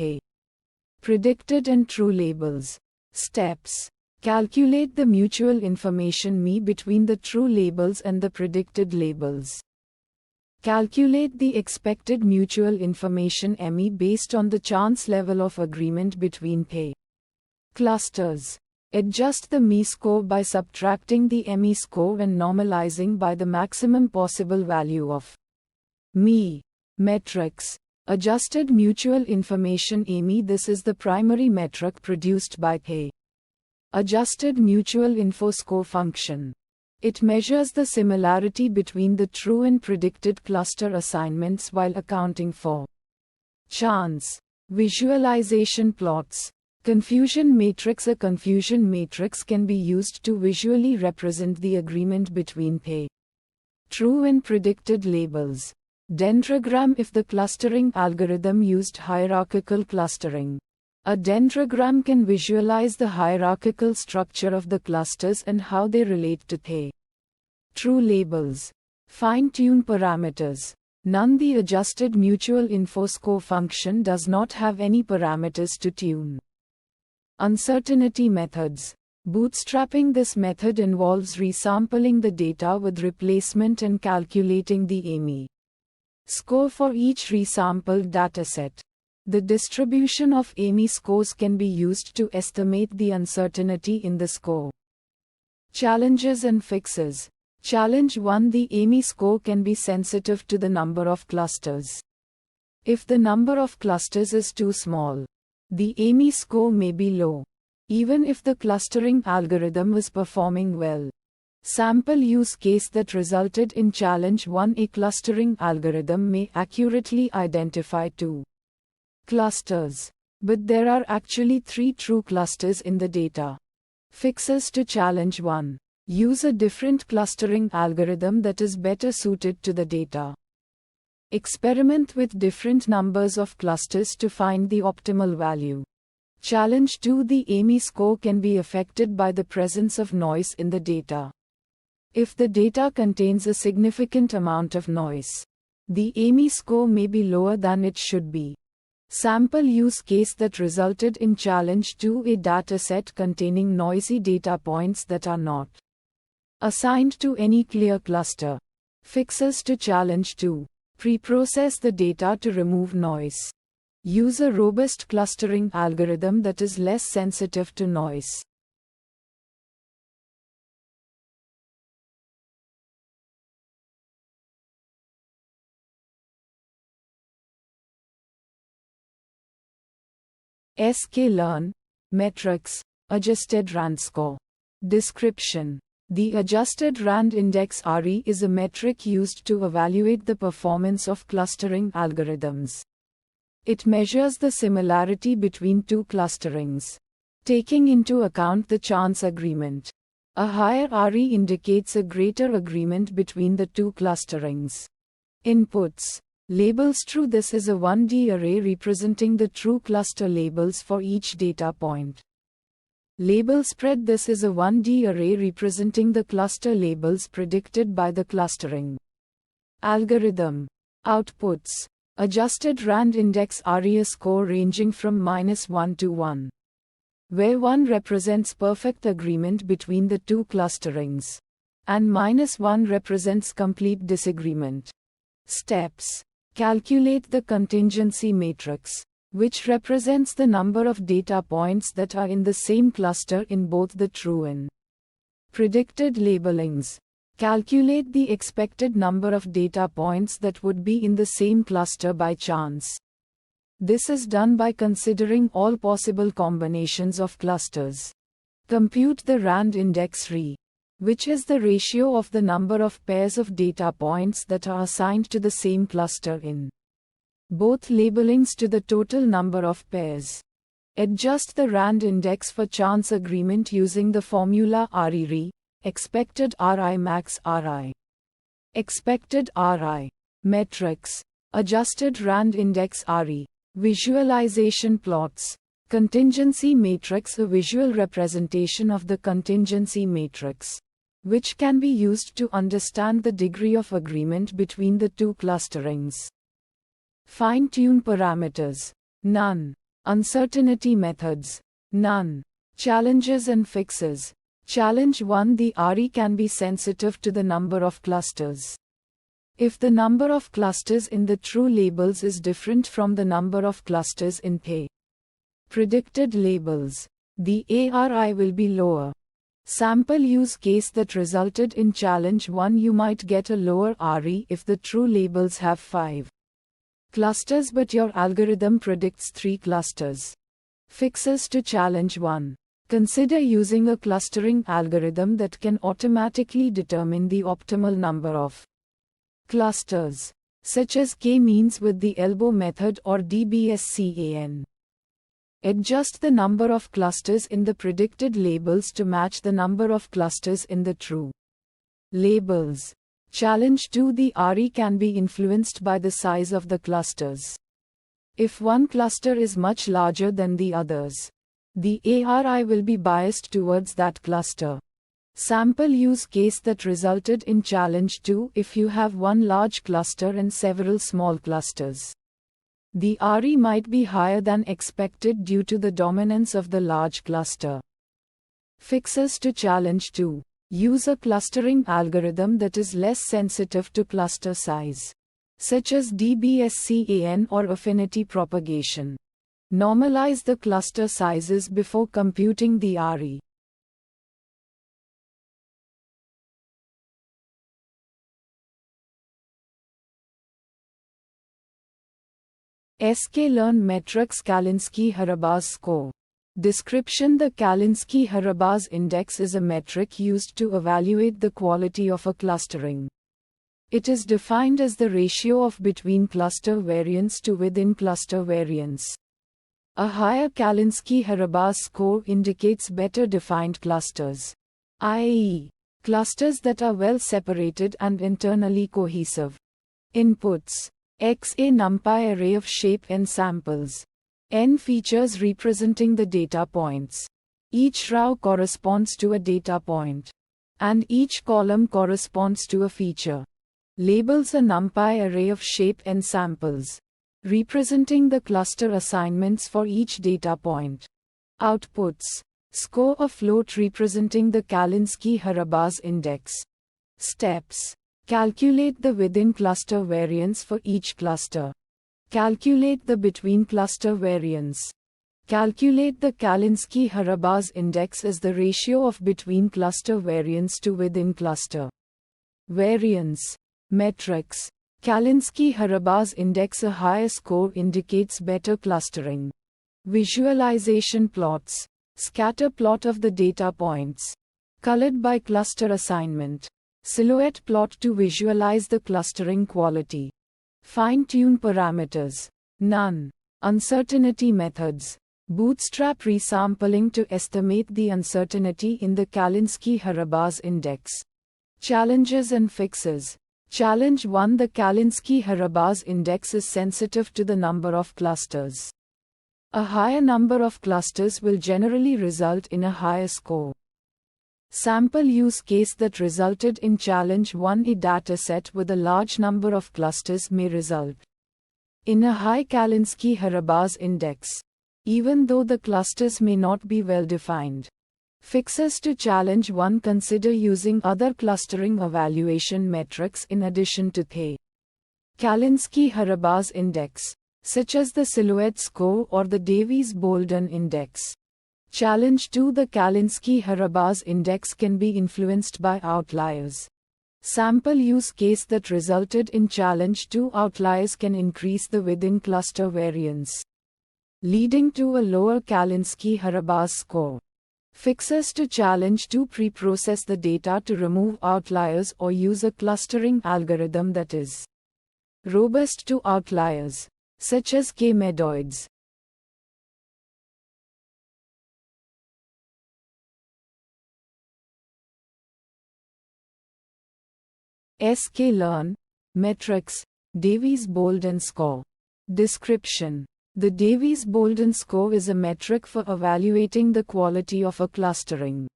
predicted and true labels. Steps. Calculate the mutual information MI between the true labels and the predicted labels. Calculate the expected mutual information MI based on the chance level of agreement between clusters. Adjust the MI score by subtracting the MI score and normalizing by the maximum possible value of MI. Metrics. Adjusted Mutual Information AMI. This is the primary metric produced by Adjusted Mutual Info Score function. It measures the similarity between the true and predicted cluster assignments while accounting for chance. Visualization plots. Confusion matrix. A confusion matrix can be used to visually represent the agreement between true and predicted labels. Dendrogram. If the clustering algorithm used hierarchical clustering, a dendrogram can visualize the hierarchical structure of the clusters and how they relate to true labels. Fine-tune parameters. None. The Adjusted Mutual Info Score function does not have any parameters to tune. Uncertainty methods. Bootstrapping. This method involves resampling the data with replacement and calculating the AMI score for each resampled dataset. The distribution of AMI scores can be used to estimate the uncertainty in the score. Challenges and fixes. Challenge 1. The AMI score can be sensitive to the number of clusters. If the number of clusters is too small, the AMI score may be low, even if the clustering algorithm was performing well. Sample use case that resulted in Challenge 1: a clustering algorithm may accurately identify 2 clusters, but there are actually 3 true clusters in the data. Fixes to Challenge 1. Use a different clustering algorithm that is better suited to the data. Experiment with different numbers of clusters to find the optimal value. Challenge 2. The AMI score can be affected by the presence of noise in the data. If the data contains a significant amount of noise, the AMI score may be lower than it should be. Sample use case that resulted in Challenge 2: a dataset containing noisy data points that are not assigned to any clear cluster. Fixes to Challenge 2. Pre-process the data to remove noise. Use a robust clustering algorithm that is less sensitive to noise. sklearn, metrics, adjusted RAND score. Description. The Adjusted RAND Index (ARI) is a metric used to evaluate the performance of clustering algorithms. It measures the similarity between two clusterings, taking into account the chance agreement. A higher ARI indicates a greater agreement between the two clusterings. Inputs. Labels true. This is a 1D array representing the true cluster labels for each data point. Label spread. This is a 1D array representing the cluster labels predicted by the clustering algorithm. Outputs. Adjusted RAND Index (ARI) a score ranging from -1 to 1, where 1 represents perfect agreement between the two clusterings, and -1 represents complete disagreement. Steps. Calculate the contingency matrix, which represents the number of data points that are in the same cluster in both the true and predicted labelings. Calculate the expected number of data points that would be in the same cluster by chance. This is done by considering all possible combinations of clusters. Compute the RAND index RI, which is the ratio of the number of pairs of data points that are assigned to the same cluster in both labelings to the total number of pairs. Adjust the RAND index for chance agreement using the formula RI, expected RI max RI. Expected RI. Metrics. Adjusted RAND Index (ARI). Visualization plots. Contingency matrix. A visual representation of the contingency matrix, which can be used to understand the degree of agreement between the two clusterings. Fine-tune parameters. None. Uncertainty methods. None. Challenges and fixes. Challenge 1. The ARI can be sensitive to the number of clusters. If the number of clusters in the true labels is different from the number of clusters in the predicted labels, the ARI will be lower. Sample use case that resulted in challenge 1. You might get a lower ARI if the true labels have 5 clusters but your algorithm predicts 3 clusters. Fixes to challenge 1. Consider using a clustering algorithm that can automatically determine the optimal number of clusters, such as k-means with the elbow method or DBSCAN. Adjust the number of clusters in the predicted labels to match the number of clusters in the true labels. Challenge 2. The ARI can be influenced by the size of the clusters. If one cluster is much larger than the others, the ARI will be biased towards that cluster. Sample use case that resulted in challenge 2. If you have one large cluster and several small clusters, the ARI might be higher than expected due to the dominance of the large cluster. Fixes to challenge 2. Use a clustering algorithm that is less sensitive to cluster size, such as DBSCAN or affinity propagation. Normalize the cluster sizes before computing the ARI. sklearn metrics. Kalinski-Haraba's score. Description. The Kalinski-Haraba's index is a metric used to evaluate the quality of a clustering. It is defined as the ratio of between cluster variance to within cluster variance. A higher Kalinski-Haraba's score indicates better defined clusters, i.e., clusters that are well separated and internally cohesive. Inputs. X. A NumPy array of shape n samples. N features representing the data points. Each row corresponds to a data point, and each column corresponds to a feature. Labels. A NumPy array of shape n samples, representing the cluster assignments for each data point. Outputs. Score. A float representing the Kalinski-Haraba's index. Steps. Calculate the within cluster variance for each cluster. Calculate the between cluster variance. Calculate the Kalinski-Haraba's index as the ratio of between cluster variance to within cluster variance. Metrics. Kalinski-Haraba's index. A higher score indicates better clustering, Visualization plots. Scatter plot of the data points. Colored by cluster assignment. Silhouette plot to visualize the clustering quality. Fine-tune parameters. None. Uncertainty methods. Bootstrap resampling to estimate the uncertainty in the Kalinske-Harabasz index. Challenges and fixes. Challenge 1. The Kalinske-Harabasz index is sensitive to the number of clusters. A higher number of clusters will generally result in a higher score. Sample use case that resulted in challenge 1. A dataset with a large number of clusters may result in a high Kalinske-Harabasz index, even though the clusters may not be well defined. Fixes to challenge 1. Consider using other clustering evaluation metrics in addition to the Kalinske-Harabasz index, such as the Silhouette score or the Davies-Bouldin index. Challenge 2. The Kalinske-Harabasz index can be influenced by outliers. Sample use case that resulted in challenge 2. Outliers can increase the within-cluster variance, leading to a lower Kalinske-Harabasz score. Fixes to challenge 2. Pre-process the data to remove outliers or use a clustering algorithm that is robust to outliers, such as K-medoids. sklearn. Metrics. Davies-Bouldin score. Description. The Davies-Bouldin score is a metric for evaluating the quality of a clustering.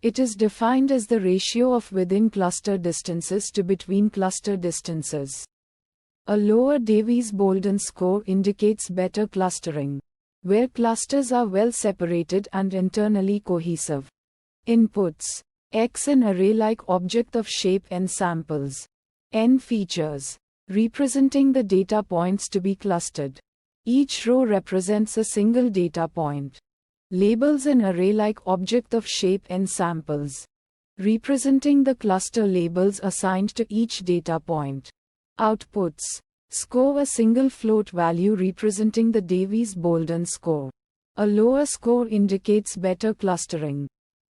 It is defined as the ratio of within-cluster distances to between-cluster distances. A lower Davies-Bouldin score indicates better clustering, where clusters are well separated and internally cohesive. Inputs. X. An array-like object of shape n samples. N features, representing the data points to be clustered. Each row represents a single data point. Labels. An array-like object of shape n samples, representing the cluster labels assigned to each data point. Outputs. Score. A single float value representing the Davies-Bouldin score. A lower score indicates better clustering.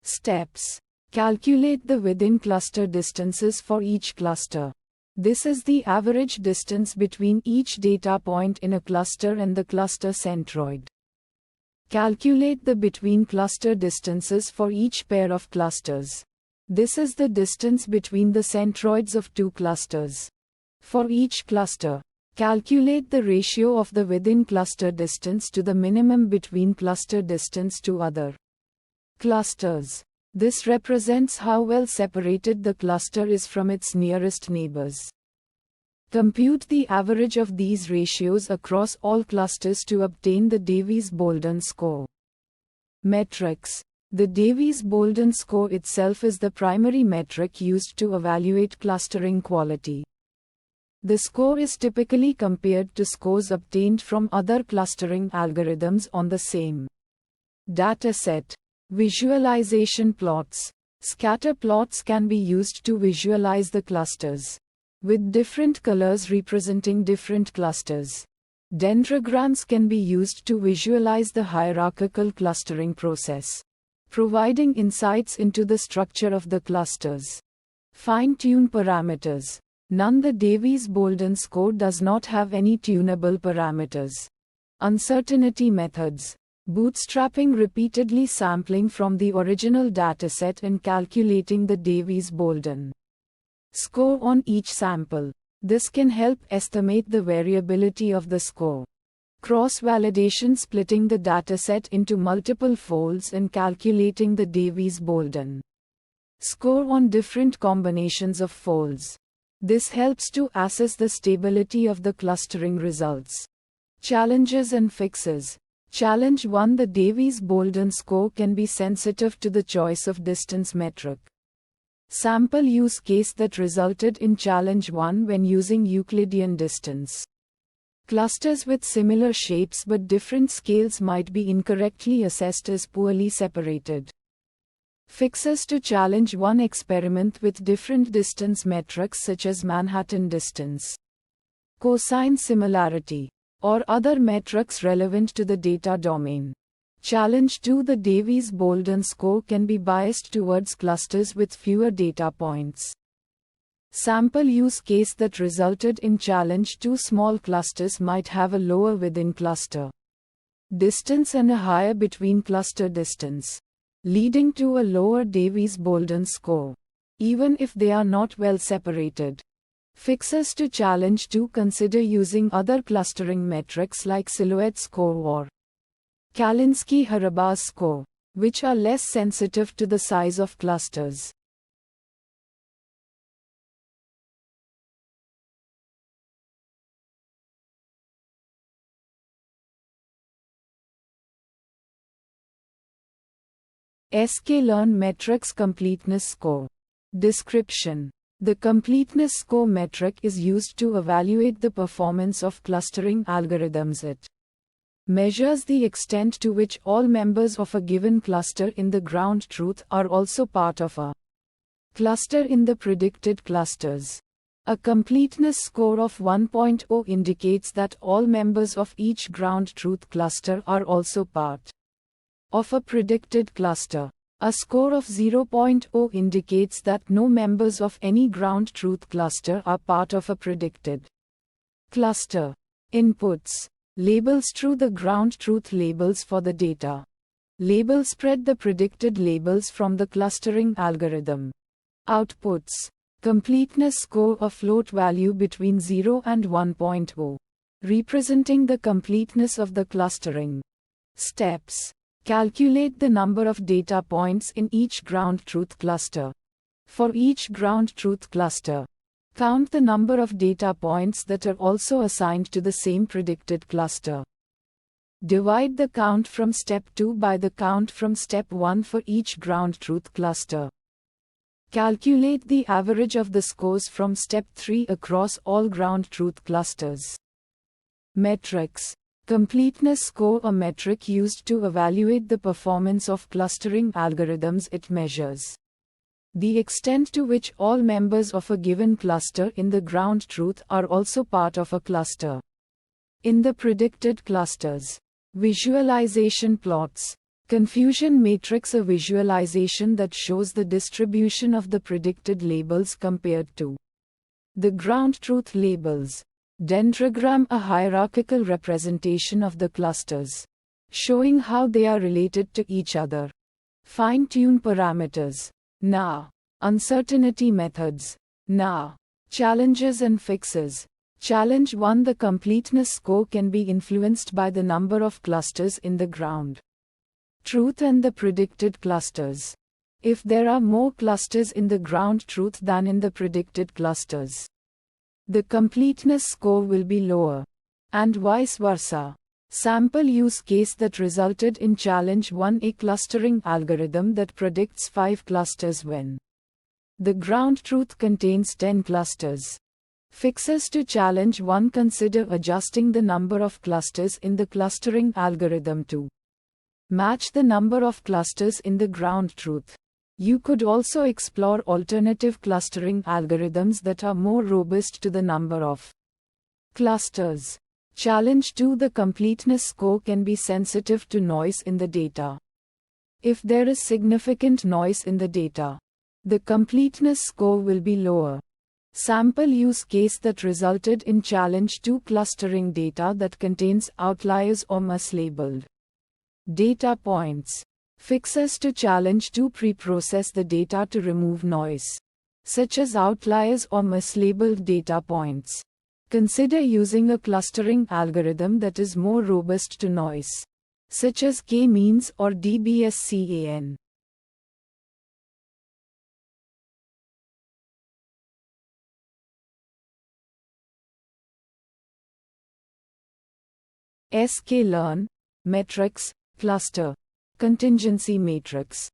Steps. Calculate the within-cluster distances for each cluster. This is the average distance between each data point in a cluster and the cluster centroid. Calculate the between-cluster distances for each pair of clusters. This is the distance between the centroids of two clusters. For each cluster, calculate the ratio of the within-cluster distance to the minimum between-cluster distance to other clusters. This represents how well separated the cluster is from its nearest neighbors. Compute the average of these ratios across all clusters to obtain the Davies-Bouldin score. Metrics. The Davies-Bouldin score itself is the primary metric used to evaluate clustering quality. The score is typically compared to scores obtained from other clustering algorithms on the same dataset. Visualization plots. Scatter plots can be used to visualize the clusters, with different colors representing different clusters. Dendrograms can be used to visualize the hierarchical clustering process, providing insights into the structure of the clusters. Fine-tune parameters. None. The Davies-Bouldin score does not have any tunable parameters. Uncertainty methods. Bootstrapping. Repeatedly sampling from the original dataset and calculating the Davies-Bouldin score on each sample. This can help estimate the variability of the score. Cross-validation. Splitting the dataset into multiple folds and calculating the Davies-Bouldin score on different combinations of folds. This helps to assess the stability of the clustering results. Challenges and fixes. Challenge 1. The Davies-Bouldin score can be sensitive to the choice of distance metric. Sample use case that resulted in challenge 1 when using Euclidean distance. Clusters with similar shapes but different scales might be incorrectly assessed as poorly separated. Fixes to challenge 1. Experiment with different distance metrics such as Manhattan distance. Cosine similarity. or other metrics relevant to the data domain. Challenge 2. The Davies-Bouldin score can be biased towards clusters with fewer data points. Sample use case that resulted in challenge 2. Small clusters might have a lower within cluster distance and a higher between cluster distance, leading to a lower Davies-Bouldin score, even if they are not well separated. Fixes to challenge 2. Consider using other clustering metrics like silhouette score or Kalinske-Harabaugh score, which are less sensitive to the size of clusters. sklearn metrics completeness score. Description: the completeness score metric is used to evaluate the performance of clustering algorithms. It measures the extent to which all members of a given cluster in the ground truth are also part of a cluster in the predicted clusters. A completeness score of 1.0 indicates that all members of each ground truth cluster are also part of a predicted cluster. A score of 0.0 indicates that no members of any ground truth cluster are part of a predicted cluster. Inputs: labels true, the ground truth labels for the data. Label spread, the predicted labels from the clustering algorithm. Outputs: completeness score, a float value between 0 and 1.0, representing the completeness of the clustering. Steps: calculate the number of data points in each ground truth cluster. For each ground truth cluster, count the number of data points that are also assigned to the same predicted cluster. Divide the count from step 2 by the count from step 1 for each ground truth cluster. Calculate the average of the scores from step 3 across all ground truth clusters. Metrics: completeness score, a metric used to evaluate the performance of clustering algorithms. It measures the extent to which all members of a given cluster in the ground truth are also part of a cluster in the predicted clusters. Visualization plots. Confusion matrix, a visualization that shows the distribution of the predicted labels compared to the ground truth labels. Dendrogram, a hierarchical representation of the clusters, showing how they are related to each other. Fine-tune parameters. Now, uncertainty methods. Now, challenges and fixes. Challenge 1. The completeness score can be influenced by the number of clusters in the ground truth and the predicted clusters. If there are more clusters in the ground truth than in the predicted clusters, the completeness score will be lower, and vice versa. Sample use case that resulted in challenge 1: a clustering algorithm that predicts 5 clusters when the ground truth contains 10 clusters. Fixes to challenge 1: consider adjusting the number of clusters in the clustering algorithm to match the number of clusters in the ground truth. You could also explore alternative clustering algorithms that are more robust to the number of clusters. Challenge 2: the completeness score can be sensitive to noise in the data. If there is significant noise in the data, the completeness score will be lower. Sample use case that resulted in challenge 2: clustering data that contains outliers or mislabeled data points. Fixes to challenge 2: pre-process the data to remove noise, such as outliers or mislabeled data points. Consider using a clustering algorithm that is more robust to noise, such as k-means or DBSCAN. sklearn metrics cluster contingency matrix.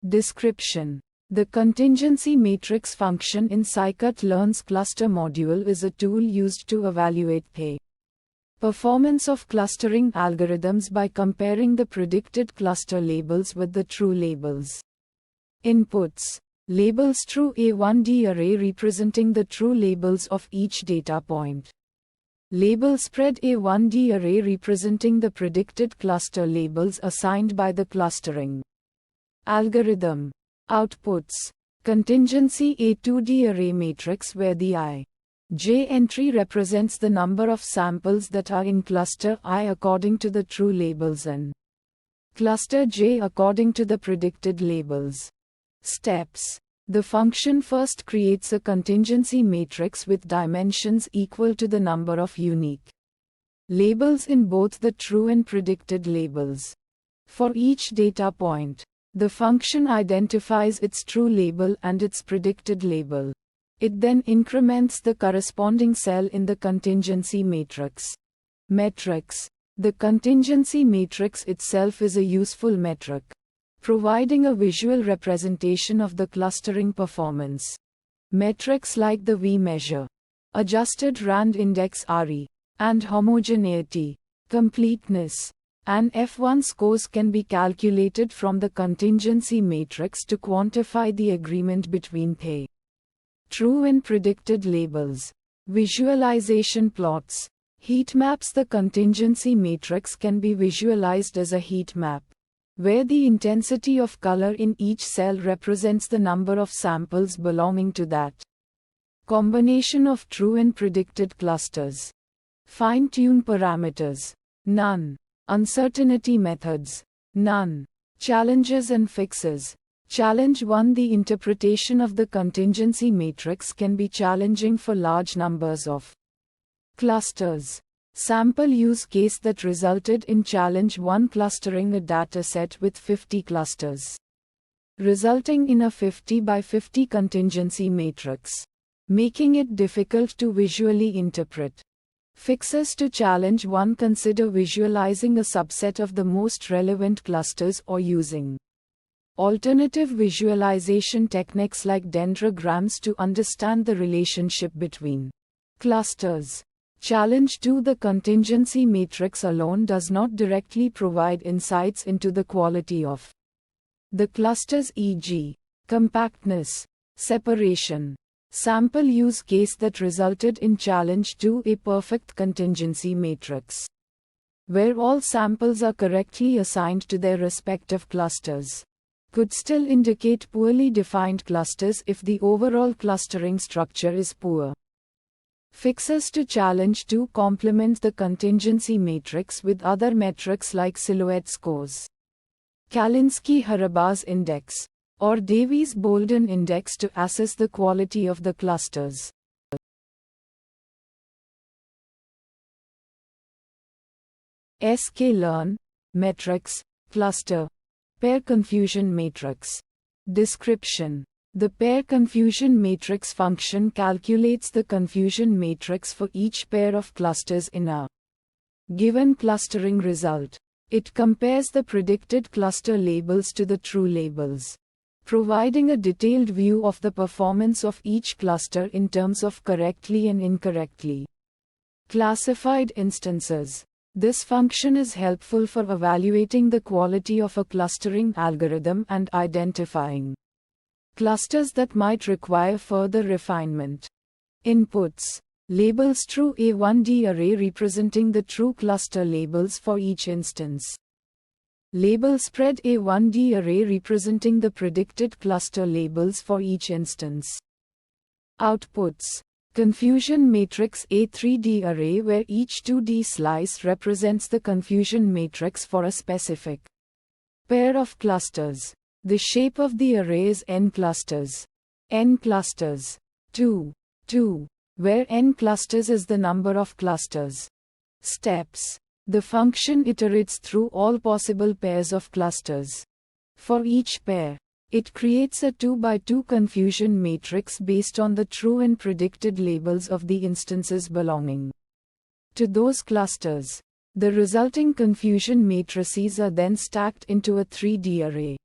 Description: the contingency matrix function in scikit-learn's cluster module is a tool used to evaluate the performance of clustering algorithms by comparing the predicted cluster labels with the true labels. Inputs: labels true, a 1D array representing the true labels of each data point. Label spread a 1D array representing the predicted cluster labels assigned by the clustering algorithm. Outputs. Contingency a 2D array matrix where the ij entry represents the number of samples that are in cluster I according to the true labels and cluster j according to the predicted labels. Steps. The function first creates a contingency matrix with dimensions equal to the number of unique labels in both the true and predicted labels. For each data point, the function identifies its true label and its predicted label. It then increments the corresponding cell in the contingency matrix. Metrics. The contingency matrix itself is a useful metric, providing a visual representation of the clustering performance. Metrics like the V-measure, adjusted RAND index RE, and homogeneity, completeness, and F1 scores can be calculated from the contingency matrix to quantify the agreement between the true and predicted labels. Visualization plots. Heat maps. The contingency matrix can be visualized as a heat map, where the intensity of color in each cell represents the number of samples belonging to that combination of true and predicted clusters. Fine-tune parameters. None. Uncertainty methods. None. Challenges and fixes. Challenge 1. The interpretation of the contingency matrix can be challenging for large numbers of clusters. Sample use case that resulted in challenge 1: clustering a dataset with 50 clusters, resulting in a 50 by 50 contingency matrix, making it difficult to visually interpret. Fixes to challenge 1: consider visualizing a subset of the most relevant clusters or using alternative visualization techniques like dendrograms to understand the relationship between clusters. Challenge 2: the contingency matrix alone does not directly provide insights into the quality of the clusters, e.g., compactness, separation. Sample use case that resulted in challenge 2: a perfect contingency matrix, where all samples are correctly assigned to their respective clusters, could still indicate poorly defined clusters if the overall clustering structure is poor. Fixes to challenge 2: complement the contingency matrix with other metrics like silhouette scores, Kalinske-Haraba's index, or Davies-Bouldin index to assess the quality of the clusters. sklearn, metrics, cluster, pair confusion matrix. Description. The pair confusion matrix function calculates the confusion matrix for each pair of clusters in a given clustering result. It compares the predicted cluster labels to the true labels, providing a detailed view of the performance of each cluster in terms of correctly and incorrectly classified instances. This function is helpful for evaluating the quality of a clustering algorithm and identifying clusters that might require further refinement. Inputs. Labels true: a 1D array representing the true cluster labels for each instance. Label spread: a 1D array representing the predicted cluster labels for each instance. Outputs. Confusion matrix: a 3D array where each 2D slice represents the confusion matrix for a specific pair of clusters. The shape of the array is n clusters. N clusters. 2. Where n clusters is the number of clusters. Steps. The function iterates through all possible pairs of clusters. For each pair, it creates a 2 by 2 confusion matrix based on the true and predicted labels of the instances belonging to those clusters. The resulting confusion matrices are then stacked into a 3D array.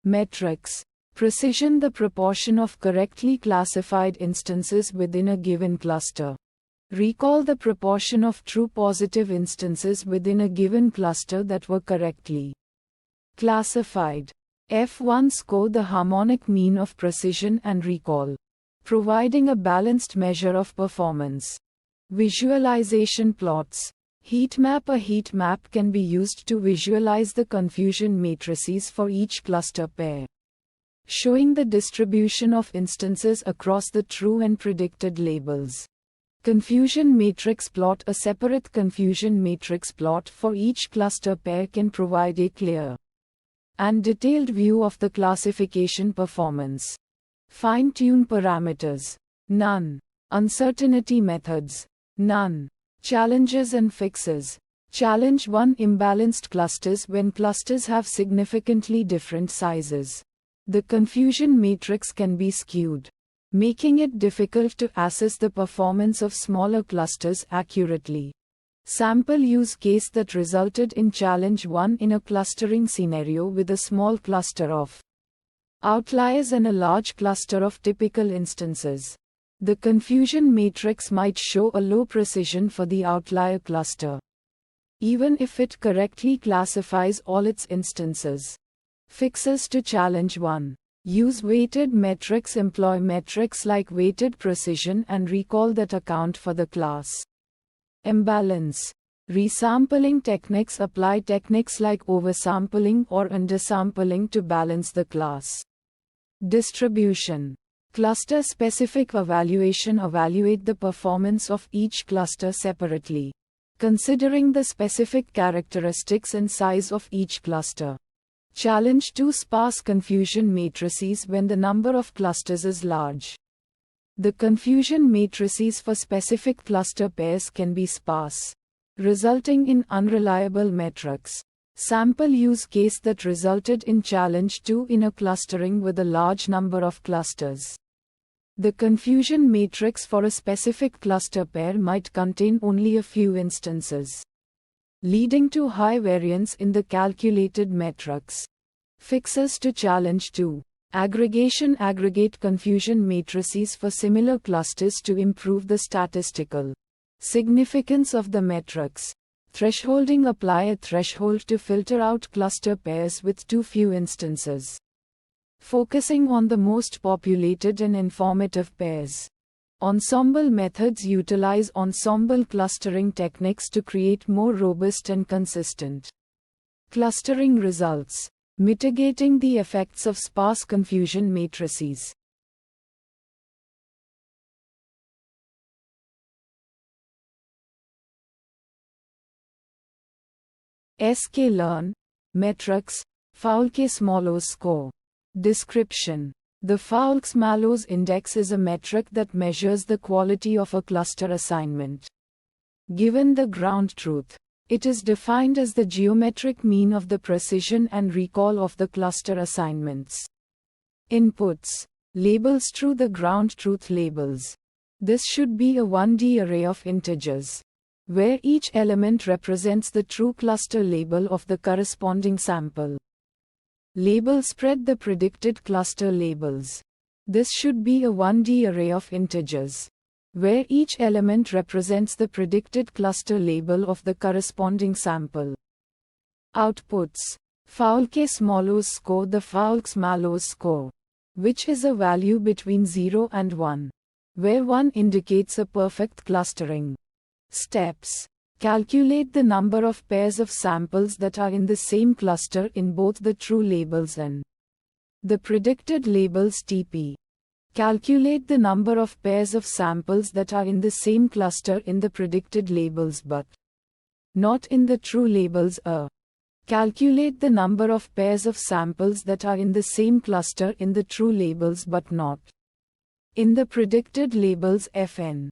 Metrics. Precision: the proportion of correctly classified instances within a given cluster. Recall: the proportion of true positive instances within a given cluster that were correctly classified. F1 score: the harmonic mean of precision and recall, providing a balanced measure of performance. Visualization plots. Heat map. A heat map can be used to visualize the confusion matrices for each cluster pair, showing the distribution of instances across the true and predicted labels. Confusion matrix plot. A separate confusion matrix plot for each cluster pair can provide a clear and detailed view of the classification performance. Fine-tune parameters. None. Uncertainty methods. None. Challenges and fixes. Challenge 1. Imbalanced clusters. When clusters have significantly different sizes, the confusion matrix can be skewed, making it difficult to assess the performance of smaller clusters accurately. Sample use case that resulted in challenge 1. In a clustering scenario with a small cluster of outliers and a large cluster of typical instances, the confusion matrix might show a low precision for the outlier cluster, even if it correctly classifies all its instances. Fixes to challenge 1. Use weighted metrics. Employ metrics like weighted precision and recall that account for the class imbalance. Resampling techniques. Apply techniques like oversampling or undersampling to balance the class distribution. Cluster-specific evaluation. Evaluate the performance of each cluster separately, considering the specific characteristics and size of each cluster. Challenge 2. Sparse confusion matrices. When the number of clusters is large, the confusion matrices for specific cluster pairs can be sparse, resulting in unreliable metrics. Sample use case that resulted in challenge 2. In a clustering with a large number of clusters, the confusion matrix for a specific cluster pair might contain only a few instances, leading to high variance in the calculated metrics. Fixes to challenge 2. Aggregation. Aggregate confusion matrices for similar clusters to improve the statistical significance of the metrics. Thresholding. Apply a threshold to filter out cluster pairs with too few instances, focusing on the most populated and informative pairs. Ensemble methods. Utilize ensemble clustering techniques to create more robust and consistent clustering results, mitigating the effects of sparse confusion matrices. sklearn. Metrics. Foulkes-Mallows score. Description. The Foulkes-Mallows index is a metric that measures the quality of a cluster assignment. Given the ground truth, it is defined as the geometric mean of the precision and recall of the cluster assignments. Inputs. Labels. True. The ground truth labels. This should be a 1D array of integers, where each element represents the true cluster label of the corresponding sample. Label. Spread. The predicted cluster labels. This should be a 1D array of integers, where each element represents the predicted cluster label of the corresponding sample. Outputs. Foulkes-Mallows score. The Foulkes-Mallows score, which is a value between 0 and 1, where 1 indicates a perfect clustering. Steps. Calculate the number of pairs of samples that are in the same cluster in both the true labels and the predicted labels TP. Calculate the number of pairs of samples that are in the same cluster in the predicted labels but not in the true labels Calculate the number of pairs of samples that are in the same cluster in the true labels but not in the predicted labels Fn.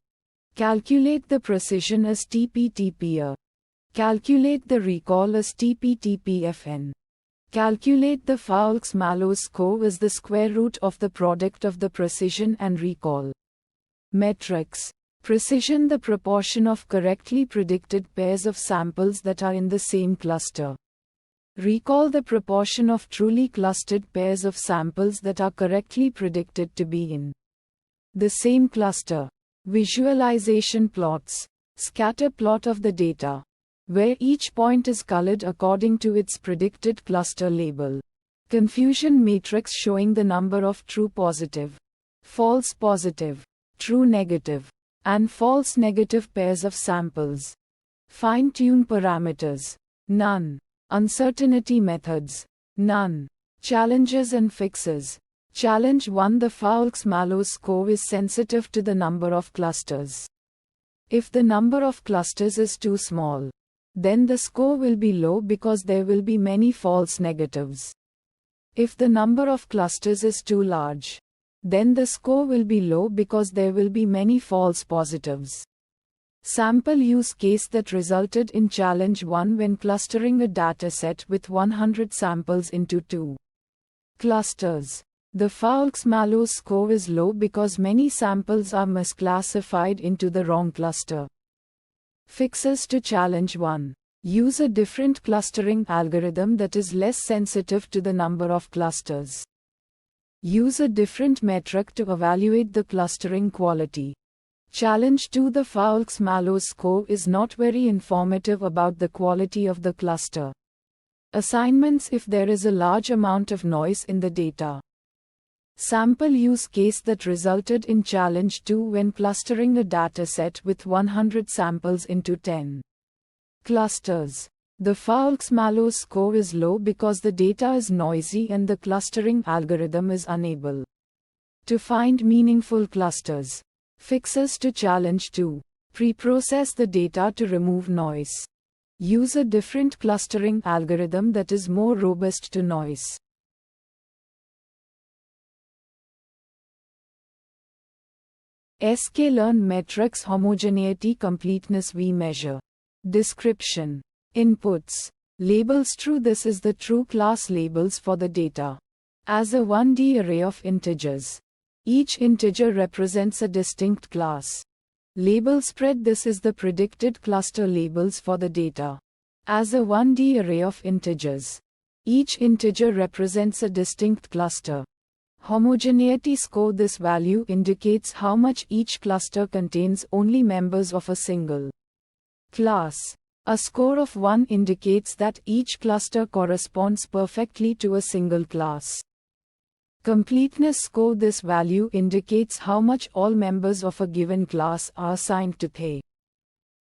Calculate the precision as TP-TP. Calculate the recall as TP-TP-Fn. Calculate the Foulkes-Mallows score as the square root of the product of the precision and recall. Metrics. Precision. The proportion of correctly predicted pairs of samples that are in the same cluster. Recall. The proportion of truly clustered pairs of samples that are correctly predicted to be in the same cluster. Visualization plots. Scatter plot of the data, where each point is colored according to its predicted cluster label. Confusion matrix showing the number of true positive, false positive, true negative, and false negative pairs of samples. Fine-tune parameters. None. Uncertainty methods. None. Challenges and fixes. Challenge 1. The Fowlkes-Mallows score is sensitive to the number of clusters. If the number of clusters is too small, then the score will be low because there will be many false negatives. If the number of clusters is too large, then the score will be low because there will be many false positives. Sample use case that resulted in challenge 1 when clustering a dataset with 100 samples into 2 clusters. The Fowlkes-Mallows score is low because many samples are misclassified into the wrong cluster. Fixes to challenge 1. Use a different clustering algorithm that is less sensitive to the number of clusters. Use a different metric to evaluate the clustering quality. Challenge 2. The Fowlkes-Mallows score is not very informative about the quality of the cluster. Assignments if there is a large amount of noise in the data. Sample use case that resulted in challenge 2 when clustering a dataset with 100 samples into 10 clusters. The Fowlkes-Mallows score is low because the data is noisy and the clustering algorithm is unable to find meaningful clusters. Fixes to challenge 2. Pre-process the data to remove noise. Use a different clustering algorithm that is more robust to noise. sklearn metrics homogeneity completeness we measure. Description. Inputs. Labels true. This is the true class labels for the data. As a 1D array of integers. Each integer represents a distinct class. Label spread. This is the predicted cluster labels for the data. As a 1D array of integers. Each integer represents a distinct cluster. Homogeneity score. This value indicates how much each cluster contains only members of a single class. A score of 1 indicates that each cluster corresponds perfectly to a single class. Completeness score. This value indicates how much all members of a given class are assigned to the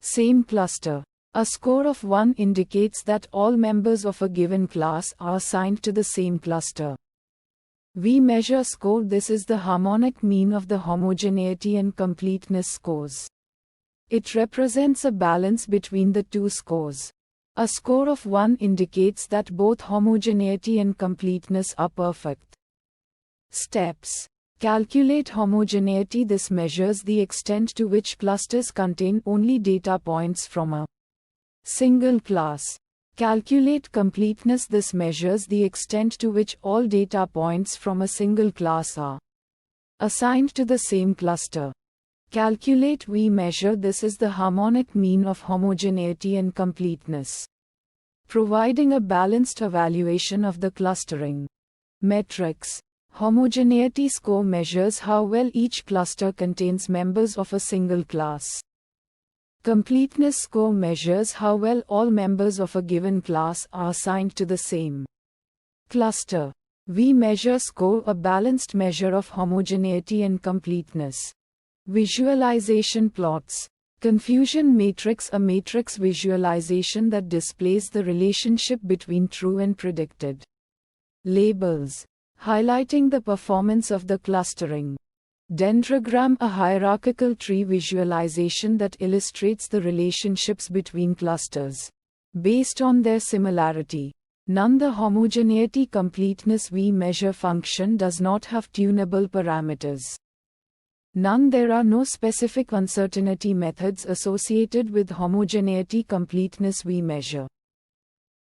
same cluster. A score of 1 indicates that all members of a given class are assigned to the same cluster. We measure score. This is the harmonic mean of the homogeneity and completeness scores. It represents a balance between the two scores. A score of 1 indicates that both homogeneity and completeness are perfect. Steps. Calculate homogeneity. This measures the extent to which clusters contain only data points from a single class. Calculate completeness. This measures the extent to which all data points from a single class are assigned to the same cluster. Calculate we measure. This is the harmonic mean of homogeneity and completeness, providing a balanced evaluation of the clustering. Metrics. Homogeneity score measures how well each cluster contains members of a single class. Completeness score measures how well all members of a given class are assigned to the same cluster. We measure score, a balanced measure of homogeneity and completeness. Visualization plots. Confusion matrix. A matrix visualization that displays the relationship between true and predicted labels, highlighting the performance of the clustering. Dendrogram. A hierarchical tree visualization that illustrates the relationships between clusters based on their similarity. None. The homogeneity completeness we measure function does not have tunable parameters. None. There are no specific uncertainty methods associated with homogeneity completeness we measure.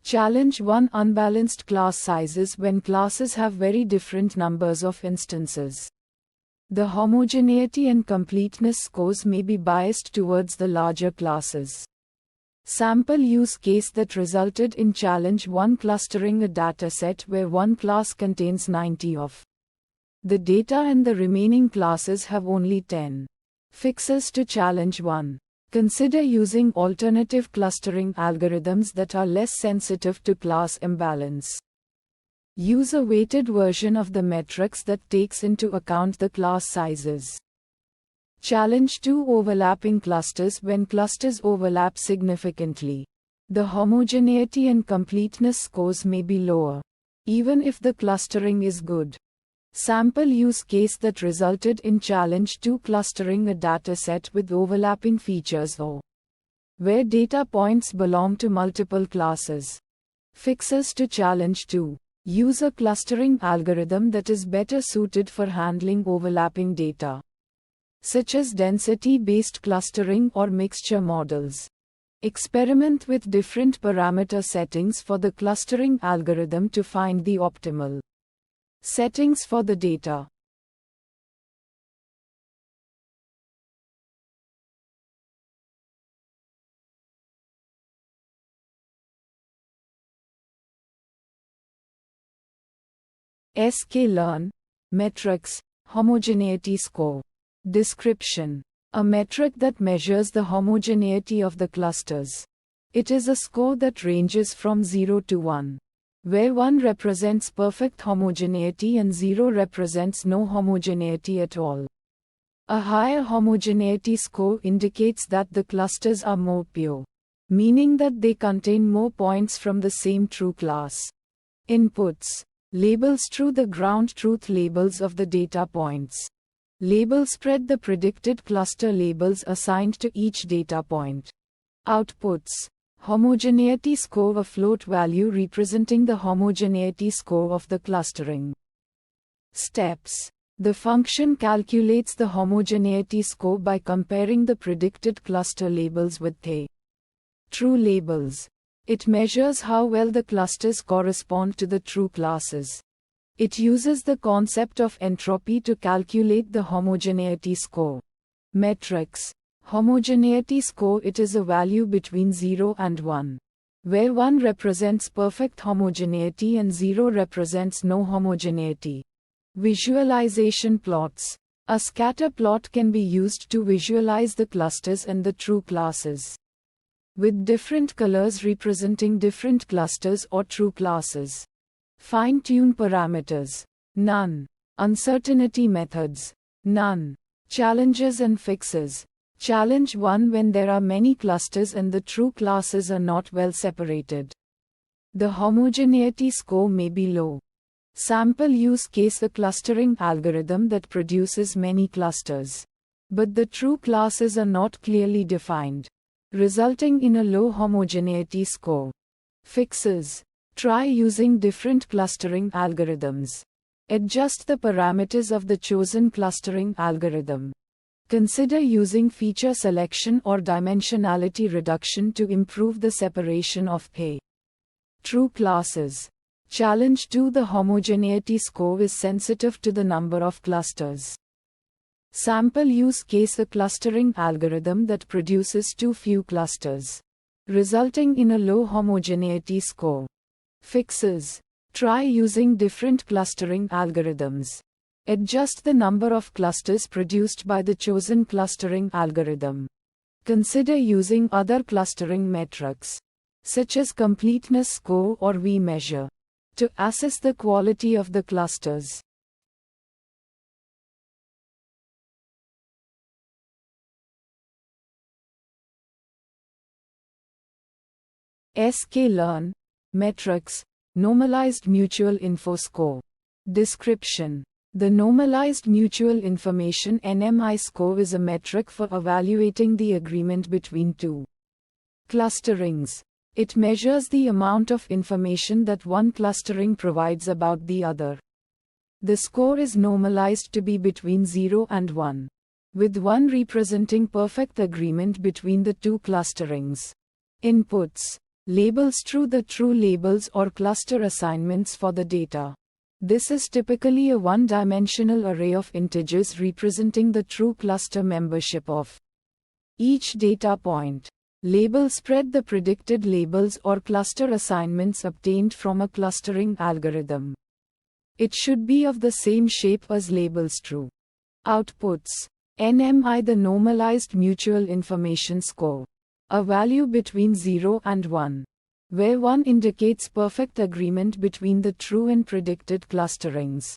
Challenge 1. Unbalanced class sizes. When classes have very different numbers of instances, the homogeneity and completeness scores may be biased towards the larger classes. Sample use case that resulted in challenge 1. Clustering a dataset where one class contains 90 of the data and the remaining classes have only 10. Fixes to challenge 1. Consider using alternative clustering algorithms that are less sensitive to class imbalance. Use a weighted version of the metrics that takes into account the class sizes. Challenge 2: overlapping clusters. When clusters overlap significantly, the homogeneity and completeness scores may be lower, even if the clustering is good. Sample use case that resulted in Challenge 2: clustering a dataset with overlapping features or where data points belong to multiple classes. Fixes to Challenge 2: use a clustering algorithm that is better suited for handling overlapping data, such as density-based clustering or mixture models. Experiment with different parameter settings for the clustering algorithm to find the optimal settings for the data. sklearn metrics homogeneity score. Description: a metric that measures the homogeneity of the clusters. It is a score that ranges from 0 to 1, where 1 represents perfect homogeneity and 0 represents no homogeneity at all. A higher homogeneity score indicates that the clusters are more pure, meaning that they contain more points from the same true class. Inputs: labels true, the ground truth labels of the data points. Label spread, the predicted cluster labels assigned to each data point. Outputs: homogeneity score, a float value representing the homogeneity score of the clustering. Steps: the function calculates the homogeneity score by comparing the predicted cluster labels with the true labels. It measures how well the clusters correspond to the true classes. It uses the concept of entropy to calculate the homogeneity score. Metrics: homogeneity score, it is a value between 0 and 1, where 1 represents perfect homogeneity and 0 represents no homogeneity. Visualization plots: a scatter plot can be used to visualize the clusters and the true classes, with different colors representing different clusters or true classes. Fine-tune parameters: none. Uncertainty methods: none. Challenges and fixes. Challenge 1: when there are many clusters and the true classes are not well separated, the homogeneity score may be low. Sample use case: a clustering algorithm that produces many clusters, but the true classes are not clearly defined, resulting in a low homogeneity score. Fixes: try using different clustering algorithms. Adjust the parameters of the chosen clustering algorithm. Consider using feature selection or dimensionality reduction to improve the separation of the true classes. Challenge 2: the homogeneity score is sensitive to the number of clusters. Sample use case: a clustering algorithm that produces too few clusters, resulting in a low homogeneity score. Fixes: try using different clustering algorithms. Adjust the number of clusters produced by the chosen clustering algorithm. Consider using other clustering metrics, such as completeness score or V-measure, to assess the quality of the clusters. sklearn metrics normalized mutual info score. Description: the Normalized Mutual Information (NMI) score is a metric for evaluating the agreement between two clusterings. It measures the amount of information that one clustering provides about the other. The score is normalized to be between 0 and 1, with 1 representing perfect agreement between the two clusterings. Inputs: labels true, the true labels or cluster assignments for the data. This is typically a one-dimensional array of integers representing the true cluster membership of each data point. Label spread, the predicted labels or cluster assignments obtained from a clustering algorithm. It should be of the same shape as labels true. Outputs: NMI, the Normalized Mutual Information Score, a value between 0 and 1, where 1 indicates perfect agreement between the true and predicted clusterings.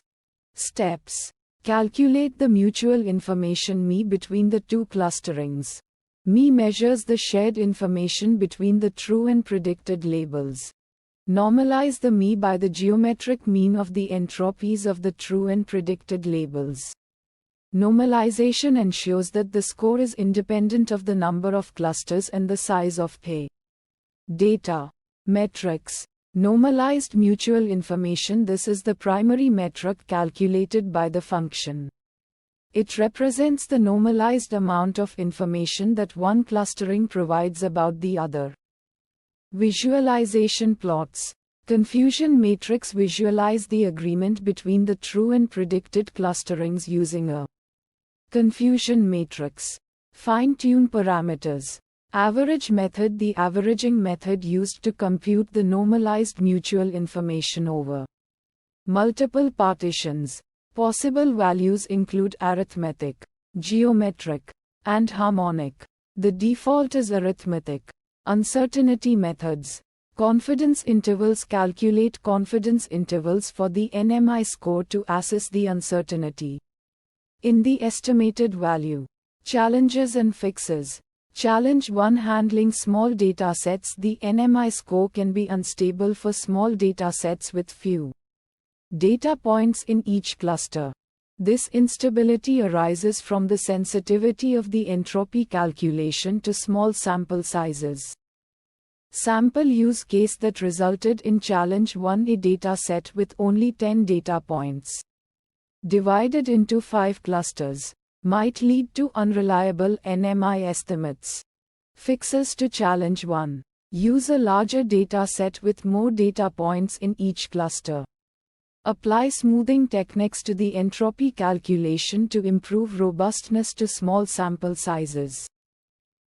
Steps: Calculate the mutual information μ between the two clusterings. μ measures the shared information between the true and predicted labels. Normalize the μ by the geometric mean of the entropies of the true and predicted labels. Normalization ensures that the score is independent of the number of clusters and the size of pay. Data. Metrics. Normalized mutual information. This is the primary metric calculated by the function. It represents the normalized amount of information that one clustering provides about the other. Visualization plots. Confusion matrix. Visualize the agreement between the true and predicted clusterings using a confusion matrix. Fine-tune parameters. Average method. The averaging method used to compute the normalized mutual information over multiple partitions. Possible values include arithmetic, geometric, and harmonic. The default is arithmetic. Uncertainty methods. Confidence intervals. Calculate confidence intervals for the NMI score to assess the uncertainty in the estimated value. Challenges and fixes. Challenge 1. Handling small data sets. The NMI score can be unstable for small data sets with few data points in each cluster. This instability arises from the sensitivity of the entropy calculation to small sample sizes. Sample use case that resulted in challenge 1. A data set with only 10 data points, divided into 5 clusters, might lead to unreliable NMI estimates. Fixes to challenge 1. Use a larger data set with more data points in each cluster. Apply smoothing techniques to the entropy calculation to improve robustness to small sample sizes.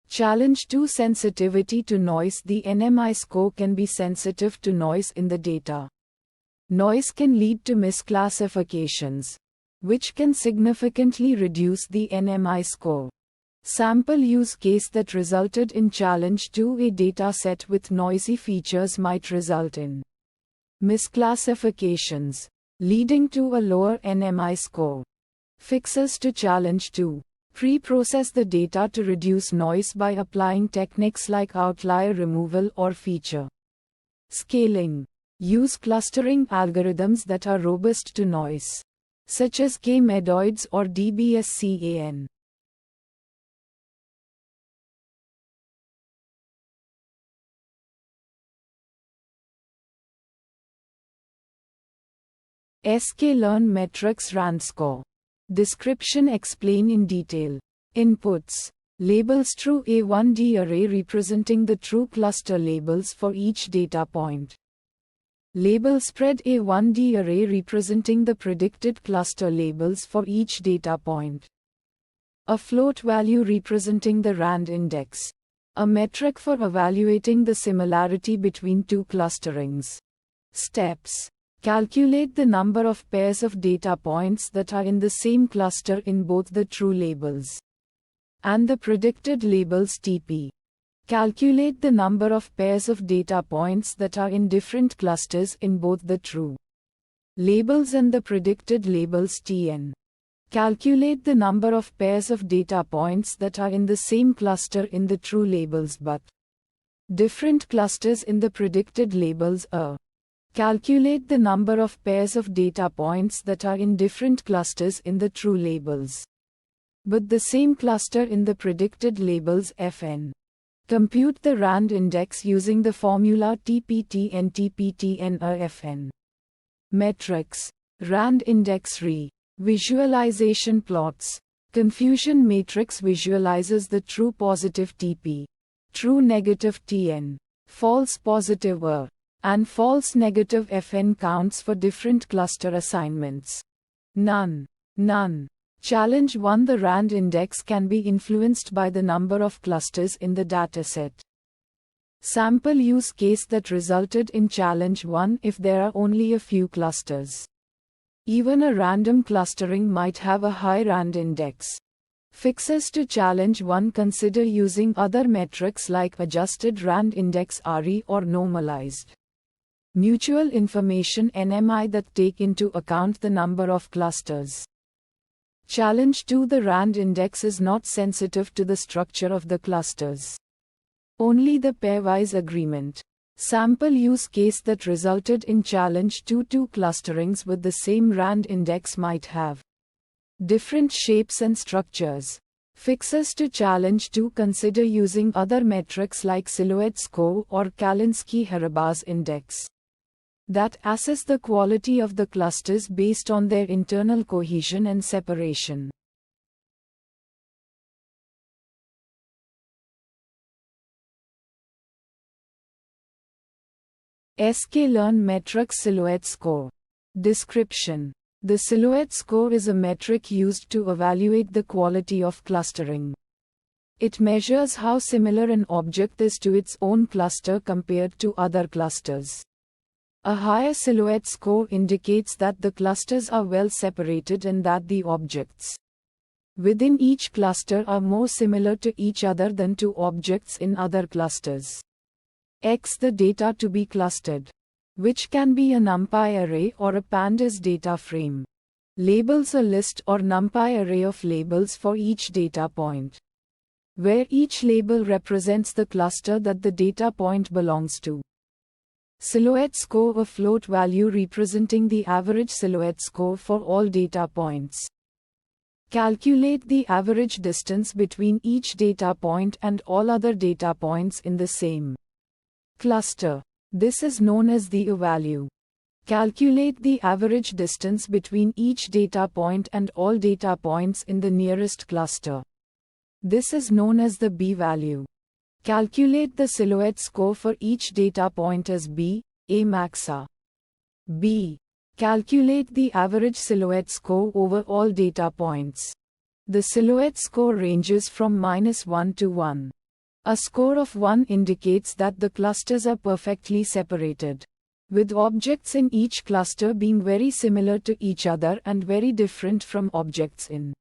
Challenge 2. Sensitivity to noise. The NMI score can be sensitive to noise in the data. Noise can lead to misclassifications, which can significantly reduce the NMI score. Sample use case that resulted in challenge 2. A data set with noisy features might result in misclassifications, leading to a lower NMI score. Fixes to challenge 2. Pre-process the data to reduce noise by applying techniques like outlier removal or feature scaling. Use clustering algorithms that are robust to noise, such as K-medoids or DBSCAN. sklearn metrics randscore. Description. Explain in detail. Inputs. Labels. True A1D array representing the true cluster labels for each data point. Label spread. A1D array representing the predicted cluster labels for each data point. A float value representing the RAND index. A metric for evaluating the similarity between two clusterings. Steps. Calculate the number of pairs of data points that are in the same cluster in both the true labels and the predicted labels TP. Calculate the number of pairs of data points that are in different clusters in both the true labels and the predicted labels TN. Calculate the number of pairs of data points that are in the same cluster in the true labels but different clusters in the predicted labels Calculate the number of pairs of data points that are in different clusters in the true labels, but the same cluster in the predicted labels Fn. Compute the RAND index using the formula TPTN TPTN Fn. Metrics. RAND index Re. Visualization plots. Confusion matrix visualizes the true positive TP, true negative TN, false positive and false negative Fn counts for different cluster assignments. None. Challenge 1. The RAND index can be influenced by the number of clusters in the dataset. Sample use case that resulted in challenge 1. If there are only a few clusters, even a random clustering might have a high RAND index. Fixes to challenge 1. Consider using other metrics like adjusted RAND index RE or normalized mutual information NMI that take into account the number of clusters. Challenge 2. The RAND index is not sensitive to the structure of the clusters. Only the pairwise agreement. Sample use case that resulted in challenge 2. Two clusterings with the same RAND index might have different shapes and structures. Fixes to challenge 2. Consider using other metrics like silhouette score or Kalinske-Haraba's index that assess the quality of the clusters based on their internal cohesion and separation. Sklearn metric silhouette score. Description. The silhouette score is a metric used to evaluate the quality of clustering. It measures how similar an object is to its own cluster compared to other clusters. A higher silhouette score indicates that the clusters are well separated and that the objects within each cluster are more similar to each other than to objects in other clusters. X. The data to be clustered, which can be a NumPy array or a pandas data frame, labels a list or NumPy array of labels for each data point, where each label represents the cluster that the data point belongs to. Silhouette score. A float value representing the average silhouette score for all data points. Calculate the average distance between each data point and all other data points in the same cluster. This is known as the value. Calculate the average distance between each data point and all data points in the nearest cluster. This is known as the B value. Calculate the silhouette score for each data point as B, A max A. B. Calculate the average silhouette score over all data points. The silhouette score ranges from -1 to 1. A score of 1 indicates that the clusters are perfectly separated, with objects in each cluster being very similar to each other and very different from objects in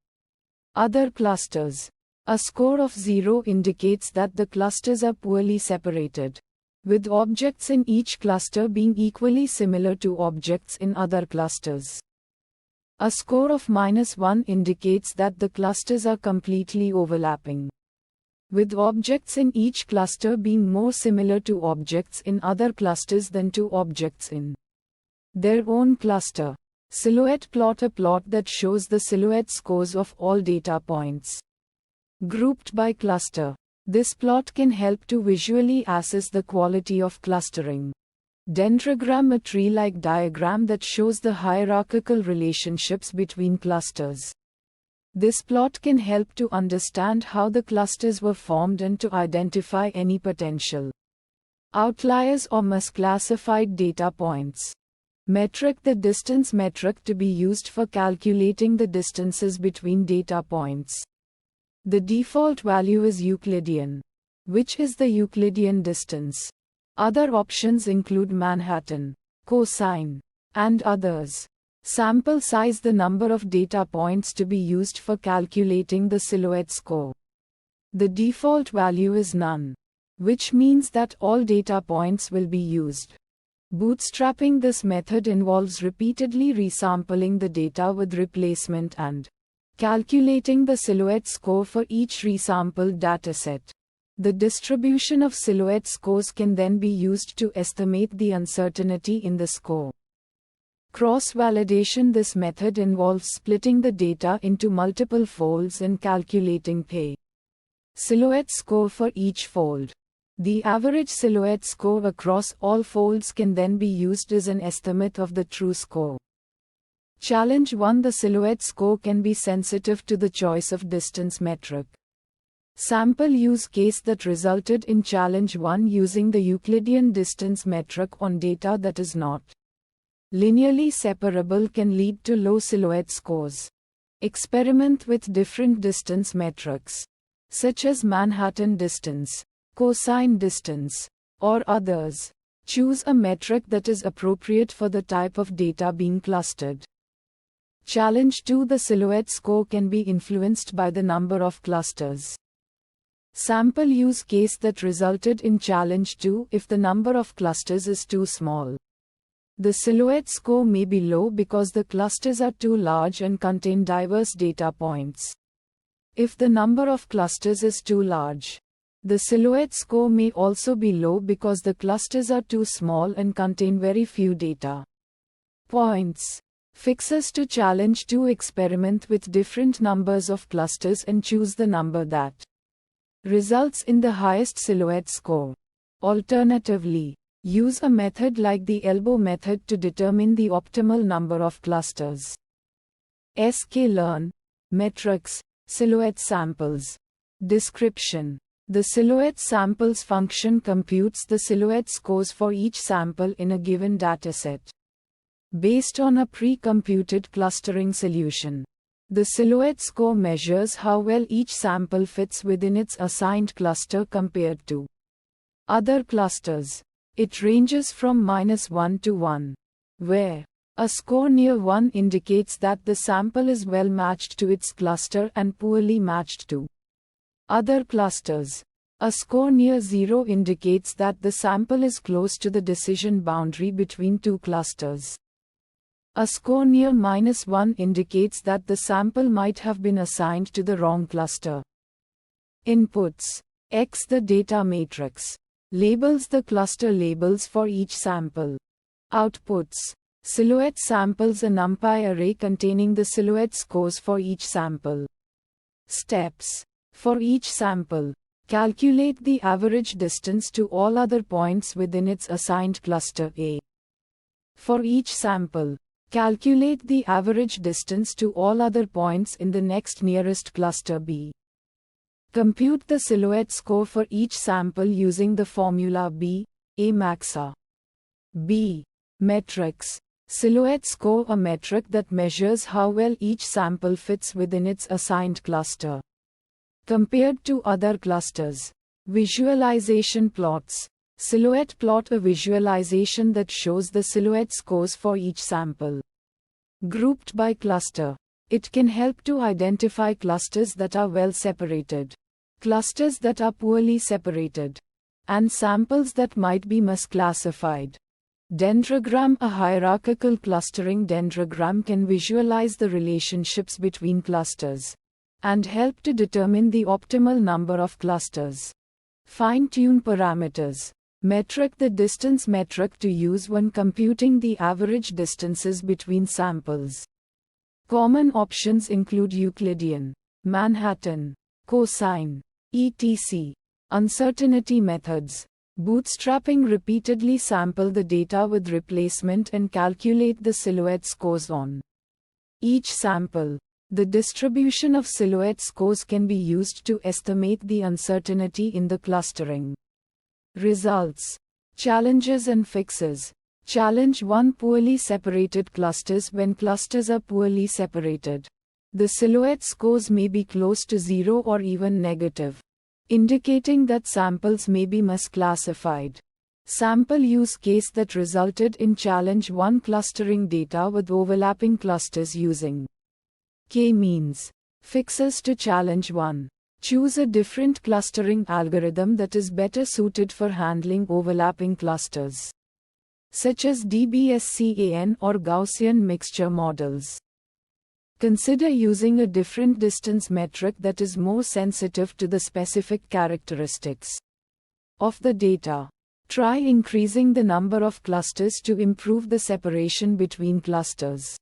other clusters. A score of 0 indicates that the clusters are poorly separated, with objects in each cluster being equally similar to objects in other clusters. A score of -1 indicates that the clusters are completely overlapping, with objects in each cluster being more similar to objects in other clusters than to objects in their own cluster. Silhouette plot. A plot that shows the silhouette scores of all data points, grouped by cluster. This plot can help to visually assess the quality of clustering. Dendrogram. A tree-like diagram that shows the hierarchical relationships between clusters. This plot can help to understand how the clusters were formed and to identify any potential outliers or misclassified data points. Metric. The distance metric to be used for calculating the distances between data points. The default value is Euclidean, which is the Euclidean distance. Other options include Manhattan, cosine, and others. Sample size. The number of data points to be used for calculating the silhouette score. The default value is none, which means that all data points will be used. Bootstrapping. This method involves repeatedly resampling the data with replacement and calculating the silhouette score for each resampled dataset. The distribution of silhouette scores can then be used to estimate the uncertainty in the score. Cross-validation. This method involves splitting the data into multiple folds and calculating a silhouette score for each fold. The average silhouette score across all folds can then be used as an estimate of the true score. Challenge 1. The silhouette score can be sensitive to the choice of distance metric. Sample use case that resulted in challenge 1 using the Euclidean distance metric on data that is not linearly separable can lead to low silhouette scores. Experiment with different distance metrics, such as Manhattan distance, cosine distance, or others. Choose a metric that is appropriate for the type of data being clustered. Challenge 2. The silhouette score can be influenced by the number of clusters. Sample use case that resulted in challenge 2. If the number of clusters is too small, The silhouette score may be low because the clusters are too large and contain diverse data points. If the number of clusters is too large, the silhouette score may also be low because the clusters are too small and contain very few data points. Fixes to challenge 2: experiment with different numbers of clusters and choose the number that results in the highest silhouette score. Alternatively, use a method like the elbow method to determine the optimal number of clusters. sklearn metrics, silhouette samples. Description: the silhouette samples function computes the silhouette scores for each sample in a given dataset. Based on a pre-computed clustering solution, the silhouette score measures how well each sample fits within its assigned cluster compared to other clusters. It ranges from -1 to 1, where a score near 1 indicates that the sample is well matched to its cluster and poorly matched to other clusters. A score near 0 indicates that the sample is close to the decision boundary between two clusters. A score near -1 indicates that the sample might have been assigned to the wrong cluster. Inputs: X. The data matrix labels the cluster labels for each sample. Outputs: silhouette samples, a NumPy array containing the silhouette scores for each sample. Steps: for each sample, calculate the average distance to all other points within its assigned cluster A. For each sample, calculate the average distance to all other points in the next nearest cluster B. Compute the silhouette score for each sample using the formula B, A maxa. B. Metrics. Silhouette score, a metric that measures how well each sample fits within its assigned cluster compared to other clusters. Visualization plots. Silhouette plot, a visualization that shows the silhouette scores for each sample. Grouped by cluster. It can help to identify clusters that are well separated, clusters that are poorly separated, and samples that might be misclassified. Dendrogram. A hierarchical clustering dendrogram can visualize the relationships between clusters and help to determine the optimal number of clusters. Fine-tune parameters. Metric. The distance metric to use when computing the average distances between samples. Common options include Euclidean, Manhattan, cosine, etc. Uncertainty methods. Bootstrapping. Repeatedly sample the data with replacement and calculate the silhouette scores on each sample. The distribution of silhouette scores can be used to estimate the uncertainty in the clustering. Results. Challenges and fixes. Challenge 1: poorly separated clusters. When clusters are poorly separated, the silhouette scores may be close to 0 or even negative, indicating that samples may be misclassified. Sample use case that resulted in challenge 1: clustering data with overlapping clusters using k-means. Fixes to challenge 1. Choose a different clustering algorithm that is better suited for handling overlapping clusters, such as DBSCAN or Gaussian mixture models. Consider using a different distance metric that is more sensitive to the specific characteristics of the data. Try increasing the number of clusters to improve the separation between clusters.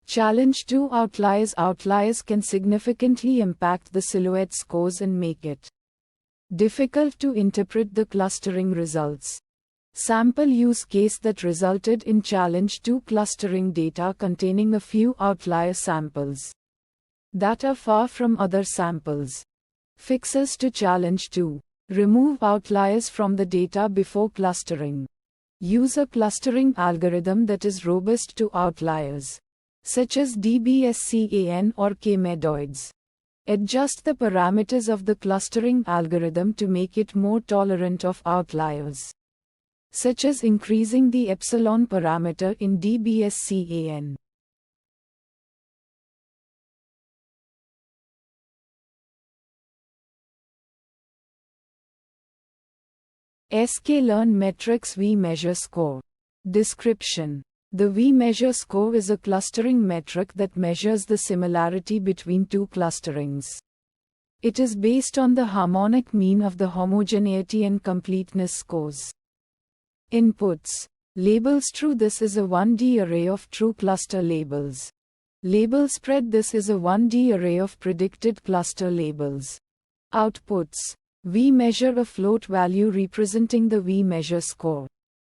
Challenge 2: outliers. Outliers can significantly impact the silhouette scores and make it difficult to interpret the clustering results. Sample use case that resulted in challenge 2: clustering data containing a few outlier samples that are far from other samples. Fixes to challenge 2. Remove outliers from the data before clustering. Use a clustering algorithm that is robust to outliers, such as DBSCAN or K-medoids. Adjust the parameters of the clustering algorithm to make it more tolerant of outliers, such as increasing the epsilon parameter in DBSCAN. sklearn metrics. We measure score Description: the V-measure score is a clustering metric that measures the similarity between two clusterings. It is based on the harmonic mean of the homogeneity and completeness scores. Inputs: label true, this is a 1D array of true cluster labels. Label spread, this is a 1D array of predicted cluster labels. Outputs: we measure a float value representing the V-measure score.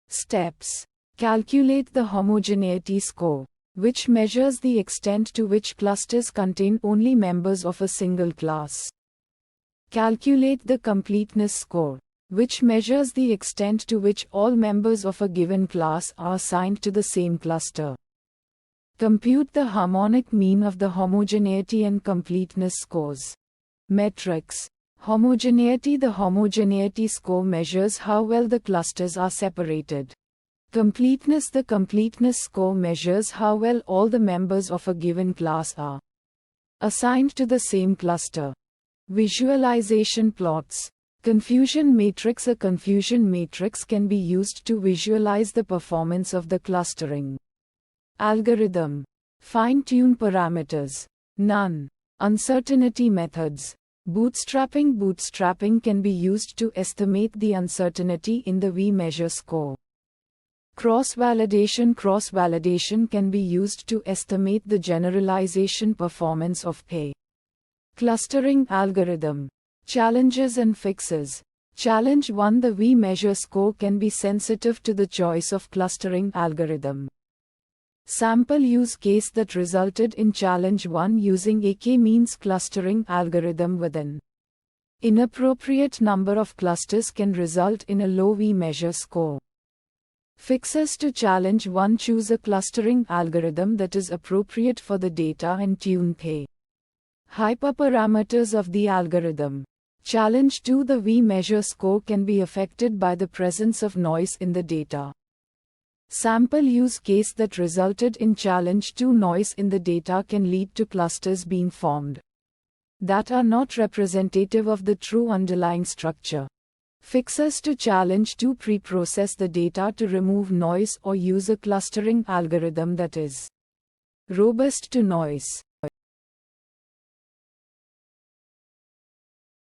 Steps: calculate the homogeneity score, which measures the extent to which clusters contain only members of a single class. Calculate the completeness score, which measures the extent to which all members of a given class are assigned to the same cluster. Compute the harmonic mean of the homogeneity and completeness scores. Metrics: homogeneity. The homogeneity score measures how well the clusters are separated. Completeness: the completeness score measures how well all the members of a given class are assigned to the same cluster. Visualization plots. Confusion matrix. A confusion matrix can be used to visualize the performance of the clustering algorithm. Fine-tune parameters. None. Uncertainty methods. Bootstrapping. Bootstrapping can be used to estimate the uncertainty in the V-measure score. Cross-validation. Cross-validation can be used to estimate the generalization performance of a clustering algorithm. Challenges and fixes. Challenge 1: the V-measure score can be sensitive to the choice of clustering algorithm. Sample use case that resulted in challenge 1: using a k-means clustering algorithm with an inappropriate number of clusters can result in a low V-measure score. Fixes to challenge 1: choose a clustering algorithm that is appropriate for the data and tune the hyperparameters of the algorithm. Challenge 2: the V-measure score can be affected by the presence of noise in the data. Sample use case that resulted in challenge 2: noise in the data can lead to clusters being formed that are not representative of the true underlying structure. Fixes to challenge 2: pre-process the data to remove noise or use a clustering algorithm that is robust to noise.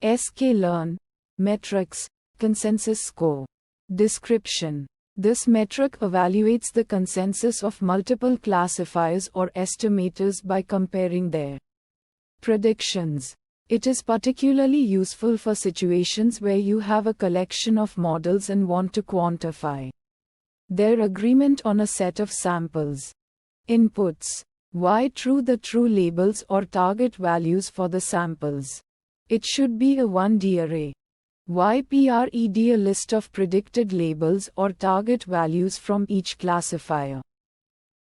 sklearn. Metrics. Consensus score. Description: this metric evaluates the consensus of multiple classifiers or estimators by comparing their predictions. It is particularly useful for situations where you have a collection of models and want to quantify their agreement on a set of samples. Inputs: y true, the true labels or target values for the samples. It should be a 1D array. Ypred, a list of predicted labels or target values from each classifier.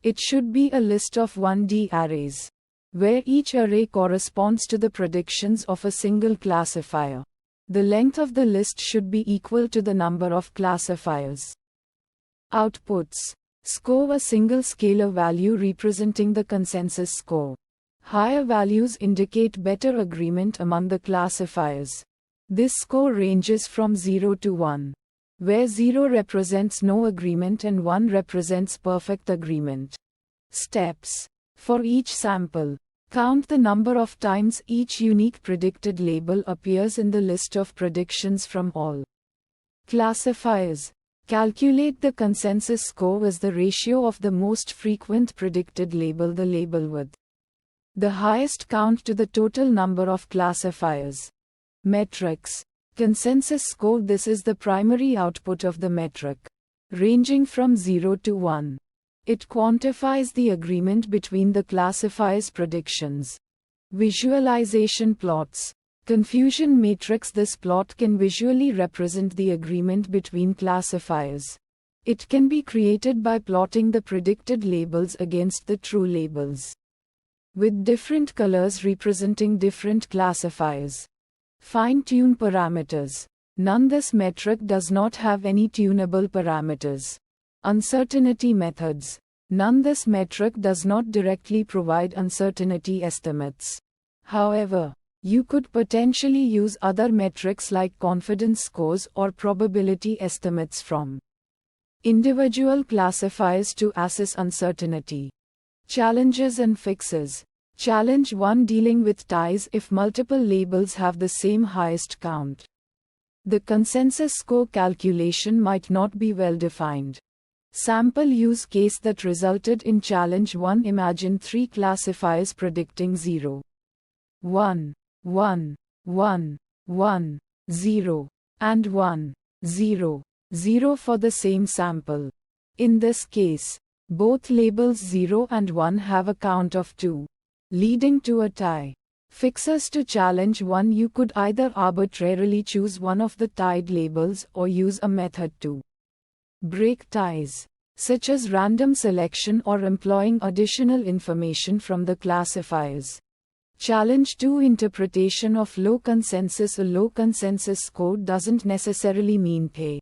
It should be a list of 1D arrays, where each array corresponds to the predictions of a single classifier. The length of the list should be equal to the number of classifiers. Outputs: score, a single scalar value representing the consensus score. Higher values indicate better agreement among the classifiers. This score ranges from 0 to 1, where 0 represents no agreement and 1 represents perfect agreement. Steps: for each sample, count the number of times each unique predicted label appears in the list of predictions from all classifiers. Calculate the consensus score as the ratio of the most frequent predicted label, the label with the highest count, to the total number of classifiers. Metrics. Consensus score: this is the primary output of the metric, ranging from 0 to 1. It quantifies the agreement between the classifier's predictions. Visualization plots. Confusion matrix: this plot can visually represent the agreement between classifiers. It can be created by plotting the predicted labels against the true labels, with different colors representing different classifiers. Fine-tune parameters. None. This metric does not have any tunable parameters. Uncertainty methods. None. This metric does not directly provide uncertainty estimates. However, you could potentially use other metrics like confidence scores or probability estimates from Individual classifiers to assess uncertainty. Challenges and fixes. Challenge 1, dealing with ties if multiple labels have the same highest count. The consensus score calculation might not be well defined. Sample use case that resulted in challenge 1. Imagine 3 classifiers predicting 0, 1, 1, 1, 1, 0, and 1, 0, 0 for the same sample. In this case, both labels 0 and 1 have a count of 2, leading to a tie. Fixes to challenge 1. You could either arbitrarily choose one of the tied labels or use a method to break ties, such as random selection or employing additional information from the classifiers. Challenge 2, interpretation of low consensus. A low consensus score doesn't necessarily mean the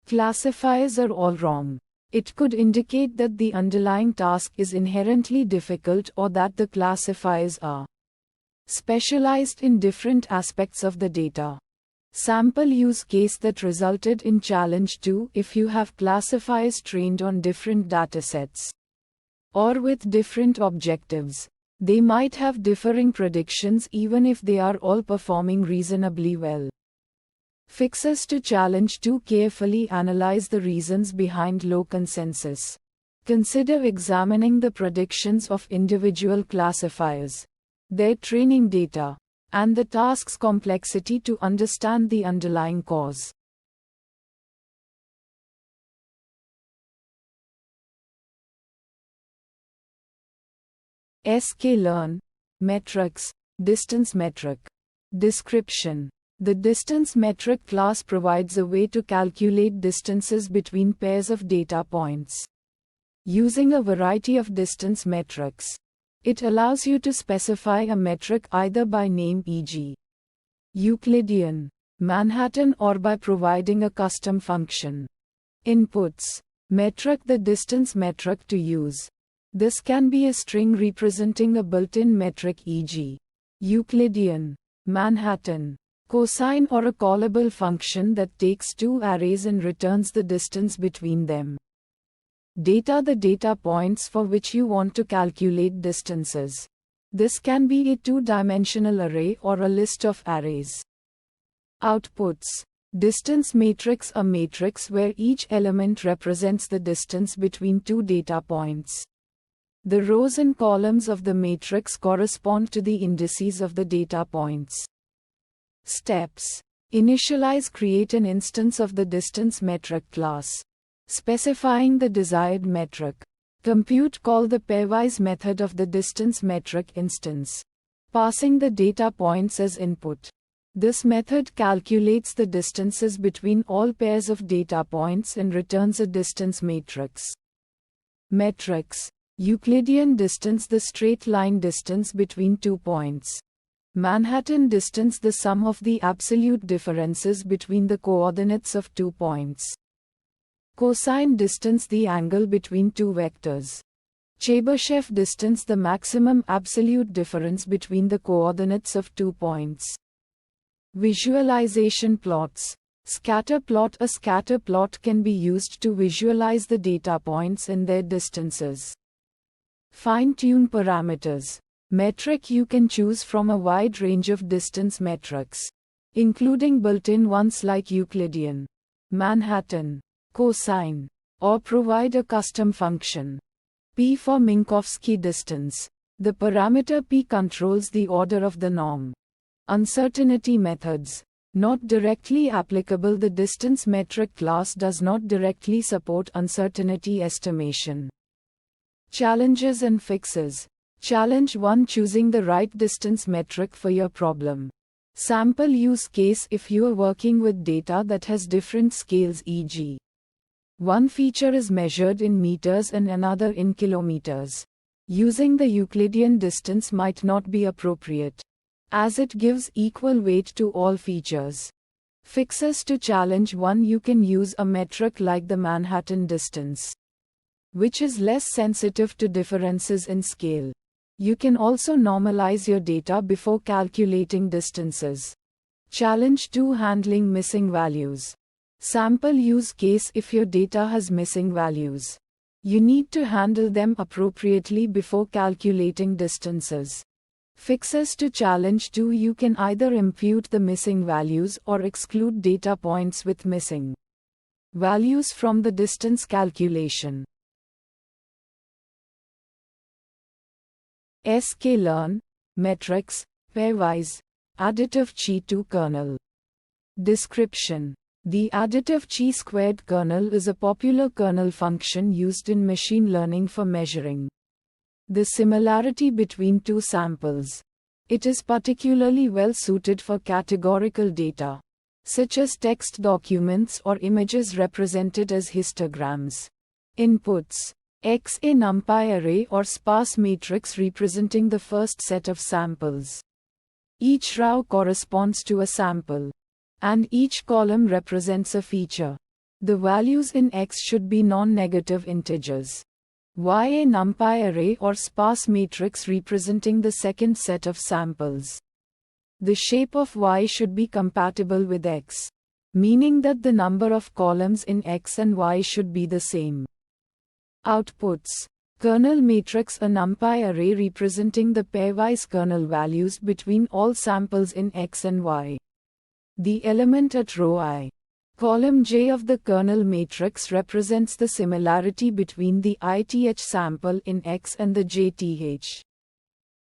classifiers are all wrong. It could indicate that the underlying task is inherently difficult or that the classifiers are specialized in different aspects of the data. Sample use case that resulted in challenge 2. If you have classifiers trained on different datasets or with different objectives, they might have differing predictions even if they are all performing reasonably well. Fixes to challenge 2. Carefully analyze the reasons behind low consensus. Consider examining the predictions of individual classifiers, their training data, and the task's complexity to understand the underlying cause. sklearn. Metrics. Distance metric. Description. The distance metric class provides a way to calculate distances between pairs of data points using a variety of distance metrics. It allows you to specify a metric either by name, e.g., Euclidean, Manhattan, or by providing a custom function. Inputs. Metric. The distance metric to use. This can be a string representing a built-in metric, e.g., Euclidean, Manhattan, cosine, or a callable function that takes two arrays and returns the distance between them. Data. The data points for which you want to calculate distances. This can be a two-dimensional array or a list of arrays. Outputs. Distance matrix. A matrix where each element represents the distance between two data points. The rows and columns of the matrix correspond to the indices of the data points. Steps. Initialize. Create an instance of the distance metric class, specifying the desired metric. Compute. Call the pairwise method of the distance metric instance, passing the data points as input. This method calculates the distances between all pairs of data points and returns a distance matrix. Metrics. Euclidean distance. The straight line distance between 2 points. Manhattan distance. The sum of the absolute differences between the coordinates of 2 points. Cosine distance. The angle between two vectors. Chebyshev distance. The maximum absolute difference between the coordinates of 2 points. Visualization plots. Scatter plot. A scatter plot can be used to visualize the data points and their distances. Fine-tune parameters. Metric. You can choose from a wide range of distance metrics, including built-in ones like Euclidean, Manhattan, cosine, or provide a custom function. P for Minkowski distance. The parameter P controls the order of the norm. Uncertainty methods. Not directly applicable. The distance metric class does not directly support uncertainty estimation. Challenges and fixes. Challenge 1. Choosing the right distance metric for your problem. Sample use case. If you are working with data that has different scales, e.g., one feature is measured in meters and another in kilometers, using the Euclidean distance might not be appropriate, as it gives equal weight to all features. Fixes to challenge 1. You can use a metric like the Manhattan distance, which is less sensitive to differences in scale. You can also normalize your data before calculating distances. Challenge 2. Handling missing values. Sample use case. If your data has missing values, you need to handle them appropriately before calculating distances. Fixes to challenge 2. You can either impute the missing values or exclude data points with missing values from the distance calculation. sklearn, metrics, pairwise, additive chi2 kernel. Description. The additive chi-squared kernel is a popular kernel function used in machine learning for measuring the similarity between two samples. It is particularly well suited for categorical data, such as text documents or images represented as histograms. Inputs. X. A NumPy array or sparse matrix representing the first set of samples. Each row corresponds to a sample, and each column represents a feature. The values in X should be non-negative integers. Y. A NumPy array or sparse matrix representing the second set of samples. The shape of Y should be compatible with X, meaning that the number of columns in X and Y should be the same. Outputs. Kernel matrix. A NumPy array representing the pairwise kernel values between all samples in X and Y. The element at row I, column j of the kernel matrix represents the similarity between the ith sample in X and the jth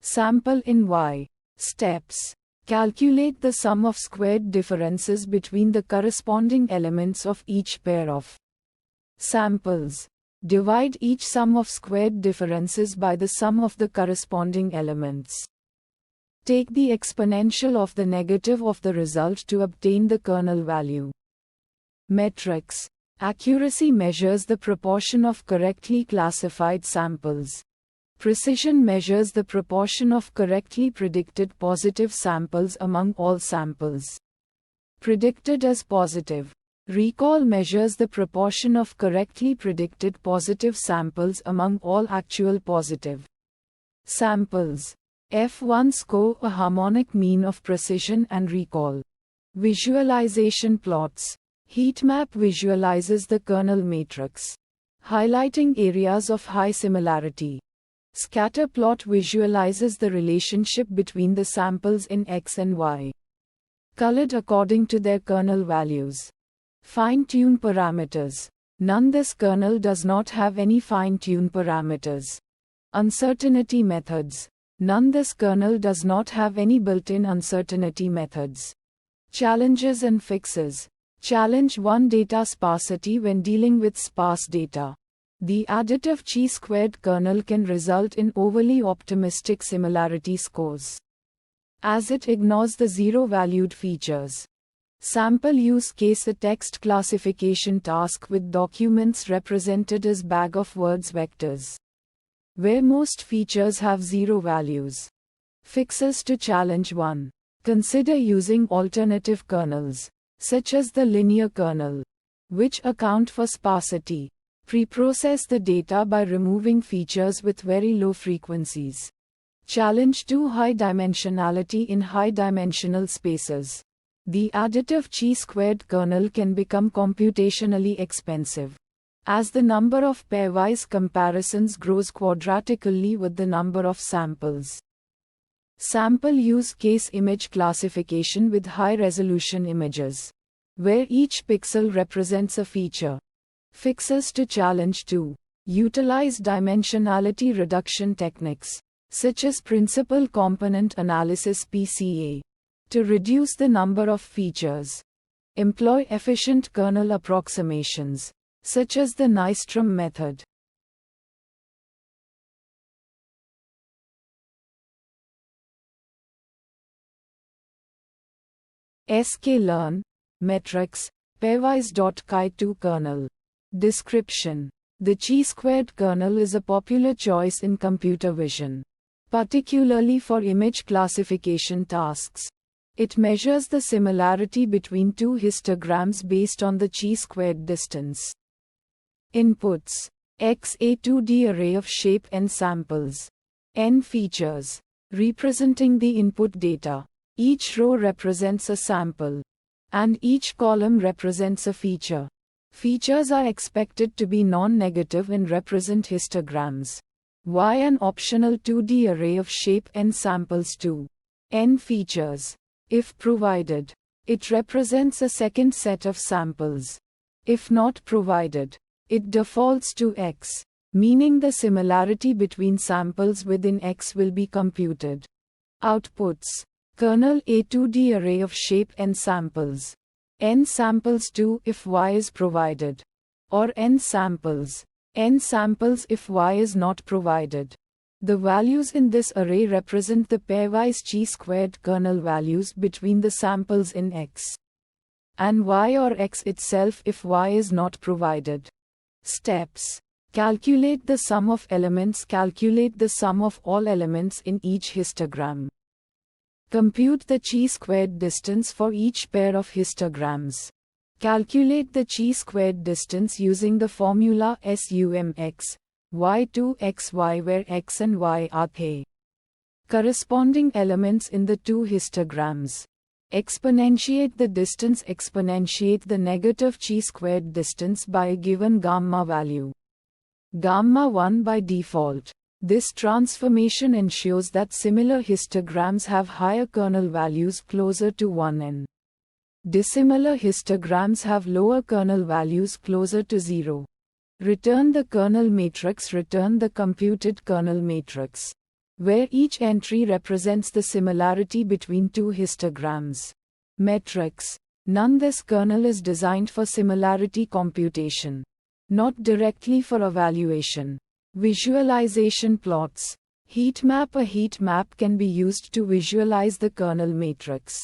sample in Y. Steps. Calculate the sum of squared differences between the corresponding elements of each pair of samples. Divide each sum of squared differences by the sum of the corresponding elements. Take the exponential of the negative of the result to obtain the kernel value. Metrics. Accuracy measures the proportion of correctly classified samples. Precision measures the proportion of correctly predicted positive samples among all samples predicted as positive. Recall measures the proportion of correctly predicted positive samples among all actual positive samples. F1 score. A harmonic mean of precision and recall. Visualization plots. Heatmap visualizes the kernel matrix, highlighting areas of high similarity. Scatter plot visualizes the relationship between the samples in X and Y, colored according to their kernel values. Fine-tune parameters. None. This kernel does not have any fine-tune parameters. Uncertainty methods. None. This kernel does not have any built-in uncertainty methods. Challenges and fixes. Challenge 1. Data sparsity. When dealing with sparse data, the additive chi-squared kernel can result in overly optimistic similarity scores, as it ignores the zero-valued features. Sample use case. A text classification task with documents represented as bag of words vectors, where most features have zero values. Fixes to challenge 1. Consider using alternative kernels, such as the linear kernel, which account for sparsity. Preprocess the data by removing features with very low frequencies. Challenge 2. High dimensionality in high-dimensional spaces. The additive chi-squared kernel can become computationally expensive, as the number of pairwise comparisons grows quadratically with the number of samples. Sample use case. Image classification with high-resolution images, where each pixel represents a feature. Fixes to challenge 2. Utilize dimensionality reduction techniques, such as principal component analysis (PCA), to reduce the number of features. Employ efficient kernel approximations, such as the Nystrom method. sklearn, metrics, pairwise.chi2 kernel. Description. The chi-squared kernel is a popular choice in computer vision, particularly for image classification tasks. It measures the similarity between two histograms based on the chi-squared distance. Inputs. X. A 2D array of shape n samples. N features, representing the input data. Each row represents a sample. and each column represents a feature. Features are expected to be non-negative and represent histograms. Y an optional 2D array of shape n samples to n features. If provided, it represents a second set of samples. If not provided, it defaults to X, meaning the similarity between samples within X will be computed. Outputs: kernel a 2D array of shape n samples. N samples 2 if Y is provided. Or n samples if Y is not provided. The values in this array represent the pairwise chi-squared kernel values between the samples in X and Y or X itself if Y is not provided. Steps: calculate the sum of elements. Calculate the sum of all elements in each histogram. Compute the chi-squared distance for each pair of histograms. Calculate the chi-squared distance using the formula SUMX, Y2XY, where X and Y are the corresponding elements in the two histograms. Exponentiate the distance. Exponentiate the negative chi-squared distance by a given gamma value. Gamma 1 by default. This transformation ensures that similar histograms have higher kernel values closer to 1 and dissimilar histograms have lower kernel values closer to 0. Return the kernel matrix. Return the computed kernel matrix, where each entry represents the similarity between two histograms. Metrics. None. This kernel is designed for similarity computation, not directly for evaluation. Visualization plots. Heat map. A heat map can be used to visualize the kernel matrix,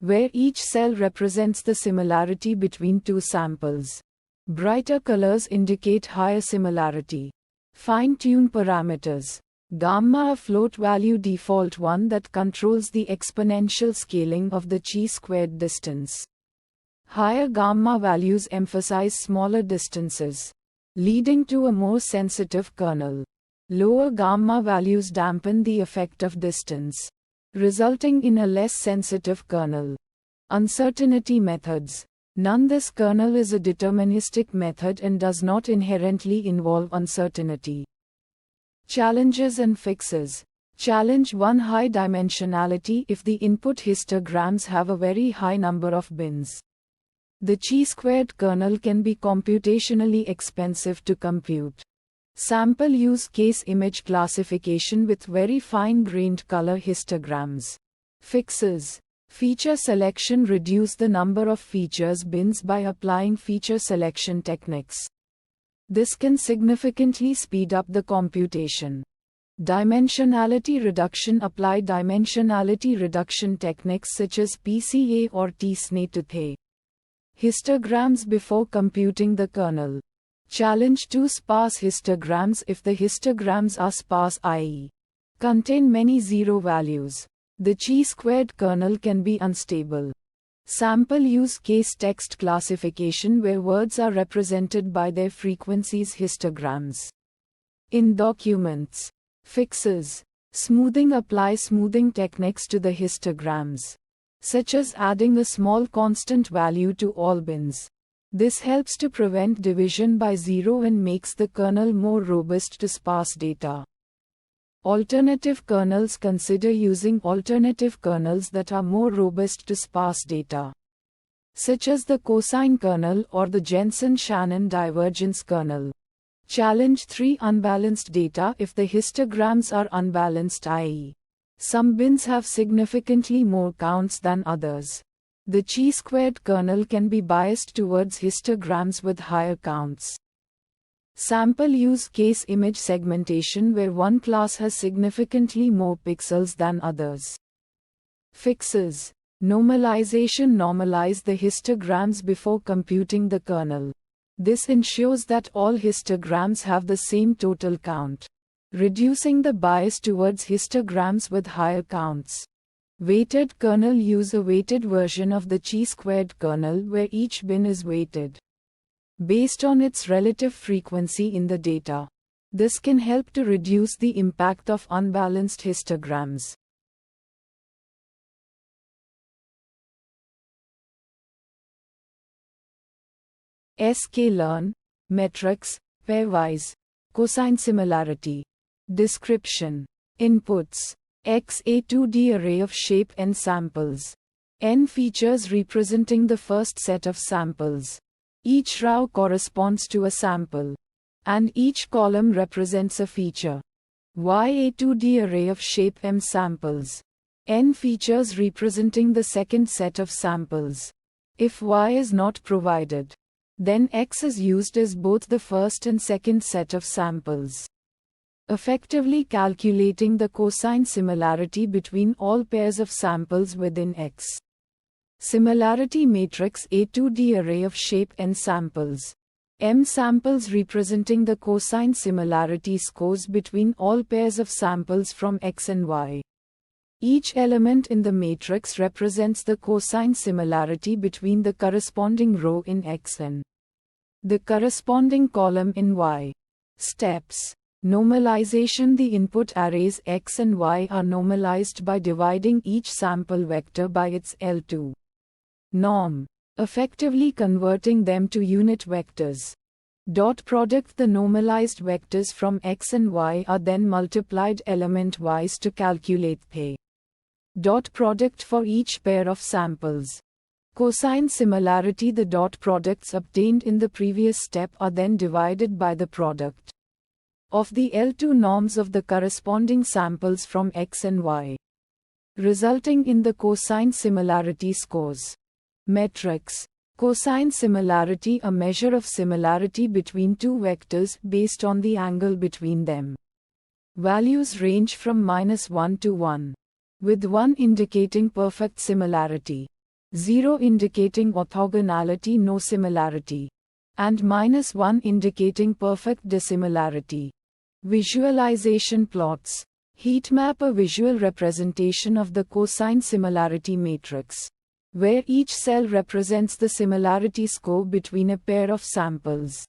where each cell represents the similarity between two samples. Brighter colors indicate higher similarity. Fine-tune parameters. Gamma, a float value default one that controls the exponential scaling of the chi-squared distance. Higher gamma values emphasize smaller distances, leading to a more sensitive kernel. Lower gamma values dampen the effect of distance, resulting in a less sensitive kernel. Uncertainty methods. None. This kernel is a deterministic method and does not inherently involve uncertainty. Challenges and fixes. Challenge 1: high dimensionality. If the input histograms have a very high number of bins, the chi-squared kernel can be computationally expensive to compute. Sample use case: image classification with very fine-grained color histograms. Fixes. Feature selection. Reduce the number of features bins by applying feature selection techniques. This can significantly speed up the computation. Dimensionality reduction. Apply dimensionality reduction techniques such as PCA or T-SNE to the histograms before computing the kernel. Challenge 2: sparse histograms. If the histograms are sparse, i.e., contain many zero values, the chi-squared kernel can be unstable. Sample use case: text classification, where words are represented by their frequencies. Histograms in documents. Fixes. Smoothing. Apply smoothing techniques to the histograms, such as adding a small constant value to all bins. This helps to prevent division by zero and makes the kernel more robust to sparse data. Alternative kernels. Consider using alternative kernels that are more robust to sparse data, such as the cosine kernel or the Jensen-Shannon divergence kernel. Challenge 3: unbalanced data. If the histograms are unbalanced, i.e., some bins have significantly more counts than others, the chi-squared kernel can be biased towards histograms with higher counts. Sample use case: image segmentation, where one class has significantly more pixels than others. Fixes. Normalization. Normalize the histograms before computing the kernel. This ensures that all histograms have the same total count, reducing the bias towards histograms with higher counts. Weighted kernel. Use a weighted version of the chi-squared kernel where each bin is weighted based on its relative frequency in the data. This can help to reduce the impact of unbalanced histograms. sklearn, metrics, pairwise, cosine similarity. Description. Inputs. X a 2D array of shape n samples. N features representing the first set of samples. Each row corresponds to a sample, and each column represents a feature. Y a 2D array of shape m samples. N features representing the second set of samples. If Y is not provided, then X is used as both the first and second set of samples, effectively calculating the cosine similarity between all pairs of samples within X. Similarity matrix a 2D array of shape n samples. M samples representing the cosine similarity scores between all pairs of samples from X and Y. Each element in the matrix represents the cosine similarity between the corresponding row in X and the corresponding column in Y. Steps. Normalization. The input arrays X and Y are normalized by dividing each sample vector by its L2 norm, effectively converting them to unit vectors. Dot product. The normalized vectors from X and Y are then multiplied element-wise to calculate the dot product for each pair of samples. Cosine similarity. The dot products obtained in the previous step are then divided by the product of the L2 norms of the corresponding samples from X and Y, resulting in the cosine similarity scores. Metrics. Cosine similarity. A measure of similarity between two vectors based on the angle between them. Values range from -1 to 1, with 1 indicating perfect similarity, 0 indicating orthogonality no similarity, and -1 indicating perfect dissimilarity. Visualization plots. Heatmap. A visual representation of the cosine similarity matrix, where each cell represents the similarity score between a pair of samples.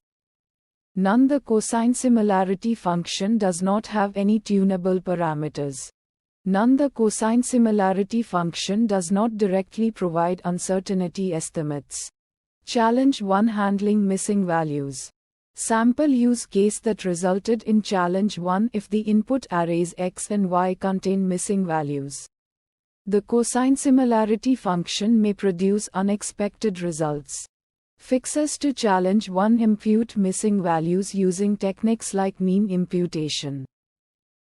None. The cosine similarity function does not have any tunable parameters. None. The cosine similarity function does not directly provide uncertainty estimates. Challenge 1. Handling missing values. Sample use case that resulted in challenge 1. If the input arrays X and Y contain missing values, the cosine similarity function may produce unexpected results. Fixes to challenge 1. Impute missing values using techniques like mean imputation,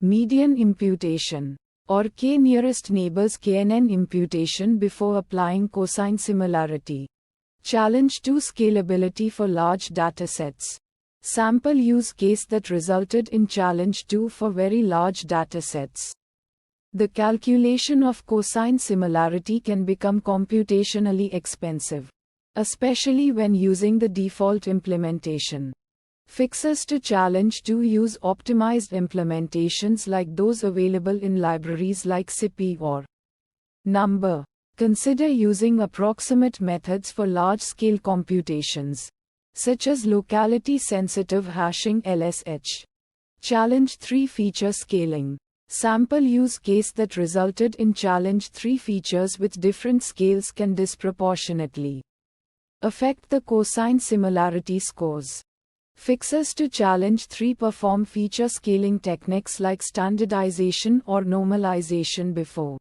median imputation, or k-nearest neighbors KNN imputation before applying cosine similarity. Challenge 2. Scalability for large datasets. Sample use case that resulted in challenge 2 for very large datasets. The calculation of cosine similarity can become computationally expensive, especially when using the default implementation. Fixes to challenge 2. Use optimized implementations like those available in libraries like SciPy or Number. Consider using approximate methods for large-scale computations, such as locality-sensitive hashing LSH. Challenge 3. Feature scaling. Sample use case that resulted in challenge 3. Features with different scales can disproportionately affect the cosine similarity scores. Fixes to challenge 3. Perform feature scaling techniques like standardization or normalization before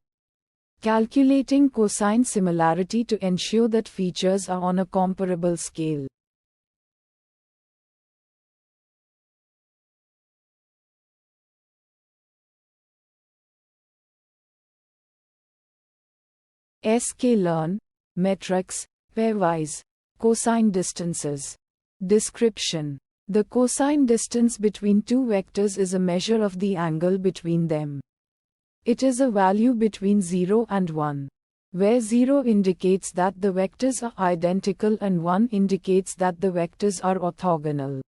calculating cosine similarity to ensure that features are on a comparable scale. sklearn, metrics, pairwise, cosine distances. Description. The cosine distance between two vectors is a measure of the angle between them. It is a value between 0 and 1, where 0 indicates that the vectors are identical and 1 indicates that the vectors are orthogonal.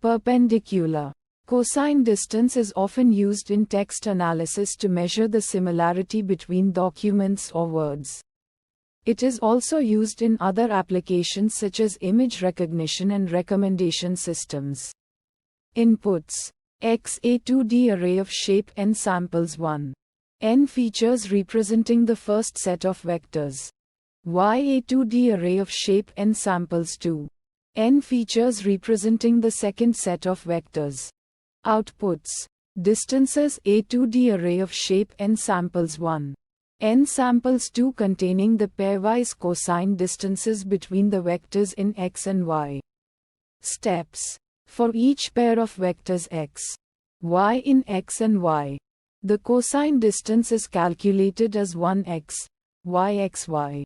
Perpendicular. Cosine distance is often used in text analysis to measure the similarity between documents or words. It is also used in other applications such as image recognition and recommendation systems. Inputs. X a 2D array of shape n samples 1. N features representing the first set of vectors. Y a 2D array of shape n samples 2. N features representing the second set of vectors. Outputs. Distances A to D array of shape N samples 1. N samples 2 containing the pairwise cosine distances between the vectors in X and Y. Steps. For each pair of vectors X, Y in X and Y, the cosine distance is calculated as 1x, yxy.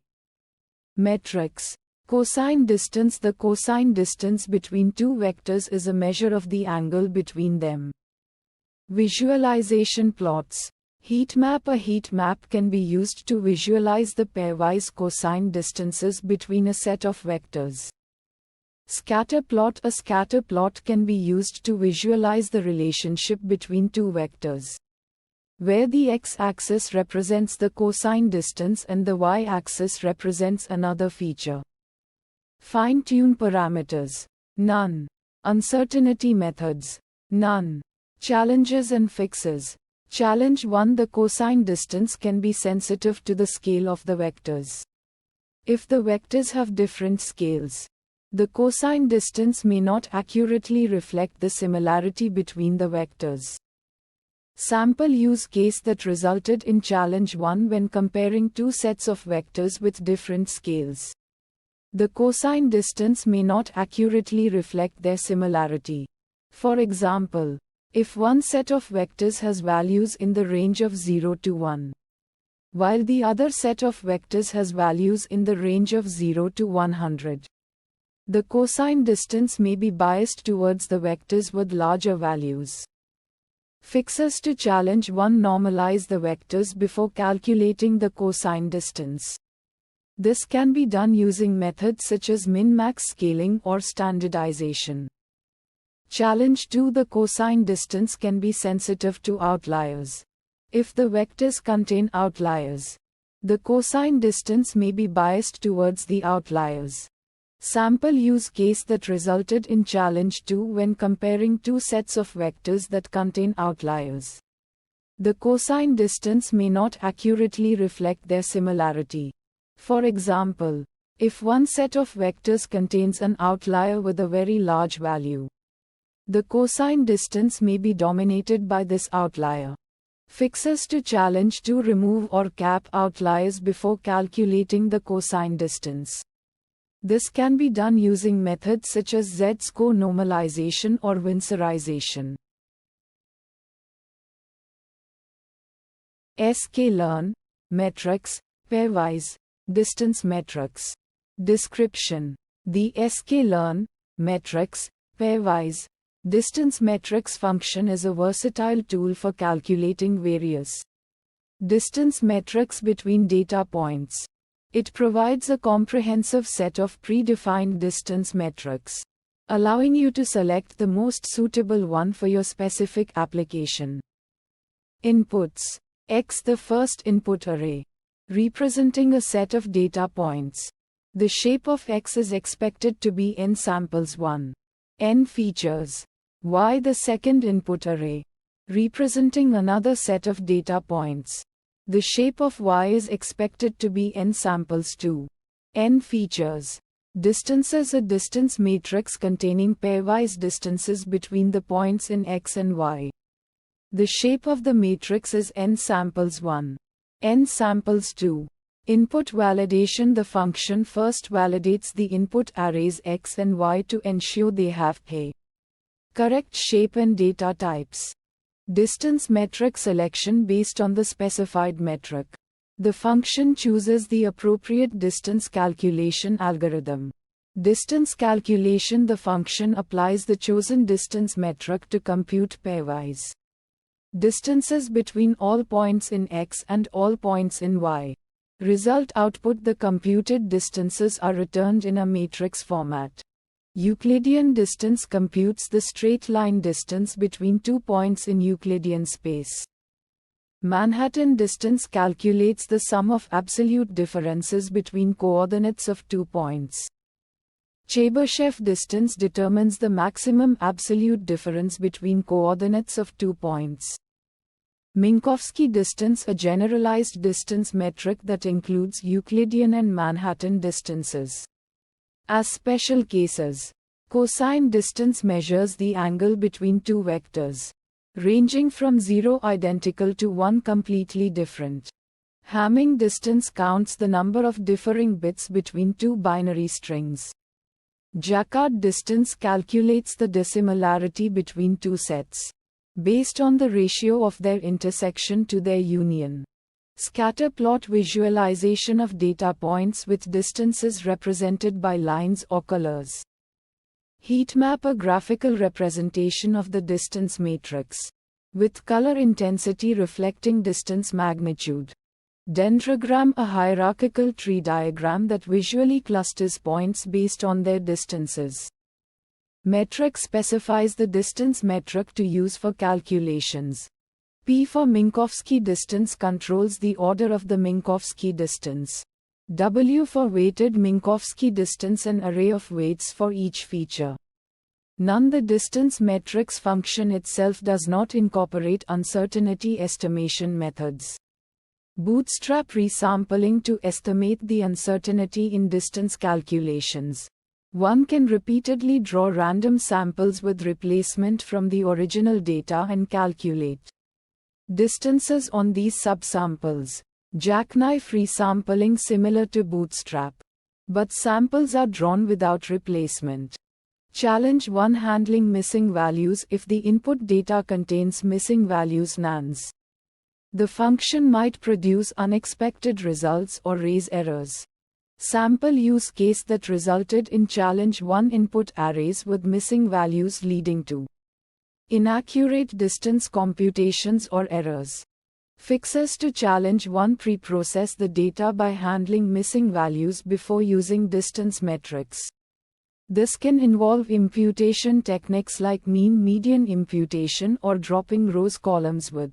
Metrics. Cosine distance. The cosine distance between two vectors is a measure of the angle between them. Visualization plots. Heat map. A heat map can be used to visualize the pairwise cosine distances between a set of vectors. Scatter plot. A scatter plot can be used to visualize the relationship between two vectors, where the x-axis represents the cosine distance and the y-axis represents another feature. Fine-tune parameters. None. Uncertainty methods. None. Challenges and fixes. Challenge 1. The cosine distance can be sensitive to the scale of the vectors. If the vectors have different scales, the cosine distance may not accurately reflect the similarity between the vectors. Sample use case that resulted in challenge 1. When comparing two sets of vectors with different scales, the cosine distance may not accurately reflect their similarity. For example, if one set of vectors has values in the range of 0 to 1, while the other set of vectors has values in the range of 0 to 100, the cosine distance may be biased towards the vectors with larger values. Fixes to challenge 1. Normalize the vectors before calculating the cosine distance. This can be done using methods such as min-max scaling or standardization. Challenge 2. The cosine distance can be sensitive to outliers. If the vectors contain outliers, the cosine distance may be biased towards the outliers. Sample use case that resulted in challenge 2. When comparing two sets of vectors that contain outliers, the cosine distance may not accurately reflect their similarity. For example, if one set of vectors contains an outlier with a very large value, the cosine distance may be dominated by this outlier. Fixes to challenge 2. Remove or cap outliers before calculating the cosine distance. This can be done using methods such as z-score normalization or vinsorization. sklearn. Metrics. Pairwise distance metrics. Description. The sklearn metrics pairwise distance metrics function is a versatile tool for calculating various distance metrics between data points. It provides a comprehensive set of predefined distance metrics, allowing you to select the most suitable one for your specific application. Inputs. X. The first input array, representing a set of data points. The shape of X is expected to be N samples 1. N features. Y. The second input array, representing another set of data points. The shape of Y is expected to be N samples 2. N features. Distances. A distance matrix containing pairwise distances between the points in X and Y. The shape of the matrix is N samples 1. N samples 2. Input validation. The function first validates the input arrays X and Y to ensure they have a correct shape and data types. Distance metric selection. Based on the specified metric, the function chooses the appropriate distance calculation algorithm. Distance calculation. The function applies the chosen distance metric to compute pairwise distances between all points in X and all points in Y. Result output. The computed distances are returned in a matrix format. Euclidean distance computes the straight line distance between 2 points in Euclidean space. Manhattan distance calculates the sum of absolute differences between coordinates of 2 points. Chebyshev distance determines the maximum absolute difference between coordinates of 2 points. Minkowski distance. A generalized distance metric that includes Euclidean and Manhattan distances. As special cases, Cosine distance measures the angle between two vectors, ranging from 0 identical to 1 completely different. Hamming distance counts the number of differing bits between two binary strings. Jacquard distance calculates the dissimilarity between two sets, based on the ratio of their intersection to their union. Scatterplot visualization of data points with distances represented by lines or colors. Heatmap, a graphical representation of the distance matrix, with color intensity reflecting distance magnitude. Dendrogram, a hierarchical tree diagram that visually clusters points based on their distances. Metric specifies the distance metric to use for calculations. P for Minkowski distance controls the order of the Minkowski distance. W for weighted Minkowski distance, an array of weights for each feature. None. The distance metrics function itself does not incorporate uncertainty estimation methods. Bootstrap resampling to estimate the uncertainty in distance calculations. One can repeatedly draw random samples with replacement from the original data and calculate distances on these subsamples. Jackknife resampling, similar to Bootstrap, but samples are drawn without replacement. Challenge 1, handling missing values. If the input data contains missing values nans, the function might produce unexpected results or raise errors. Sample use case that resulted in challenge 1, input arrays with missing values leading to inaccurate distance computations or errors. Fixes to challenge 1: pre-process the data by handling missing values before using distance metrics. This can involve imputation techniques like mean-median imputation or dropping rows columns with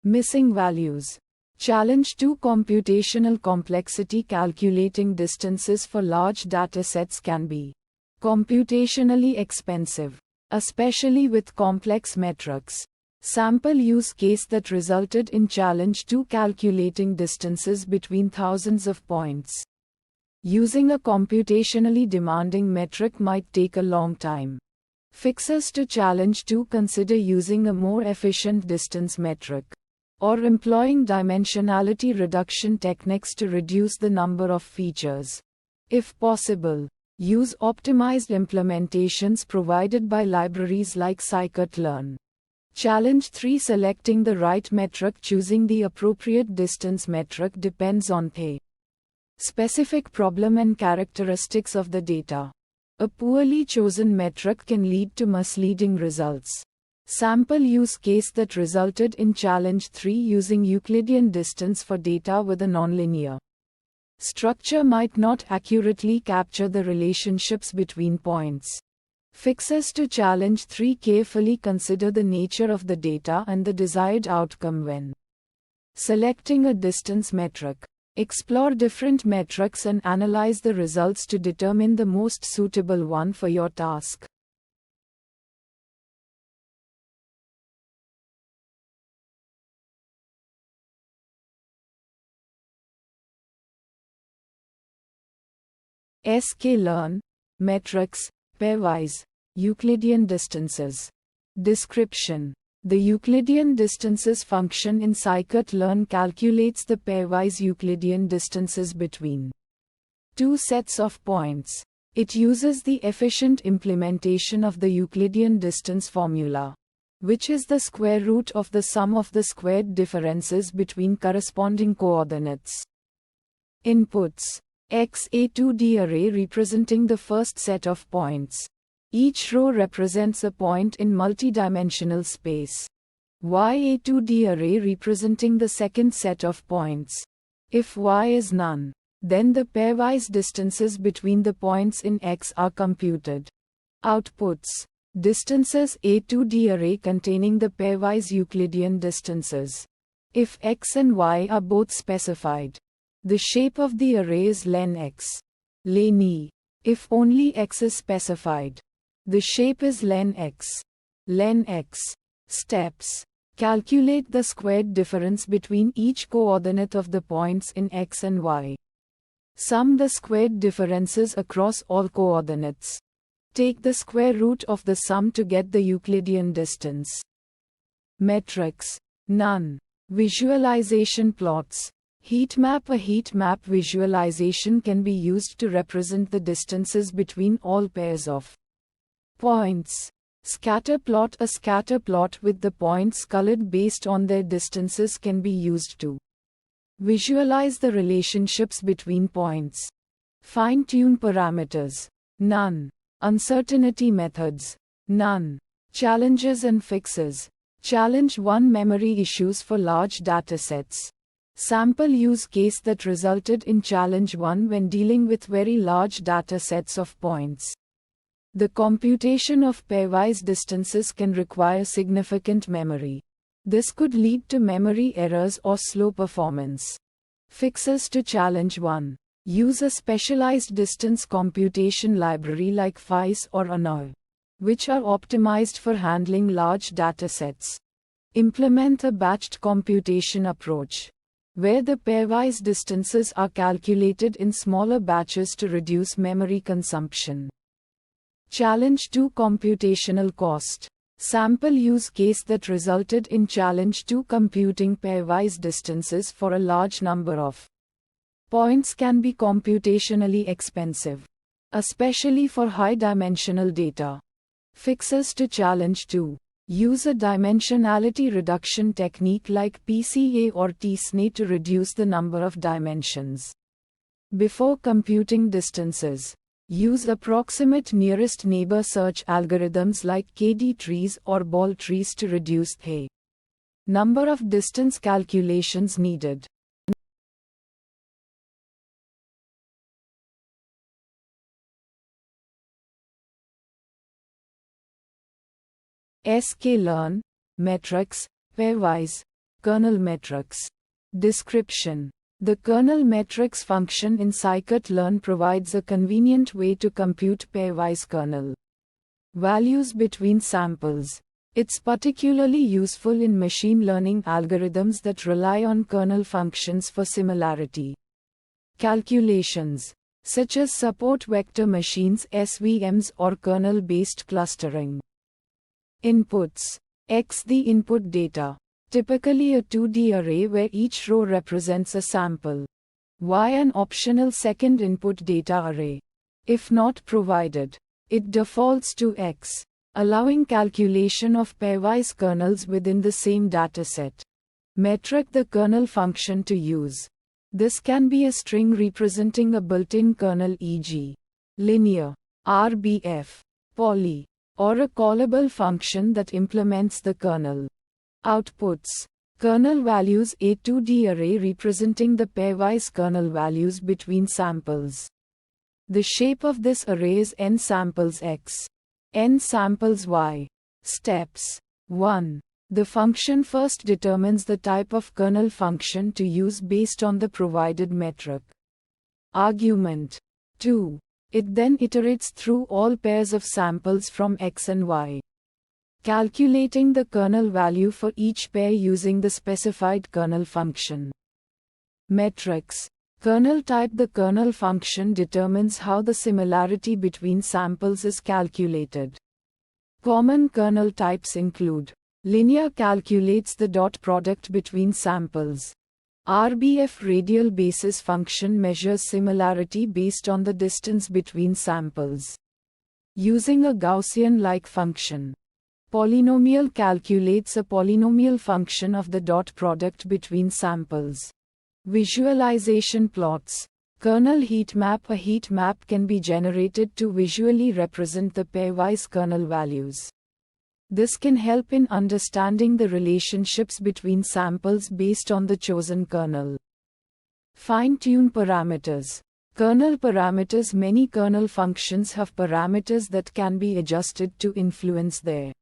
missing values. Challenge 2: computational complexity. Calculating distances for large datasets can be computationally expensive, especially with complex metrics. Sample use case that resulted in challenge 2: calculating distances between thousands of points. Using a computationally demanding metric might take a long time. Fixes to challenge 2: consider using a more efficient distance metric, or employing dimensionality reduction techniques to reduce the number of features. If possible, use optimized implementations provided by libraries like scikit-learn. Challenge 3: selecting the right metric. Choosing the appropriate distance metric depends on the specific problem and characteristics of the data. A poorly chosen metric can lead to misleading results. Sample use case that resulted in challenge 3: using Euclidean distance for data with a nonlinear structure might not accurately capture the relationships between points. Fixes to challenge 3: carefully consider the nature of the data and the desired outcome when selecting a distance metric. Explore different metrics and analyze the results to determine the most suitable one for your task. sklearn, metrics, pairwise, Euclidean distances. Description: the Euclidean distances function in scikit-learn calculates the pairwise Euclidean distances between two sets of points. It uses the efficient implementation of the Euclidean distance formula, which is the square root of the sum of the squared differences between corresponding coordinates. Inputs: X, a 2D array representing the first set of points. Each row represents a point in multidimensional space. Y, a 2D array representing the second set of points. If Y is none, then the pairwise distances between the points in X are computed. Outputs: distances: a 2D array containing the pairwise Euclidean distances. If X and Y are both specified, the shape of the array is len X. Len E. If only X is specified, the shape is len X. Len X. Steps: calculate the squared difference between each coordinate of the points in X and Y. Sum the squared differences across all coordinates. Take the square root of the sum to get the Euclidean distance. Metrics. None. Visualization plots. Heat map. A heat map visualization can be used to represent the distances between all pairs of points. Scatter plot. A scatter plot with the points colored based on their distances can be used to visualize the relationships between points. Fine-tune parameters. None. Uncertainty methods. None. Challenges and fixes. Challenge 1. Memory issues for large datasets. Sample use case that resulted in challenge 1 when dealing with very large datasets of points. The computation of pairwise distances can require significant memory. This could lead to memory errors or slow performance. Fixes to challenge 1. Use a specialized distance computation library like FAISS or ANOI, which are optimized for handling large datasets. Implement a batched computation approach, where the pairwise distances are calculated in smaller batches to reduce memory consumption. Challenge 2. Computational cost. Sample use case that resulted in challenge 2. Computing pairwise distances for a large number of points can be computationally expensive, especially for high-dimensional data. Fixes to challenge 2. Use a dimensionality reduction technique like PCA or TSNE to reduce the number of dimensions. Before computing distances, use approximate nearest neighbor search algorithms like KD trees or ball trees to reduce the number of distance calculations needed. sklearn, metrics, pairwise, kernel metrics. Description. The kernel metrics function in scikit-learn provides a convenient way to compute pairwise kernel values between samples. It's particularly useful in machine learning algorithms that rely on kernel functions for similarity calculations, such as support vector machines (SVMs) or kernel-based clustering. Inputs. X. The input data. Typically a 2D array where each row represents a sample. Y. An optional second input data array. If not provided, it defaults to X, allowing calculation of pairwise kernels within the same dataset. Metric. The kernel function to use. This can be a string representing a built-in kernel, e.g., linear, RBF, poly, or a callable function that implements the kernel. Outputs. Kernel values. A 2D array representing the pairwise kernel values between samples. The shape of this array is n samples x, n samples y. Steps. 1. The function first determines the type of kernel function to use based on the provided metric argument. 2. It then iterates through all pairs of samples from x and y, calculating the kernel value for each pair using the specified kernel function. Metrics. Kernel type. The kernel function determines how the similarity between samples is calculated. Common kernel types include: linear calculates the dot product between samples. RBF radial basis function measures similarity based on the distance between samples, using a Gaussian-like function. Polynomial calculates a polynomial function of the dot product between samples. Visualization plots. Kernel heat map. A heat map can be generated to visually represent the pairwise kernel values. This can help in understanding the relationships between samples based on the chosen kernel. Fine-tune parameters. Kernel parameters. Many kernel functions have parameters that can be adjusted to influence their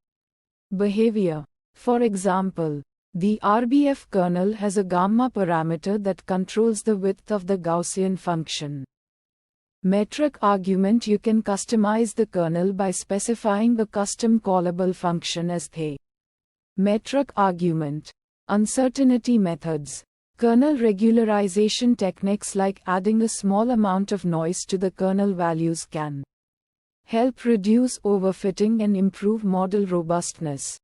behavior. For example, the RBF kernel has a gamma parameter that controls the width of the Gaussian function. Metric argument. You can customize the kernel by specifying a custom callable function as the metric argument. Uncertainty methods. Kernel regularization techniques like adding a small amount of noise to the kernel values can help reduce overfitting and improve model robustness.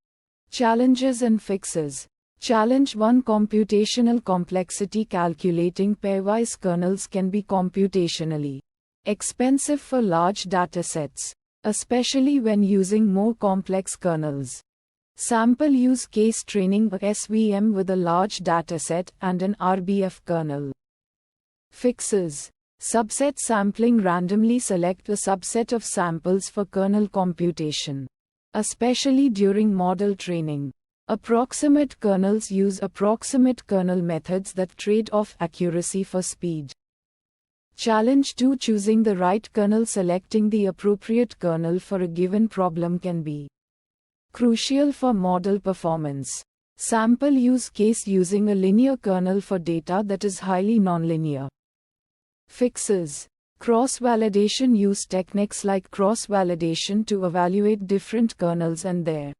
Challenges and fixes. Challenge 1. Computational complexity. Calculating pairwise kernels can be computationally expensive for large datasets, especially when using more complex kernels. Sample use case training a SVM with a large dataset and an RBF kernel. Fixes. Subset sampling. Randomly select a subset of samples for kernel computation, especially during model training. Approximate kernels use approximate kernel methods that trade off accuracy for speed. Challenge 2. Choosing the right kernel. Selecting the appropriate kernel for a given problem can be crucial for model performance. Sample use case. Using a linear kernel for data that is highly nonlinear. Fixes. Cross-validation. Use techniques like cross-validation to evaluate different kernels and their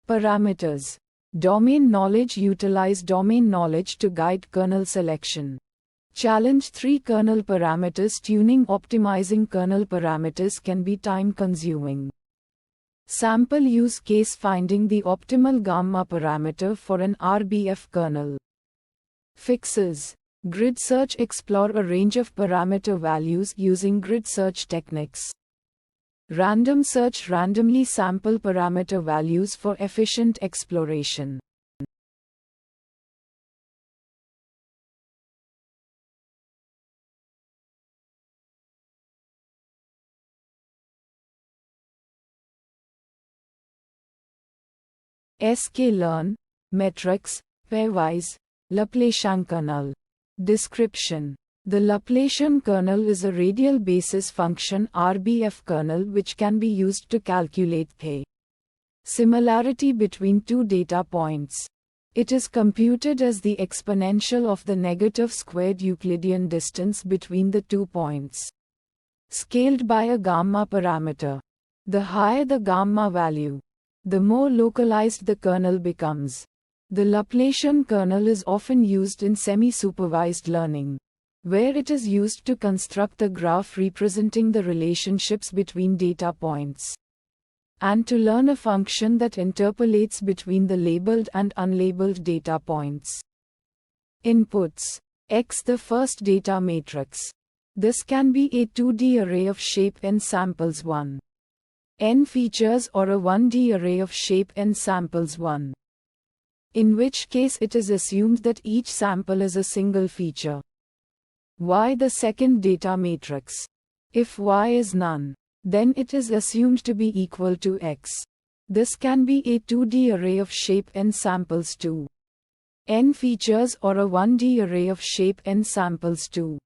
parameters. Domain knowledge. Utilize domain knowledge to guide kernel selection. Challenge 3. Kernel parameters. Tuning. Optimizing kernel parameters can be time-consuming. Sample use case. Finding the optimal gamma parameter for an RBF kernel. Fixes. Grid search. Explore a range of parameter values using grid search techniques. Random search. Randomly sample parameter values for efficient exploration. sklearn, metrics, pairwise, Laplacian kernel. Description. The Laplacian kernel is a radial basis function RBF kernel which can be used to calculate the similarity between two data points. It is computed as the exponential of the negative squared Euclidean distance between the 2 points, scaled by a gamma parameter. The higher the gamma value, the more localized the kernel becomes. The Laplacian kernel is often used in semi-supervised learning, where it is used to construct a graph representing the relationships between data points, and to learn a function that interpolates between the labeled and unlabeled data points. Inputs. X. The first data matrix. This can be a 2D array of shape n samples 1. N features or a 1D array of shape n samples 1. In which case it is assumed that each sample is a single feature. Y. The second data matrix. If Y is none, then it is assumed to be equal to X. This can be a 2D array of shape n samples 2. N features or a 1D array of shape n samples 2.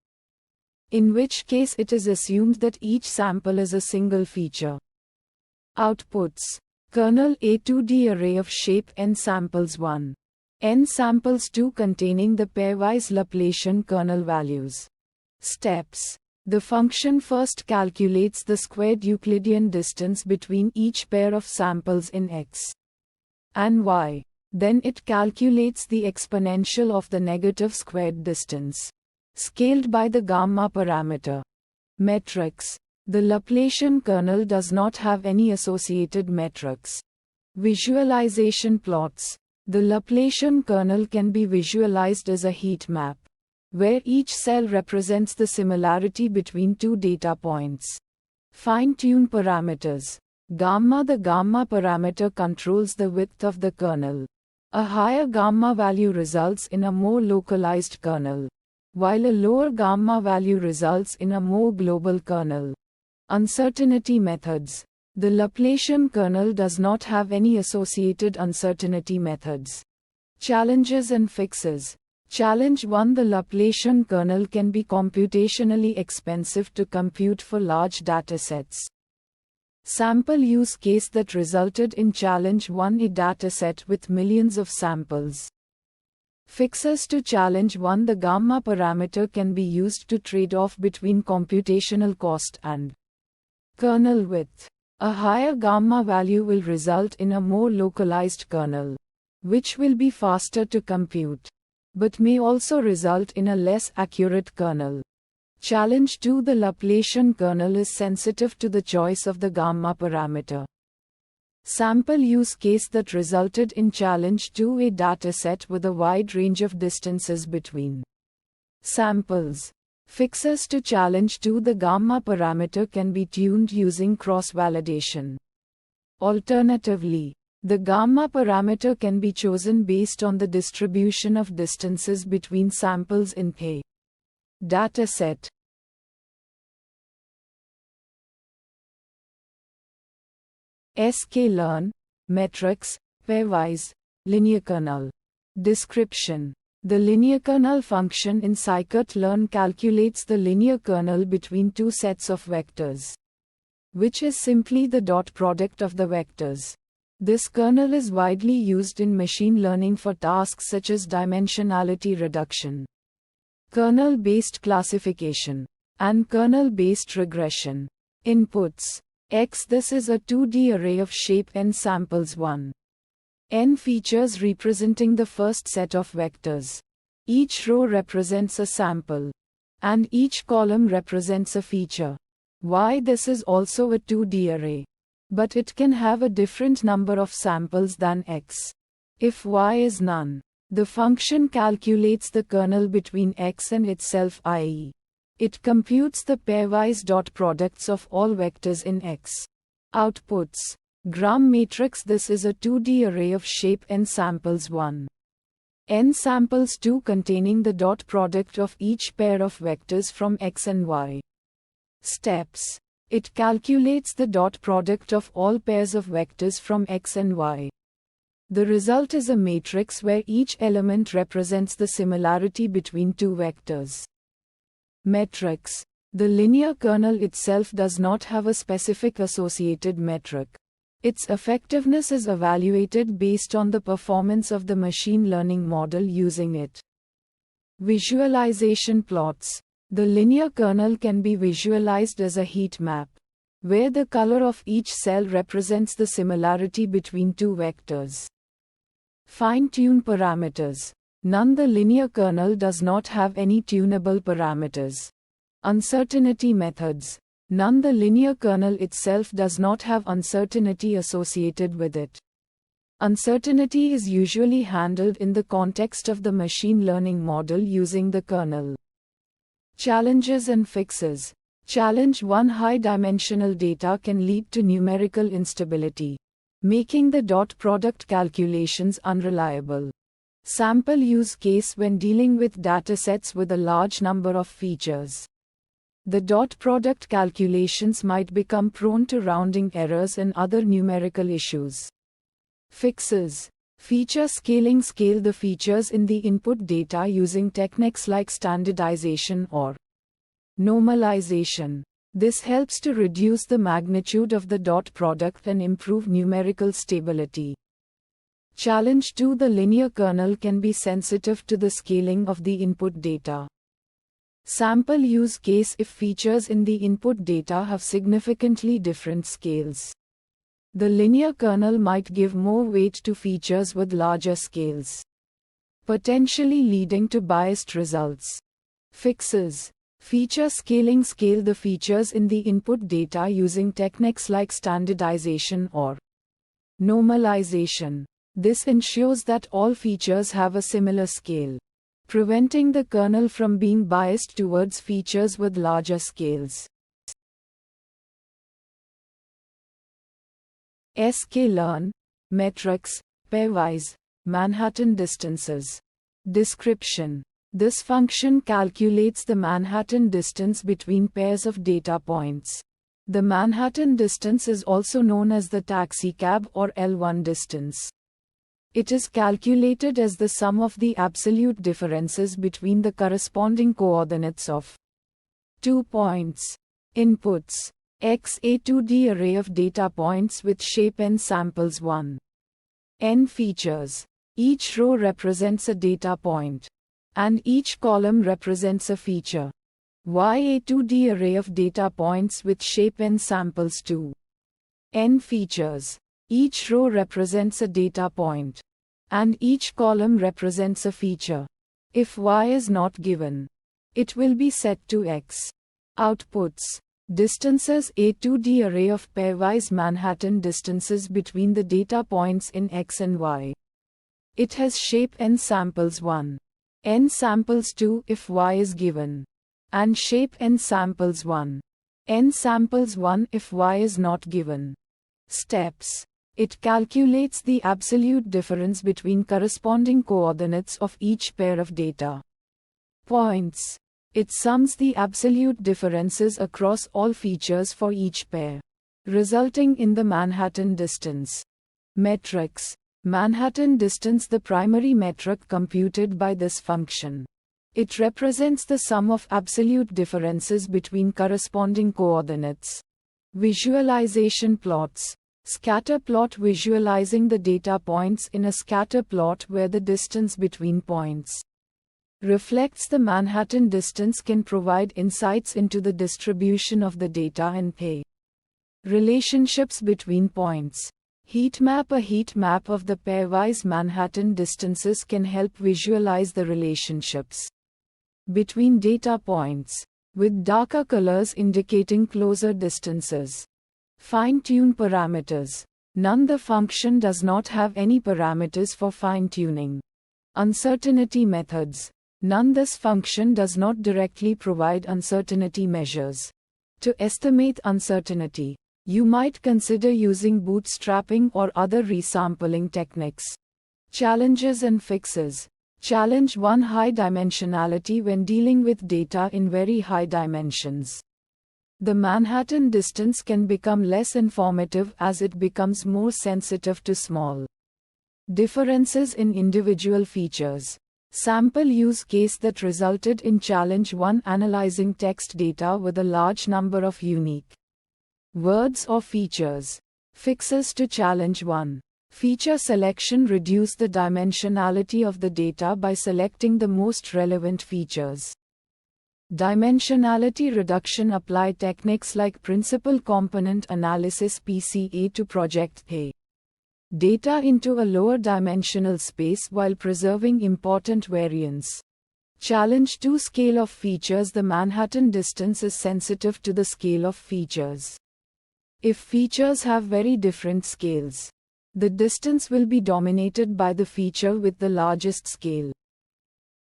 In which case it is assumed that each sample is a single feature. Outputs. Kernel a 2D array of shape n samples 1. N samples 2 containing the pairwise Laplacian kernel values. Steps. The function first calculates the squared Euclidean distance between each pair of samples in X and Y. Then it calculates the exponential of the negative squared distance, scaled by the gamma parameter. Metrics. The Laplacian kernel does not have any associated metrics. Visualization plots. The Laplacian kernel can be visualized as a heat map, where each cell represents the similarity between two data points. Fine-tune parameters. Gamma. The gamma parameter controls the width of the kernel. A higher gamma value results in a more localized kernel, while a lower gamma value results in a more global kernel. Uncertainty methods. The Laplacian kernel does not have any associated uncertainty methods. Challenges and fixes. Challenge 1. The Laplacian kernel can be computationally expensive to compute for large datasets. Sample use case that resulted in Challenge 1. A dataset with millions of samples. Fixes to Challenge 1. The gamma parameter can be used to trade off between computational cost and kernel width. A higher gamma value will result in a more localized kernel, which will be faster to compute, but may also result in a less accurate kernel. Challenge 2. The Laplacian kernel is sensitive to the choice of the gamma parameter. Sample use case that resulted in challenge 2. A dataset with a wide range of distances between samples. Fixes to challenge 2. The gamma parameter can be tuned using cross-validation. Alternatively, the gamma parameter can be chosen based on the distribution of distances between samples in a dataset. sklearn, metrics, pairwise, linear kernel. Description. The linear kernel function in scikit-learn calculates the linear kernel between two sets of vectors, which is simply the dot product of the vectors. This kernel is widely used in machine learning for tasks such as dimensionality reduction, kernel-based classification, and kernel-based regression. Inputs. X. This is a 2D array of shape n samples 1. N features representing the first set of vectors. Each row represents a sample, and each column represents a feature. Y. This is also a 2D array, but it can have a different number of samples than X. If Y is none, the function calculates the kernel between X and itself, i.e., it computes the pairwise dot products of all vectors in X. Outputs. Gram matrix. This is a 2D array of shape n samples 1. N samples 2 containing the dot product of each pair of vectors from X and Y. Steps. It calculates the dot product of all pairs of vectors from X and Y. The result is a matrix where each element represents the similarity between two vectors. Metrics. The linear kernel itself does not have a specific associated metric. Its effectiveness is evaluated based on the performance of the machine learning model using it. Visualization plots. The linear kernel can be visualized as a heat map, where the color of each cell represents the similarity between two vectors. Fine-tune parameters. None. The linear kernel does not have any tunable parameters. Uncertainty methods. None. The linear kernel itself does not have uncertainty associated with it. Uncertainty is usually handled in the context of the machine learning model using the kernel. Challenges and fixes. Challenge 1. High-dimensional data can lead to numerical instability, making the dot product calculations unreliable. Sample use case. When dealing with datasets with a large number of features, the dot product calculations might become prone to rounding errors and other numerical issues. Fixes. Feature scaling. Scale the features in the input data using techniques like standardization or normalization. This helps to reduce the magnitude of the dot product and improve numerical stability. Challenge 2. The linear kernel can be sensitive to the scaling of the input data. Sample use case. If features in the input data have significantly different scales, the linear kernel might give more weight to features with larger scales, potentially leading to biased results. Fixes. Feature scaling. Scale the features in the input data using techniques like standardization or normalization. This ensures that all features have a similar scale, preventing the kernel from being biased towards features with larger scales. sklearn, metrics, pairwise, Manhattan distances. Description. This function calculates the Manhattan distance between pairs of data points. The Manhattan distance is also known as the taxicab or L1 distance. It is calculated as the sum of the absolute differences between the corresponding coordinates of 2 points. Inputs. X. A 2D array of data points with shape n samples 1. N features. Each row represents a data point, and each column represents a feature. Y. A 2D array of data points with shape n samples 2. N features. Each row represents a data point, and each column represents a feature. If Y is not given, It will be set to x. Outputs. Distances. A 2D array of pairwise Manhattan distances between the data points in x and y. It has shape n samples 1. N samples 2 if y is given. And shape n samples 1. N samples 1 if y is not given. Steps. It calculates the absolute difference between corresponding coordinates of each pair of data points. It sums the absolute differences across all features for each pair, resulting in the Manhattan distance. Metrics. Manhattan distance, the primary metric computed by this function. It represents the sum of absolute differences between corresponding coordinates. Visualization plots. Scatter plot, visualizing the data points in a scatter plot where the distance between points reflects the Manhattan distance, can provide insights into the distribution of the data and pay relationships between points. Heat map. A heat map of the pairwise Manhattan distances can help visualize the relationships between data points, with darker colors indicating closer distances. Fine-tune parameters. None. The function does not have any parameters for fine-tuning. Uncertainty methods. None. This function does not directly provide uncertainty measures. To estimate uncertainty, you might consider using bootstrapping or other resampling techniques. Challenges and fixes. Challenge 1. High dimensionality. When dealing with data in very high dimensions, the Manhattan distance can become less informative as it becomes more sensitive to small differences in individual features. Sample use case that resulted in challenge 1. Analyzing text data with a large number of unique words or features. Fixes to challenge 1. Feature selection. Reduce the dimensionality of the data by selecting the most relevant features. Dimensionality reduction. Apply techniques like principal component analysis (PCA) to project data into a lower dimensional space while preserving important variance. Challenge 2. Scale of features. The Manhattan distance is sensitive to the scale of features. If features have very different scales, the distance will be dominated by the feature with the largest scale.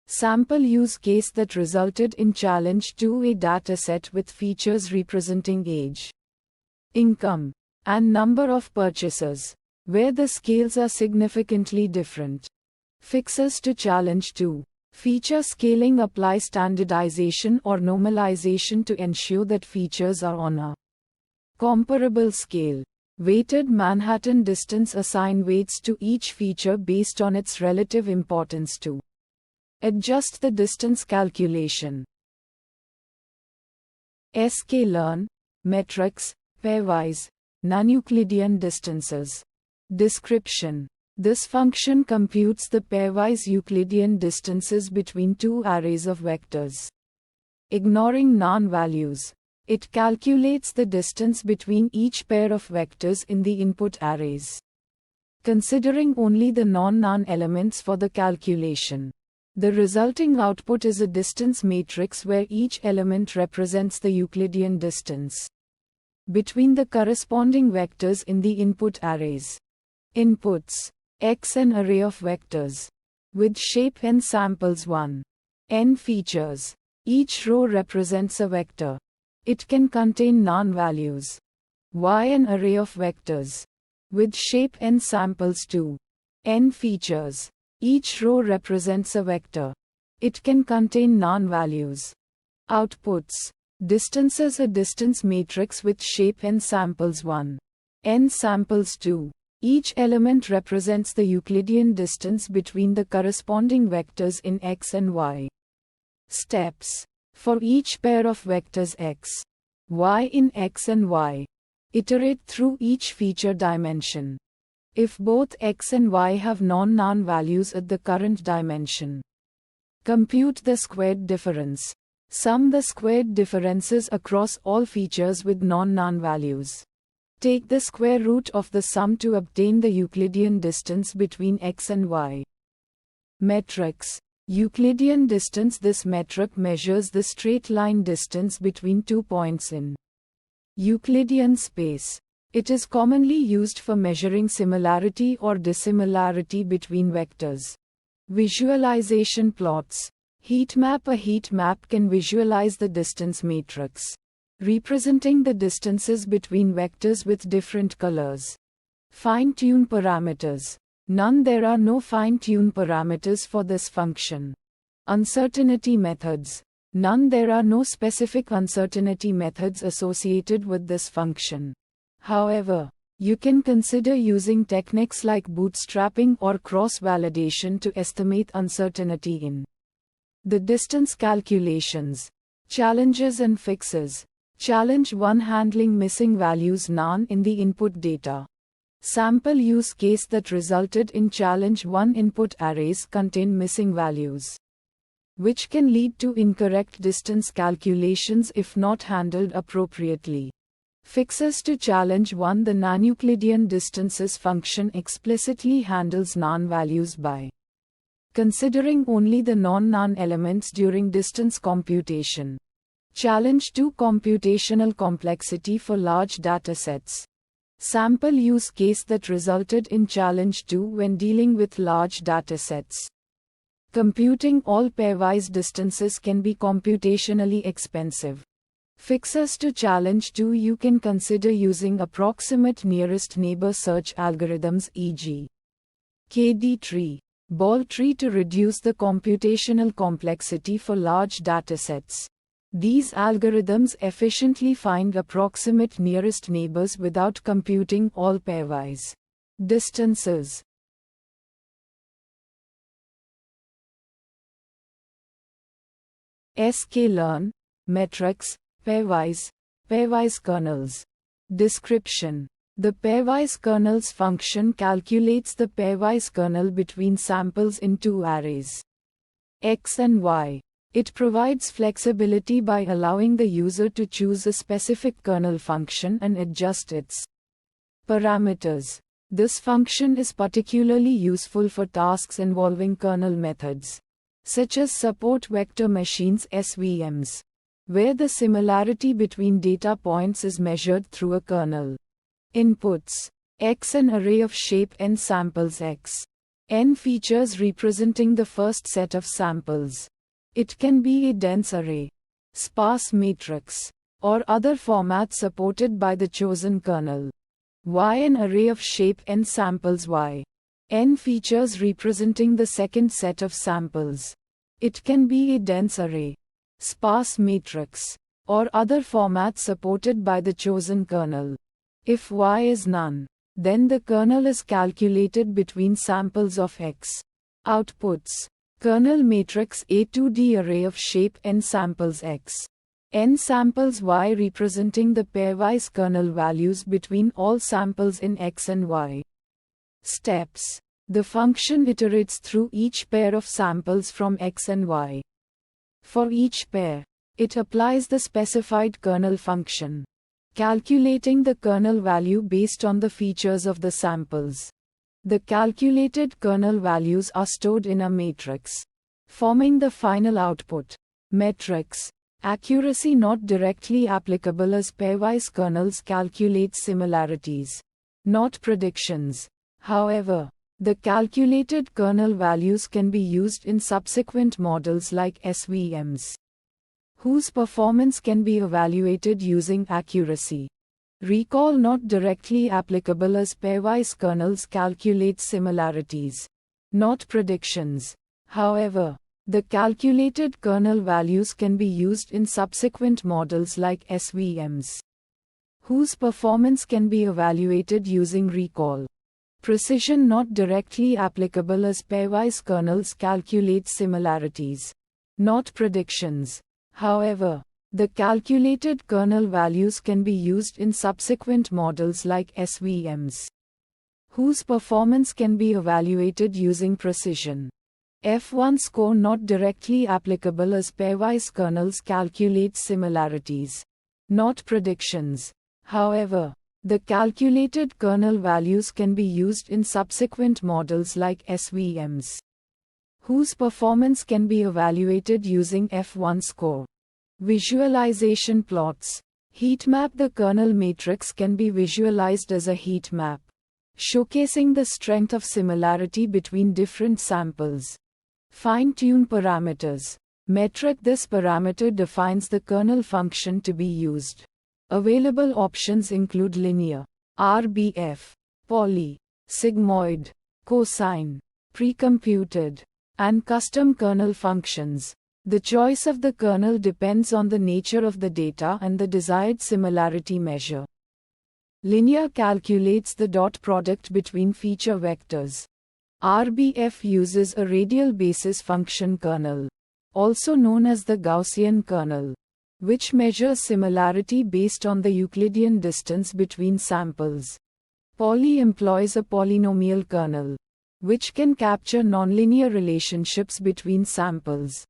Sample use case that resulted in challenge 2. A dataset with features representing age, income, and number of purchasers, where the scales are significantly different. Fixes to challenge 2. Feature scaling. Apply standardization or normalization to ensure that features are on a comparable scale. Weighted Manhattan distance. Assign weights to each feature based on its relative importance to adjust the distance calculation. sklearn. Metrics, pairwise, non-Euclidean distances. Description. This function computes the pairwise Euclidean distances between two arrays of vectors. Ignoring non-values, it calculates the distance between each pair of vectors in the input arrays, considering only the non-none elements for the calculation. The resulting output is a distance matrix where each element represents the Euclidean distance between the corresponding vectors in the input arrays. Inputs. X. An array of vectors with shape n samples 1. N features. Each row represents a vector. It can contain non-values. Y. An array of vectors with shape n samples 2. N features. Each row represents a vector. It can contain non-values. Outputs. Distances. A distance matrix with shape n samples 1. N samples 2. Each element represents the Euclidean distance between the corresponding vectors in X and Y. Steps. For each pair of vectors X, Y in X and Y, iterate through each feature dimension. If both X and Y have non-none values at the current dimension, compute the squared difference. Sum the squared differences across all features with non-none values. Take the square root of the sum to obtain the Euclidean distance between X and Y. Metrics. Euclidean distance. This metric measures the straight line distance between 2 points in Euclidean space. It is commonly used for measuring similarity or dissimilarity between vectors. Visualization plots. Heat map. A heat map can visualize the distance matrix, representing the distances between vectors with different colors. Fine-tune parameters. None. There are no fine-tune parameters for this function. Uncertainty methods. None. There are no specific uncertainty methods associated with this function. However, you can consider using techniques like bootstrapping or cross-validation to estimate uncertainty in the distance calculations. Challenges and fixes. Challenge 1. Handling missing values. None in the input data. Sample use case that resulted in challenge 1. Input arrays contain missing values, which can lead to incorrect distance calculations if not handled appropriately. Fixes to challenge 1. The non-Euclidean distances function explicitly handles none values by considering only the non-none elements during distance computation. Challenge 2. Computational complexity for large datasets. Sample use case that resulted in challenge 2. When dealing with large datasets, computing all pairwise distances can be computationally expensive. Fixes to challenge 2. You can consider using approximate nearest neighbor search algorithms, e.g. KD tree, ball tree, to reduce the computational complexity for large datasets. These algorithms efficiently find approximate nearest neighbors without computing all pairwise distances. sklearn, metrics, pairwise kernels. Description. The pairwise kernels function calculates the pairwise kernel between samples in two arrays, X and Y. It provides flexibility by allowing the user to choose a specific kernel function and adjust its parameters. This function is particularly useful for tasks involving kernel methods, such as support vector machines (SVMs), where the similarity between data points is measured through a kernel. Inputs: X, an array of shape n samples X. N features representing the first set of samples. It can be a dense array, sparse matrix, or other format supported by the chosen kernel. Y, an array of shape n samples Y. N features representing the second set of samples. It can be a dense array, sparse matrix, or other format supported by the chosen kernel. If Y is none, then the kernel is calculated between samples of X. Outputs: kernel matrix A, 2D array of shape n samples X. N samples Y representing the pairwise kernel values between all samples in X and Y. Steps: the function iterates through each pair of samples from X and Y. For each pair, it applies the specified kernel function, calculating the kernel value based on the features of the samples. The calculated kernel values are stored in a matrix, forming the final output. Metrics: accuracy not directly applicable as pairwise kernels calculate similarities, not predictions. However, the calculated kernel values can be used in subsequent models like SVMs, whose performance can be evaluated using accuracy. Recall not directly applicable as pairwise kernels calculate similarities, not predictions. However, the calculated kernel values can be used in subsequent models like SVMs, whose performance can be evaluated using recall. Precision not directly applicable as pairwise kernels calculate similarities, not predictions. However, the calculated kernel values can be used in subsequent models like SVMs, whose performance can be evaluated using precision. F1 score not directly applicable as pairwise kernels calculate similarities, not predictions. However, the calculated kernel values can be used in subsequent models like SVMs, whose performance can be evaluated using F1 score. Visualization plots. Heat map. The kernel matrix can be visualized as a heat map, showcasing the strength of similarity between different samples. Fine-tune parameters. Metric. This parameter defines the kernel function to be used. Available options include linear, RBF, poly, sigmoid, cosine, precomputed, and custom kernel functions. The choice of the kernel depends on the nature of the data and the desired similarity measure. Linear calculates the dot product between feature vectors. RBF uses a radial basis function kernel, also known as the Gaussian kernel, which measures similarity based on the Euclidean distance between samples. Poly employs a polynomial kernel, which can capture nonlinear relationships between samples.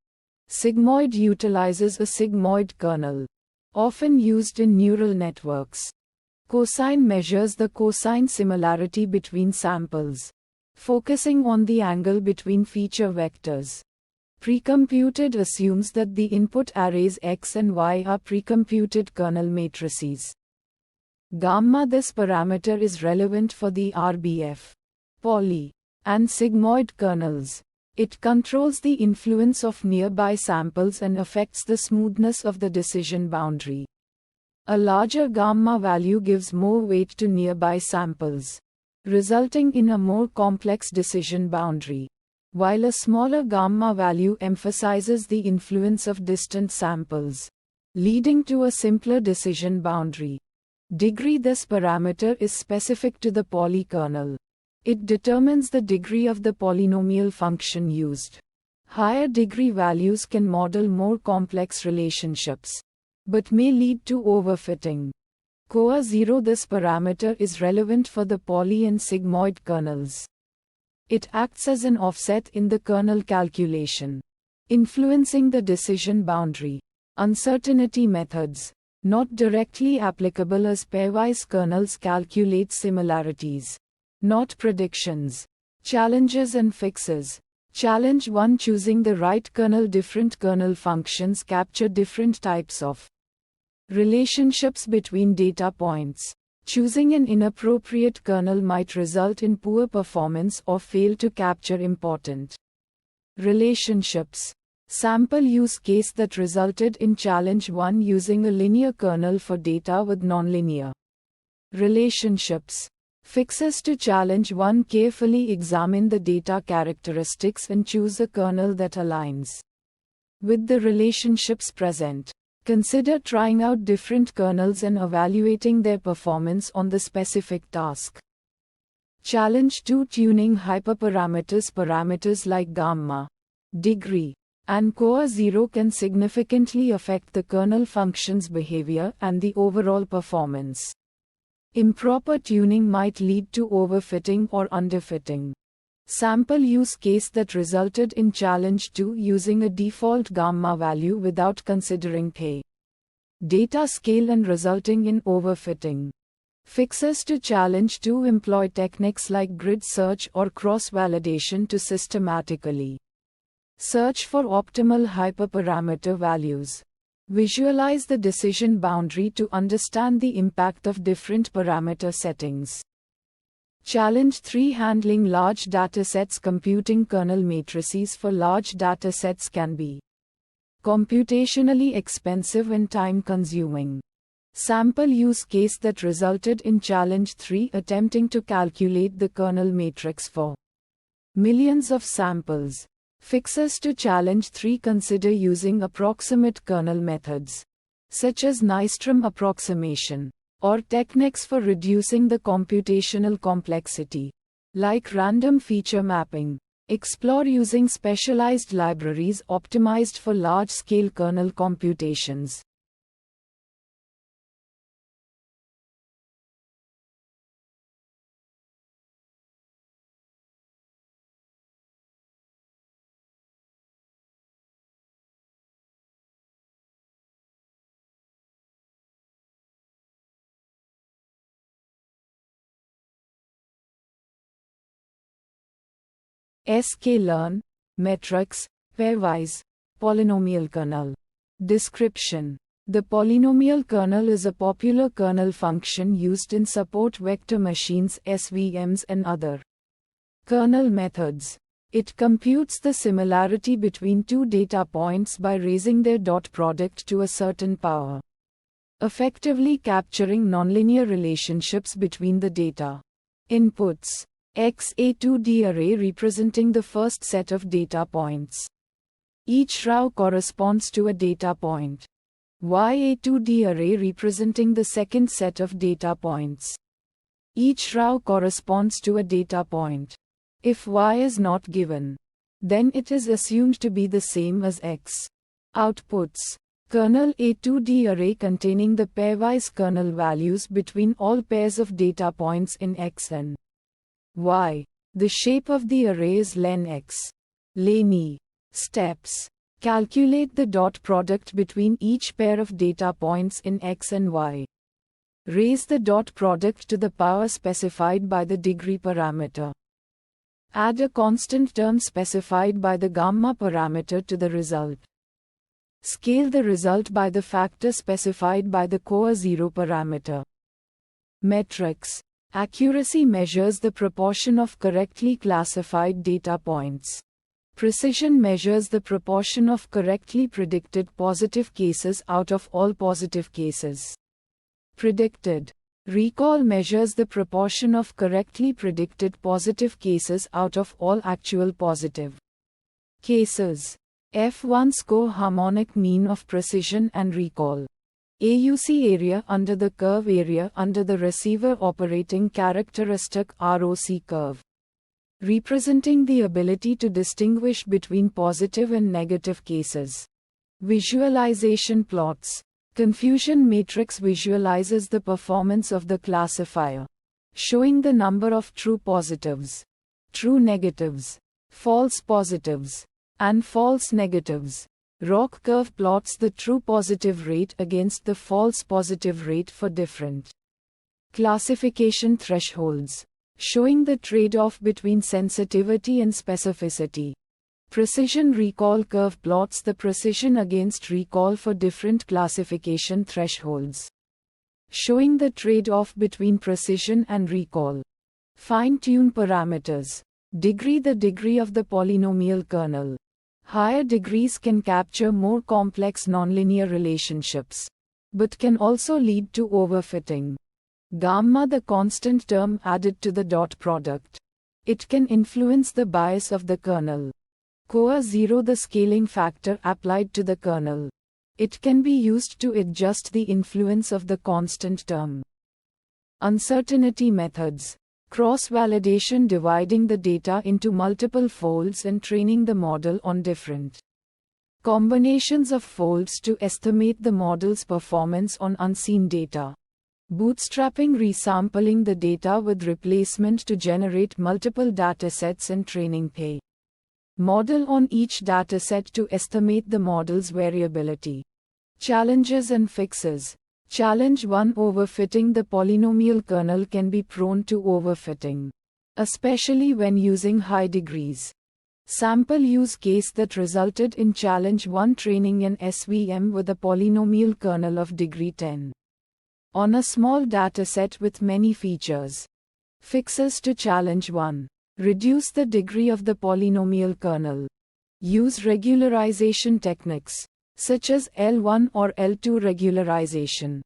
Sigmoid utilizes a sigmoid kernel, often used in neural networks. Cosine measures the cosine similarity between samples, focusing on the angle between feature vectors. Precomputed assumes that the input arrays X and Y are precomputed kernel matrices. Gamma. This parameter is relevant for the RBF, poly, and sigmoid kernels. It controls the influence of nearby samples and affects the smoothness of the decision boundary. A larger gamma value gives more weight to nearby samples, resulting in a more complex decision boundary, while a smaller gamma value emphasizes the influence of distant samples, leading to a simpler decision boundary. Degree. This parameter is specific to the poly kernel. It determines the degree of the polynomial function used. Higher degree values can model more complex relationships, but may lead to overfitting. Coa 0. This parameter is relevant for the poly and sigmoid kernels. It acts as an offset in the kernel calculation, influencing the decision boundary. Uncertainty methods. Not directly applicable as pairwise kernels calculate similarities, not predictions. Challenges and fixes. Challenge 1. Choosing the right kernel. Different kernel functions capture different types of relationships between data points. Choosing an inappropriate kernel might result in poor performance or fail to capture important relationships. Sample use case that resulted in challenge 1. Using a linear kernel for data with nonlinear relationships. Fixes to challenge 1. Carefully examine the data characteristics and choose a kernel that aligns with the relationships present. Consider trying out different kernels and evaluating their performance on the specific task. Challenge 2. Tuning hyperparameters. Parameters like gamma, degree, and Coa 0 can significantly affect the kernel function's behavior and the overall performance. Improper tuning might lead to overfitting or underfitting. Sample use case that resulted in challenge 2. Using a default gamma value without considering data scale and resulting in overfitting. Fixes to challenge 2. Employ techniques like grid search or cross-validation to systematically search for optimal hyperparameter values. Visualize the decision boundary to understand the impact of different parameter settings. Challenge 3. Handling large datasets. Computing kernel matrices for large datasets can be computationally expensive and time-consuming. Sample use case that resulted in challenge 3. Attempting to calculate the kernel matrix for millions of samples. Fixes to challenge 3. Consider using approximate kernel methods, such as Nystrom approximation, or techniques for reducing the computational complexity, like random feature mapping. Explore using specialized libraries optimized for large-scale kernel computations. sklearn Metrics, pairwise, polynomial kernel. Description. The polynomial kernel is a popular kernel function used in support vector machines, SVMs, and other kernel methods. It computes the similarity between two data points by raising their dot product to a certain power, effectively capturing nonlinear relationships between the data inputs. X a 2D array representing the first set of data points. Each row corresponds to a data point. Y a 2D array representing the second set of data points. Each row corresponds to a data point. If Y is not given, then it is assumed to be the same as X. Outputs. Kernel a 2D array containing the pairwise kernel values between all pairs of data points in X and Y. The shape of the array is len X. Lenny. Steps. Calculate the dot product between each pair of data points in X and Y. Raise the dot product to the power specified by the degree parameter. Add a constant term specified by the gamma parameter to the result. Scale the result by the factor specified by the coa 0 parameter. Metrics. Accuracy measures the proportion of correctly classified data points. Precision measures the proportion of correctly predicted positive cases out of all positive cases. Predicted. Recall measures the proportion of correctly predicted positive cases out of all actual positive cases. F1 score harmonic mean of precision and recall. AUC area under the curve, area under the receiver operating characteristic ROC curve, representing the ability to distinguish between positive and negative cases. Visualization plots. Confusion matrix visualizes the performance of the classifier, showing the number of true positives, true negatives, false positives, and false negatives. ROC curve plots the true positive rate against the false positive rate for different classification thresholds, showing the trade-off between sensitivity and specificity. Precision recall curve plots the precision against recall for different classification thresholds, showing the trade-off between precision and recall. Fine-tune parameters. Degree. The degree of the polynomial kernel. Higher degrees can capture more complex nonlinear relationships, but can also lead to overfitting. Gamma. The constant term added to the dot product. It can influence the bias of the kernel. Coa 0. The scaling factor applied to the kernel. It can be used to adjust the influence of the constant term. Uncertainty methods. Cross-validation, dividing the data into multiple folds and training the model on different combinations of folds to estimate the model's performance on unseen data. Bootstrapping, resampling the data with replacement to generate multiple datasets and training a model on each dataset to estimate the model's variability. Challenges and fixes. Challenge 1. Overfitting. The polynomial kernel can be prone to overfitting, especially when using high degrees. Sample use case that resulted in challenge 1: training an SVM with a polynomial kernel of degree 10 on a small dataset with many features. Fixes to challenge 1. Reduce the degree of the polynomial kernel. Use regularization techniques, such as L1 or L2 regularization,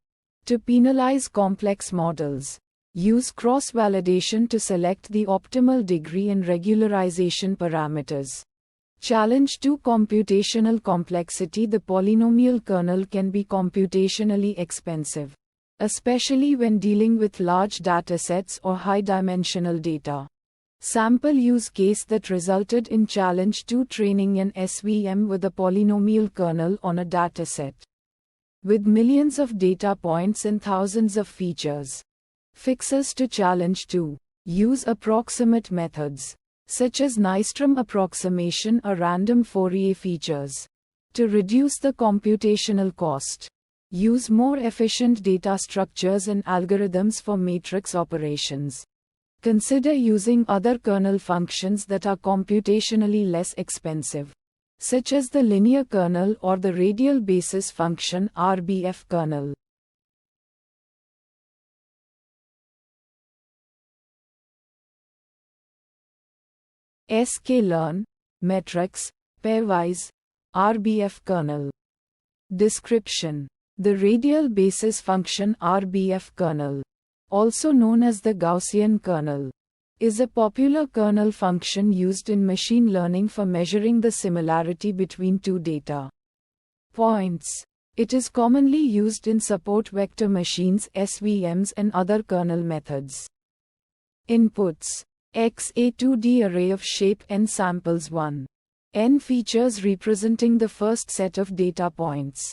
to penalize complex models. Use cross-validation to select the optimal degree and regularization parameters. Challenge 2. Computational complexity. The polynomial kernel can be computationally expensive, especially when dealing with large datasets or high-dimensional data. Sample use case that resulted in challenge 2: training an SVM with a polynomial kernel on a dataset with millions of data points and thousands of features. Fixes to challenge 2. Use approximate methods, such as Nystrom approximation or random Fourier features, to reduce the computational cost. Use more efficient data structures and algorithms for matrix operations. Consider using other kernel functions that are computationally less expensive, such as the linear kernel or the radial basis function RBF kernel. sklearn, metrics, pairwise, RBF kernel. Description: the radial basis function RBF kernel, also known as the Gaussian kernel, is a popular kernel function used in machine learning for measuring the similarity between two data points. It is commonly used in support vector machines (SVMs) and other kernel methods. Inputs: X, a 2D array of shape n samples 1. N features representing the first set of data points.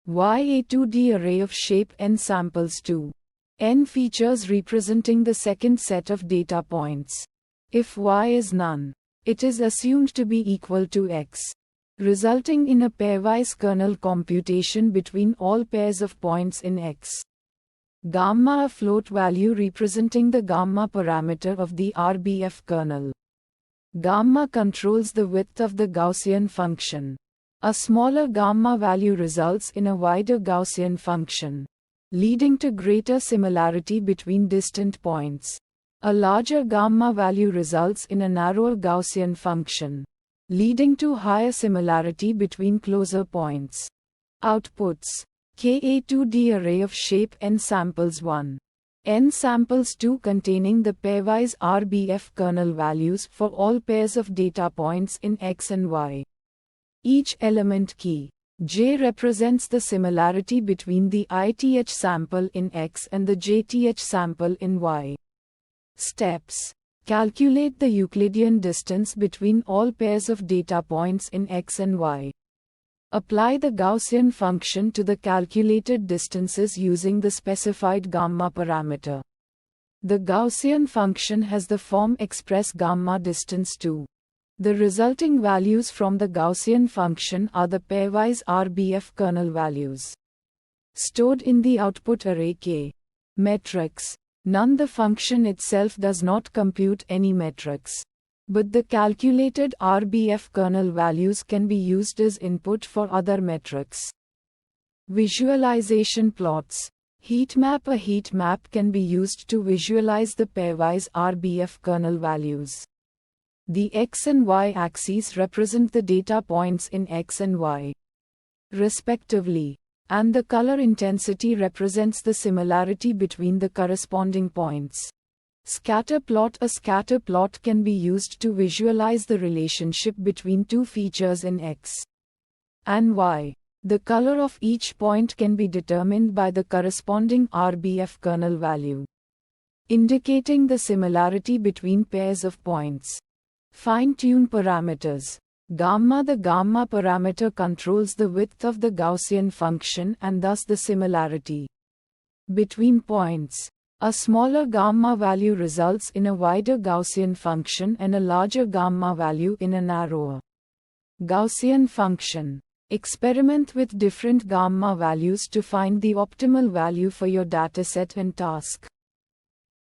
Y, a 2D array of shape n samples 2. N features representing the second set of data points. If Y is none, it is assumed to be equal to X, resulting in a pairwise kernel computation between all pairs of points in X. Gamma, a float value representing the gamma parameter of the RBF kernel. Gamma controls the width of the Gaussian function. A smaller gamma value results in a wider Gaussian function, leading to greater similarity between distant points. A larger gamma value results in a narrower Gaussian function, leading to higher similarity between closer points. Outputs: K, a 2D array of shape n samples 1. N samples 2 containing the pairwise RBF kernel values for all pairs of data points in X and Y. Each element key J represents the similarity between the ith sample in X and the jth sample in Y. Steps: calculate the Euclidean distance between all pairs of data points in X and Y. Apply the Gaussian function to the calculated distances using the specified gamma parameter. The Gaussian function has the form express gamma distance 2. The resulting values from the Gaussian function are the pairwise RBF kernel values, stored in the output array K. Metrics: none. The function itself does not compute any metrics, but the calculated RBF kernel values can be used as input for other metrics. Visualization plots: heat map. A heat map can be used to visualize the pairwise RBF kernel values. The X and Y axes represent the data points in X and Y, respectively, and the color intensity represents the similarity between the corresponding points. Scatter plot: a scatter plot can be used to visualize the relationship between two features in X and Y. The color of each point can be determined by the corresponding RBF kernel value, indicating the similarity between pairs of points. Fine-tune parameters: gamma. The gamma parameter controls the width of the Gaussian function and thus the similarity between points. A smaller gamma value results in a wider Gaussian function and a larger gamma value in a narrower Gaussian function. Experiment with different gamma values to find the optimal value for your dataset and task.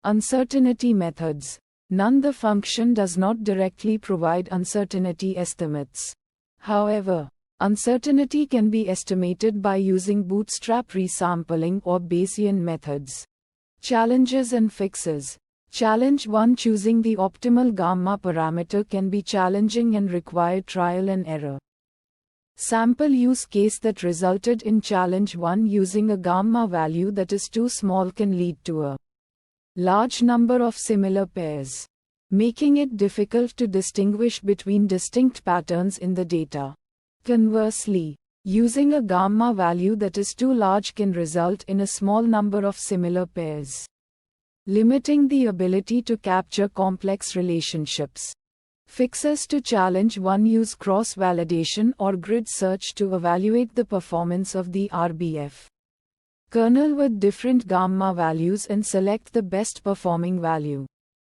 Uncertainty methods: none. The function does not directly provide uncertainty estimates. However, uncertainty can be estimated by using bootstrap resampling or Bayesian methods. Challenges and fixes: challenge 1: choosing the optimal gamma parameter can be challenging and require trial and error. Sample use case that resulted in challenge 1: using a gamma value that is too small can lead to a large number of similar pairs, making it difficult to distinguish between distinct patterns in the data. Conversely, using a gamma value that is too large can result in a small number of similar pairs, limiting the ability to capture complex relationships. Fixes to challenge 1: use cross-validation or grid search to evaluate the performance of the RBF kernel with different gamma values and select the best performing value.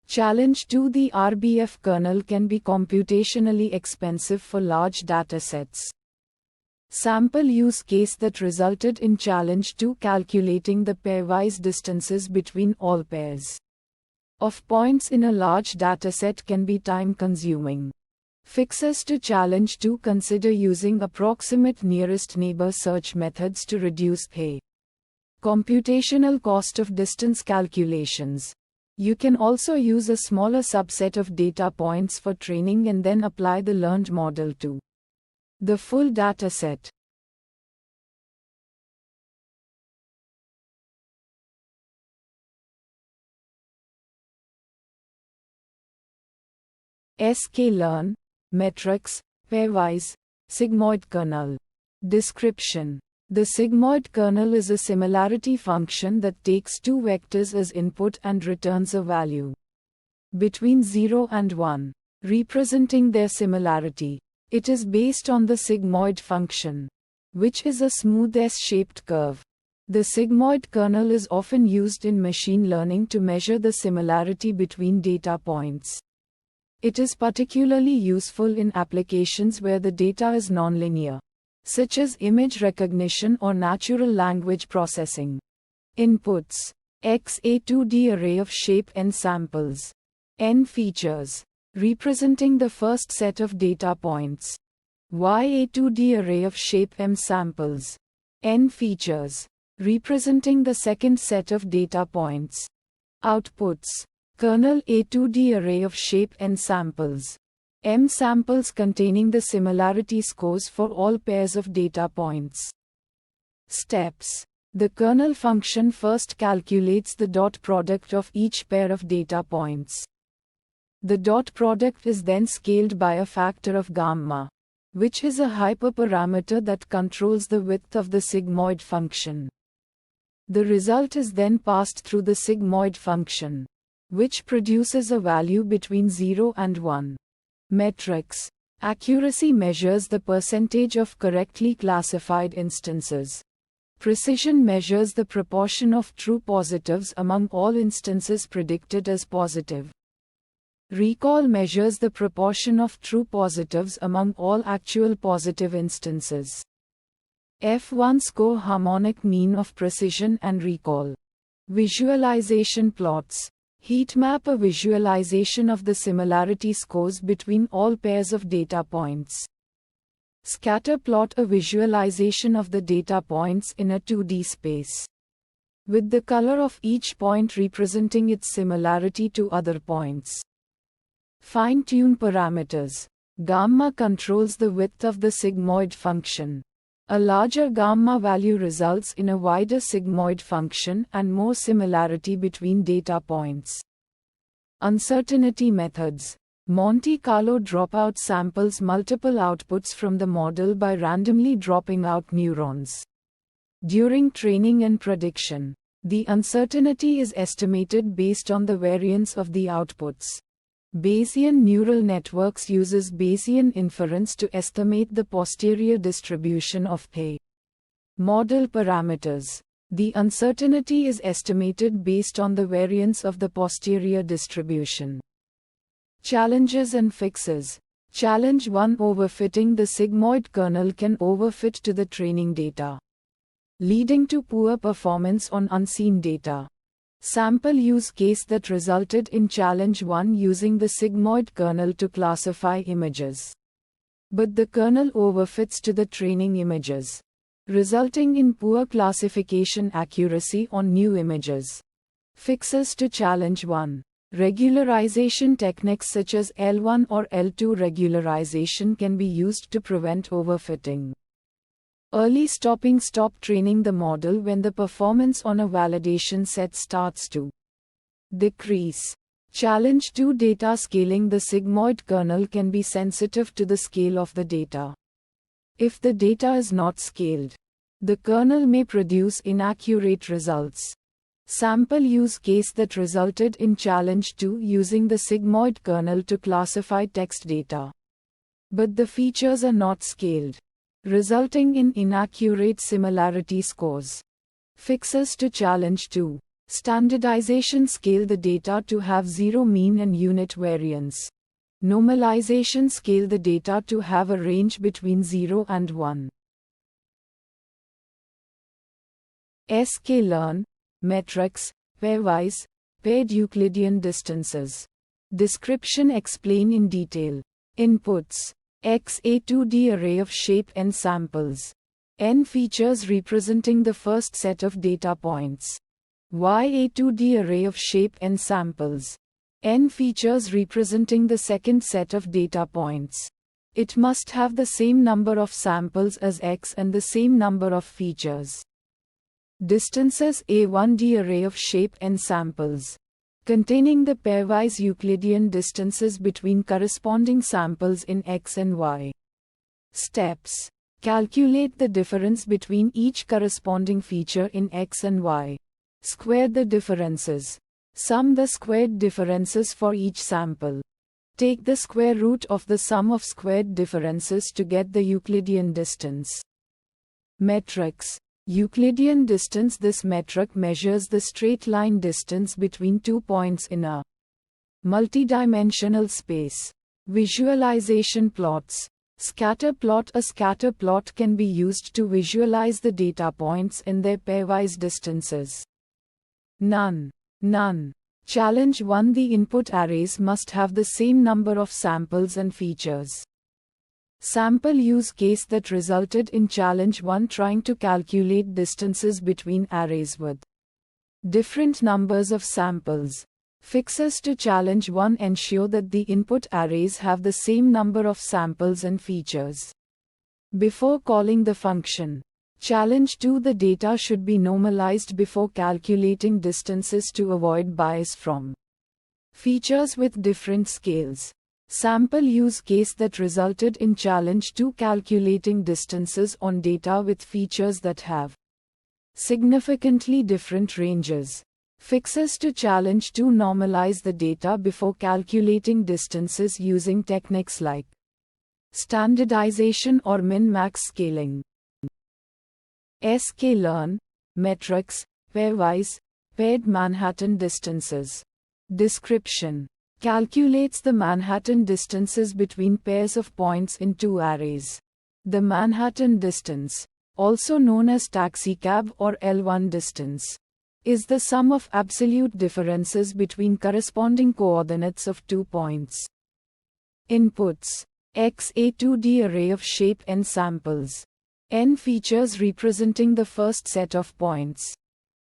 Challenge 2: the RBF kernel can be computationally expensive for large datasets. Sample use case that resulted in challenge 2: calculating the pairwise distances between all pairs of points in a large dataset can be time-consuming. Fixes to challenge 2: consider using approximate nearest neighbor search methods to reduce computational cost of distance calculations. You can also use a smaller subset of data points for training and then apply the learned model to the full dataset. sklearn, metrics, pairwise, sigmoid kernel. Description: the sigmoid kernel is a similarity function that takes two vectors as input and returns a value between 0 and 1, representing their similarity. It is based on the sigmoid function, which is a smooth S-shaped curve. The sigmoid kernel is often used in machine learning to measure the similarity between data points. It is particularly useful in applications where the data is nonlinear, such as image recognition or natural language processing. Inputs: X, a 2D array of shape n samples. N features, representing the first set of data points. Y, a 2D array of shape m samples. N features, representing the second set of data points. Outputs: kernel, a 2D array of shape n samples. M samples containing the similarity scores for all pairs of data points. Steps: the kernel function first calculates the dot product of each pair of data points. The dot product is then scaled by a factor of gamma, which is a hyperparameter that controls the width of the sigmoid function. The result is then passed through the sigmoid function, which produces a value between 0 and 1. Metrics: accuracy measures the percentage of correctly classified instances. Precision measures the proportion of true positives among all instances predicted as positive. Recall measures the proportion of true positives among all actual positive instances. F1 score harmonic mean of precision and recall. Visualization plots: heatmap, a visualization of the similarity scores between all pairs of data points. Scatter plot, a visualization of the data points in a 2D space, with the color of each point representing its similarity to other points. Fine-tune parameters: gamma controls the width of the sigmoid function. A larger gamma value results in a wider sigmoid function and more similarity between data points. Uncertainty methods: Monte Carlo dropout samples multiple outputs from the model by randomly dropping out neurons. During training and prediction, the uncertainty is estimated based on the variance of the outputs. Bayesian neural networks uses Bayesian inference to estimate the posterior distribution of model parameters. The uncertainty is estimated based on the variance of the posterior distribution. Challenges and fixes. Challenge 1: overfitting. The sigmoid kernel can overfit to the training data, leading to poor performance on unseen data. Sample use case that resulted in challenge 1: using the sigmoid kernel to classify images. But the kernel overfits to the training images, resulting in poor classification accuracy on new images. Fixes to challenge 1. Regularization techniques such as L1 or L2 regularization can be used to prevent overfitting. Early stopping: stop training the model when the performance on a validation set starts to decrease. Challenge 2: data scaling. The sigmoid kernel can be sensitive to the scale of the data. If the data is not scaled, the kernel may produce inaccurate results. Sample use case that resulted in challenge 2: using the sigmoid kernel to classify text data. But the features are not scaled, resulting in inaccurate similarity scores. Fixes to challenge 2. Standardization: scale the data to have zero mean and unit variance. Normalization: scale the data to have a range between 0 and 1. sklearn, metrics, pairwise, Paired Euclidean distances. Description explain in detail. Inputs. X a 2D array of shape n samples. N features representing the first set of data points. Y a 2D array of shape n samples. N features representing the second set of data points. It must have the same number of samples as X and the same number of features. Distances a 1D array of shape n samples. Containing the pairwise Euclidean distances between corresponding samples in X and Y. Steps. Calculate the difference between each corresponding feature in X and Y. Square the differences. Sum the squared differences for each sample. Take the square root of the sum of squared differences to get the Euclidean distance. Metrics. Euclidean distance. This metric measures the straight line distance between 2 points in a multidimensional space. Visualization plots. Scatter plot. A scatter plot can be used to visualize the data points and their pairwise distances. None. Challenge 1. The input arrays must have the same number of samples and features. Sample use case that resulted in challenge 1. Trying to calculate distances between arrays with different numbers of samples. Fixes to challenge 1. Ensure that the input arrays have the same number of samples and features. Before calling the function. Challenge 2. The data should be normalized before calculating distances to avoid bias from features with different scales. Sample use case that resulted in challenge 2. Calculating distances on data with features that have significantly different ranges. Fixes to challenge 2. Normalize the data before calculating distances using techniques like standardization or min-max scaling. sklearn, metrics, pairwise, paired Manhattan distances. Description. Calculates the Manhattan distances between pairs of points in two arrays. The Manhattan distance, also known as taxicab or L1 distance, is the sum of absolute differences between corresponding coordinates of 2 points. Inputs. X a 2D array of shape n samples. N features representing the first set of points.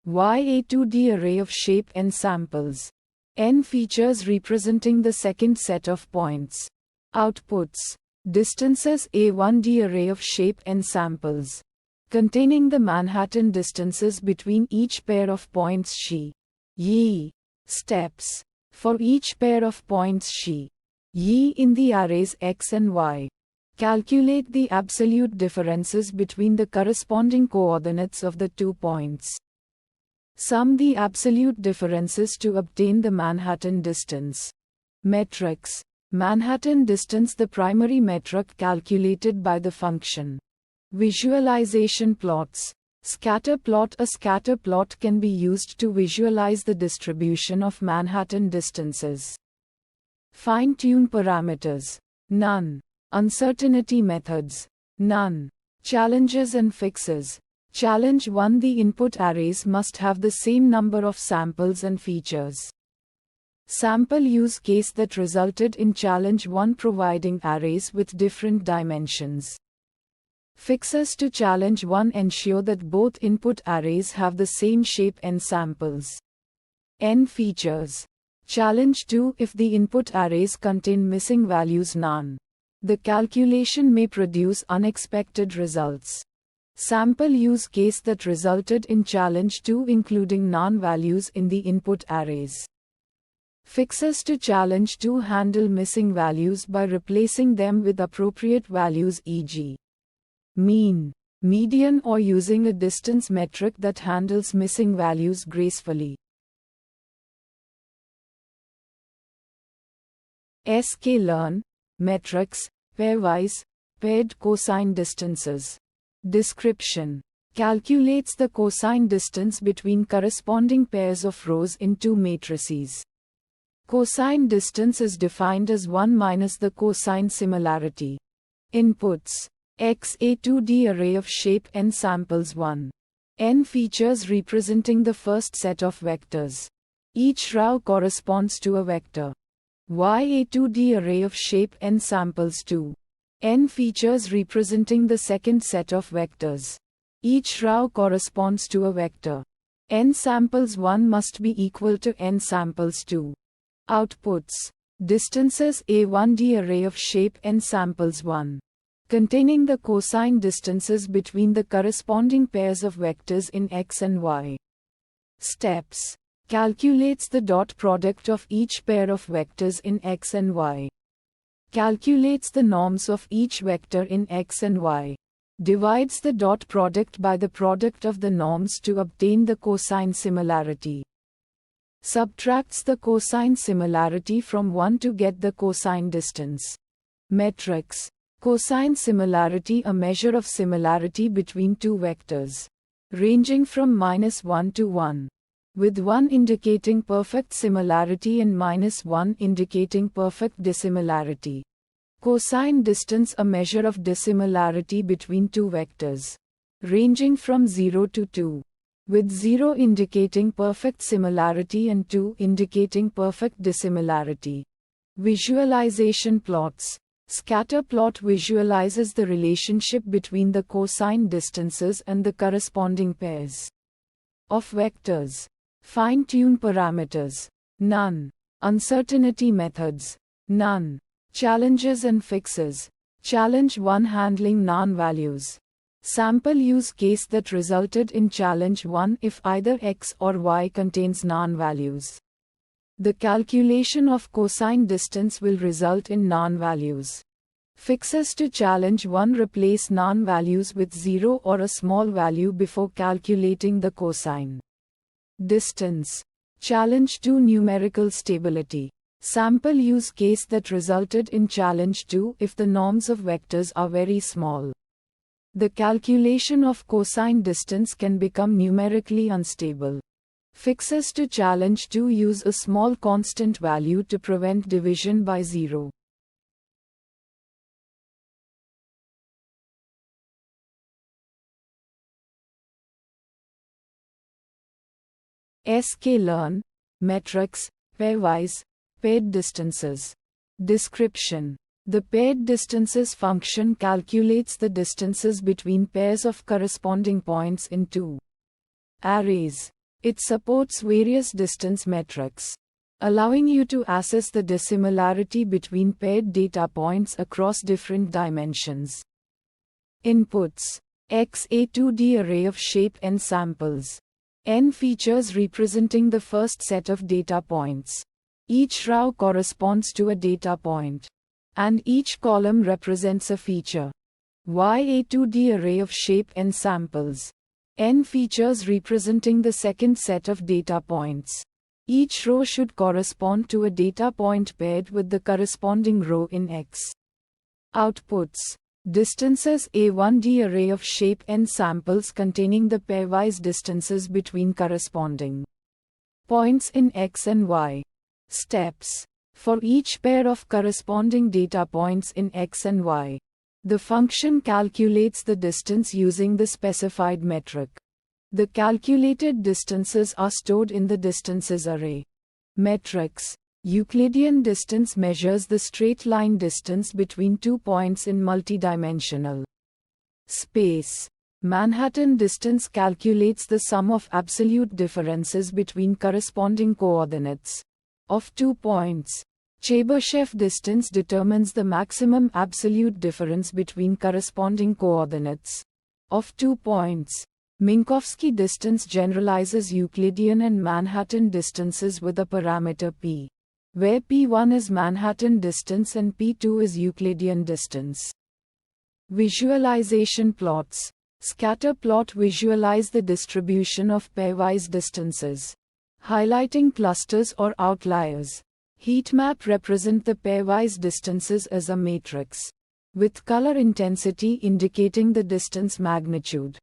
Y a 2D array of shape n samples. N features representing the second set of points. Outputs. Distances a 1D array of shape n samples. Containing the Manhattan distances between each pair of points xi, yi. Steps. For each pair of points xi, yi in the arrays X and Y. Calculate the absolute differences between the corresponding coordinates of the 2 points. Sum the absolute differences to obtain the Manhattan distance. Metrics. Manhattan distance. The primary metric calculated by the function. Visualization plots. Scatter plot. A scatter plot can be used to visualize the distribution of Manhattan distances. Fine-tune parameters. None. Uncertainty methods. None. Challenges and fixes. Challenge 1. The input arrays must have the same number of samples and features. Sample use case that resulted in challenge 1. Providing arrays with different dimensions. Fixes to challenge 1. Ensure that both input arrays have the same shape n samples. N features. Challenge 2. If the input arrays contain missing values none, the calculation may produce unexpected results. Sample use case that resulted in challenge 2. Including none values in the input arrays. Fixes to challenge 2. Handle missing values by replacing them with appropriate values, e.g. mean, median, or using a distance metric that handles missing values gracefully. sklearn, metrics, pairwise, paired cosine distances. Description. Calculates the cosine distance between corresponding pairs of rows in two matrices. Cosine distance is defined as 1 minus the cosine similarity. Inputs. X a 2D array of shape n samples 1. N features representing the first set of vectors. Each row corresponds to a vector. Y a 2D array of shape n samples 2. N features representing the second set of vectors. Each row corresponds to a vector. N samples 1 must be equal to n samples 2. Outputs. Distances a 1D array of shape n samples 1. Containing the cosine distances between the corresponding pairs of vectors in x and y. Steps. Calculates the dot product of each pair of vectors in x and y. Calculates the norms of each vector in x and y. Divides the dot product by the product of the norms to obtain the cosine similarity. Subtracts the cosine similarity from 1 to get the cosine distance. Metrics. Cosine similarity, a measure of similarity between two vectors, ranging from -1 to 1, with 1 indicating perfect similarity and -1 indicating perfect dissimilarity. Cosine distance, a measure of dissimilarity between two vectors, ranging from 0 to 2, with 0 indicating perfect similarity and 2 indicating perfect dissimilarity. Visualization plots. Scatter plot visualizes the relationship between the cosine distances and the corresponding pairs of vectors. Fine-tune parameters. None. Uncertainty methods. None. Challenges and fixes. Challenge 1, handling non-values. Sample use case that resulted in challenge 1 if either x or y contains non-values. The calculation of cosine distance will result in non-values. Fixes to challenge 1: replace non-values with 0 or a small value before calculating the cosine distance. Challenge 2: numerical stability. Sample use case that resulted in challenge 2 if the norms of vectors are very small. The calculation of cosine distance can become numerically unstable. Fixes to challenge 2: use a small constant value to prevent division by 0. sklearn. Metrics, pairwise, paired distances. Description. The paired distances function calculates the distances between pairs of corresponding points in two arrays. It supports various distance metrics, allowing you to assess the dissimilarity between paired data points across different dimensions. Inputs. X a 2D array of shape n samples. N features representing the first set of data points. Each row corresponds to a data point, and each column represents a feature. Y a 2D array of shape n samples. N features representing the second set of data points. Each row should correspond to a data point paired with the corresponding row in X. Outputs. Distances a 1D array of shape n samples containing the pairwise distances between corresponding points in X and Y. Steps. For each pair of corresponding data points in X and Y, the function calculates the distance using the specified metric. The calculated distances are stored in the distances array. Metrics. Euclidean distance measures the straight line distance between 2 points in multidimensional space. Manhattan distance calculates the sum of absolute differences between corresponding coordinates of 2 points. Chebyshev distance determines the maximum absolute difference between corresponding coordinates of 2 points. Minkowski distance generalizes Euclidean and Manhattan distances with a parameter p, where p1 is Manhattan distance and p2 is Euclidean distance. Visualization plots. Scatter plot visualize the distribution of pairwise distances, highlighting clusters or outliers. Heat map represent the pairwise distances as a matrix, with color intensity indicating the distance magnitude.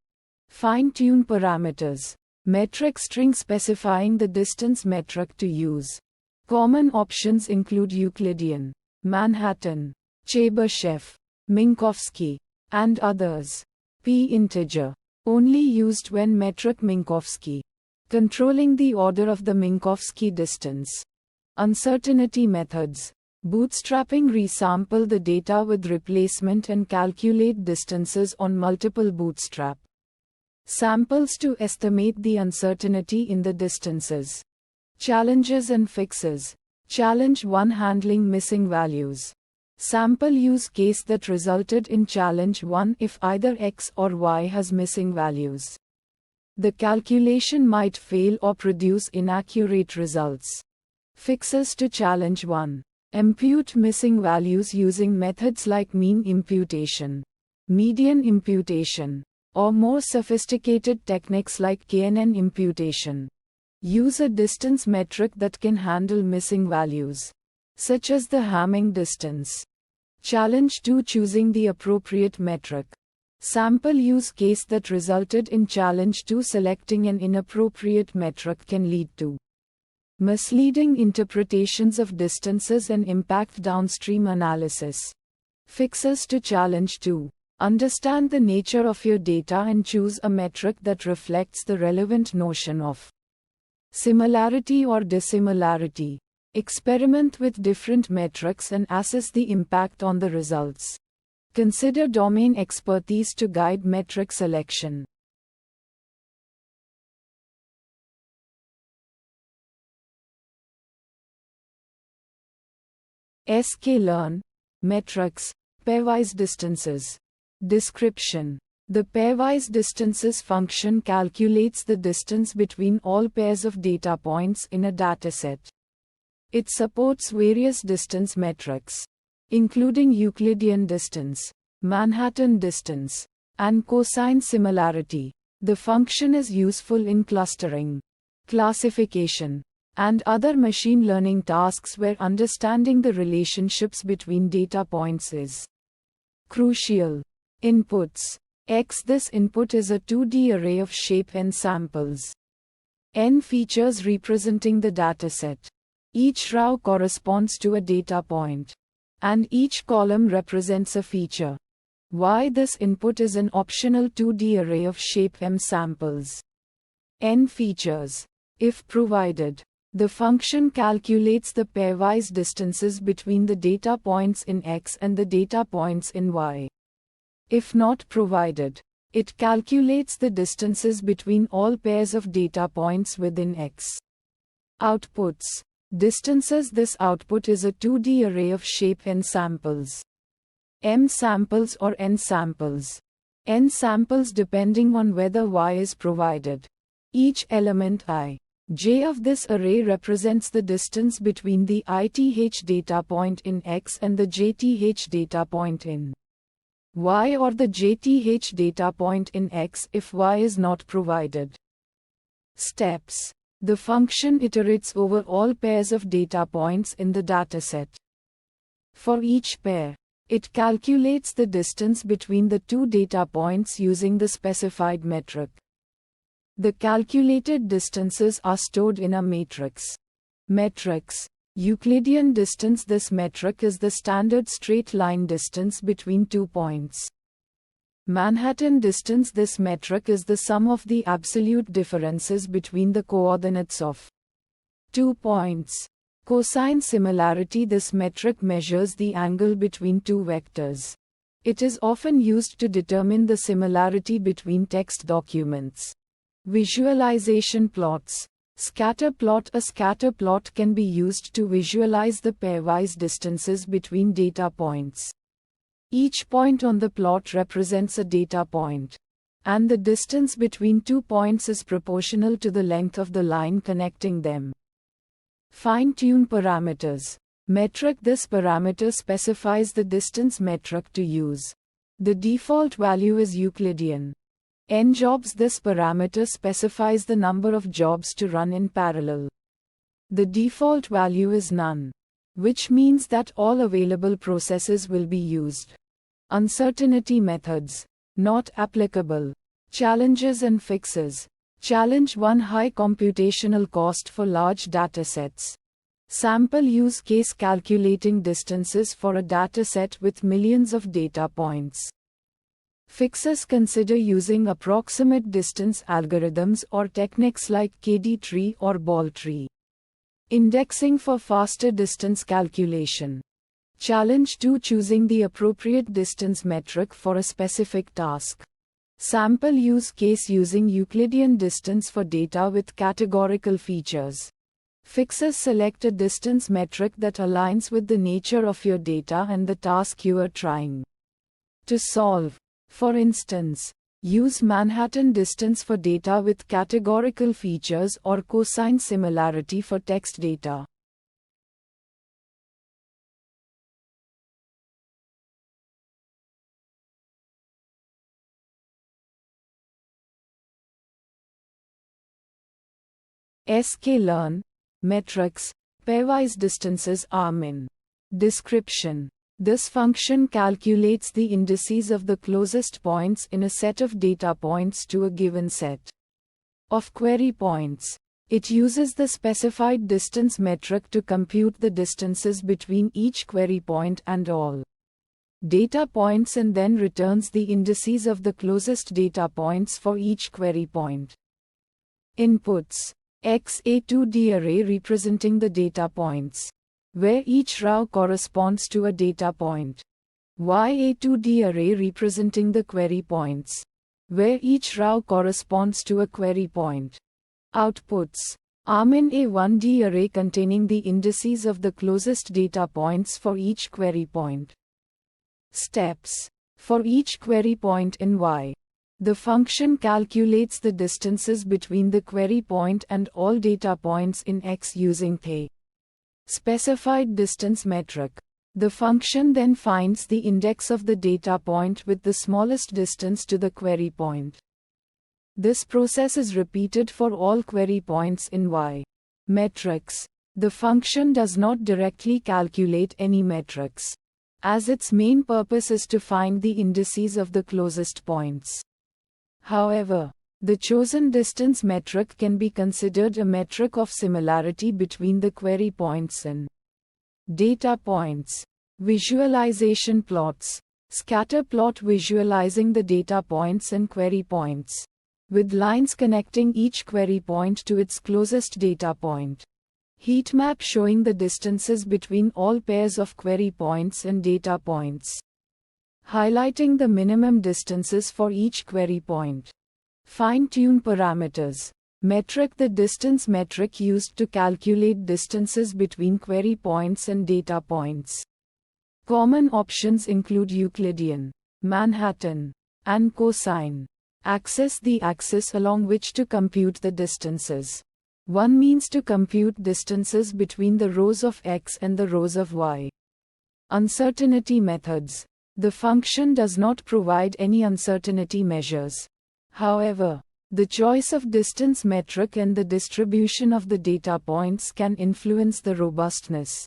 Fine-tune parameters. Metric string specifying the distance metric to use. Common options include Euclidean, Manhattan, Chebyshev, Minkowski, and others. P integer. Only used when metric Minkowski. Controlling the order of the Minkowski distance. Uncertainty methods. Bootstrapping resample the data with replacement and calculate distances on multiple bootstrap samples to estimate the uncertainty in the distances. Challenges and fixes. Challenge 1: handling missing values. Sample use case that resulted in challenge 1: if either X or Y has missing values, the calculation might fail or produce inaccurate results. Fixes to challenge 1. Impute missing values using methods like mean imputation, median imputation, or more sophisticated techniques like KNN imputation. Use a distance metric that can handle missing values, such as the Hamming distance. Challenge 2: choosing the appropriate metric. Sample use case that resulted in challenge 2: selecting an inappropriate metric can lead to misleading interpretations of distances and impact downstream analysis. Fixes to challenge 2. Understand the nature of your data and choose a metric that reflects the relevant notion of similarity or dissimilarity. Experiment with different metrics and assess the impact on the results. Consider domain expertise to guide metric selection. sklearn. Metrics. Pairwise distances. Description. The pairwise distances function calculates the distance between all pairs of data points in a dataset. It supports various distance metrics, including Euclidean distance, Manhattan distance, and cosine similarity. The function is useful in clustering, classification, and other machine learning tasks where understanding the relationships between data points is crucial. Inputs. X. This input is a 2D array of shape n samples. N features representing the dataset. Each row corresponds to a data point, and each column represents a feature. Y. This input is an optional 2D array of shape m samples. N features. If provided, the function calculates the pairwise distances between the data points in X and the data points in Y. If not provided, it calculates the distances between all pairs of data points within X. Outputs. Distances. This output is a 2D array of shape n samples. M samples or n samples. N samples depending on whether Y is provided. Each element I, j of this array represents the distance between the ith data point in X and the jth data point in Y, or the jth data point in X if Y is not provided. Steps. The function iterates over all pairs of data points in the dataset. For each pair, it calculates the distance between the two data points using the specified metric. The calculated distances are stored in a matrix. Metrics. Euclidean distance. This metric is the standard straight line distance between 2 points. Manhattan distance. This metric is the sum of the absolute differences between the coordinates of 2 points. Cosine similarity. This metric measures the angle between two vectors. It is often used to determine the similarity between text documents. Visualization plots. Scatter plot. A scatter plot can be used to visualize the pairwise distances between data points. Each point on the plot represents a data point, and the distance between 2 points is proportional to the length of the line connecting them. Fine-tune parameters. Metric. This parameter specifies the distance metric to use. The default value is Euclidean. N jobs. This parameter specifies the number of jobs to run in parallel. The default value is none, which means that all available processes will be used. Uncertainty methods. Not applicable. Challenges and fixes. Challenge 1: high computational cost for large datasets. Sample use case: calculating distances for a dataset with millions of data points. Fixers consider using approximate distance algorithms or techniques like KD tree or ball tree. Indexing for faster distance calculation. Challenge 2: choosing the appropriate distance metric for a specific task. Sample use case using Euclidean distance for data with categorical features. Fixers select a distance metric that aligns with the nature of your data and the task you are trying to solve. For instance, use Manhattan distance for data with categorical features or cosine similarity for text data. sklearn, metrics, pairwise distances Armin. Description: this function calculates the indices of the closest points in a set of data points to a given set of query points. It uses the specified distance metric to compute the distances between each query point and all data points and then returns the indices of the closest data points for each query point. Inputs: X a 2D array representing the data points, where each row corresponds to a data point. Y a 2D array representing the query points, where each row corresponds to a query point. Outputs: Armin a 1D array containing the indices of the closest data points for each query point. Steps: for each query point in Y, the function calculates the distances between the query point and all data points in X using the specified distance metric. The function then finds the index of the data point with the smallest distance to the query point. This process is repeated for all query points in Y. Metrics: the function does not directly calculate any metrics, as its main purpose is to find the indices of the closest points. However, the chosen distance metric can be considered a metric of similarity between the query points and data points. Visualization plots: scatter plot visualizing the data points and query points, with lines connecting each query point to its closest data point. Heat map showing the distances between all pairs of query points and data points, highlighting the minimum distances for each query point. Fine-tune parameters. Metric: the distance metric used to calculate distances between query points and data points. Common options include Euclidean, Manhattan, and cosine. Axis: the axis along which to compute the distances. One means to compute distances between the rows of X and the rows of Y. Uncertainty methods. The function does not provide any uncertainty measures. However, the choice of distance metric and the distribution of the data points can influence the robustness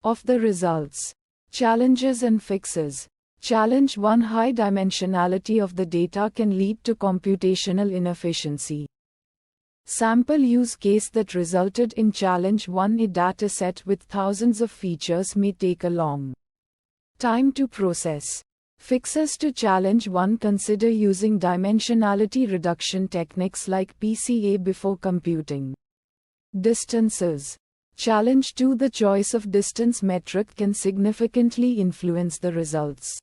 of the results. Challenges and fixes. Challenge 1: high dimensionality of the data can lead to computational inefficiency. Sample use case that resulted in challenge 1: a dataset with thousands of features may take a long time to process. Fixes to challenge 1: consider using dimensionality reduction techniques like PCA before computing distances. Challenge 2: the choice of distance metric can significantly influence the results.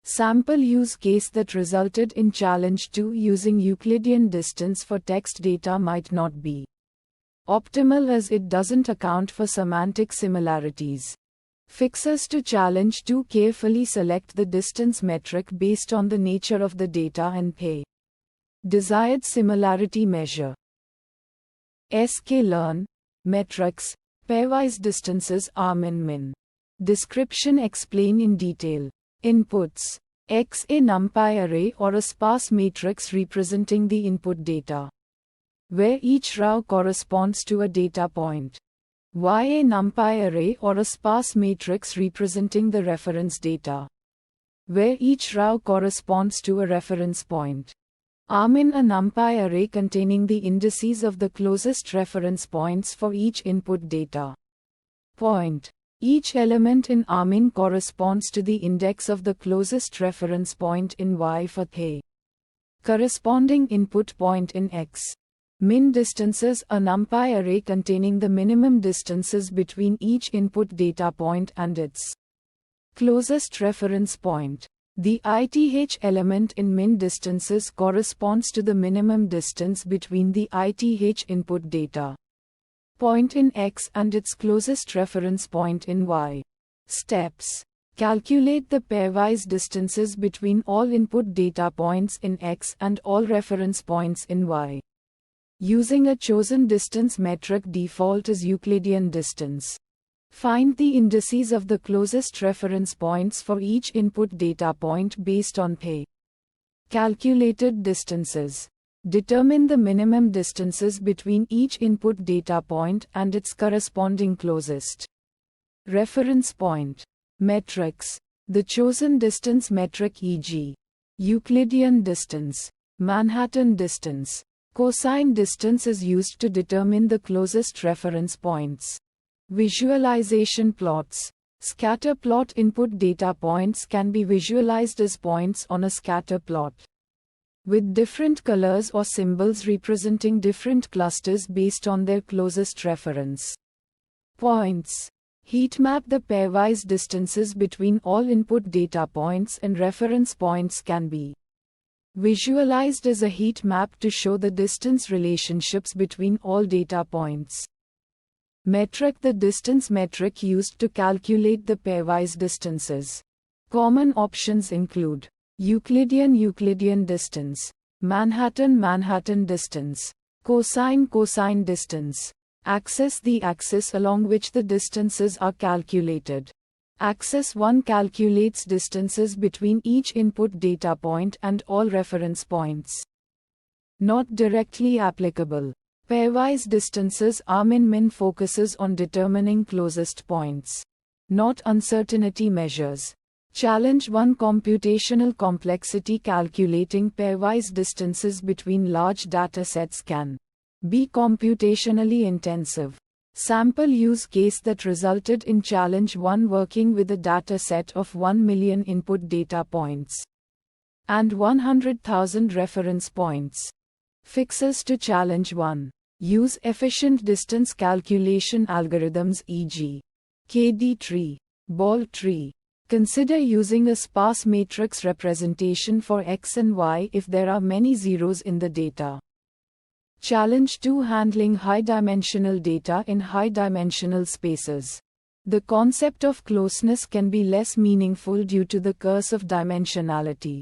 Sample use case that resulted in challenge 2: using Euclidean distance for text data might not be optimal as it doesn't account for semantic similarities. Fixes to challenge 2: carefully select the distance metric based on the nature of the data and the desired similarity measure. sklearn, metrics, pairwise distances Armin-Min. Description: explain in detail. Inputs: X a NumPy array or a sparse matrix representing the input data, where each row corresponds to a data point. Y a NumPy array or a sparse matrix representing the reference data, where each row corresponds to a reference point. Armin a NumPy array containing the indices of the closest reference points for each input data point. Each element in Armin corresponds to the index of the closest reference point in Y for the corresponding input point in X. Min distances, a NumPy array containing the minimum distances between each input data point and its closest reference point. The ith element in min distances corresponds to the minimum distance between the ith input data point in X and its closest reference point in Y. Steps. Calculate the pairwise distances between all input data points in X and all reference points in Y. Using a chosen distance metric, default is Euclidean distance. Find the indices of the closest reference points for each input data point based on the calculated distances. Determine the minimum distances between each input data point and its corresponding closest reference point. Metrics. The chosen distance metric, e.g., Euclidean distance, Manhattan distance, cosine distance, is used to determine the closest reference points. Visualization plots. Scatter plot. Input data points can be visualized as points on a scatter plot, with different colors or symbols representing different clusters based on their closest reference points. Heat map. The pairwise distances between all input data points and reference points can be visualized as a heat map to show the distance relationships between all data points. Metric. The distance metric used to calculate the pairwise distances. Common options include Euclidean distance, Manhattan distance, cosine distance. Axis. The axis along which the distances are calculated. Axis 1 calculates distances between each input data point and all reference points. Not directly applicable. Pairwise distances. Armin focuses on determining closest points, not uncertainty measures. Challenge 1 computational complexity. Calculating pairwise distances between large datasets can be computationally intensive. Sample use case that resulted in Challenge 1: working with a dataset of 1 million input data points and 100,000 reference points. Fixes to Challenge 1. Use efficient distance calculation algorithms, e.g., KD tree, ball tree. Consider using a sparse matrix representation for X and Y if there are many zeros in the data. Challenge 2: handling high-dimensional data in high-dimensional spaces. The concept of closeness can be less meaningful due to the curse of dimensionality.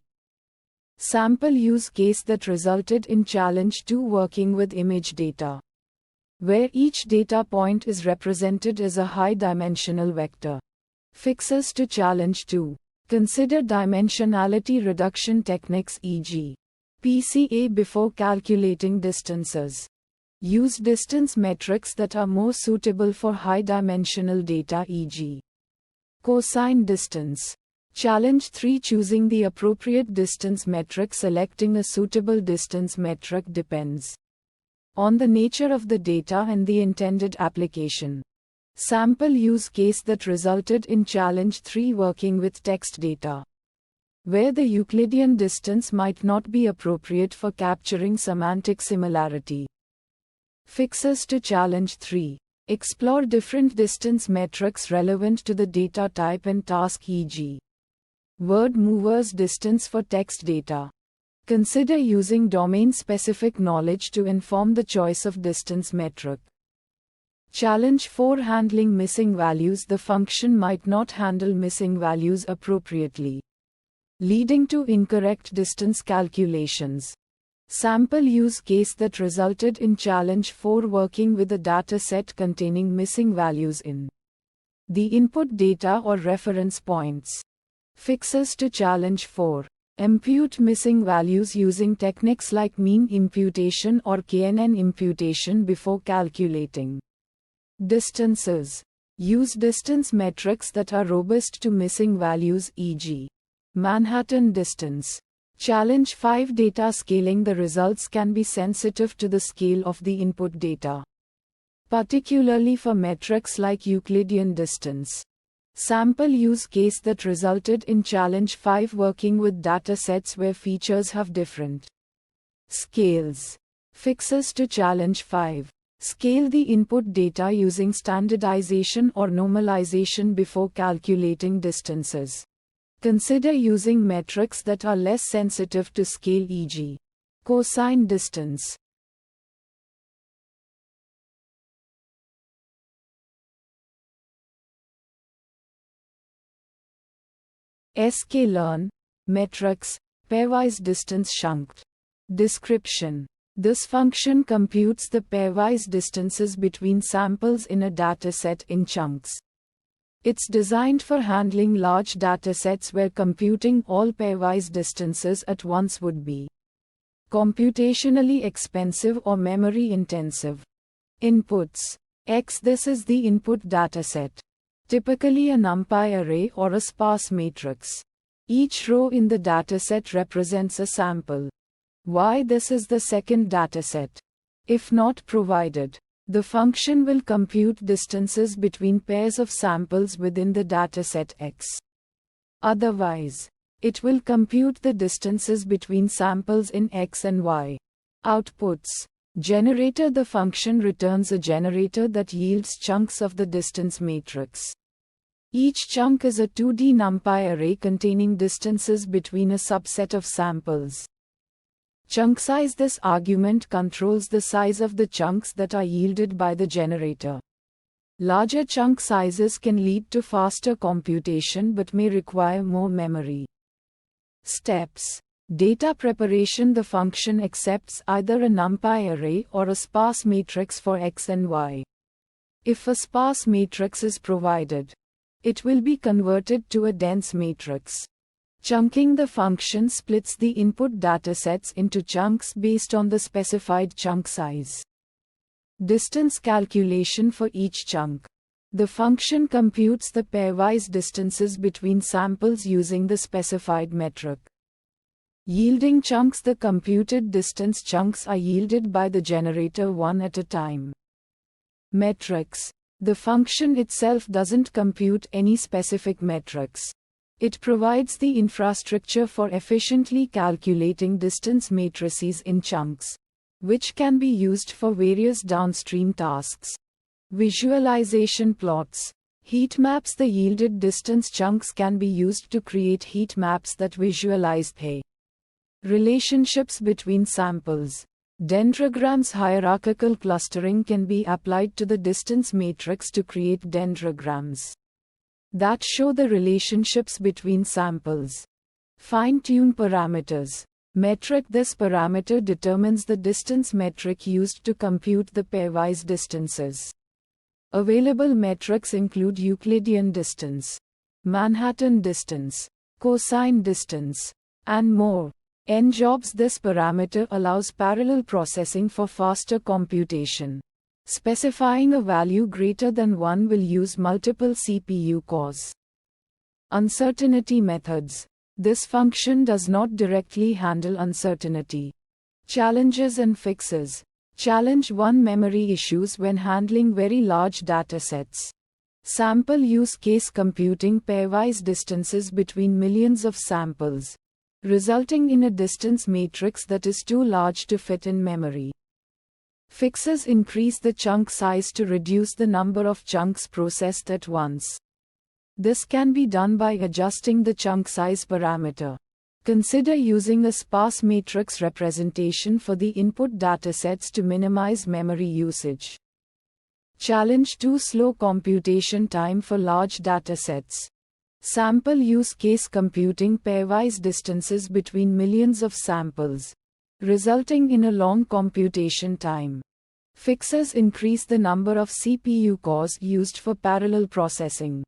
Sample use case that resulted in Challenge 2: working with image data, where each data point is represented as a high-dimensional vector. Fixes to Challenge 2. Consider dimensionality reduction techniques, e.g., PCA, before calculating distances. Use distance metrics that are more suitable for high-dimensional data, e.g., cosine distance. Challenge 3: choosing the appropriate distance metric. Selecting a suitable distance metric depends on the nature of the data and the intended application. Sample use case that resulted in Challenge 3: working with text data, where the Euclidean distance might not be appropriate for capturing semantic similarity. Fixes to Challenge 3. Explore different distance metrics relevant to the data type and task, e.g., word movers distance for text data. Consider using domain-specific knowledge to inform the choice of distance metric. Challenge 4: handling missing values. The function might not handle missing values appropriately, leading to incorrect distance calculations. Sample use case that resulted in Challenge 4: working with a dataset containing missing values in the input data or reference points. Fixes to Challenge 4. Impute missing values using techniques like mean imputation or KNN imputation before calculating distances. Use distance metrics that are robust to missing values, e.g., Manhattan distance. Challenge 5: data scaling. The results can be sensitive to the scale of the input data. particularly for metrics like Euclidean distance. Sample use case that resulted in Challenge 5 working with datasets where features have different scales. Fixes to Challenge 5. Scale the input data using standardization or normalization before calculating distances. Consider using metrics that are less sensitive to scale, e.g., cosine distance. sklearn, metrics, pairwise distance chunked. Description. This function computes the pairwise distances between samples in a dataset in chunks. It's designed for handling large datasets where computing all pairwise distances at once would be computationally expensive or memory intensive. Inputs. X. This is the input dataset. Typically a NumPy array or a sparse matrix. Each row in the dataset represents a sample. Y. This is the second dataset. If not provided, the function will compute distances between pairs of samples within the dataset X. Otherwise, it will compute the distances between samples in X and Y. Outputs. Generator. The function returns a generator that yields chunks of the distance matrix. Each chunk is a 2D NumPy array containing distances between a subset of samples. Chunk size. This argument controls the size of the chunks that are yielded by the generator. Larger chunk sizes can lead to faster computation but may require more memory. Steps. Data preparation. The function accepts either a NumPy array or a sparse matrix for X and Y. If a sparse matrix is provided, it will be converted to a dense matrix. Chunking. The function splits the input datasets into chunks based on the specified chunk size. Distance calculation for each chunk. The function computes the pairwise distances between samples using the specified metric. Yielding chunks. The computed distance chunks are yielded by the generator one at a time. Metrics. The function itself doesn't compute any specific metrics. It provides the infrastructure for efficiently calculating distance matrices in chunks, which can be used for various downstream tasks. Visualization plots. Heat maps. The yielded distance chunks can be used to create heat maps that visualize the relationships between samples. Dendrograms. Hierarchical clustering can be applied to the distance matrix to create dendrograms that show the relationships between samples. Fine-tune parameters. Metric. This parameter determines the distance metric used to compute the pairwise distances. Available metrics include Euclidean distance, Manhattan distance, cosine distance, and more. Njobs. This parameter allows parallel processing for faster computation. Specifying a value greater than 1 will use multiple CPU cores. Uncertainty methods. This function does not directly handle uncertainty. Challenges and fixes. Challenge 1. Memory issues when handling very large datasets. Sample use case. Computing pairwise distances between millions of samples, resulting in a distance matrix that is too large to fit in memory. Fixes. Increase the chunk size to reduce the number of chunks processed at once. This can be done by adjusting the chunk size parameter. Consider using a sparse matrix representation for the input datasets to minimize memory usage. Challenge 2. Slow computation time for large datasets. Sample use case. Computing pairwise distances between millions of samples, resulting in a long computation time. Fixes. Increase the number of CPU cores used for parallel processing.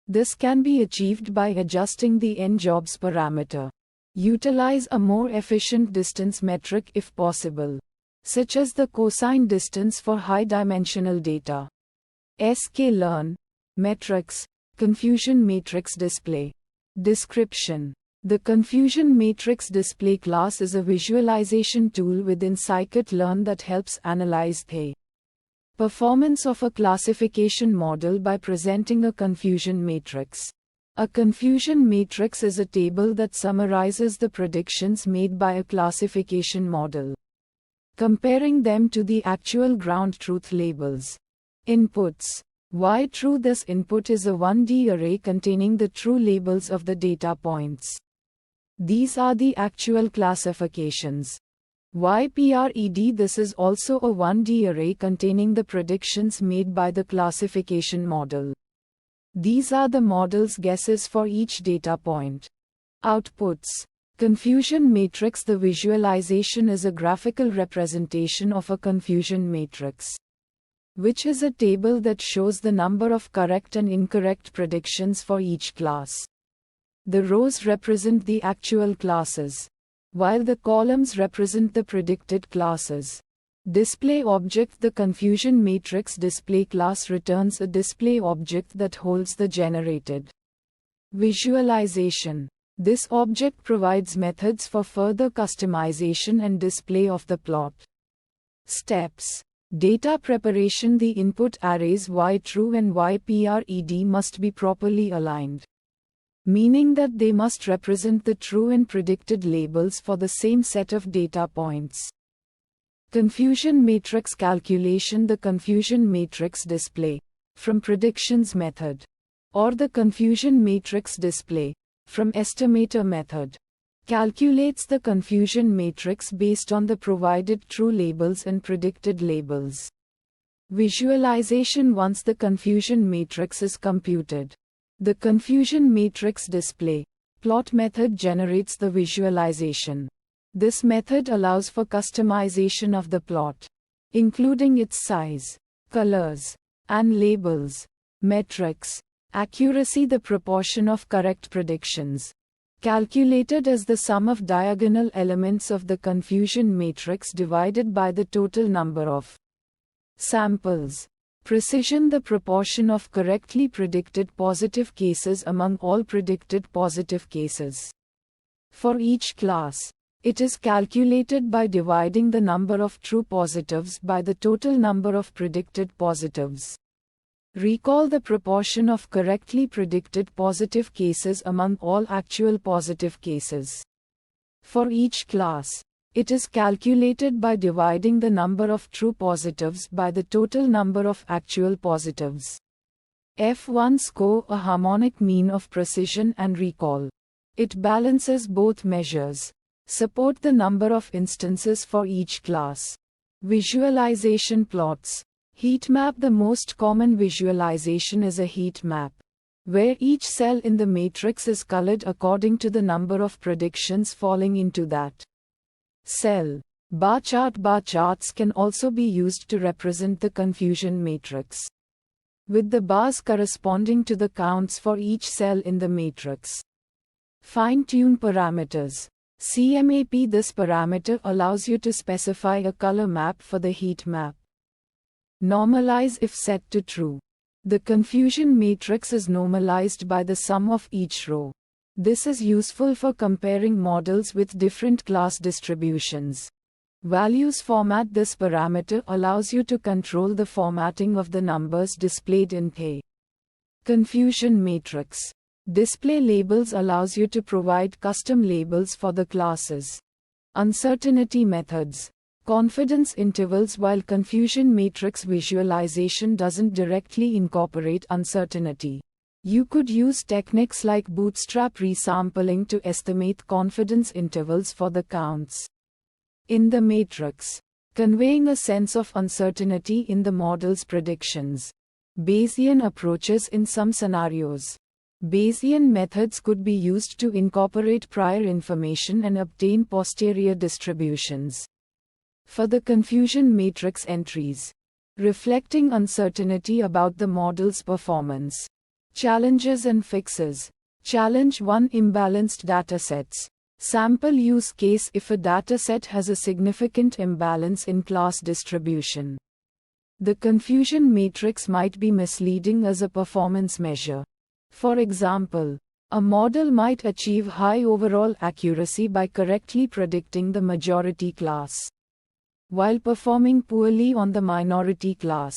This can be achieved by adjusting the Njobs parameter. Utilize a more efficient distance metric if possible, such as the cosine distance for high-dimensional data. sklearn, metrics, confusion matrix display. Description. The confusion matrix display class is a visualization tool within scikit-learn that helps analyze the Performance of a classification model by presenting a confusion matrix. A confusion matrix is a table that summarizes the predictions made by a classification model, comparing them to the actual ground truth labels. Inputs. Why true? This input is a 1D array containing the true labels of the data points. These are the actual classifications. YPRED. This is also a 1D array containing the predictions made by the classification model. These are the model's guesses for each data point. Outputs. Confusion matrix. The visualization is a graphical representation of a confusion matrix, which is a table that shows the number of correct and incorrect predictions for each class. The rows represent the actual classes, while the columns represent the predicted classes. Display object. The confusion matrix display class returns a display object that holds the generated visualization. This object provides methods for further customization and display of the plot. Steps. Data preparation. The input arrays yTrue and yPRED must be properly aligned, meaning that they must represent the true and predicted labels for the same set of data points. Confusion matrix calculation. The confusion matrix display from predictions method, or the confusion matrix display from estimator method, calculates the confusion matrix based on the provided true labels and predicted labels. Visualization. Once the confusion matrix is computed, the confusion matrix display plot method generates the visualization. This method allows for customization of the plot, including its size, colors, and labels. Metrics. Accuracy. The proportion of correct predictions, calculated as the sum of diagonal elements of the confusion matrix divided by the total number of samples. Precision. The proportion of correctly predicted positive cases among all predicted positive cases. For each class, it is calculated by dividing the number of true positives by the total number of predicted positives. Recall. The proportion of correctly predicted positive cases among all actual positive cases. For each class, it is calculated by dividing the number of true positives by the total number of actual positives. F1 score. A harmonic mean of precision and recall. It balances both measures. Support the number of instances for each class. Visualization plots. Heat map. The most common visualization is a heat map, where each cell in the matrix is colored according to the number of predictions falling into that cell. Bar chart. Bar charts can also be used to represent the confusion matrix, with the bars corresponding to the counts for each cell in the matrix. Fine-tune parameters. CMAP. This parameter allows you to specify a color map for the heat map. Normalize. If set to true, the confusion matrix is normalized by the sum of each row. This is useful for comparing models with different class distributions. Values format. This parameter allows you to control the formatting of the numbers displayed in a confusion matrix. Display labels allows you to provide custom labels for the classes. Uncertainty methods. Confidence intervals. While confusion matrix visualization doesn't directly incorporate uncertainty, you could use techniques like bootstrap resampling to estimate confidence intervals for the counts in the matrix, conveying a sense of uncertainty in the model's predictions. Bayesian approaches. In some scenarios, Bayesian methods could be used to incorporate prior information and obtain posterior distributions for the confusion matrix entries, reflecting uncertainty about the model's performance. Challenges and fixes. Challenge 1. Imbalanced datasets. Sample use case. If a dataset has a significant imbalance in class distribution, the confusion matrix might be misleading as a performance measure. For example, a model might achieve high overall accuracy by correctly predicting the majority class, while performing poorly on the minority class.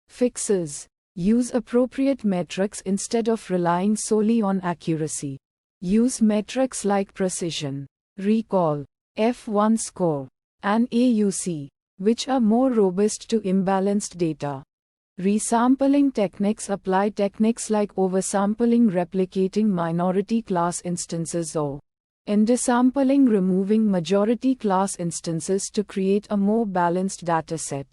Fixes. Use appropriate metrics instead of relying solely on accuracy. Use metrics like precision, recall, F1 score, and AUC, which are more robust to imbalanced data. Resampling techniques. Apply techniques like oversampling, replicating minority class instances, or undersampling, removing majority class instances to create a more balanced dataset.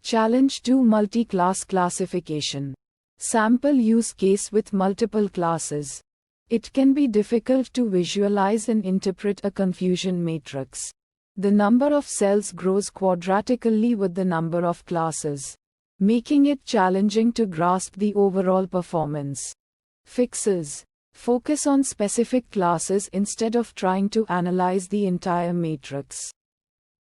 Challenge 2. Multi-class classification. Sample use case with multiple classes. It can be difficult to visualize and interpret a confusion matrix. The number of cells grows quadratically with the number of classes, making it challenging to grasp the overall performance. Fixes. Focus on specific classes instead of trying to analyze the entire matrix.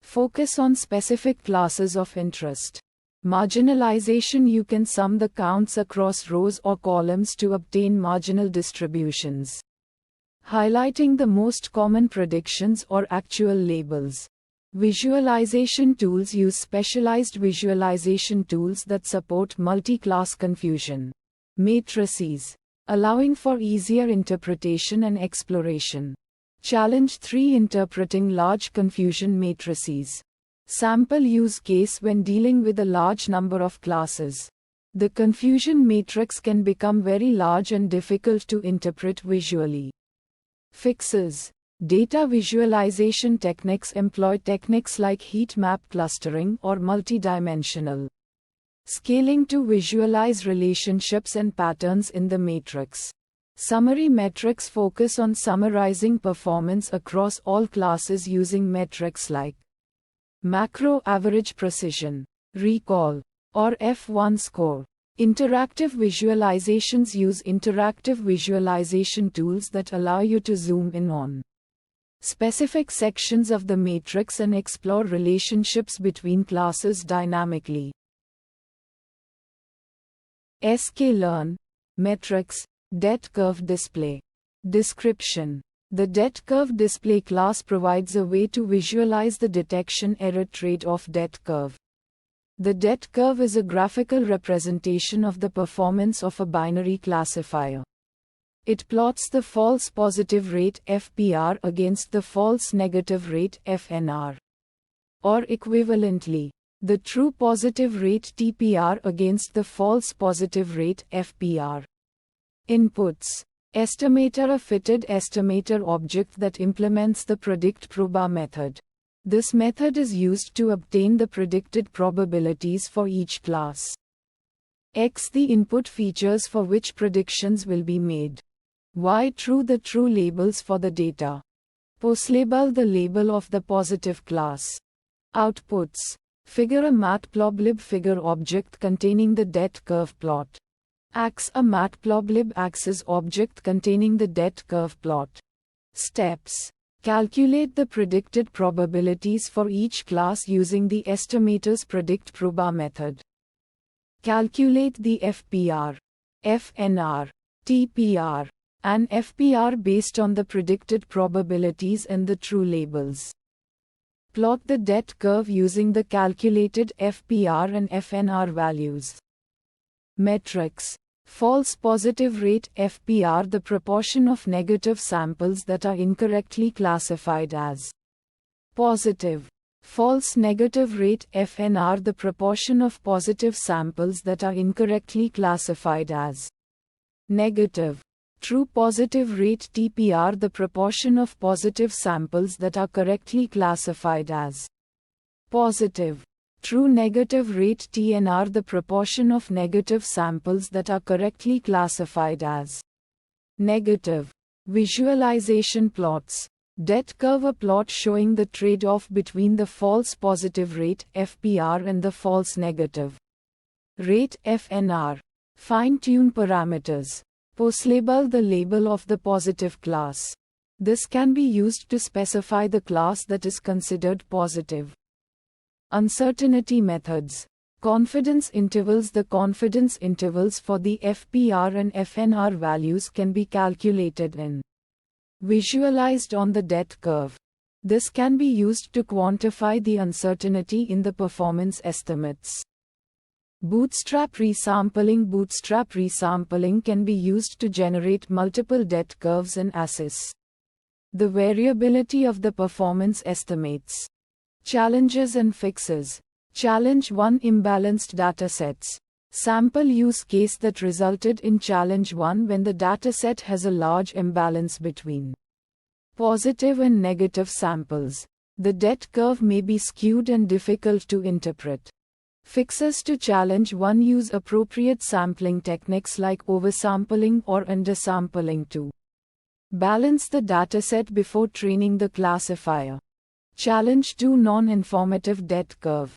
Focus on specific classes of interest. Marginalization. You can sum the counts across rows or columns to obtain marginal distributions. Highlighting the most common predictions or actual labels. Visualization tools. Use specialized visualization tools that support multi-class confusion matrices, allowing for easier interpretation and exploration. Challenge 3. Interpreting large confusion matrices. Sample use case. When dealing with a large number of classes, the confusion matrix can become very large and difficult to interpret visually. Fixes. Data visualization techniques. Employ techniques like heat map clustering or multidimensional scaling to visualize relationships and patterns in the matrix. Summary metrics. Focus on summarizing performance across all classes using metrics like macro average, precision, recall, or F1 score. Interactive visualizations. Use interactive visualization tools that allow you to zoom in on specific sections of the matrix and explore relationships between classes dynamically. sklearn. Metrics. Det curve display. Description. The det curve display class provides a way to visualize the detection error trait of det curve. The det curve is a graphical representation of the performance of a binary classifier. It plots the false positive rate FPR against the false negative rate FNR. Or equivalently, the true positive rate TPR against the false positive rate FPR. Inputs. Estimator. A fitted estimator object that implements the predict-proba method. This method is used to obtain the predicted probabilities for each class. X. The input features for which predictions will be made. Y. True. The true labels for the data. Poslabel. The label of the positive class. Outputs. Figure. A matplotlib figure object containing the det curve plot. Ax. A matplotlib axis object containing the det curve plot. Steps. Calculate the predicted probabilities for each class using the estimator's predict-proba method. Calculate the FPR, FNR, TPR, and FPR based on the predicted probabilities and the true labels. Plot the det curve using the calculated FPR and FNR values. Metrics. False positive rate FPR. The proportion of negative samples that are incorrectly classified as positive. False negative rate FNR. The proportion of positive samples that are incorrectly classified as negative. True positive rate TPR. The proportion of positive samples that are correctly classified as positive. True negative rate TNR. The proportion of negative samples that are correctly classified as negative. Visualization plots. Det curve. A plot showing the trade-off between the false positive rate FPR and the false negative rate FNR. Fine-tune parameters. Poslabel. The label of the positive class. This can be used to specify the class that is considered positive. Uncertainty methods. Confidence intervals. The confidence intervals for the FPR and FNR values can be calculated and visualized on the det curve. This can be used to quantify the uncertainty in the performance estimates. Bootstrap resampling. Bootstrap resampling can be used to generate multiple debt curves and assess the variability of the performance estimates. Challenges and fixes. Challenge 1: Imbalanced datasets. Sample use case that resulted in challenge 1: when the dataset has a large imbalance between positive and negative samples. The debt curve may be skewed and difficult to interpret. Fixes to challenge 1: Use appropriate sampling techniques like oversampling or undersampling to balance the dataset before training the classifier. Challenge 2: Non-informative debt curve.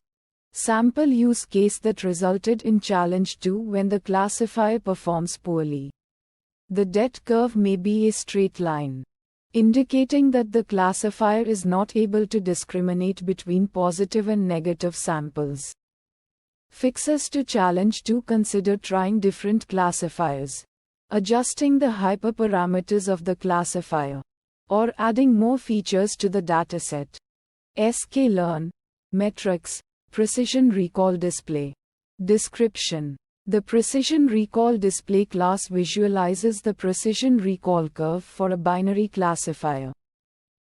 Sample use case that resulted in challenge 2: when the classifier performs poorly. The debt curve may be a straight line, indicating that the classifier is not able to discriminate between positive and negative samples. Fixes to challenge 2: Consider trying different classifiers, adjusting the hyperparameters of the classifier, or adding more features to the dataset. sklearn. Metrics. Precision Recall Display. Description. The Precision Recall Display class visualizes the precision recall curve for a binary classifier.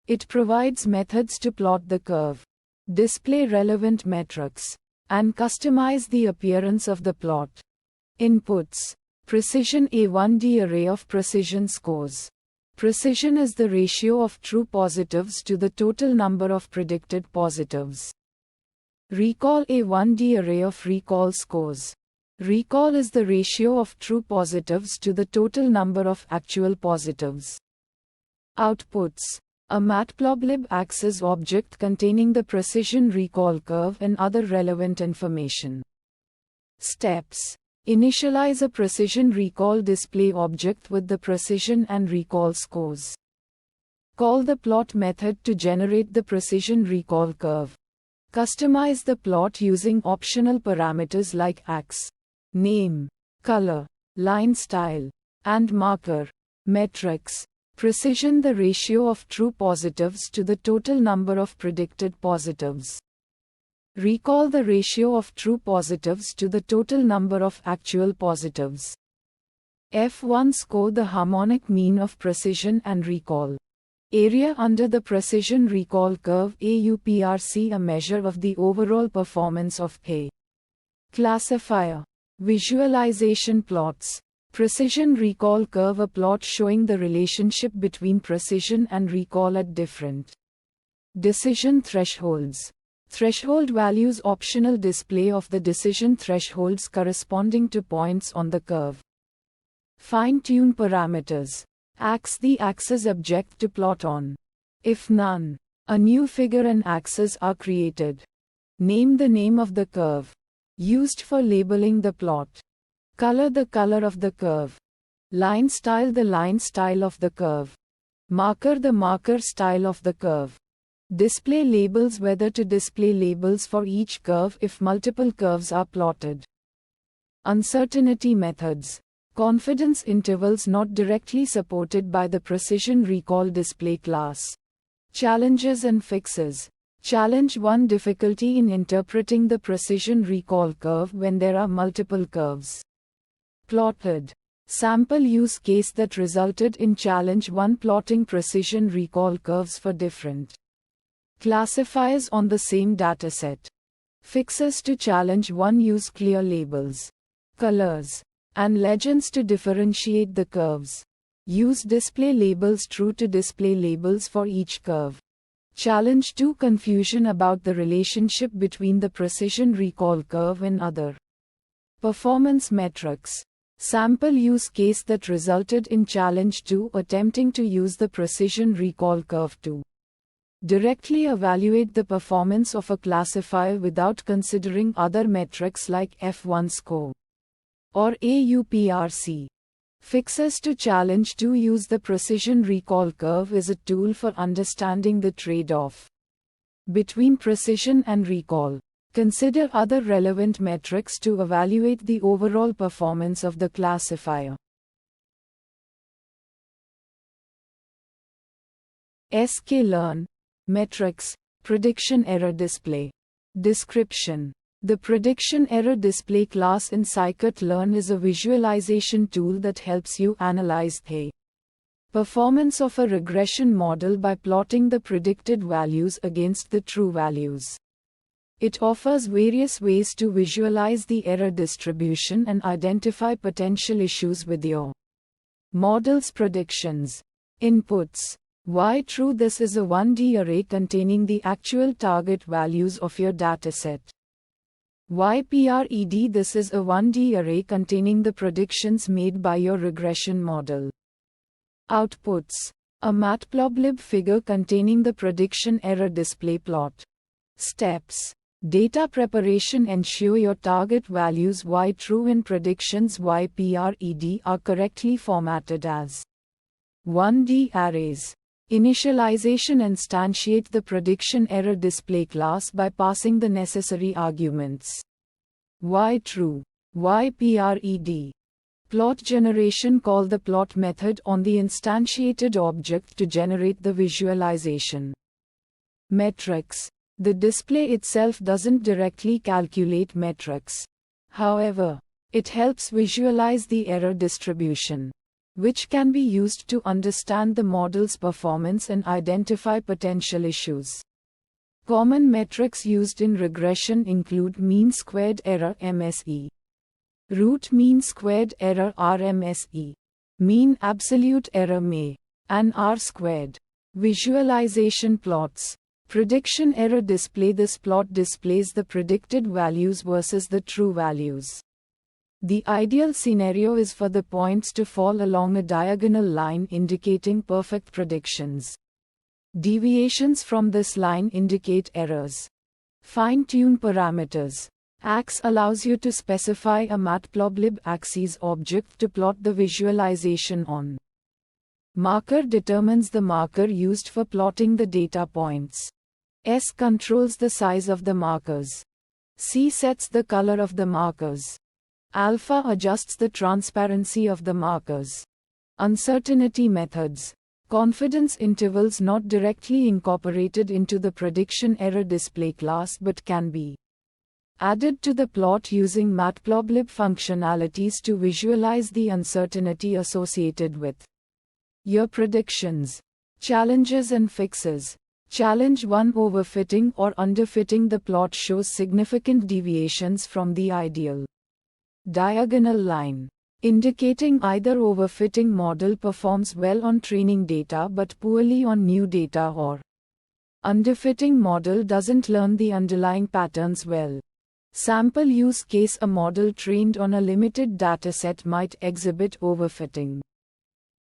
It provides methods to plot the curve, display relevant metrics, and customize the appearance of the plot. Inputs. Precision: a 1D array of precision scores. Precision is the ratio of true positives to the total number of predicted positives. Recall: a 1D array of recall scores. Recall is the ratio of true positives to the total number of actual positives. Outputs. A Matplotlib Access object containing the precision recall curve and other relevant information. Steps. Initialize a precision recall display object with the precision and recall scores. Call the plot method to generate the precision recall curve. Customize the plot using optional parameters like ax, name, color, line style, and marker. Metrics. Precision: the ratio of true positives to the total number of predicted positives. Recall: the ratio of true positives to the total number of actual positives. F1 score: the harmonic mean of precision and recall. Area under the precision recall curve. AUPRC: a measure of the overall performance of a classifier. Visualization plots. Precision recall curve: a plot showing the relationship between precision and recall at different decision thresholds. Threshold values: optional display of the decision thresholds corresponding to points on the curve. Fine-tune parameters. Ax: the axis object to plot on. If none, a new figure and axis are created. Name: the name of the curve used for labeling the plot. Color: the color of the curve. Line style: the line style of the curve. Marker: the marker style of the curve. Display labels: whether to display labels for each curve if multiple curves are plotted. Uncertainty methods. Confidence intervals not directly supported by the precision recall display class. Challenges and fixes. Challenge 1: difficulty in interpreting the precision recall curve when there are multiple curves plotted. Sample use case that resulted in challenge 1: plotting precision recall curves for different classifiers on the same dataset. Fixes to challenge 1: use clear labels, colors, and legends to differentiate the curves. Use display labels true to display labels for each curve. Challenge 2: confusion about the relationship between the precision recall curve and other performance metrics. Sample use case that resulted in challenge 2: attempting to use the precision recall curve to directly evaluate the performance of a classifier without considering other metrics like F1 score or AUPRC. Fixes to challenge 2: use the precision recall curve as a tool for understanding the trade-off between precision and recall. Consider other relevant metrics to evaluate the overall performance of the classifier. sklearn. Metrics, prediction error display. Description. The prediction error display class in scikit-learn is a visualization tool that helps you analyze the performance of a regression model by plotting the predicted values against the true values. It offers various ways to visualize the error distribution and identify potential issues with your model's predictions. Inputs. Why true? This is a 1D array containing the actual target values of your dataset. YPRED. This is a 1D array containing the predictions made by your regression model. Outputs. A matplotlib figure containing the prediction error display plot. Steps. Data preparation. Ensure your target values Y true and predictions YPRED are correctly formatted as 1D arrays. Initialization. Instantiate the prediction error display class by passing the necessary arguments. Y true, YPRED. Plot generation. Call the plot method on the instantiated object to generate the visualization. Metrics. The display itself doesn't directly calculate metrics. However, it helps visualize the error distribution, which can be used to understand the model's performance and identify potential issues. Common metrics used in regression include mean squared error (MSE), root mean squared error (RMSE), mean absolute error (MA), and R-squared. Visualization plots. Prediction error display. This plot displays the predicted values versus the true values. The ideal scenario is for the points to fall along a diagonal line indicating perfect predictions. Deviations from this line indicate errors. Fine-tune parameters. Ax allows you to specify a matplotlib axis object to plot the visualization on. Marker determines the marker used for plotting the data points. S controls the size of the markers. C sets the color of the markers. Alpha adjusts the transparency of the markers. Uncertainty methods. Confidence intervals not directly incorporated into the prediction error display class but can be added to the plot using matplotlib functionalities to visualize the uncertainty associated with your predictions. Challenges and fixes. Challenge 1. Overfitting or underfitting. The plot shows significant deviations from the ideal diagonal line, indicating either overfitting model performs well on training data but poorly on new data, or underfitting model doesn't learn the underlying patterns well. Sample use case. A model trained on a limited dataset might exhibit overfitting.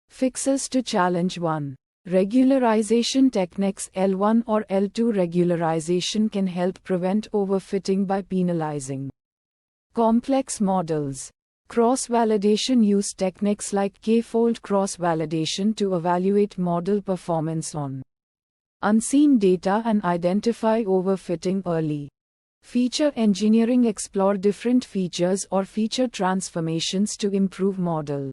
Fixes to challenge 1. Regularization techniques. L1 or L2 regularization can help prevent overfitting by penalizing complex models. Cross-validation. Use techniques like k-fold cross-validation to evaluate model performance on unseen data and identify overfitting early. Feature engineering. Explore different features or feature transformations to improve model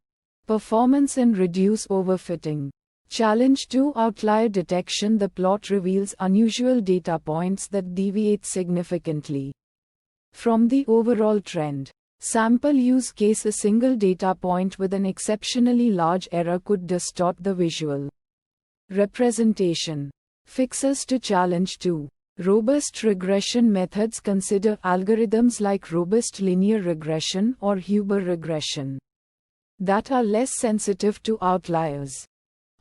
performance and reduce overfitting. Challenge 2. Outlier detection. The plot reveals unusual data points that deviate significantly from the overall trend. Sample use case. A single data point with an exceptionally large error could distort the visual representation. Fixes to challenge 2. Robust regression methods. Consider algorithms like robust linear regression or Huber regression that are less sensitive to outliers.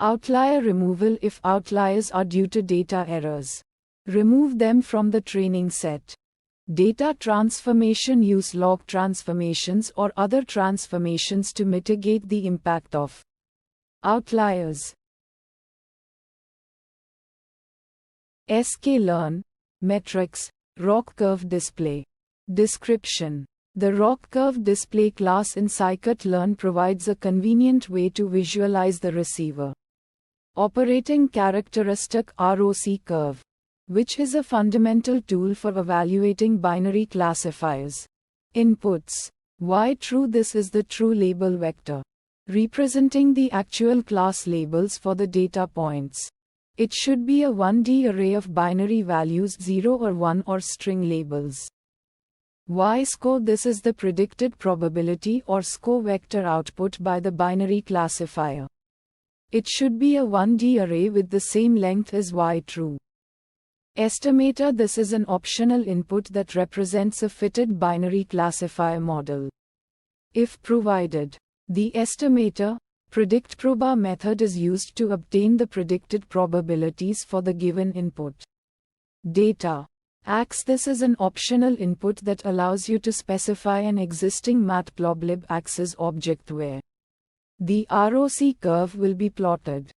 Outlier removal. If outliers are due to data errors, remove them from the training set. Data transformation. Use log transformations or other transformations to mitigate the impact of outliers. sklearn. Metrics. ROC curve display. Description. The ROC curve display class in scikit-learn provides a convenient way to visualize the receiver operating characteristic ROC curve, which is a fundamental tool for evaluating binary classifiers. Inputs. Y true. This is the true label vector, representing the actual class labels for the data points. It should be a 1D array of binary values 0 or 1 or string labels. Y-score. This is the predicted probability or score vector output by the binary classifier. It should be a 1D array with the same length as Y-true. Estimator. This is an optional input that represents a fitted binary classifier model. If provided, the estimator PredictProba method is used to obtain the predicted probabilities for the given input. Data AXE. This is an optional input that allows you to specify an existing Matplotlib axis object where the ROC curve will be plotted.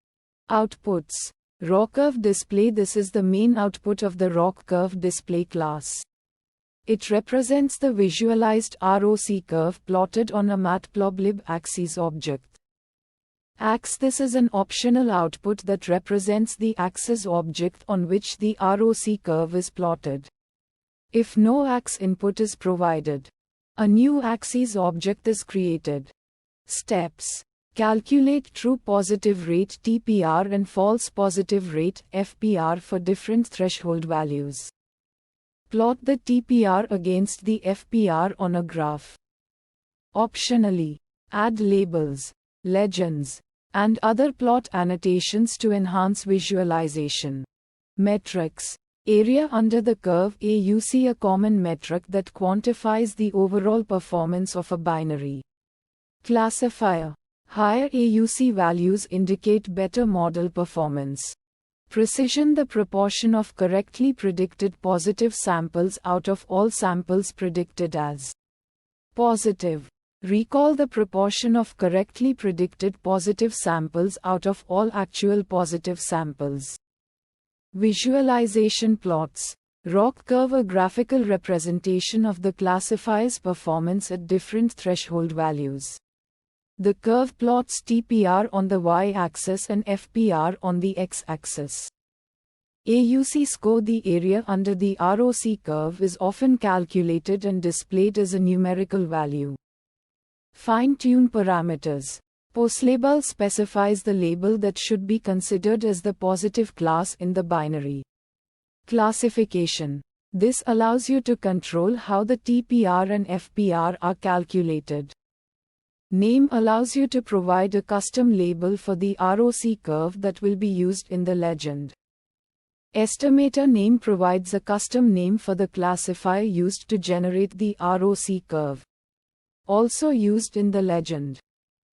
Outputs ROCurve display. This is the main output of the ROCurve display class. It represents the visualized ROC curve plotted on a Matplotlib axis object. AXE. This is an optional output that represents the axis object on which the ROC curve is plotted. If no AXE input is provided, a new axis object is created. Steps: calculate true positive rate TPR and false positive rate FPR for different threshold values. Plot the TPR against the FPR on a graph. Optionally, add labels, legends, and other plot annotations to enhance visualization. Metrics: area under the curve AUC, a common metric that quantifies the overall performance of a binary classifier. Higher AUC values indicate better model performance. Precision: the proportion of correctly predicted positive samples out of all samples predicted as positive. Recall the proportion of correctly predicted positive samples out of all actual positive samples. Visualization plots. ROCurve, a graphical representation of the classifier's performance at different threshold values. The curve plots TPR on the y-axis and FPR on the x-axis. AUC score: the area under the ROC curve is often calculated and displayed as a numerical value. Fine-tune parameters. POSLabel specifies the label that should be considered as the positive class in the binary classification. This allows you to control how the TPR and FPR are calculated. Name allows you to provide a custom label for the ROC curve that will be used in the legend. Estimator name provides a custom name for the classifier used to generate the ROC curve. Also used in the legend.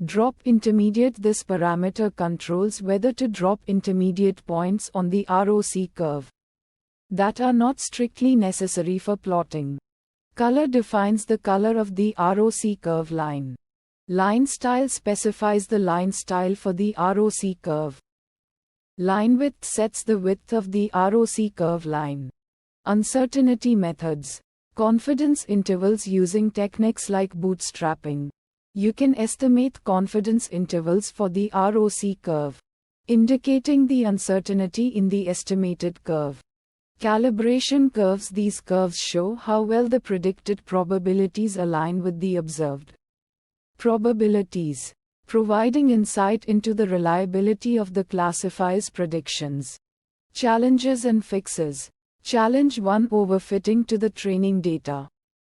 Drop intermediate. This parameter controls whether to drop intermediate points on the ROC curve that are not strictly necessary for plotting. Color defines the color of the ROC curve line. Line style specifies the line style for the ROC curve. Line width sets the width of the ROC curve line. Uncertainty methods. Confidence intervals using techniques like bootstrapping. You can estimate confidence intervals for the ROC curve, indicating the uncertainty in the estimated curve. Calibration curves. These curves show how well the predicted probabilities align with the observed probabilities, providing insight into the reliability of the classifier's predictions. Challenges and fixes. Challenge 1: overfitting to the training data.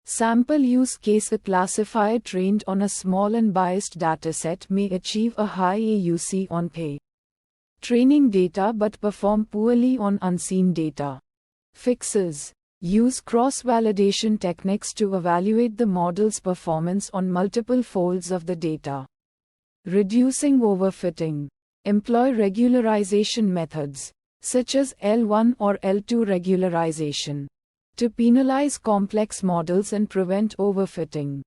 Sample use case: a classifier trained on a small and biased dataset may achieve a high AUC on training data but perform poorly on unseen data. Fixes: use cross-validation techniques to evaluate the model's performance on multiple folds of the data. Reducing overfitting. Employ regularization methods, such as L1 or L2 regularization, to penalize complex models and prevent overfitting.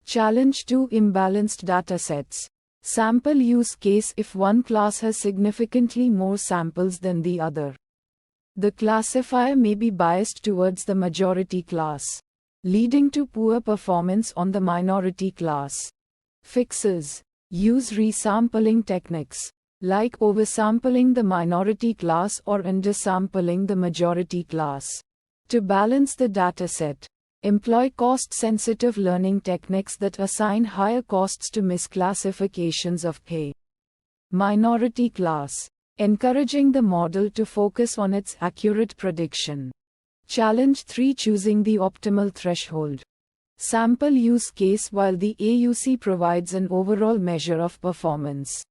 Challenge 2: imbalanced datasets. Sample use case: if one class has significantly more samples than the other, the classifier may be biased towards the majority class, leading to poor performance on the minority class. Fixes: use resampling techniques, like oversampling the minority class or undersampling the majority class, to balance the dataset. Employ cost-sensitive learning techniques that assign higher costs to misclassifications of a minority class. encouraging the model to focus on its accurate prediction. Challenge 3: choosing the optimal threshold. Sample use case. While the AUC provides an overall measure of performance,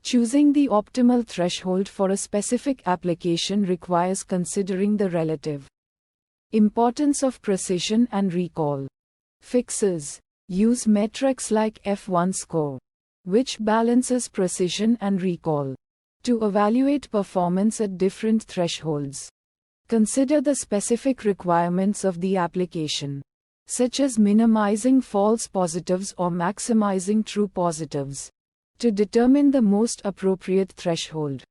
choosing the optimal threshold for a specific application requires considering the relative importance of precision and recall. Fixes: use metrics like F1 score, which balances precision and recall, to evaluate performance at different thresholds. Consider the specific requirements of the application, such as minimizing false positives or maximizing true positives, to determine the most appropriate threshold.